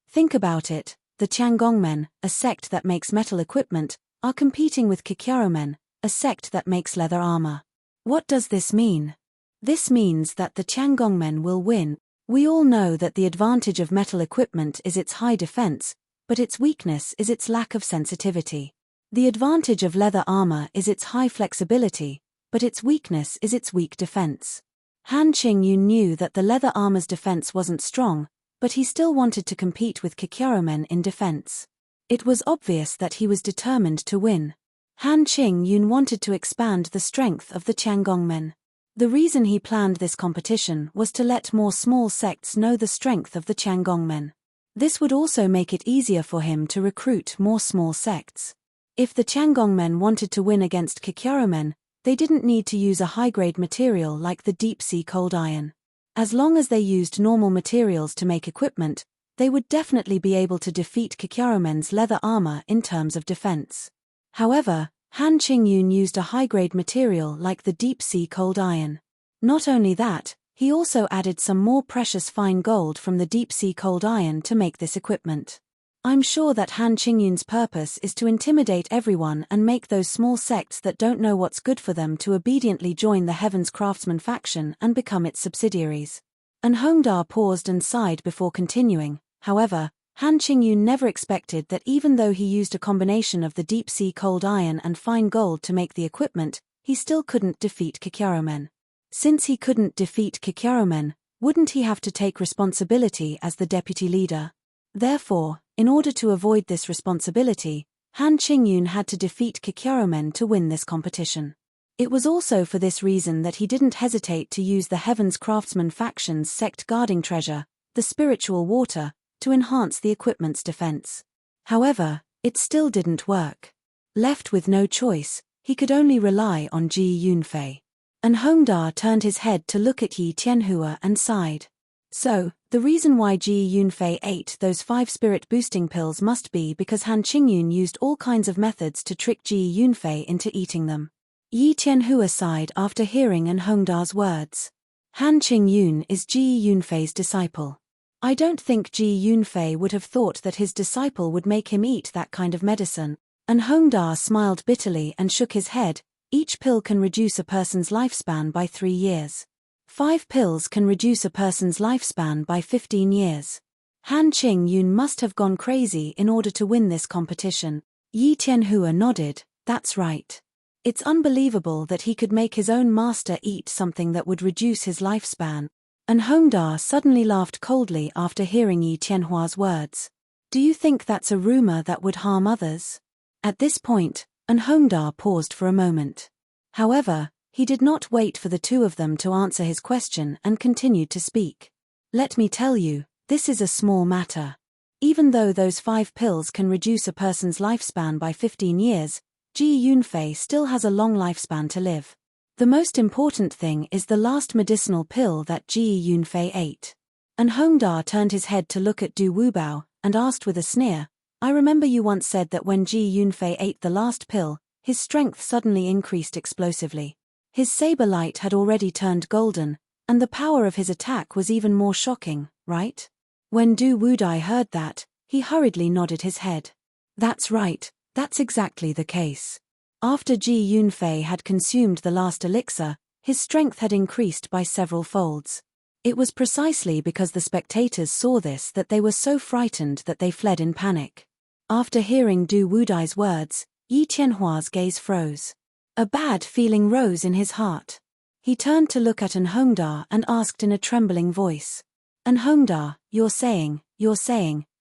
Think about it. The Tiangongmen, a sect that makes metal equipment, are competing with Kikyaromen, a sect that makes leather armor. What does this mean? This means that the Tiangongmen will win. We all know that the advantage of metal equipment is its high defense, but its weakness is its lack of sensitivity. The advantage of leather armor is its high flexibility, but its weakness is its weak defense. Han Qingyun knew that the leather armor's defense wasn't strong, but he still wanted to compete with Kikyaromen in defense. It was obvious that he was determined to win. Han Qingyun wanted to expand the strength of the Tiangongmen. The reason he planned this competition was to let more small sects know the strength of the Tiangongmen. This would also make it easier for him to recruit more small sects. If the Tiangongmen wanted to win against Kikyaromen, they didn't need to use a high-grade material like the deep-sea cold iron. As long as they used normal materials to make equipment, they would definitely be able to defeat Kikyaromen's leather armor in terms of defense. However, Han Qingyun used a high-grade material like the deep-sea cold iron. Not only that, he also added some more precious fine gold from the deep-sea cold iron to make this equipment. I'm sure that Han Qingyun's purpose is to intimidate everyone and make those small sects that don't know what's good for them to obediently join the Heaven's Craftsman faction and become its subsidiaries. And Hongda paused and sighed before continuing. However, Han Qingyun never expected that even though he used a combination of the deep-sea cold iron and fine gold to make the equipment, he still couldn't defeat Kikyaromen. Since he couldn't defeat Kikyaromen, wouldn't he have to take responsibility as the deputy leader? Therefore, in order to avoid this responsibility, Han Qingyun had to defeat Kikyaromen to win this competition. It was also for this reason that he didn't hesitate to use the Heaven's Craftsman faction's sect guarding treasure, the spiritual water, to enhance the equipment's defense. However, it still didn't work. Left with no choice, he could only rely on Ji Yunfei. And Hongda turned his head to look at Yi Tianhua and sighed. So, the reason why Ji Yunfei ate those 5 spirit boosting pills must be because Han Qingyun used all kinds of methods to trick Ji Yunfei into eating them. Yi Tianhua sighed after hearing An Hongda's words. Han Qingyun is Ji Yunfei's disciple. I don't think Ji Yunfei would have thought that his disciple would make him eat that kind of medicine. An Hongda smiled bitterly and shook his head. Each pill can reduce a person's lifespan by 3 years. 5 pills can reduce a person's lifespan by 15 years. Han Qingyun must have gone crazy in order to win this competition. Yi Tianhua nodded. That's right. It's unbelievable that he could make his own master eat something that would reduce his lifespan. And Hongda suddenly laughed coldly after hearing Yi Tianhua's words. Do you think that's a rumor that would harm others? At this point, An Hongda paused for a moment. However, he did not wait for the two of them to answer his question and continued to speak. Let me tell you, this is a small matter. Even though those 5 pills can reduce a person's lifespan by 15 years, Ji Yunfei still has a long lifespan to live. The most important thing is the last medicinal pill that Ji Yunfei ate. And Hongda turned his head to look at Du Wubao and asked with a sneer, I remember you once said that when Ji Yunfei ate the last pill, his strength suddenly increased explosively. His saber light had already turned golden, and the power of his attack was even more shocking, right? When Du Wudai heard that, he hurriedly nodded his head. That's right, that's exactly the case. After Ji Yunfei had consumed the last elixir, his strength had increased by several folds. It was precisely because the spectators saw this that they were so frightened that they fled in panic. After hearing Du Wudai's words, Yi Tianhua's gaze froze. A bad feeling rose in his heart. He turned to look at An Hongda and asked in a trembling voice. An Hongda, you're saying.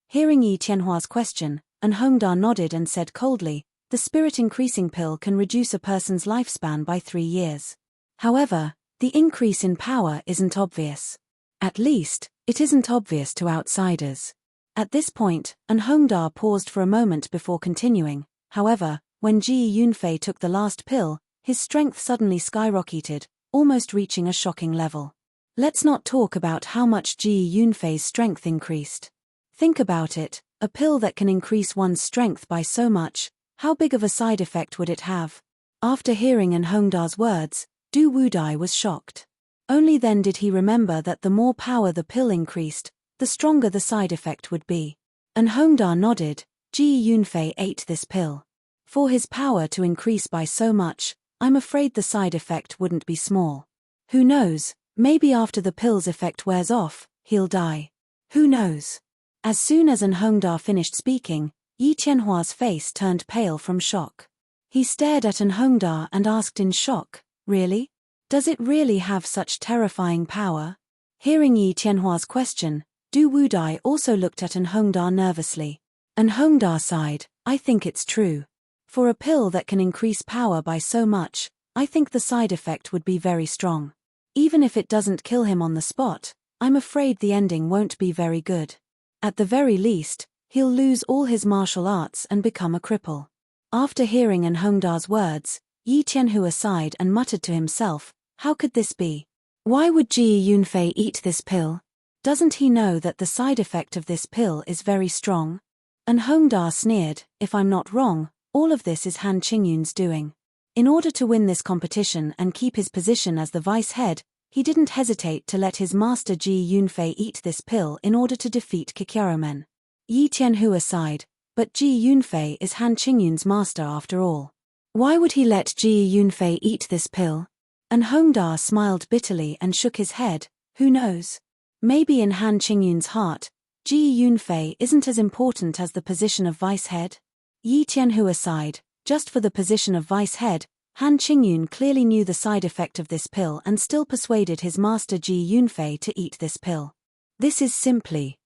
Hearing Yi Tianhua's question, An Hongda nodded and said coldly, the spirit-increasing pill can reduce a person's lifespan by 3 years. However, the increase in power isn't obvious. At least, it isn't obvious to outsiders. At this point, An Hongda paused for a moment before continuing. However, when Ji Yunfei took the last pill, his strength suddenly skyrocketed, almost reaching a shocking level. Let's not talk about how much Ji Yunfei's strength increased. Think about it, a pill that can increase one's strength by so much, how big of a side effect would it have? After hearing An Hongda's words, Du Wudai was shocked. Only then did he remember that the more power the pill increased, the stronger the side effect would be. An Hongda nodded. Ji Yunfei ate this pill. For his power to increase by so much, I'm afraid the side effect wouldn't be small. Who knows, maybe after the pill's effect wears off, he'll die. Who knows? As soon as An Hongda finished speaking, Yi Tianhua's face turned pale from shock. He stared at An Hongda and asked in shock, really? Does it really have such terrifying power? Hearing Yi Tianhua's question, Du Wudai also looked at An Hongda nervously. An Hongda sighed, I think it's true. For a pill that can increase power by so much, I think the side effect would be very strong. Even if it doesn't kill him on the spot, I'm afraid the ending won't be very good. At the very least, he'll lose all his martial arts and become a cripple. After hearing An Hongda's words, Yi Tianhua sighed and muttered to himself, how could this be? Why would Ji Yunfei eat this pill? Doesn't he know that the side effect of this pill is very strong? An Hongda sneered, if I'm not wrong, all of this is Han Qingyun's doing. In order to win this competition and keep his position as the vice head, he didn't hesitate to let his master Ji Yunfei eat this pill in order to defeat Kikyaromen. Yi Tianhua sighed, but Ji Yunfei is Han Qingyun's master after all. Why would he let Ji Yunfei eat this pill? And Hongda smiled bitterly and shook his head. Who knows? Maybe in Han Qingyun's heart, Ji Yunfei isn't as important as the position of vice head? Yi Tianhua sighed. Just for the position of vice head, Han Qingyun clearly knew the side effect of this pill and still persuaded his master Ji Yunfei to eat this pill. This is simply.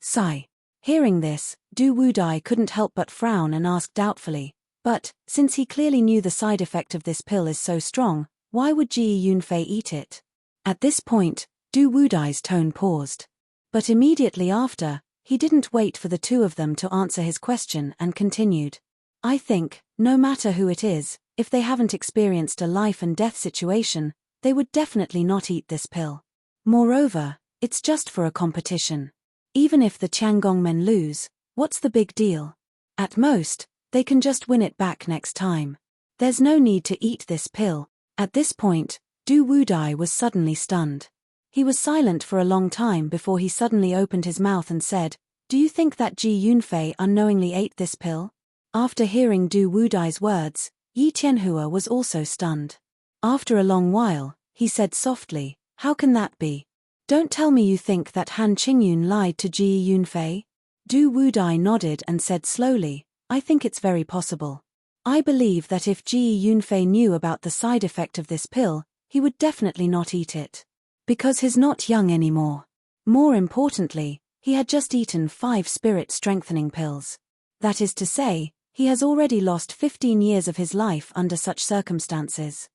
Sigh. Hearing this, Du Wudai couldn't help but frown and ask doubtfully, but, since he clearly knew the side effect of this pill is so strong, why would Ji Yunfei eat it? At this point, Du Wudai's tone paused. But immediately after, he didn't wait for the two of them to answer his question and continued. I think, no matter who it is, if they haven't experienced a life and death situation, they would definitely not eat this pill. Moreover, it's just for a competition. Even if the Tiangongmen lose, what's the big deal? At most, they can just win it back next time. There's no need to eat this pill. At this point, Du Wudai was suddenly stunned. He was silent for a long time before he suddenly opened his mouth and said, Do you think that Ji Yunfei unknowingly ate this pill? After hearing Du Wudai's words, Yi Tianhua was also stunned. After a long while, he said softly, How can that be? Don't tell me you think that Han Qingyun lied to Ji Yunfei? Du Wudai nodded and said slowly, I think it's very possible. I believe that if Ji Yunfei knew about the side effect of this pill, he would definitely not eat it. Because he's not young anymore. More importantly, he had just eaten 5 spirit-strengthening pills. That is to say, he has already lost 15 years of his life under such circumstances.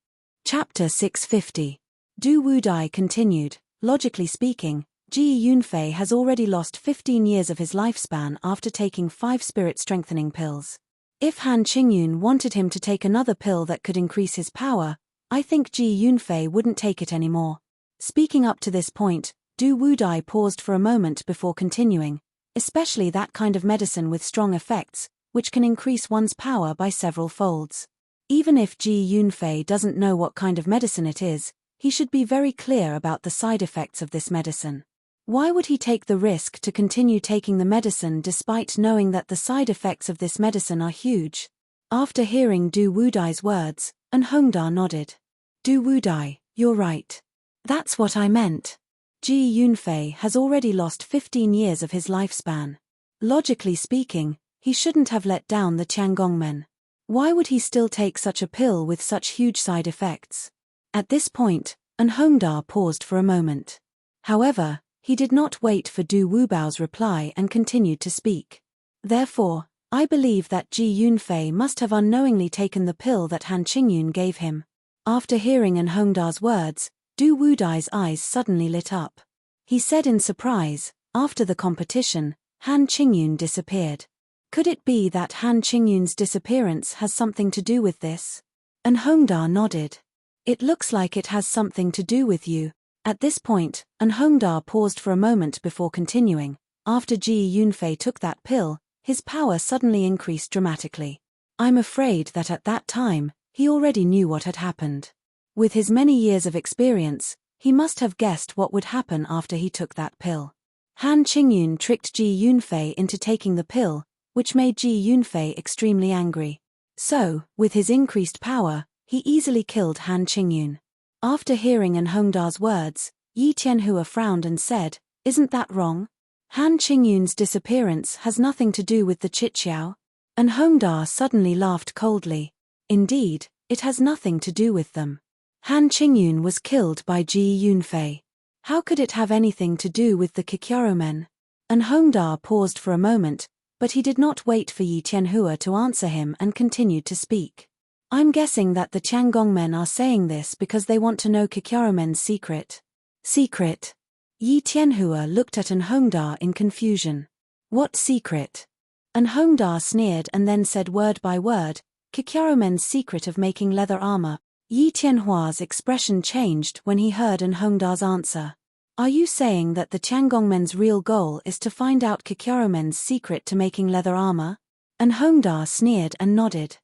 Chapter 650. Du Wudai continued, Logically speaking, Ji Yunfei has already lost 15 years of his lifespan after taking 5 spirit-strengthening pills. If Han Qingyun wanted him to take another pill that could increase his power, I think Ji Yunfei wouldn't take it anymore. Speaking up to this point, Du Wudai paused for a moment before continuing, especially that kind of medicine with strong effects, which can increase one's power by several folds. Even if Ji Yunfei doesn't know what kind of medicine it is, he should be very clear about the side effects of this medicine. Why would he take the risk to continue taking the medicine despite knowing that the side effects of this medicine are huge? After hearing Du Wudai's words, An Hongda nodded. Du Wudai, you're right. That's what I meant. Ji Yunfei has already lost 15 years of his lifespan. Logically speaking, he shouldn't have let down the Tiangongmen. Why would he still take such a pill with such huge side effects? At this point, An Hongda paused for a moment. However, he did not wait for Du Wubao's reply and continued to speak. Therefore, I believe that Ji Yunfei must have unknowingly taken the pill that Han Qingyun gave him. After hearing An Hongda's words, Du Wudai's eyes suddenly lit up. He said in surprise, after the competition, Han Qingyun disappeared. Could it be that Han Qingyun's disappearance has something to do with this? An Hongda nodded. It looks like it has something to do with you. At this point, An Hongda paused for a moment before continuing. After Ji Yunfei took that pill, his power suddenly increased dramatically. I'm afraid that at that time, he already knew what had happened. With his many years of experience, he must have guessed what would happen after he took that pill. Han Qingyun tricked Ji Yunfei into taking the pill, which made Ji Yunfei extremely angry. So, with his increased power, he easily killed Han Qingyun. After hearing An Hongda's words, Yi Tianhua frowned and said, Isn't that wrong? Han Qingyun's disappearance has nothing to do with the Chiqiao. An Hongda suddenly laughed coldly. Indeed, it has nothing to do with them. Han Qingyun was killed by Ji Yunfei. How could it have anything to do with the Qiqiaomen? An Hongda paused for a moment, but he did not wait for Yi Tianhua to answer him and continued to speak. I'm guessing that the Tiangongmen are saying this because they want to know Qiqiaomen's secret. Secret? Yi Tianhua looked at An Hongda in confusion. What secret? An Hongda sneered and then said word by word, Qiqiaomen's secret of making leather armor. Yi Tianhua's expression changed when he heard An Hongda's answer. Are you saying that the Tiangongmen's real goal is to find out Qiqiaomen's secret to making leather armor? An Hongda sneered and nodded.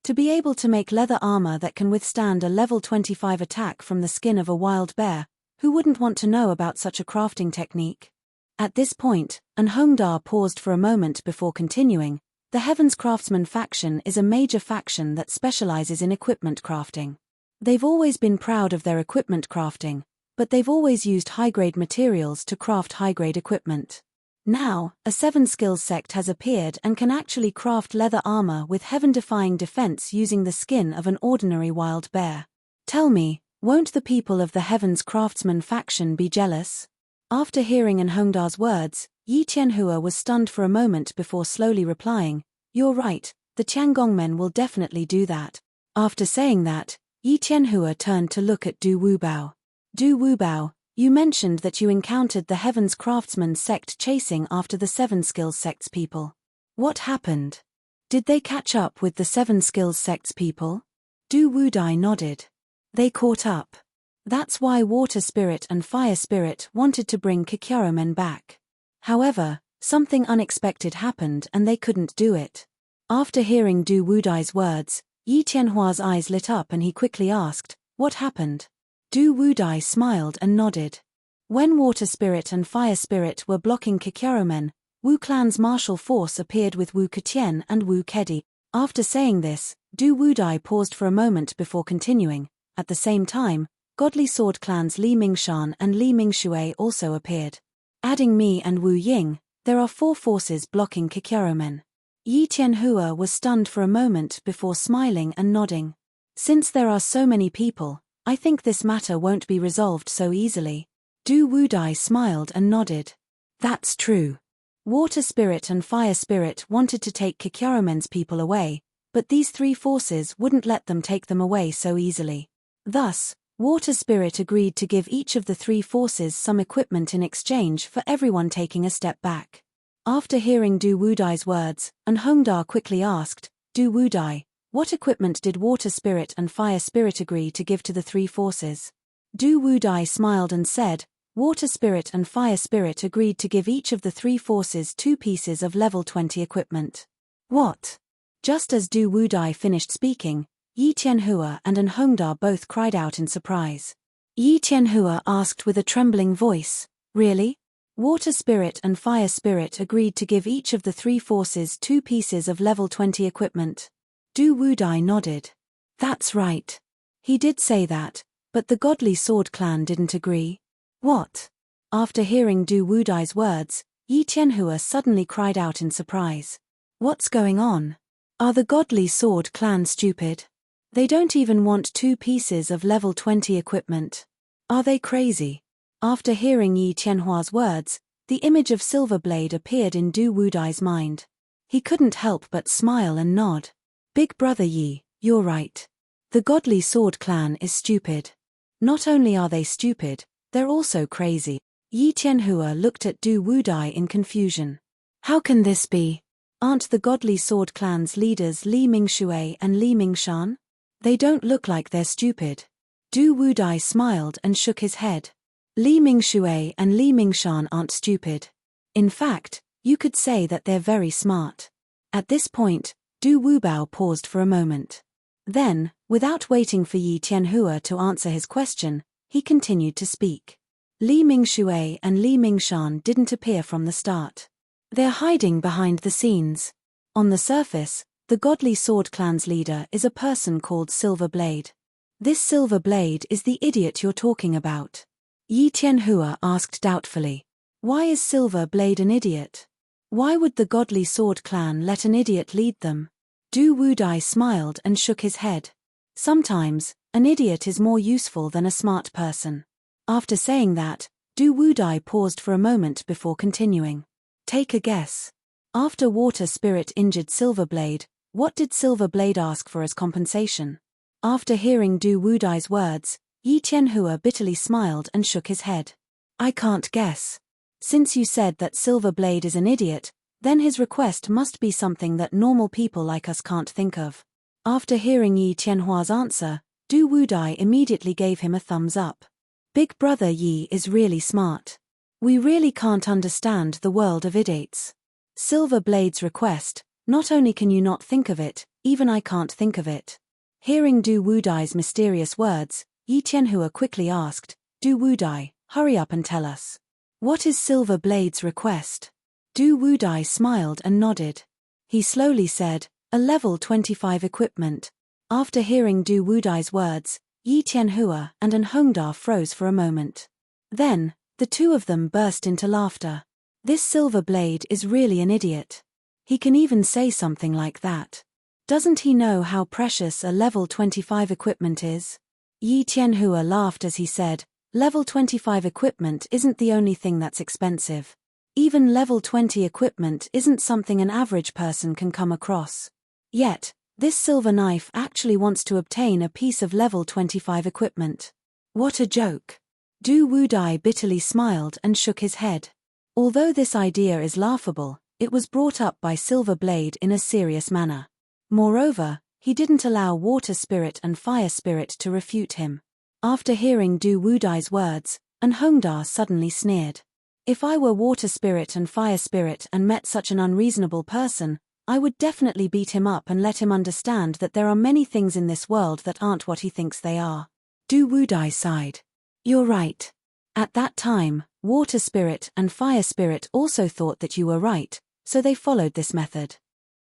To be able to make leather armor that can withstand a level 25 attack from the skin of a wild bear, who wouldn't want to know about such a crafting technique? At this point, Anhongdar paused for a moment before continuing. The Heavens Craftsman faction is a major faction that specializes in equipment crafting. They've always been proud of their equipment crafting, but they've always used high-grade materials to craft high-grade equipment. Now, a 7-skills sect has appeared and can actually craft leather armor with heaven-defying defense using the skin of an ordinary wild bear. Tell me, won't the people of the Heavens Craftsman faction be jealous? After hearing Anhongdar's words, Yi Tianhua was stunned for a moment before slowly replying, "You're right, the Tiangongmen will definitely do that." After saying that, Yi Tianhua turned to look at Du Wubao. Du Wubao, you mentioned that you encountered the Heavens Craftsman sect chasing after the 7-skills sect's people. What happened? Did they catch up with the 7-skills sect's people? Du Wudai nodded. They caught up. That's why Water Spirit and Fire Spirit wanted to bring Kikyaromen back. However, something unexpected happened and they couldn't do it. After hearing Du Wudai's words, Yi Tianhua's eyes lit up and he quickly asked, "What happened?" Du Wudai smiled and nodded. When Water Spirit and Fire Spirit were blocking Kikyaromen, Wu Clan's martial force appeared with Wu Ketian and Wu Kedi. After saying this, Du Wudai paused for a moment before continuing. At the same time, Godly Sword Clans Li Mingshan and Li Mingshui also appeared. Adding me and Wu Ying, there are 4 forces blocking Kikyaromen. Yi Tianhua was stunned for a moment before smiling and nodding. Since there are so many people, I think this matter won't be resolved so easily. Du Wudai smiled and nodded. That's true. Water Spirit and Fire Spirit wanted to take Kikyaromen's people away, but these 3 forces wouldn't let them take them away so easily. Thus, Water Spirit agreed to give each of the 3 forces some equipment in exchange for everyone taking a step back. After hearing Du Wudai's words, Anhongdar quickly asked, "Du Wudai, what equipment did Water Spirit and Fire Spirit agree to give to the 3 forces?" Du Wudai smiled and said, "Water Spirit and Fire Spirit agreed to give each of the 3 forces 2 pieces of level 20 equipment." What? Just as Du Wudai finished speaking, Yi Tianhua and Anhongdar both cried out in surprise. Yi Tianhua asked with a trembling voice, "Really? Water Spirit and Fire Spirit agreed to give each of the 3 forces 2 pieces of level 20 equipment?" Du Wudai nodded. That's right. He did say that, but the Godly Sword Clan didn't agree. What? After hearing Du Wudai's words, Yi Tianhua suddenly cried out in surprise. What's going on? Are the Godly Sword Clan stupid? They don't even want 2 pieces of level 20 equipment. Are they crazy? After hearing Yi Tianhua's words, the image of Silverblade appeared in Du Wudai's mind. He couldn't help but smile and nod. Big brother Yi, you're right. The Godly Sword Clan is stupid. Not only are they stupid, they're also crazy. Yi Tianhua looked at Du Wudai in confusion. How can this be? Aren't the Godly Sword Clan's leaders Li Mingshui and Li Mingshan? They don't look like they're stupid. Du Wudai smiled and shook his head. Li Mingshui and Li Mingshan aren't stupid. In fact, you could say that they're very smart. At this point, Du Wubao paused for a moment. Then, without waiting for Yi Tianhua to answer his question, he continued to speak. Li Mingshui and Li Mingshan didn't appear from the start. They're hiding behind the scenes. On the surface, the Godly Sword Clan's leader is a person called Silverblade. This Silverblade is the idiot you're talking about. Yi Tianhua asked doubtfully. Why is Silverblade an idiot? Why would the Godly Sword Clan let an idiot lead them? Du Wudai smiled and shook his head. Sometimes, an idiot is more useful than a smart person. After saying that, Du Wudai paused for a moment before continuing. Take a guess. After Water Spirit injured Silverblade, what did Silverblade ask for as compensation? After hearing Du Wudai's words, Yi Tianhua bitterly smiled and shook his head. I can't guess. Since you said that Silverblade is an idiot, then his request must be something that normal people like us can't think of. After hearing Yi Tianhua's answer, Du Wudai immediately gave him a thumbs up. Big brother Yi is really smart. We really can't understand the world of idiots. Silverblade's request, not only can you not think of it, even I can't think of it. Hearing Du Wudai's mysterious words, Yi Tianhua quickly asked, Du Wudai, hurry up and tell us. What is Silver Blade's request? Du Wudai smiled and nodded. He slowly said, a level 25 equipment. After hearing Du Wudai's words, Yi Tianhua and An Hongda froze for a moment. Then, the two of them burst into laughter. This Silver Blade is really an idiot. He can even say something like that. Doesn't he know how precious a level 25 equipment is? Yi Tianhua laughed as he said, level 25 equipment isn't the only thing that's expensive. Even level 20 equipment isn't something an average person can come across. Yet, this silver knife actually wants to obtain a piece of level 25 equipment. What a joke. Du Wudai bitterly smiled and shook his head. Although this idea is laughable, it was brought up by Silver Blade in a serious manner. Moreover, he didn't allow Water Spirit and Fire Spirit to refute him. After hearing Du Wudai's words, An Hongda suddenly sneered. If I were Water Spirit and Fire Spirit and met such an unreasonable person, I would definitely beat him up and let him understand that there are many things in this world that aren't what he thinks they are. Du Wudai sighed. You're right. At that time, Water Spirit and Fire Spirit also thought that you were right, so they followed this method.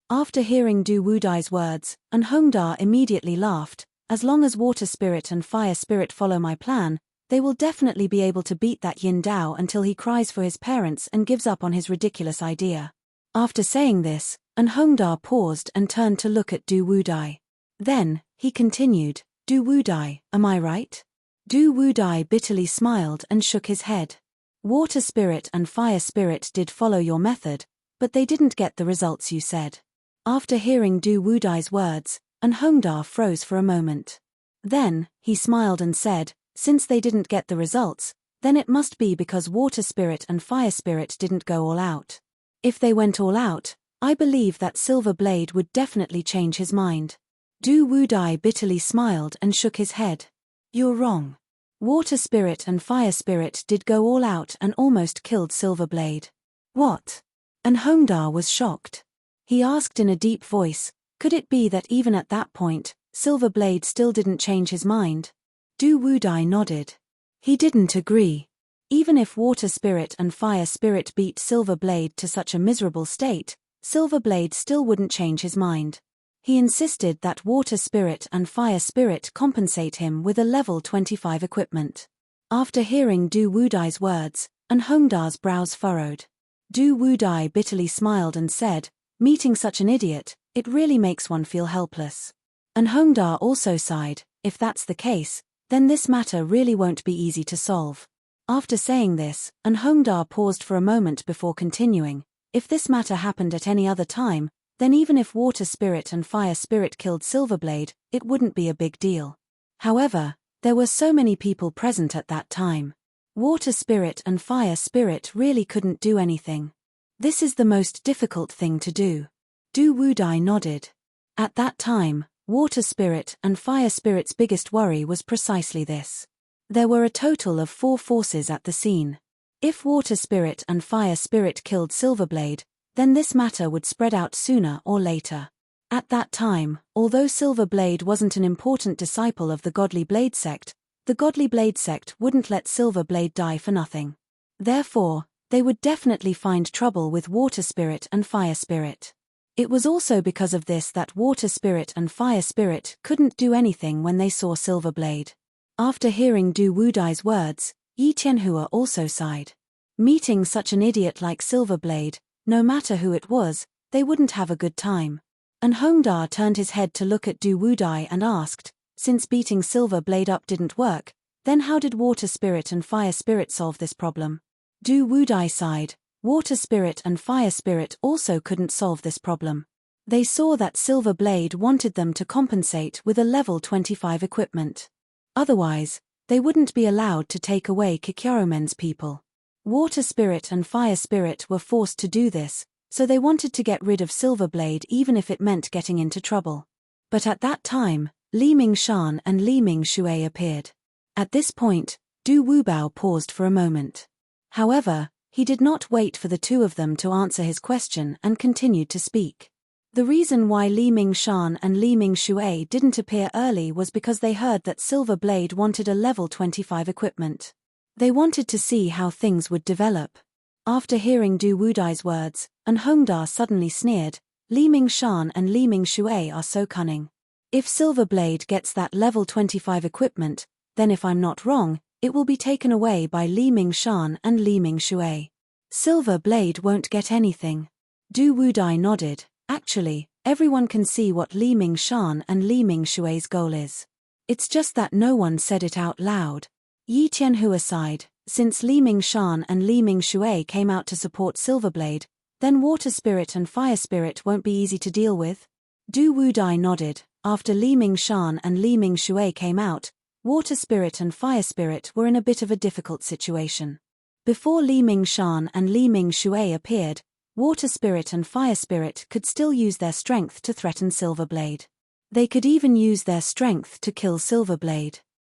After hearing Du Wudai's words, An Hongda immediately laughed. As long as Water Spirit and Fire Spirit follow my plan, they will definitely be able to beat that Yin Dao until he cries for his parents and gives up on his ridiculous idea. After saying this, An Hongda paused and turned to look at Du Wudai. Then, he continued, Du Wudai, am I right? Du Wudai bitterly smiled and shook his head. Water Spirit and Fire Spirit did follow your method, but they didn't get the results you said. After hearing Du Wudai's words, An Hongda froze for a moment. Then, he smiled and said, since they didn't get the results, then it must be because Water Spirit and Fire Spirit didn't go all out. If they went all out, I believe that Silver Blade would definitely change his mind. Du Wudai bitterly smiled and shook his head. You're wrong. Water Spirit and Fire Spirit did go all out and almost killed Silver Blade. What? An Hongda was shocked. He asked in a deep voice, could it be that even at that point, Silver Blade still didn't change his mind? Du Wudai nodded. He didn't agree. Even if Water Spirit and Fire Spirit beat Silver Blade to such a miserable state, Silver Blade still wouldn't change his mind. He insisted that Water Spirit and Fire Spirit compensate him with a level 25 equipment. After hearing Du Wudai's words, An Hongda's brows furrowed. Du Wudai bitterly smiled and said, meeting such an idiot, it really makes one feel helpless. An Hongda also sighed, if that's the case, then this matter really won't be easy to solve. After saying this, An Hongda paused for a moment before continuing, if this matter happened at any other time, then even if Water Spirit and Fire Spirit killed Silverblade, it wouldn't be a big deal. However, there were so many people present at that time. Water Spirit and Fire Spirit really couldn't do anything. This is the most difficult thing to do. Du Wudai nodded. At that time, Water Spirit and Fire Spirit's biggest worry was precisely this. There were a total of 4 forces at the scene. If Water Spirit and Fire Spirit killed Silverblade, then this matter would spread out sooner or later. At that time, although Silverblade wasn't an important disciple of the Godly Blade sect, the Godly Blade sect wouldn't let Silverblade die for nothing. Therefore, they would definitely find trouble with Water Spirit and Fire Spirit. It was also because of this that Water Spirit and Fire Spirit couldn't do anything when they saw Silverblade. After hearing Du Wudai's words, Yi Tianhua also sighed. Meeting such an idiot like Silverblade, no matter who it was, they wouldn't have a good time. An Hongda turned his head to look at Du Wudai and asked, since beating Silverblade up didn't work, then how did Water Spirit and Fire Spirit solve this problem? Du Wudai sighed. Water Spirit and Fire Spirit also couldn't solve this problem. They saw that Silverblade wanted them to compensate with a level 25 equipment. Otherwise, they wouldn't be allowed to take away Kikyomen's people. Water Spirit and Fire Spirit were forced to do this, so they wanted to get rid of Silverblade even if it meant getting into trouble. But at that time, Li Mingshan and Li Mingshui appeared. At this point, Du Wubao paused for a moment. However, he did not wait for the two of them to answer his question and continued to speak. The reason why Li Mingshan and Li Mingshui didn't appear early was because they heard that Silverblade wanted a level 25 equipment. They wanted to see how things would develop. After hearing Du Wudai's words, and Hongda suddenly sneered, Li Mingshan and Li Mingshui are so cunning. If Silverblade gets that level 25 equipment, then if I'm not wrong, it will be taken away by Li Mingshan and Li Mingshui. Silverblade won't get anything. Du Wudai nodded. Actually, everyone can see what Li Mingshan and Li Mingshui's goal is. It's just that no one said it out loud. Yi Tianhu aside, since Li Mingshan and Li Mingshui came out to support Silverblade, then Water Spirit and Fire Spirit won't be easy to deal with. Du Wudai nodded. After Li Mingshan and Li Mingshui came out, Water Spirit and Fire Spirit were in a bit of a difficult situation. Before Li Mingshan and Li Mingshui appeared, Water Spirit and Fire Spirit could still use their strength to threaten Silverblade. They could even use their strength to kill Silverblade.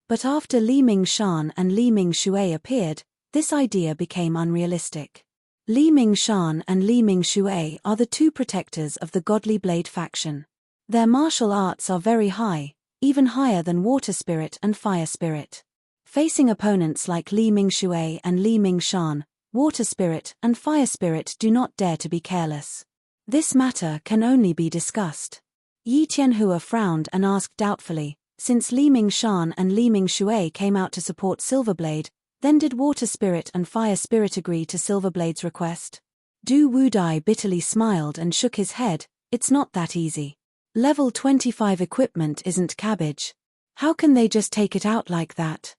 But after Li Mingshan and Li Mingshui appeared, this idea became unrealistic. Li Mingshan and Li Mingshui are the two protectors of the Godly Blade faction. Their martial arts are very high, even higher than Water Spirit and Fire Spirit. Facing opponents like Li Mingshui and Li Mingshan, Water Spirit and Fire Spirit do not dare to be careless. This matter can only be discussed. Yi Tianhua frowned and asked doubtfully, since Li Mingshan and Li Mingshui came out to support Silverblade, then did Water Spirit and Fire Spirit agree to Silverblade's request? Du Wudai bitterly smiled and shook his head. It's not that easy. Level 25 equipment isn't cabbage. How can they just take it out like that?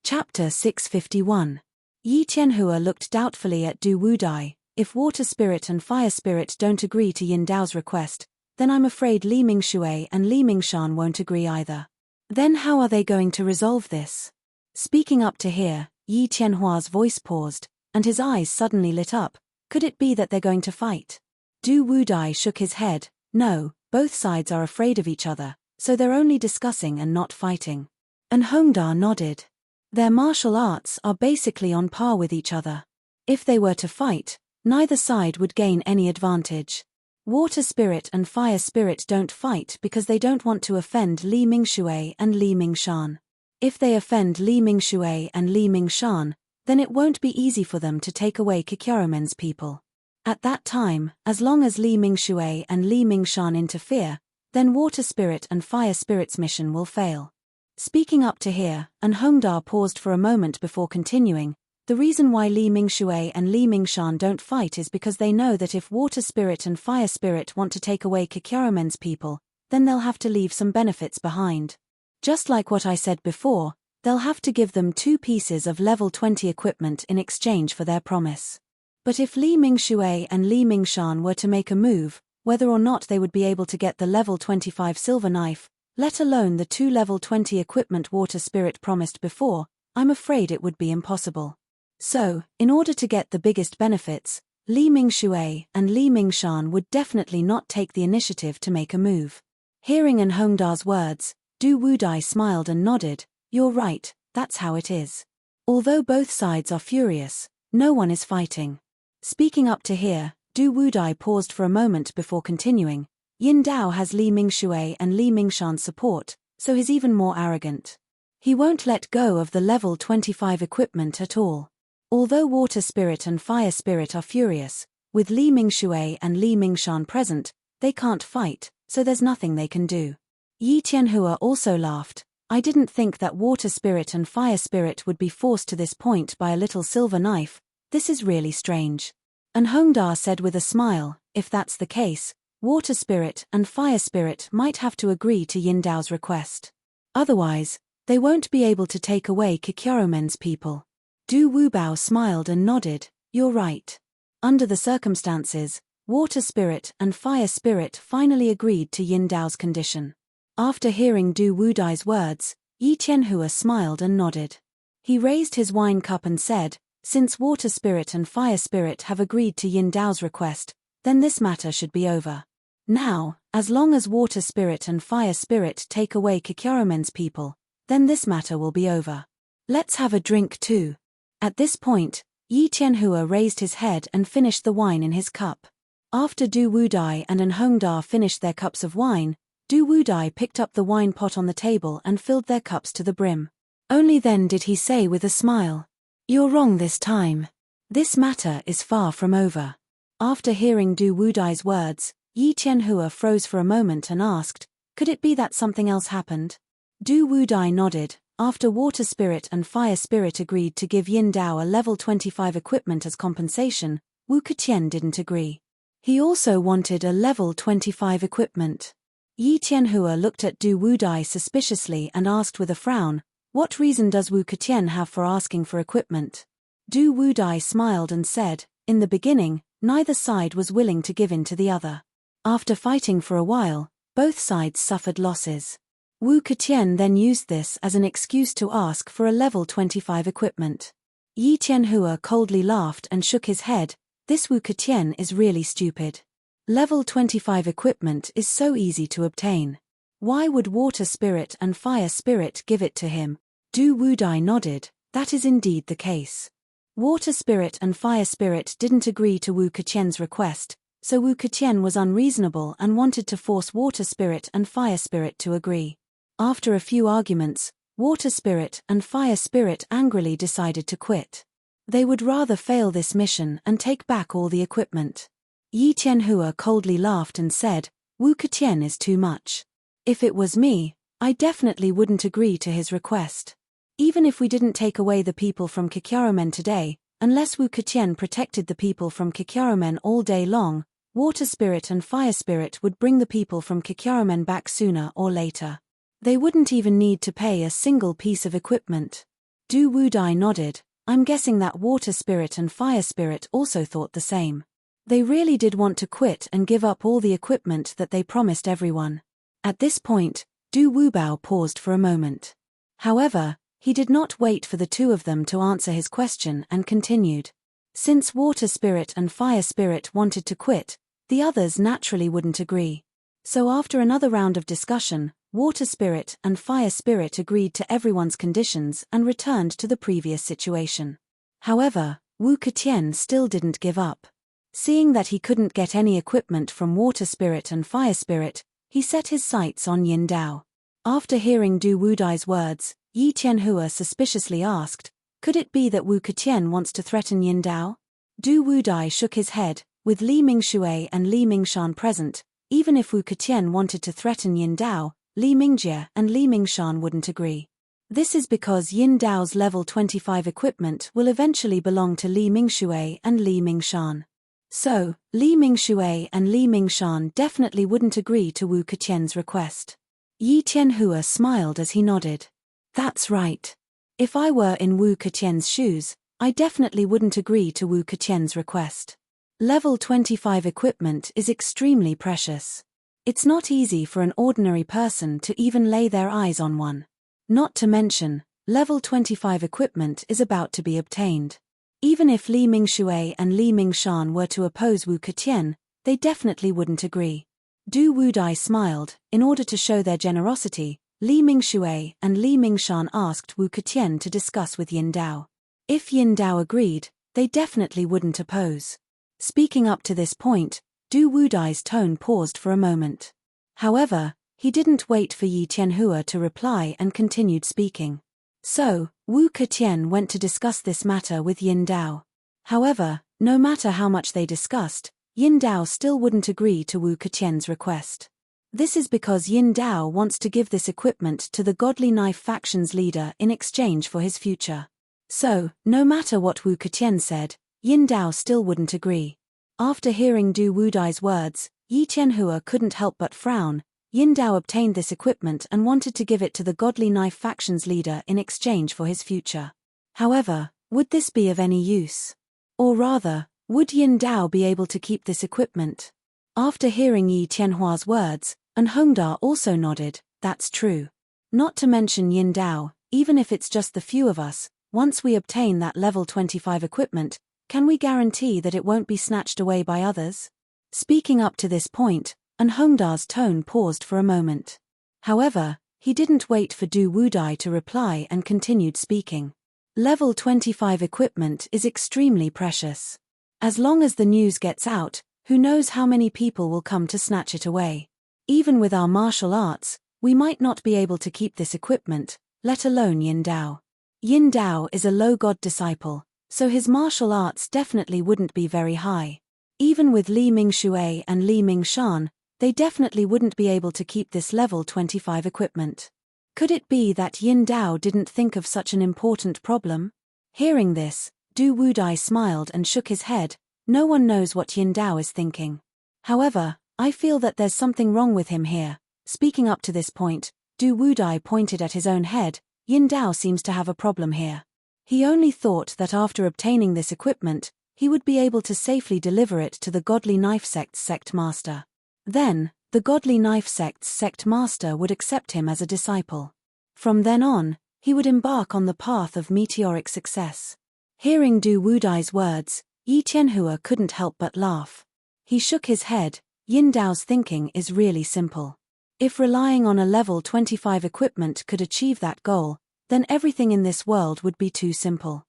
Chapter 651. Yi Tianhua looked doubtfully at Du Wudai. If Water Spirit and Fire Spirit don't agree to Yin Dao's request, then I'm afraid Li Mingshui and Li Mingshan won't agree either. Then how are they going to resolve this? Speaking up to hear, Yi Tianhua's voice paused, and his eyes suddenly lit up. Could it be that they're going to fight? Du Wudai shook his head. No, both sides are afraid of each other, so they're only discussing and not fighting. And Hongda nodded. Their martial arts are basically on par with each other. If they were to fight, neither side would gain any advantage. Water Spirit and Fire Spirit don't fight because they don't want to offend Li Mingshui and Li Mingshan. If they offend Li Mingshui and Li Mingshan, then it won't be easy for them to take away Kikyarumen's people. At that time, as long as Li Mingshui and Li Mingshan interfere, then Water Spirit and Fire Spirit's mission will fail. Speaking up to hear, and Hongda paused for a moment before continuing, the reason why Li Mingshui and Li Mingshan don't fight is because they know that if Water Spirit and Fire Spirit want to take away Kikyarumen's people, then they'll have to leave some benefits behind. Just like what I said before, they'll have to give them 2 pieces of level 20 equipment in exchange for their promise. But if Li Mingshui and Li Mingshan were to make a move, whether or not they would be able to get the level 25 silver knife, let alone the 2 level 20 equipment Water Spirit promised before, I'm afraid it would be impossible. So, in order to get the biggest benefits, Li Mingshui and Li Mingshan would definitely not take the initiative to make a move. Hearing An Hongda's words, Du Wudai smiled and nodded. You're right, that's how it is. Although both sides are furious, no one is fighting. Speaking up to hear, Du Wudai paused for a moment before continuing. Yin Dao has Li Mingshui and Li Mingshan's support, so he's even more arrogant. He won't let go of the level 25 equipment at all. Although Water Spirit and Fire Spirit are furious, with Li Mingshui and Li Mingshan present, they can't fight, so there's nothing they can do. Yi Tianhua also laughed. I didn't think that Water Spirit and Fire Spirit would be forced to this point by a little silver knife. This is really strange. And Hongda said with a smile, if that's the case, Water Spirit and Fire Spirit might have to agree to Yin Dao's request. Otherwise, they won't be able to take away Kikyarumen's people. Du Wubao smiled and nodded. You're right. Under the circumstances, Water Spirit and Fire Spirit finally agreed to Yin Dao's condition. After hearing Du Wudai's words, Yi Tianhua smiled and nodded. He raised his wine cup and said, since Water Spirit and Fire Spirit have agreed to Yin Dao's request, then this matter should be over. Now, as long as Water Spirit and Fire Spirit take away Kikyarumen's people, then this matter will be over. Let's have a drink too. At this point, Yi Tianhua raised his head and finished the wine in his cup. After Du Wudai and An Hongda finished their cups of wine, Du Wudai picked up the wine pot on the table and filled their cups to the brim. Only then did he say with a smile, You're wrong this time. This matter is far from over. After hearing Du Wudai's words, Yi Qianhua froze for a moment and asked, could it be that something else happened? Du Wudai nodded. After Water Spirit and Fire Spirit agreed to give Yin Dao a level 25 equipment as compensation, Wu Keqian didn't agree. He also wanted a level 25 equipment. Yi Qianhua looked at Du Wudai suspiciously and asked with a frown, what reason does Wu Keqian have for asking for equipment? Du Wudai smiled and said, in the beginning, neither side was willing to give in to the other. After fighting for a while, both sides suffered losses. Wu Keqian then used this as an excuse to ask for a level 25 equipment. Yi Qianhua coldly laughed and shook his head. This Wu Keqian is really stupid. Level 25 equipment is so easy to obtain. Why would Water Spirit and Fire Spirit give it to him? Du Wudai nodded. That is indeed the case. Water Spirit and Fire Spirit didn't agree to Wu Keqian's request, so Wu Keqian was unreasonable and wanted to force Water Spirit and Fire Spirit to agree. After a few arguments, Water Spirit and Fire Spirit angrily decided to quit. They would rather fail this mission and take back all the equipment. Yi Qianhua coldly laughed and said, Wu Keqian is too much. If it was me, I definitely wouldn't agree to his request. Even if we didn't take away the people from Kikyaromen today, unless Wu Keqian protected the people from Kikyaromen all day long, Water Spirit and Fire Spirit would bring the people from Kikyaromen back sooner or later. They wouldn't even need to pay a single piece of equipment. Du Wudai nodded. I'm guessing that Water Spirit and Fire Spirit also thought the same. They really did want to quit and give up all the equipment that they promised everyone. At this point, Du Wubao paused for a moment. However, he did not wait for the two of them to answer his question and continued. Since Water Spirit and Fire Spirit wanted to quit, the others naturally wouldn't agree. So after another round of discussion, Water Spirit and Fire Spirit agreed to everyone's conditions and returned to the previous situation. However, Wu Keqian still didn't give up. Seeing that he couldn't get any equipment from Water Spirit and Fire Spirit, he set his sights on Yin Dao. After hearing Du Wudai's words, Yi Qianhua suspiciously asked, could it be that Wu Keqian wants to threaten Yin Dao? Du Wudai shook his head. With Li Mingxue and Li Mingshan present, even if Wu Keqian wanted to threaten Yin Dao, Li Mingjie and Li Mingshan wouldn't agree. This is because Yin Dao's level 25 equipment will eventually belong to Li Mingxue and Li Mingshan. So, Li Mingxue and Li Mingshan definitely wouldn't agree to Wu Keqian's request. Yi Qianhua smiled as he nodded. That's right. If I were in Wu Keqian's shoes, I definitely wouldn't agree to Wu Keqian's request. Level 25 equipment is extremely precious. It's not easy for an ordinary person to even lay their eyes on one. Not to mention, level 25 equipment is about to be obtained. Even if Li Mingxue and Li Mingshan were to oppose Wu Keqian, they definitely wouldn't agree. Du Wudai smiled. In order to show their generosity, Li Mingxue and Li Mingshan asked Wu Keqian to discuss with Yin Dao. If Yin Dao agreed, they definitely wouldn't oppose. Speaking up to this point, Du Wudai's tone paused for a moment. However, he didn't wait for Yi Qianhua to reply and continued speaking. So, Wu Keqian went to discuss this matter with Yin Dao. However, no matter how much they discussed, Yin Dao still wouldn't agree to Wu Keqian's request. This is because Yin Dao wants to give this equipment to the Godly Knife faction's leader in exchange for his future. So, no matter what Wu Keqian said, Yin Dao still wouldn't agree. After hearing Du Wudai's words, Yi Qianhua couldn't help but frown. Yin Dao obtained this equipment and wanted to give it to the Godly Knife faction's leader in exchange for his future. However, would this be of any use? Or rather, would Yin Dao be able to keep this equipment? After hearing Yi Qianhua's words, and Hongda also nodded, that's true. Not to mention Yin Dao, even if it's just the few of us, once we obtain that level 25 equipment, can we guarantee that it won't be snatched away by others? Speaking up to this point, and Hongda's tone paused for a moment. However, he didn't wait for Du Wudai to reply and continued speaking. Level 25 equipment is extremely precious. As long as the news gets out, who knows how many people will come to snatch it away. Even with our martial arts, we might not be able to keep this equipment, let alone Yin Dao. Yin Dao is a low god disciple, so his martial arts definitely wouldn't be very high. Even with Li Mingshui and Li Mingshan, they definitely wouldn't be able to keep this level 25 equipment. Could it be that Yin Dao didn't think of such an important problem? Hearing this, Du Wudai smiled and shook his head. No one knows what Yin Dao is thinking. However, I feel that there's something wrong with him here. Speaking up to this point, Du Wudai pointed at his own head. Yin Dao seems to have a problem here. He only thought that after obtaining this equipment, he would be able to safely deliver it to the Godly Knife Sect's sect master. Then, the Godly Knife Sect's sect master would accept him as a disciple. From then on, he would embark on the path of meteoric success. Hearing Du Wudai's words, Yi Tianhua couldn't help but laugh. He shook his head. Yin Dao's thinking is really simple. If relying on a level 25 equipment could achieve that goal, then everything in this world would be too simple.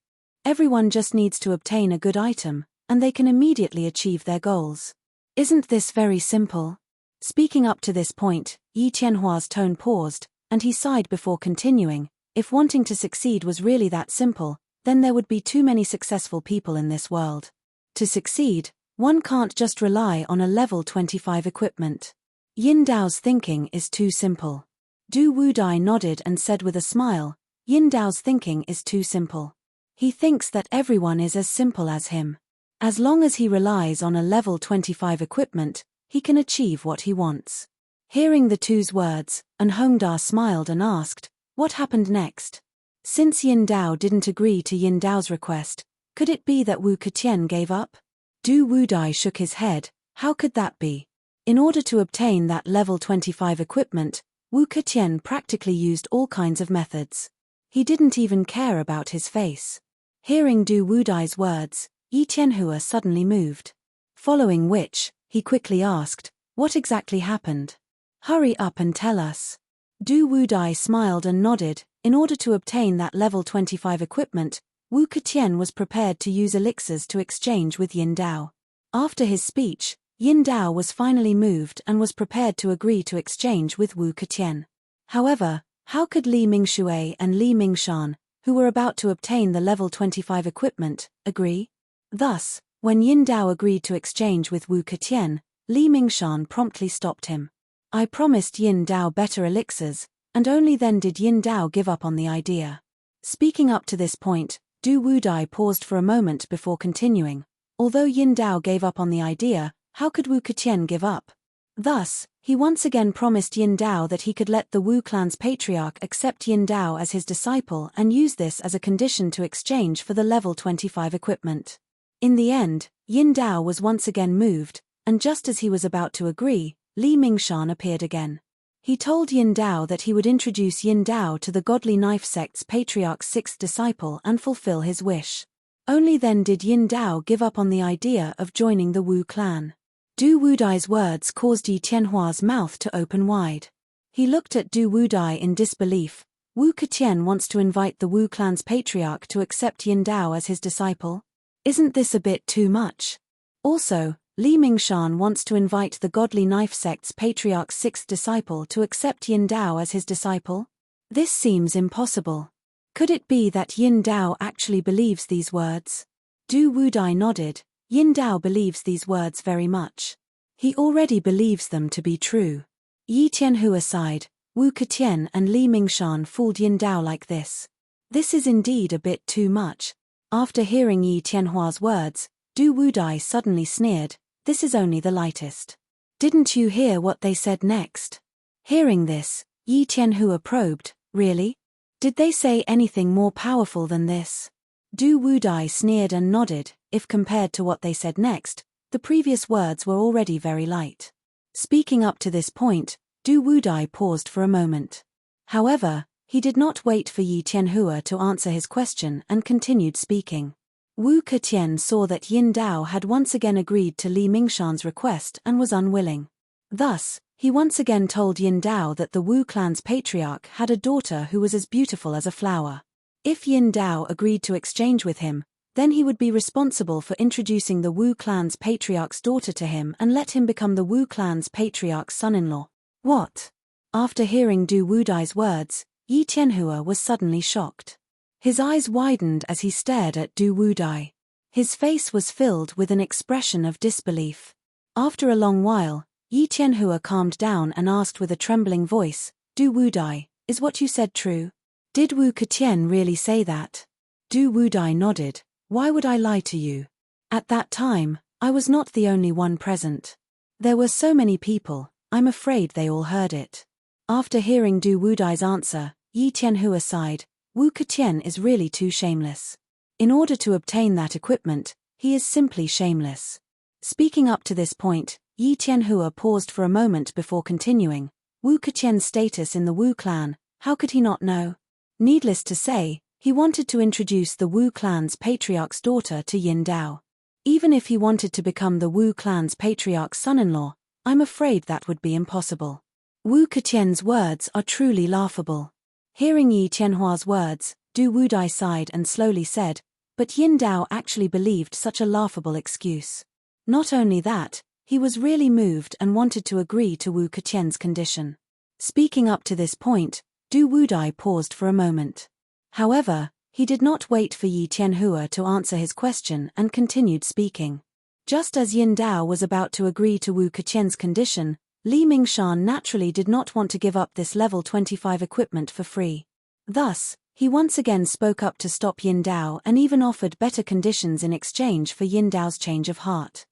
Everyone just needs to obtain a good item, and they can immediately achieve their goals. Isn't this very simple? Speaking up to this point, Yi Tianhua's tone paused, and he sighed before continuing. If wanting to succeed was really that simple, then there would be too many successful people in this world. To succeed, one can't just rely on a level 25 equipment. Yin Dao's thinking is too simple. Du Wudai nodded and said with a smile, Yin Dao's thinking is too simple. He thinks that everyone is as simple as him. As long as he relies on a level 25 equipment, he can achieve what he wants. Hearing the two's words, An Hongda smiled and asked, what happened next? Since Yin Dao didn't agree to Yin Dao's request, could it be that Wu Ketian gave up? Du Wudai shook his head. How could that be? In order to obtain that level 25 equipment, Wu Ketian practically used all kinds of methods. He didn't even care about his face. Hearing Du Wudai's words, Yi Tianhua suddenly moved. Following which, he quickly asked, what exactly happened? Hurry up and tell us. Du Wudai smiled and nodded. In order to obtain that level 25 equipment, Wu Ketian was prepared to use elixirs to exchange with Yin Dao. After his speech, Yin Dao was finally moved and was prepared to agree to exchange with Wu Ketian. However, how could Li Mingshui and Li Mingshan, who were about to obtain the level 25 equipment, agree? Thus, when Yin Dao agreed to exchange with Wu Ketian, Li Mingshan promptly stopped him. I promised Yin Dao better elixirs, and only then did Yin Dao give up on the idea. Speaking up to this point, Du Wudai paused for a moment before continuing. Although Yin Dao gave up on the idea, how could Wu Ketian give up? Thus, he once again promised Yin Dao that he could let the Wu clan's patriarch accept Yin Dao as his disciple and use this as a condition to exchange for the level 25 equipment. In the end, Yin Dao was once again moved, and just as he was about to agree, Li Mingshan appeared again. He told Yin Dao that he would introduce Yin Dao to the Godly Knife Sect's patriarch's sixth disciple and fulfill his wish. Only then did Yin Dao give up on the idea of joining the Wu clan. Du Wudai's words caused Yi Tianhua's mouth to open wide. He looked at Du Wudai in disbelief. Wu Ketian wants to invite the Wu clan's patriarch to accept Yin Dao as his disciple? Isn't this a bit too much? Also, Li Mingshan wants to invite the Godly Knife Sect's patriarch's sixth disciple to accept Yin Dao as his disciple? This seems impossible. Could it be that Yin Dao actually believes these words? Du Wudai nodded. Yin Dao believes these words very much. He already believes them to be true. Yi Tianhua sighed. Wu Ketian and Li Mingshan fooled Yin Dao like this. This is indeed a bit too much. After hearing Yi Tianhua's words, Du Wudai suddenly sneered. This is only the lightest. Didn't you hear what they said next? Hearing this, Yi Tianhua probed. Really? Did they say anything more powerful than this? Du Wudai sneered and nodded. If compared to what they said next, the previous words were already very light. Speaking up to this point, Du Wudai paused for a moment. However, he did not wait for Yi Tianhua to answer his question and continued speaking. Wu Ketian saw that Yin Dao had once again agreed to Li Mingshan's request and was unwilling. Thus, he once again told Yin Dao that the Wu clan's patriarch had a daughter who was as beautiful as a flower. If Yin Dao agreed to exchange with him, then he would be responsible for introducing the Wu clan's patriarch's daughter to him and let him become the Wu clan's patriarch's son-in-law. What? After hearing Du Wudai's words, Yi Tianhua was suddenly shocked. His eyes widened as he stared at Du Wudai. His face was filled with an expression of disbelief. After a long while, Yi Tianhua calmed down and asked with a trembling voice, Du Wudai, is what you said true? Did Wu Ketian really say that? Du Wudai nodded. Why would I lie to you? At that time, I was not the only one present. There were so many people, I'm afraid they all heard it. After hearing Du Wudai's answer, Yi Tianhua sighed. Wu Ketian is really too shameless. In order to obtain that equipment, he is simply shameless. Speaking up to this point, Yi Tianhua paused for a moment before continuing. Wu Ketian's status in the Wu clan, how could he not know? Needless to say, he wanted to introduce the Wu clan's patriarch's daughter to Yin Dao. Even if he wanted to become the Wu clan's patriarch's son-in-law, I'm afraid that would be impossible. Wu Ketian's words are truly laughable. Hearing Yi Tianhua's words, Du Wudai sighed and slowly said, but Yin Dao actually believed such a laughable excuse. Not only that, he was really moved and wanted to agree to Wu Ketian's condition. Speaking up to this point, Du Wudai paused for a moment. However, he did not wait for Yi Tianhua to answer his question and continued speaking. Just as Yin Dao was about to agree to Wu Ketian's condition, Li Mingshan naturally did not want to give up this level 25 equipment for free. Thus, he once again spoke up to stop Yin Dao and even offered better conditions in exchange for Yin Dao's change of heart.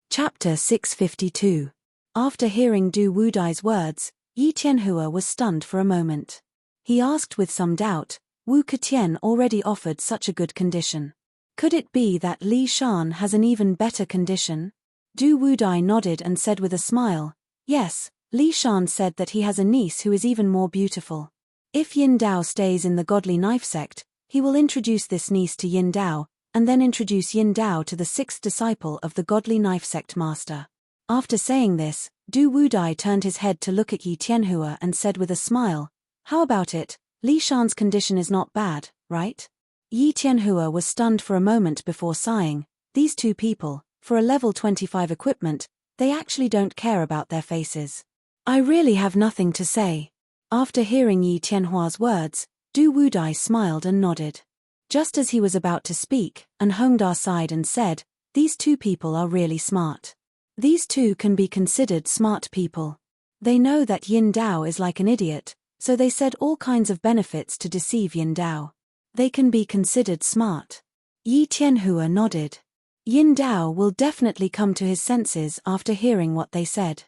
Chapter 652. After hearing Du Wudai's words, Yi Tianhua was stunned for a moment. He asked with some doubt, Wu Ketian already offered such a good condition. Could it be that Li Shan has an even better condition? Du Wudai nodded and said with a smile, yes, Li Shan said that he has a niece who is even more beautiful. If Yin Dao stays in the Godly Knife sect, he will introduce this niece to Yin Dao, and then introduce Yin Dao to the sixth disciple of the Godly Knife sect master. After saying this, Du Wudai turned his head to look at Yi Tianhua and said with a smile, how about it, Li Shan's condition is not bad, right? Yi Tianhua was stunned for a moment before sighing. These two people, for a level 25 equipment, they actually don't care about their faces. I really have nothing to say. After hearing Yi Tianhua's words, Du Wudai smiled and nodded. Just as he was about to speak, An Hongda sighed and said, these two people are really smart. These two can be considered smart people. They know that Yin Dao is like an idiot, so they said all kinds of benefits to deceive Yin Dao. They can be considered smart. Yi Tianhua nodded. Yin Dao will definitely come to his senses after hearing what they said.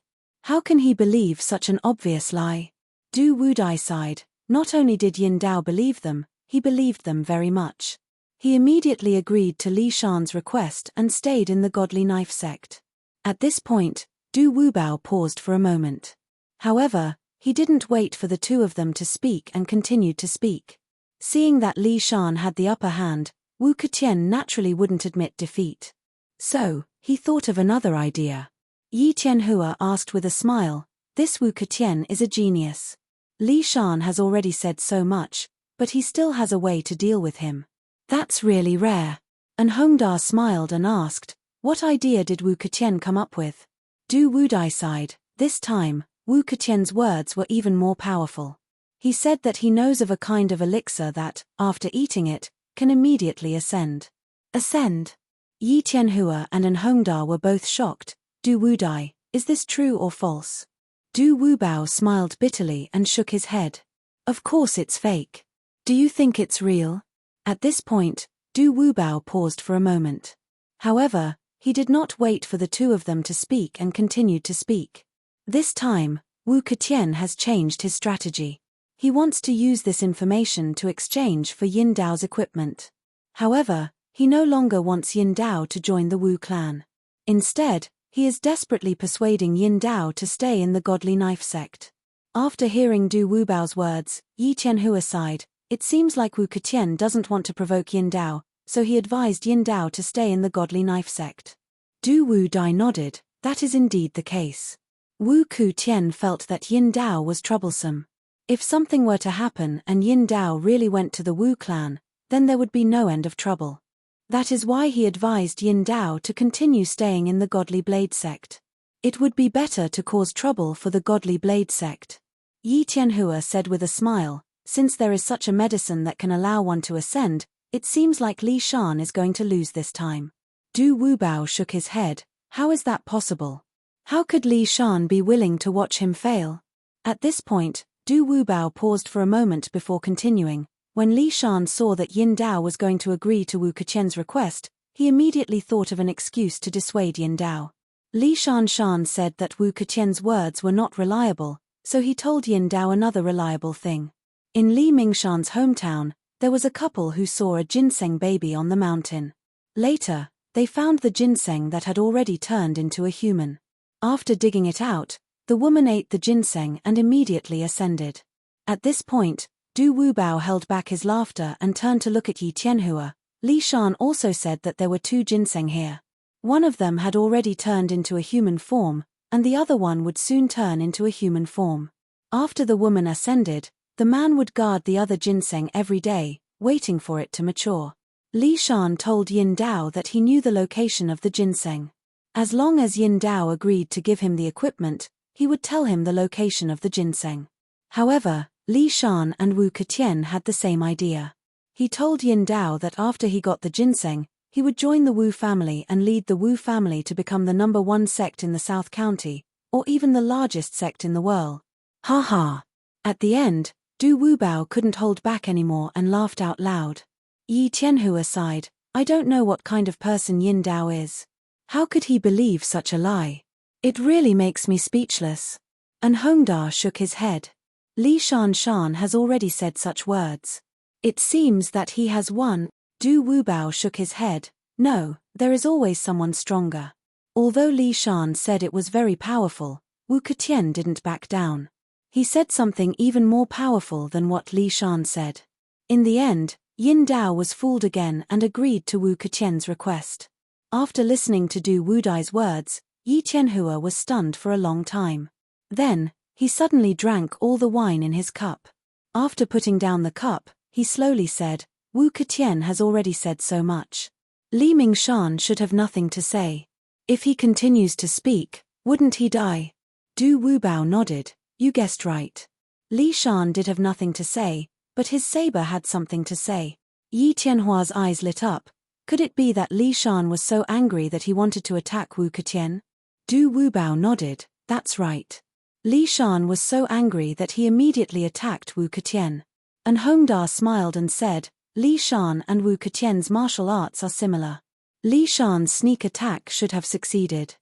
How can he believe such an obvious lie? Du Wudai sighed. Not only did Yin Dao believe them, he believed them very much. He immediately agreed to Li Shan's request and stayed in the Godly Knife sect. At this point, Du Wubao paused for a moment. However, he didn't wait for the two of them to speak and continued to speak. Seeing that Li Shan had the upper hand, Wu Ketian naturally wouldn't admit defeat. So, he thought of another idea. Yi Tianhua asked with a smile, this Wu Ketian is a genius. Li Shan has already said so much, but he still has a way to deal with him. That's really rare. An Hongda smiled and asked, what idea did Wu Ketian come up with? Du Wudai sighed. This time, Wu Ketian's words were even more powerful. He said that he knows of a kind of elixir that, after eating it, can immediately ascend. Ascend? Yi Tianhua and An Hongda were both shocked. Du Wudai, is this true or false? Du Wubao smiled bitterly and shook his head. Of course it's fake. Do you think it's real? At this point, Du Wubao paused for a moment. However, he did not wait for the two of them to speak and continued to speak. This time, Wu Ketian has changed his strategy. He wants to use this information to exchange for Yin Dao's equipment. However, he no longer wants Yin Dao to join the Wu clan. Instead, he is desperately persuading Yin Dao to stay in the Godly Knife sect. After hearing Du Wubao's words, Yi Tianhua sighed. It seems like Wu Ketian doesn't want to provoke Yin Dao, so he advised Yin Dao to stay in the Godly Knife sect. Du Wudai nodded. That is indeed the case. Wu Ketian felt that Yin Dao was troublesome. If something were to happen and Yin Dao really went to the Wu clan, then there would be no end of trouble. That is why he advised Yin Dao to continue staying in the Godly Blade sect. It would be better to cause trouble for the Godly Blade sect. Yi Tianhua said with a smile, Since there is such a medicine that can allow one to ascend, it seems like Li Shan is going to lose this time. Du Wubao shook his head. How is that possible? How could Li Shan be willing to watch him fail? At this point, Du Wubao paused for a moment before continuing. When Li Shan saw that Yin Dao was going to agree to Wu Keqian's request, he immediately thought of an excuse to dissuade Yin Dao. Li Shan said that Wu Keqian's words were not reliable, so he told Yin Dao another reliable thing. In Li Mingshan's hometown, there was a couple who saw a ginseng baby on the mountain. Later, they found the ginseng that had already turned into a human. After digging it out, the woman ate the ginseng and immediately ascended. At this point, Du Wubao held back his laughter and turned to look at Yi Tianhua. Li Shan also said that there were 2 ginseng here. One of them had already turned into a human form, and the other one would soon turn into a human form. After the woman ascended, the man would guard the other ginseng every day, waiting for it to mature. Li Shan told Yin Dao that he knew the location of the ginseng. As long as Yin Dao agreed to give him the equipment, he would tell him the location of the ginseng. However, Li Shan and Wu Keqian had the same idea. He told Yin Dao that after he got the ginseng, he would join the Wu family and lead the Wu family to become the #1 sect in the South County, or even the largest sect in the world. Ha ha! At the end, Du Wubao couldn't hold back anymore and laughed out loud. Yi Tianhua sighed. I don't know what kind of person Yin Dao is. How could he believe such a lie? It really makes me speechless. And Hongda shook his head. Li Shan has already said such words. It seems that he has won. Du Wubao shook his head. No, there is always someone stronger. Although Li Shan said it was very powerful, Wu Keqian didn't back down. He said something even more powerful than what Li Shan said. In the end, Yin Dao was fooled again and agreed to Wu Keqian's request. After listening to Du Wudai's words, Yi Tianhua was stunned for a long time. Then, he suddenly drank all the wine in his cup. After putting down the cup, he slowly said, Wu Keqian has already said so much. Li Mingshan should have nothing to say. If he continues to speak, wouldn't he die? Du Wubao nodded. You guessed right. Li Shan did have nothing to say, but his saber had something to say. Yi Tianhua's eyes lit up. Could it be that Li Shan was so angry that he wanted to attack Wu Keqian? Du Wubao nodded. That's right. Li Shan was so angry that he immediately attacked Wu Keqian. And Hongda smiled and said, Li Shan and Wu Keqian's martial arts are similar. Li Shan's sneak attack should have succeeded.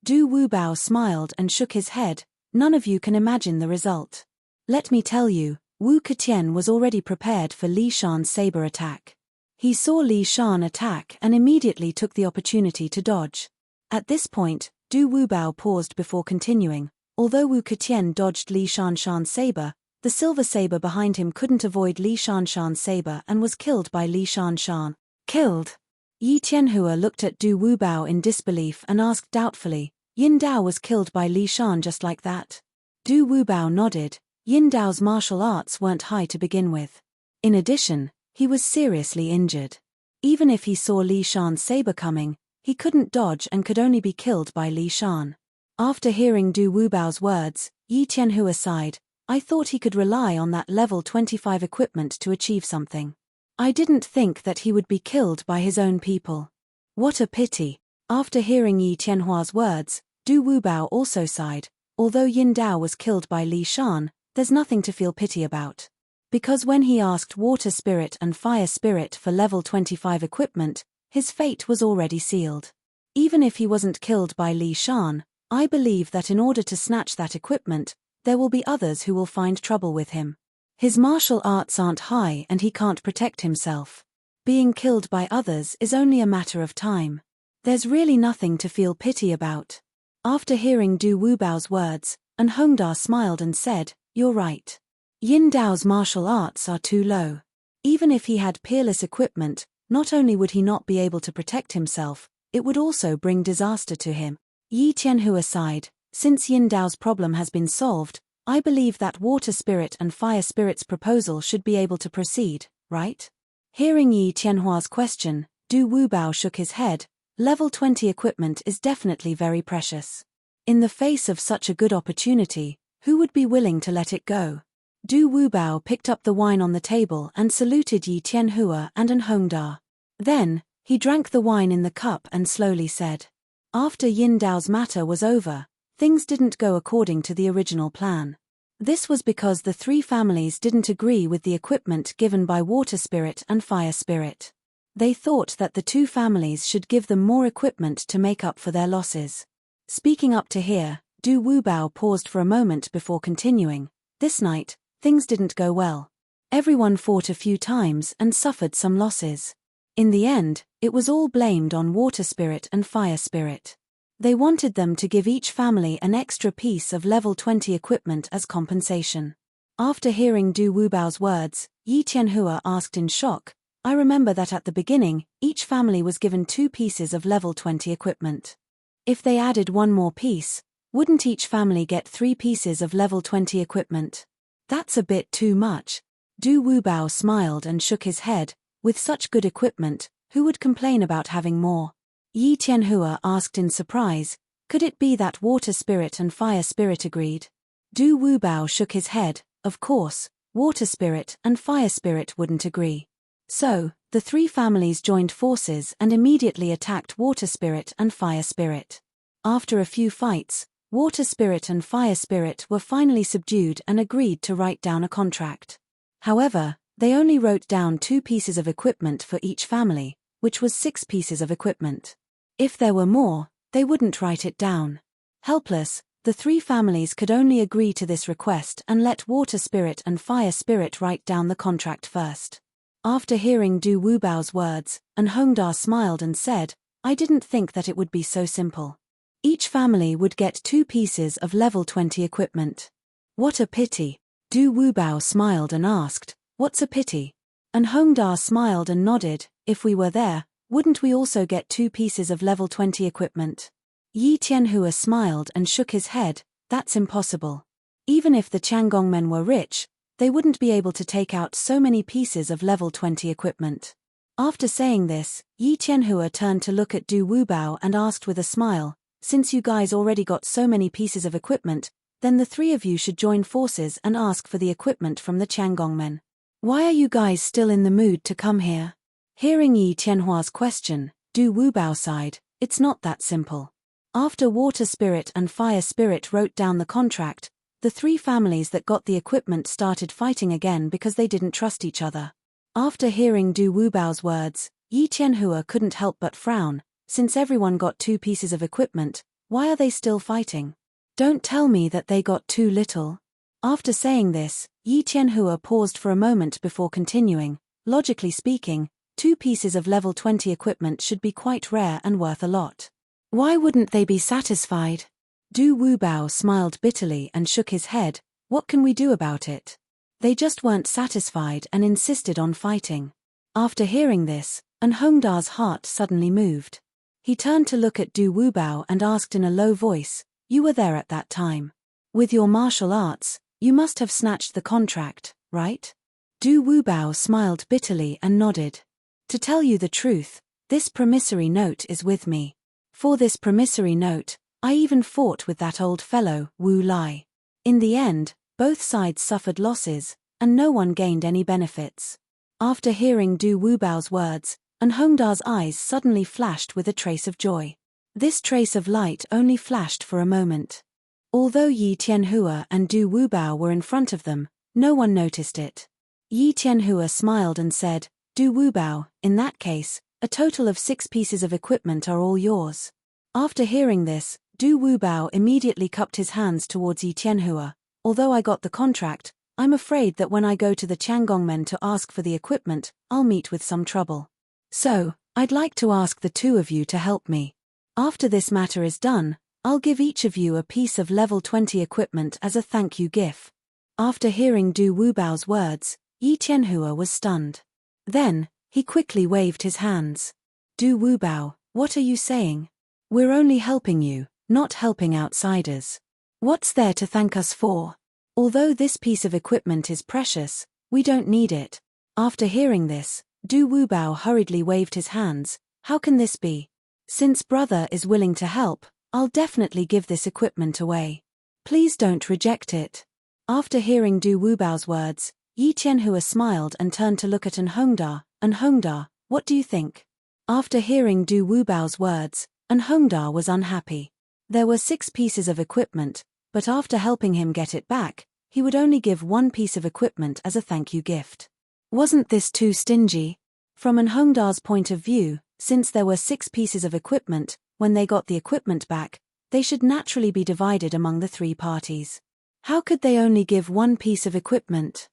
Du Wubao smiled and shook his head. None of you can imagine the result. Let me tell you, Wu Keqian was already prepared for Li Shan's saber attack. He saw Li Shan attack and immediately took the opportunity to dodge. At this point, Du Wubao paused before continuing. Although Wu Keqian dodged Li Shan's saber, the silver saber behind him couldn't avoid Li Shan's saber and was killed by Li Shan. Killed? Yi Tianhua looked at Du Wubao in disbelief and asked doubtfully, Yin Dao was killed by Li Shan just like that? Du Wubao nodded. Yin Dao's martial arts weren't high to begin with. In addition, he was seriously injured. Even if he saw Li Shan's saber coming, he couldn't dodge and could only be killed by Li Shan. After hearing Du Wubao's words, Yi Tianhua sighed. I thought he could rely on that level 25 equipment to achieve something. I didn't think that he would be killed by his own people. What a pity. After hearing Yi Tianhua's words, Du Wubao also sighed. Although Yin Dao was killed by Li Shan, there's nothing to feel pity about. Because when he asked Water Spirit and Fire Spirit for level 25 equipment, his fate was already sealed. Even if he wasn't killed by Li Shan, I believe that in order to snatch that equipment, there will be others who will find trouble with him. His martial arts aren't high and he can't protect himself. Being killed by others is only a matter of time. There's really nothing to feel pity about. After hearing Du Wubao's words, and Hongda smiled and said, You're right. Yin Dao's martial arts are too low. Even if he had peerless equipment, not only would he not be able to protect himself, it would also bring disaster to him. Yi Tianhua sighed. Since Yin Dao's problem has been solved, I believe that Water Spirit and Fire Spirit's proposal should be able to proceed, right? Hearing Yi Tianhua's question, Du Wubao shook his head. Level 20 equipment is definitely very precious. In the face of such a good opportunity, who would be willing to let it go? Du Wubao picked up the wine on the table and saluted Yi Tianhua and An Hongda. Then, he drank the wine in the cup and slowly said, "After Yin Dao's matter was over, things didn't go according to the original plan. This was because the three families didn't agree with the equipment given by Water Spirit and Fire Spirit. They thought that the two families should give them more equipment to make up for their losses." Speaking up to here, Du Wubao paused for a moment before continuing. "This night, things didn't go well. Everyone fought a few times and suffered some losses. In the end, it was all blamed on Water Spirit and Fire Spirit. They wanted them to give each family an extra piece of level 20 equipment as compensation." After hearing Du Wubao's words, Yi Tianhua asked in shock, "I remember that at the beginning, each family was given 2 pieces of level 20 equipment. If they added one more piece, wouldn't each family get 3 pieces of level 20 equipment? That's a bit too much." Du Wubao smiled and shook his head. With such good equipment, who would complain about having more? Yi Tianhua asked in surprise, "Could it be that Water Spirit and Fire Spirit agreed?" Du Wubao shook his head. "Of course, Water Spirit and Fire Spirit wouldn't agree. So, the 3 families joined forces and immediately attacked Water Spirit and Fire Spirit. After a few fights, Water Spirit and Fire Spirit were finally subdued and agreed to write down a contract. However, they only wrote down 2 pieces of equipment for each family, which was 6 pieces of equipment. If there were more, they wouldn't write it down." Helpless, the 3 families could only agree to this request and let Water Spirit and Fire Spirit write down the contract first. After hearing Du Wubao's words, An Hongda smiled and said, "I didn't think that it would be so simple. Each family would get 2 pieces of level 20 equipment. What a pity." Du Wubao smiled and asked, "What's a pity?" An Hongda smiled and nodded, "If we were there, wouldn't we also get 2 pieces of level 20 equipment?" Yi Tianhua smiled and shook his head, "That's impossible. Even if the Changgongmen were rich, they wouldn't be able to take out so many pieces of level 20 equipment." After saying this, Yi Tianhua turned to look at Du Wubao and asked with a smile, "Since you guys already got so many pieces of equipment, then the 3 of you should join forces and ask for the equipment from the Changgongmen. Why are you guys still in the mood to come here?" Hearing Yi Tianhua's question, Du Wubao sighed, "It's not that simple. After Water Spirit and Fire Spirit wrote down the contract, the 3 families that got the equipment started fighting again because they didn't trust each other." After hearing Du Wubao's words, Yi Tianhua couldn't help but frown. Since everyone got 2 pieces of equipment, why are they still fighting? Don't tell me that they got too little. After saying this, Yi Tianhua paused for a moment before continuing, "Logically speaking, 2 pieces of level 20 equipment should be quite rare and worth a lot. Why wouldn't they be satisfied?" Du Wubao smiled bitterly and shook his head, "What can we do about it? They just weren't satisfied and insisted on fighting." After hearing this, An Hongda's heart suddenly moved. He turned to look at Du Wubao and asked in a low voice, "You were there at that time. With your martial arts, you must have snatched the contract, right?" Du Wubao smiled bitterly and nodded. "To tell you the truth, this promissory note is with me. For this promissory note, I even fought with that old fellow, Wu Lai. In the end, both sides suffered losses, and no one gained any benefits." After hearing Du Wubao's words, An Hongda's eyes suddenly flashed with a trace of joy. This trace of light only flashed for a moment. Although Yi Tianhua and Du Wubao were in front of them, no one noticed it. Yi Tianhua smiled and said, "Du Wubao, in that case, a total of 6 pieces of equipment are all yours." After hearing this, Du Wubao immediately cupped his hands towards Yi Tianhua. "Although I got the contract, I'm afraid that when I go to the Changgongmen to ask for the equipment, I'll meet with some trouble. So, I'd like to ask the 2 of you to help me. After this matter is done, I'll give each of you a piece of level 20 equipment as a thank you gift." After hearing Du Wubao's words, Yi Tianhua was stunned. Then, he quickly waved his hands. "Du Wubao, what are you saying? We're only helping you, not helping outsiders. What's there to thank us for? Although this piece of equipment is precious, we don't need it." After hearing this, Du Wubao hurriedly waved his hands. "How can this be? Since brother is willing to help, I'll definitely give this equipment away. Please don't reject it." After hearing Du Wubao's words, Yi Tianhua smiled and turned to look at An Hongda. An Hongda, what do you think? After hearing Du Wubao's words, An Hongda was unhappy. There were 6 pieces of equipment, but after helping him get it back, he would only give 1 piece of equipment as a thank you gift. Wasn't this too stingy? From An Hongda's point of view, since there were 6 pieces of equipment, when they got the equipment back, they should naturally be divided among the 3 parties. How could they only give 1 piece of equipment?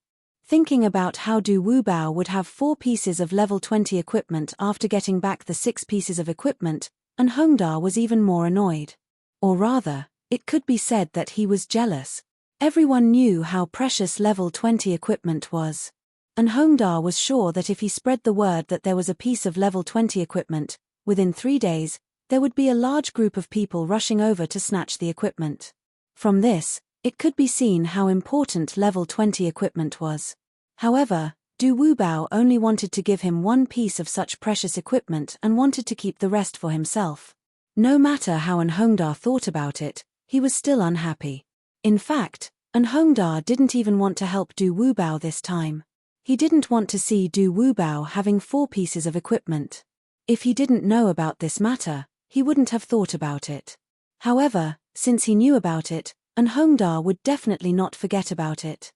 Thinking about how Du Wubao would have 4 pieces of level 20 equipment after getting back the 6 pieces of equipment, An Hongda was even more annoyed. Or rather, it could be said that he was jealous. Everyone knew how precious level 20 equipment was. An Hongda was sure that if he spread the word that there was a piece of level 20 equipment, within 3 days, there would be a large group of people rushing over to snatch the equipment. From this, it could be seen how important level 20 equipment was. However, Du Wubao only wanted to give him 1 piece of such precious equipment and wanted to keep the rest for himself. No matter how An Hongda thought about it, he was still unhappy. In fact, An Hongda didn't even want to help Du Wubao this time. He didn't want to see Du Wubao having 4 pieces of equipment. If he didn't know about this matter, he wouldn't have thought about it. However, since he knew about it, An Hongda would definitely not forget about it.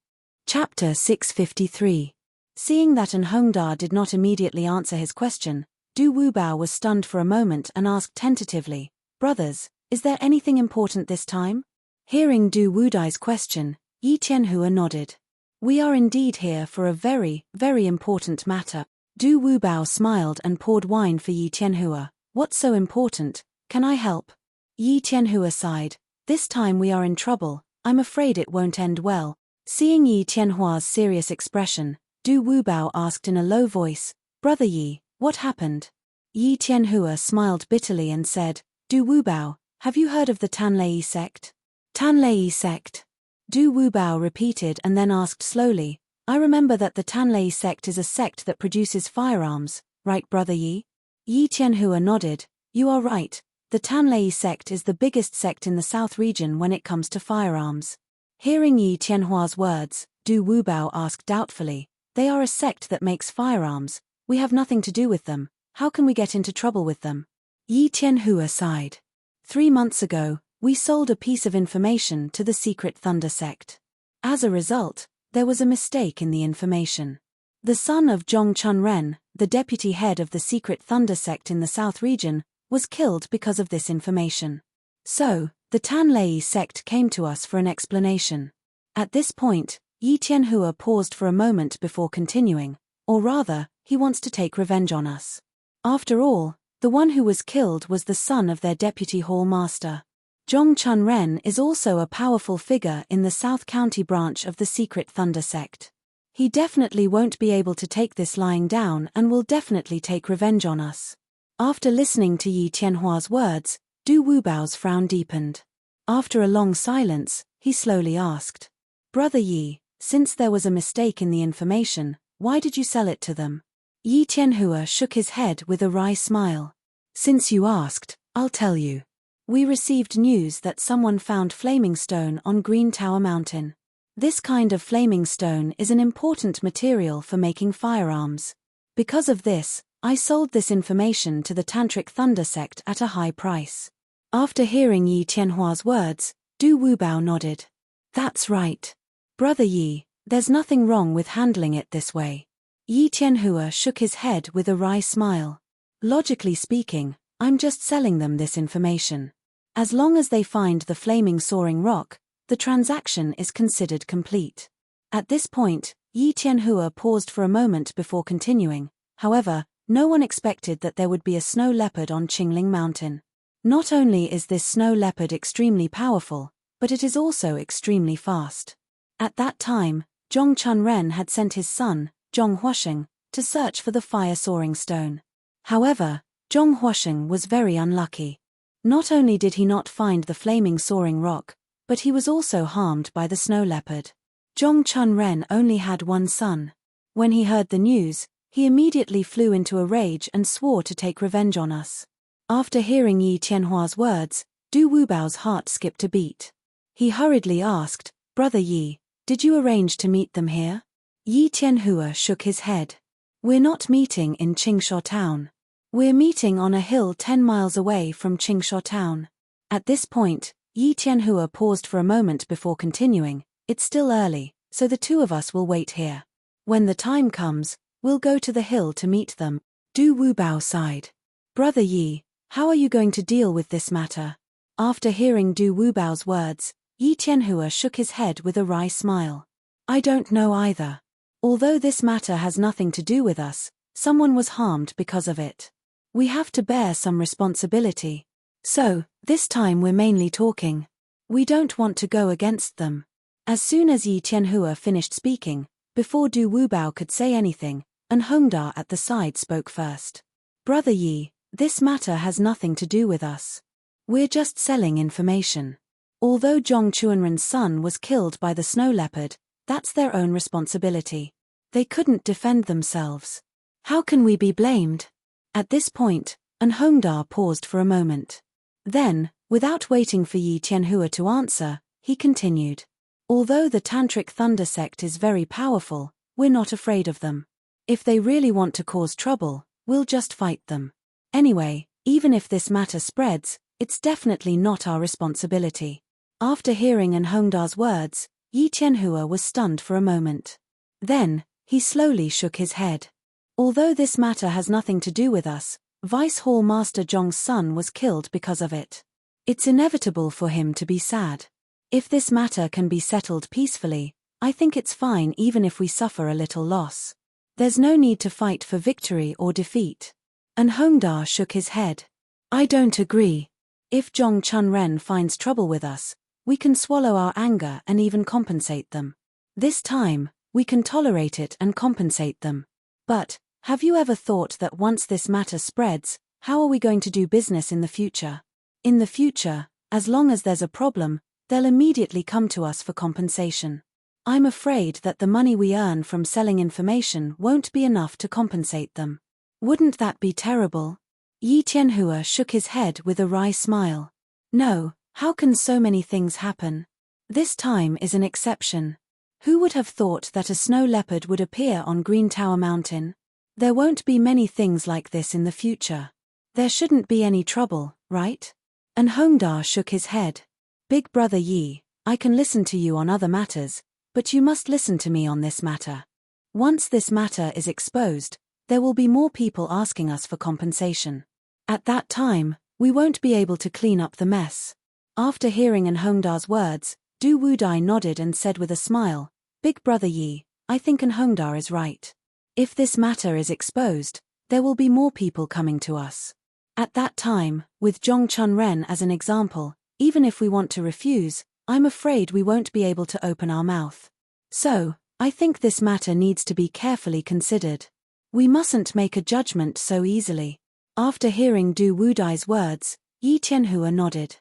Chapter 653. Seeing that An Hongda did not immediately answer his question, Du Wubao was stunned for a moment and asked tentatively, "Brothers, is there anything important this time?" Hearing Du Wudai's question, Yi Tianhua nodded. "We are indeed here for a very, very important matter." Du Wubao smiled and poured wine for Yi Tianhua. "What's so important? Can I help?" Yi Tianhua sighed. "This time we are in trouble. I'm afraid it won't end well." Seeing Yi Tianhua's serious expression, Du Wubao asked in a low voice, "Brother Yi, what happened?" Yi Tianhua smiled bitterly and said, "Du Wubao, have you heard of the Tanlei sect?" Tanlei sect? Du Wubao repeated and then asked slowly, "I remember that the Tanlei sect is a sect that produces firearms, right Brother Yi?" Yi Tianhua nodded. "You are right, the Tanlei sect is the biggest sect in the south region when it comes to firearms." Hearing Yi Tianhua's words, Du Wubao asked doubtfully, "They are a sect that makes firearms, we have nothing to do with them, how can we get into trouble with them?" Yi Tianhua sighed. 3 months ago, we sold a piece of information to the secret Thunder sect. As a result, there was a mistake in the information. The son of Zhong Chunren, the deputy head of the secret Thunder sect in the south region, was killed because of this information. So, the Tanlei sect came to us for an explanation. At this point, Yi Tianhua paused for a moment before continuing, or rather, he wants to take revenge on us. After all, the one who was killed was the son of their deputy hall master. Zhong Chunren is also a powerful figure in the South County branch of the secret Thunder sect. He definitely won't be able to take this lying down and will definitely take revenge on us. After listening to Yi Tianhua's words, Du Wubao's frown deepened. After a long silence, he slowly asked, "Brother Yi, since there was a mistake in the information, why did you sell it to them?" Yi Tianhua shook his head with a wry smile. "Since you asked, I'll tell you. We received news that someone found flaming stone on Green Tower Mountain. This kind of flaming stone is an important material for making firearms. Because of this, I sold this information to the Tantric Thunder sect at a high price." After hearing Yi Tianhua's words, Du Wubao nodded. "That's right. Brother Yi, there's nothing wrong with handling it this way." Yi Tianhua shook his head with a wry smile. "Logically speaking, I'm just selling them this information. As long as they find the flaming soaring rock, the transaction is considered complete." At this point, Yi Tianhua paused for a moment before continuing. However, no one expected that there would be a snow leopard on Qingling Mountain. Not only is this snow leopard extremely powerful, but it is also extremely fast. At that time, Zhong Chunren had sent his son, Zhong Huasheng, to search for the fire-soaring stone. However, Zhong Huasheng was very unlucky. Not only did he not find the flaming soaring rock, but he was also harmed by the snow leopard. Zhong Chunren only had one son. When he heard the news, he immediately flew into a rage and swore to take revenge on us. After hearing Yi Tianhua's words, Du Wubao's heart skipped a beat. He hurriedly asked, "Brother Yi, Did you arrange to meet them here? Yi Tianhua shook his head. We're not meeting in Qingsha town. We're meeting on a hill 10 miles away from Qingsha town. At this point, Yi Tianhua paused for a moment before continuing. It's still early, so the two of us will wait here. When the time comes, we'll go to the hill to meet them. Du Wubao sighed. Brother Yi, how are you going to deal with this matter? After hearing Du Wubao's words, Yi Tianhua shook his head with a wry smile. I don't know either. Although this matter has nothing to do with us, someone was harmed because of it. We have to bear some responsibility. So, this time we're mainly talking. We don't want to go against them. As soon as Yi Tianhua finished speaking, before Du Wubao could say anything, and Hongda at the side spoke first. Brother Yi, this matter has nothing to do with us. We're just selling information. Although Zhong Chuanren's son was killed by the snow leopard, that's their own responsibility. They couldn't defend themselves. How can we be blamed? At this point, and Hongda paused for a moment. Then, without waiting for Yi Tianhua to answer, he continued. Although the Tantric Thunder sect is very powerful, we're not afraid of them. If they really want to cause trouble, we'll just fight them. Anyway, even if this matter spreads, it's definitely not our responsibility. After hearing An Hongda's words, Yi Tianhua was stunned for a moment. Then, he slowly shook his head. Although this matter has nothing to do with us, Vice Hall Master Zhong's son was killed because of it. It's inevitable for him to be sad. If this matter can be settled peacefully, I think it's fine even if we suffer a little loss. There's no need to fight for victory or defeat. And Hongda shook his head. I don't agree. If Zhong Chunren finds trouble with us, we can swallow our anger and even compensate them. This time, we can tolerate it and compensate them. But, have you ever thought that once this matter spreads, how are we going to do business in the future? In the future, as long as there's a problem, they'll immediately come to us for compensation. I'm afraid that the money we earn from selling information won't be enough to compensate them. Wouldn't that be terrible? Yi Tianhua shook his head with a wry smile. No, how can so many things happen? This time is an exception. Who would have thought that a snow leopard would appear on Green Tower Mountain? There won't be many things like this in the future. There shouldn't be any trouble, right? And Hongda shook his head. Big brother Yi, I can listen to you on other matters, but you must listen to me on this matter. Once this matter is exposed, there will be more people asking us for compensation. At that time, we won't be able to clean up the mess. After hearing An Hongda's words, Du Wudai nodded and said with a smile, Big brother Yi, I think An Hongda is right. If this matter is exposed, there will be more people coming to us. At that time, with Zhong Chunren as an example, even if we want to refuse, I'm afraid we won't be able to open our mouth. So, I think this matter needs to be carefully considered. We mustn't make a judgment so easily. After hearing Du Wudai's words, Yi Tianhua nodded.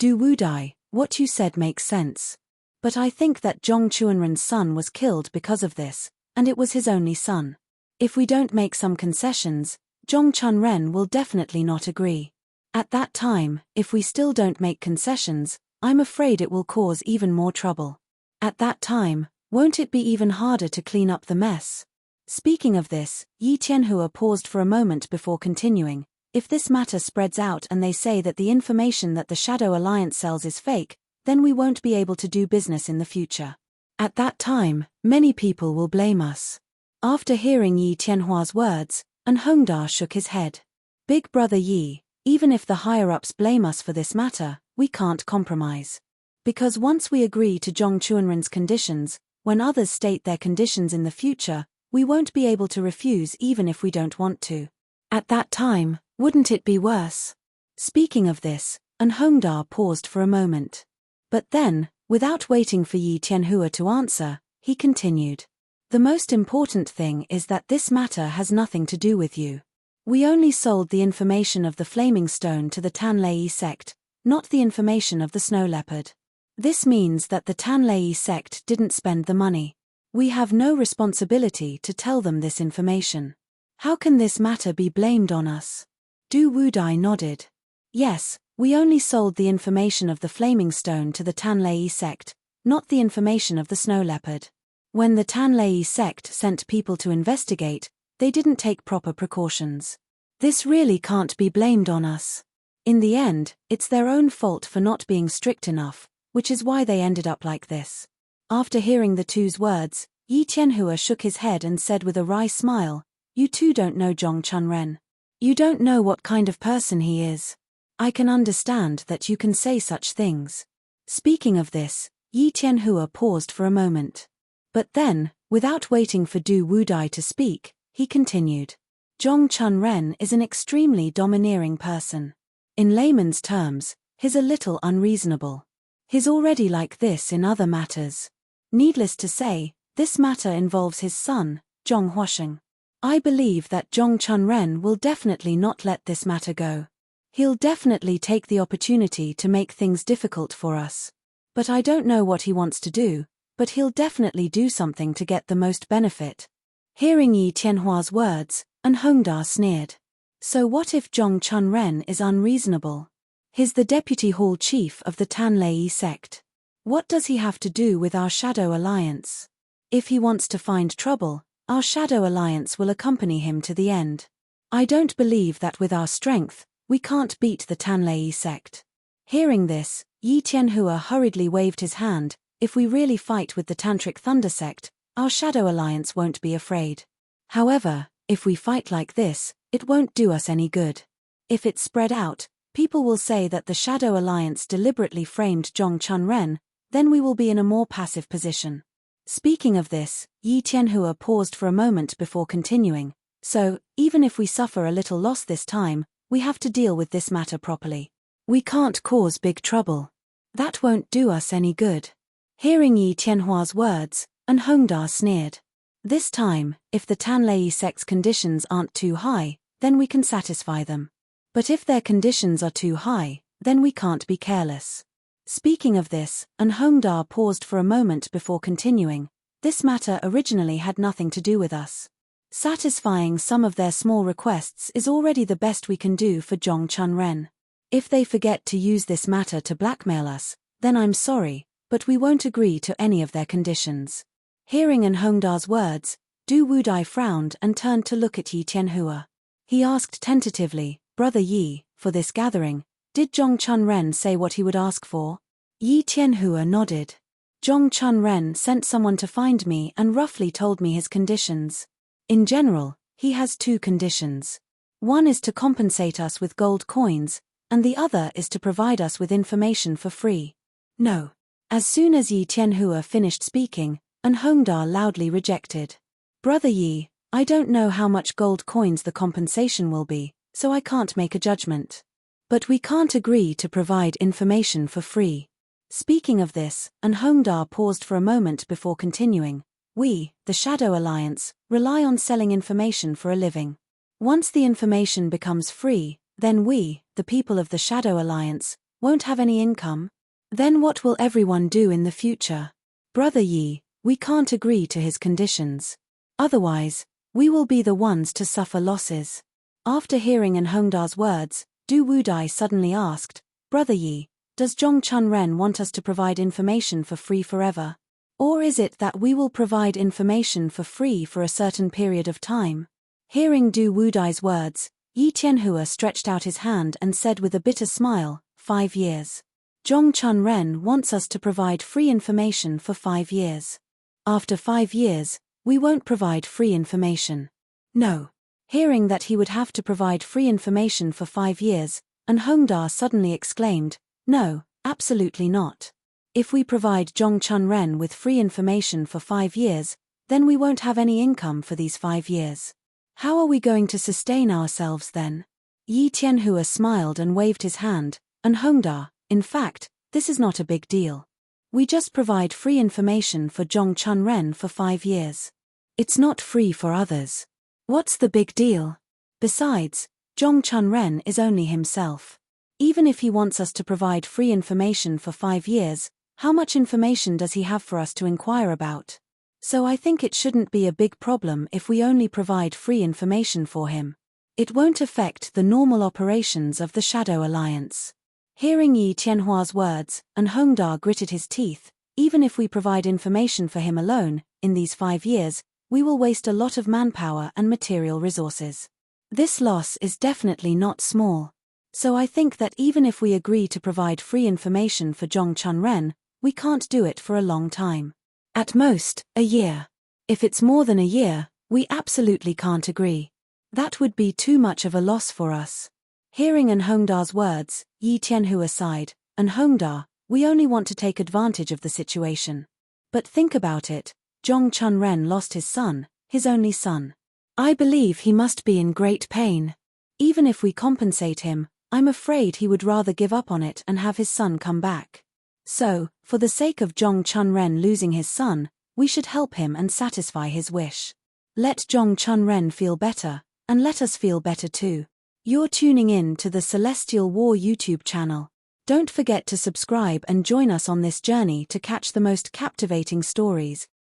Du Wudai, what you said makes sense. But I think that Zhong Chuanren's son was killed because of this, and it was his only son. If we don't make some concessions, Zhong Chunren will definitely not agree. At that time, if we still don't make concessions, I'm afraid it will cause even more trouble. At that time, won't it be even harder to clean up the mess? Speaking of this, Yi Tianhua paused for a moment before continuing. If this matter spreads out and they say that the information that the Shadow Alliance sells is fake, then we won't be able to do business in the future. At that time, many people will blame us. After hearing Yi Tianhua's words, An Hongda shook his head. Big brother Yi, even if the higher-ups blame us for this matter, we can't compromise. Because once we agree to Zhong Chuanren's conditions, when others state their conditions in the future, we won't be able to refuse even if we don't want to. At that time, wouldn't it be worse? Speaking of this, An Hongda paused for a moment. But then, without waiting for Yi Tianhua to answer, he continued. The most important thing is that this matter has nothing to do with you. We only sold the information of the Flaming Stone to the Tanlei sect, not the information of the Snow Leopard. This means that the Tanlei sect didn't spend the money. We have no responsibility to tell them this information. How can this matter be blamed on us? Du Wudai nodded. Yes, we only sold the information of the Flaming Stone to the Tanlei sect, not the information of the snow leopard. When the Tanlei sect sent people to investigate, they didn't take proper precautions. This really can't be blamed on us. In the end, it's their own fault for not being strict enough, which is why they ended up like this. After hearing the two's words, Yi Tianhua shook his head and said with a wry smile, "You two don't know Zhong Chunren. You don't know what kind of person he is. I can understand that you can say such things." Speaking of this, Yi Tianhua paused for a moment. But then, without waiting for Du Wudai to speak, he continued. Zhong Chunren is an extremely domineering person. In layman's terms, he's a little unreasonable. He's already like this in other matters. Needless to say, this matter involves his son, Zhong Huasheng. I believe that Zhong Chunren will definitely not let this matter go. He'll definitely take the opportunity to make things difficult for us. But I don't know what he wants to do, but he'll definitely do something to get the most benefit. Hearing Yi Tianhua's words, and Hongda sneered. So what if Zhong Chunren is unreasonable? He's the deputy hall chief of the Tanlei sect. What does he have to do with our Shadow Alliance? If he wants to find trouble, our Shadow Alliance will accompany him to the end. I don't believe that with our strength, we can't beat the Tanlei sect. Hearing this, Yi Tianhua hurriedly waved his hand. If we really fight with the Tantric Thunder sect, our Shadow Alliance won't be afraid. However, if we fight like this, it won't do us any good. If it's spread out, people will say that the Shadow Alliance deliberately framed Zhong Chunren, then we will be in a more passive position. Speaking of this, Yi Tianhua paused for a moment before continuing. So, even if we suffer a little loss this time, we have to deal with this matter properly. We can't cause big trouble. That won't do us any good. Hearing Yi Tianhua's words, and Hongda sneered. This time, if the Tanlei sect's conditions aren't too high, then we can satisfy them. But if their conditions are too high, then we can't be careless. Speaking of this, and Hongda paused for a moment before continuing, this matter originally had nothing to do with us. Satisfying some of their small requests is already the best we can do for Zhong Chunren. If they forget to use this matter to blackmail us, then I'm sorry, but we won't agree to any of their conditions. Hearing An Hongda's words, Du Wudai frowned and turned to look at Yi Tianhua. He asked tentatively, "Brother Yi, for this gathering, did Zhong Chunren say what he would ask for?" Yi Tianhua nodded. Zhong Chunren sent someone to find me and roughly told me his conditions. In general, he has two conditions. One is to compensate us with gold coins, and the other is to provide us with information for free. No. As soon as Yi Tianhua finished speaking, An Hongda loudly rejected. "Brother Yi, I don't know how much gold coins the compensation will be, so I can't make a judgment. But we can't agree to provide information for free." Speaking of this, An Hongda paused for a moment before continuing. "We, the Shadow Alliance, rely on selling information for a living. Once the information becomes free, then we, the people of the Shadow Alliance, won't have any income. Then what will everyone do in the future? Brother Yi, we can't agree to his conditions. Otherwise, we will be the ones to suffer losses." After hearing An Hongda's words, Du Wudai suddenly asked, "Brother Yi, does Zhong Chunren want us to provide information for free forever? Or is it that we will provide information for free for a certain period of time?" Hearing Du Wudai's words, Yi Tianhua stretched out his hand and said with a bitter smile, 5 years. Zhong Chunren wants us to provide free information for 5 years. After 5 years, we won't provide free information. No. Hearing that he would have to provide free information for 5 years, An Hongda suddenly exclaimed, "No, absolutely not. If we provide Zhong Chunren with free information for 5 years, then we won't have any income for these 5 years. How are we going to sustain ourselves then?" Yi Tianhua smiled and waved his hand. An Hongda, in fact, this is not a big deal. We just provide free information for Zhong Chunren for 5 years. It's not free for others. What's the big deal? Besides, Zhong Chunren is only himself. Even if he wants us to provide free information for 5 years, how much information does he have for us to inquire about? So I think it shouldn't be a big problem if we only provide free information for him. It won't affect the normal operations of the Shadow Alliance. Hearing Yi Tianhua's words, An Hongda gritted his teeth. Even if we provide information for him alone, in these 5 years, we will waste a lot of manpower and material resources. This loss is definitely not small. So I think that even if we agree to provide free information for Zhong Chunren, we can't do it for a long time. At most, a year. If it's more than a year, we absolutely can't agree. That would be too much of a loss for us. Hearing An Hongda's words, Yi Tianhu aside, An Hongda, we only want to take advantage of the situation. But think about it, Zhong Chunren lost his son, his only son. I believe he must be in great pain. Even if we compensate him, I'm afraid he would rather give up on it and have his son come back. So, for the sake of Zhong Chunren losing his son, we should help him and satisfy his wish. Let Zhong Chunren feel better, and let us feel better too. You're tuning in to the Celestial War YouTube channel. Don't forget to subscribe and join us on this journey to catch the most captivating stories,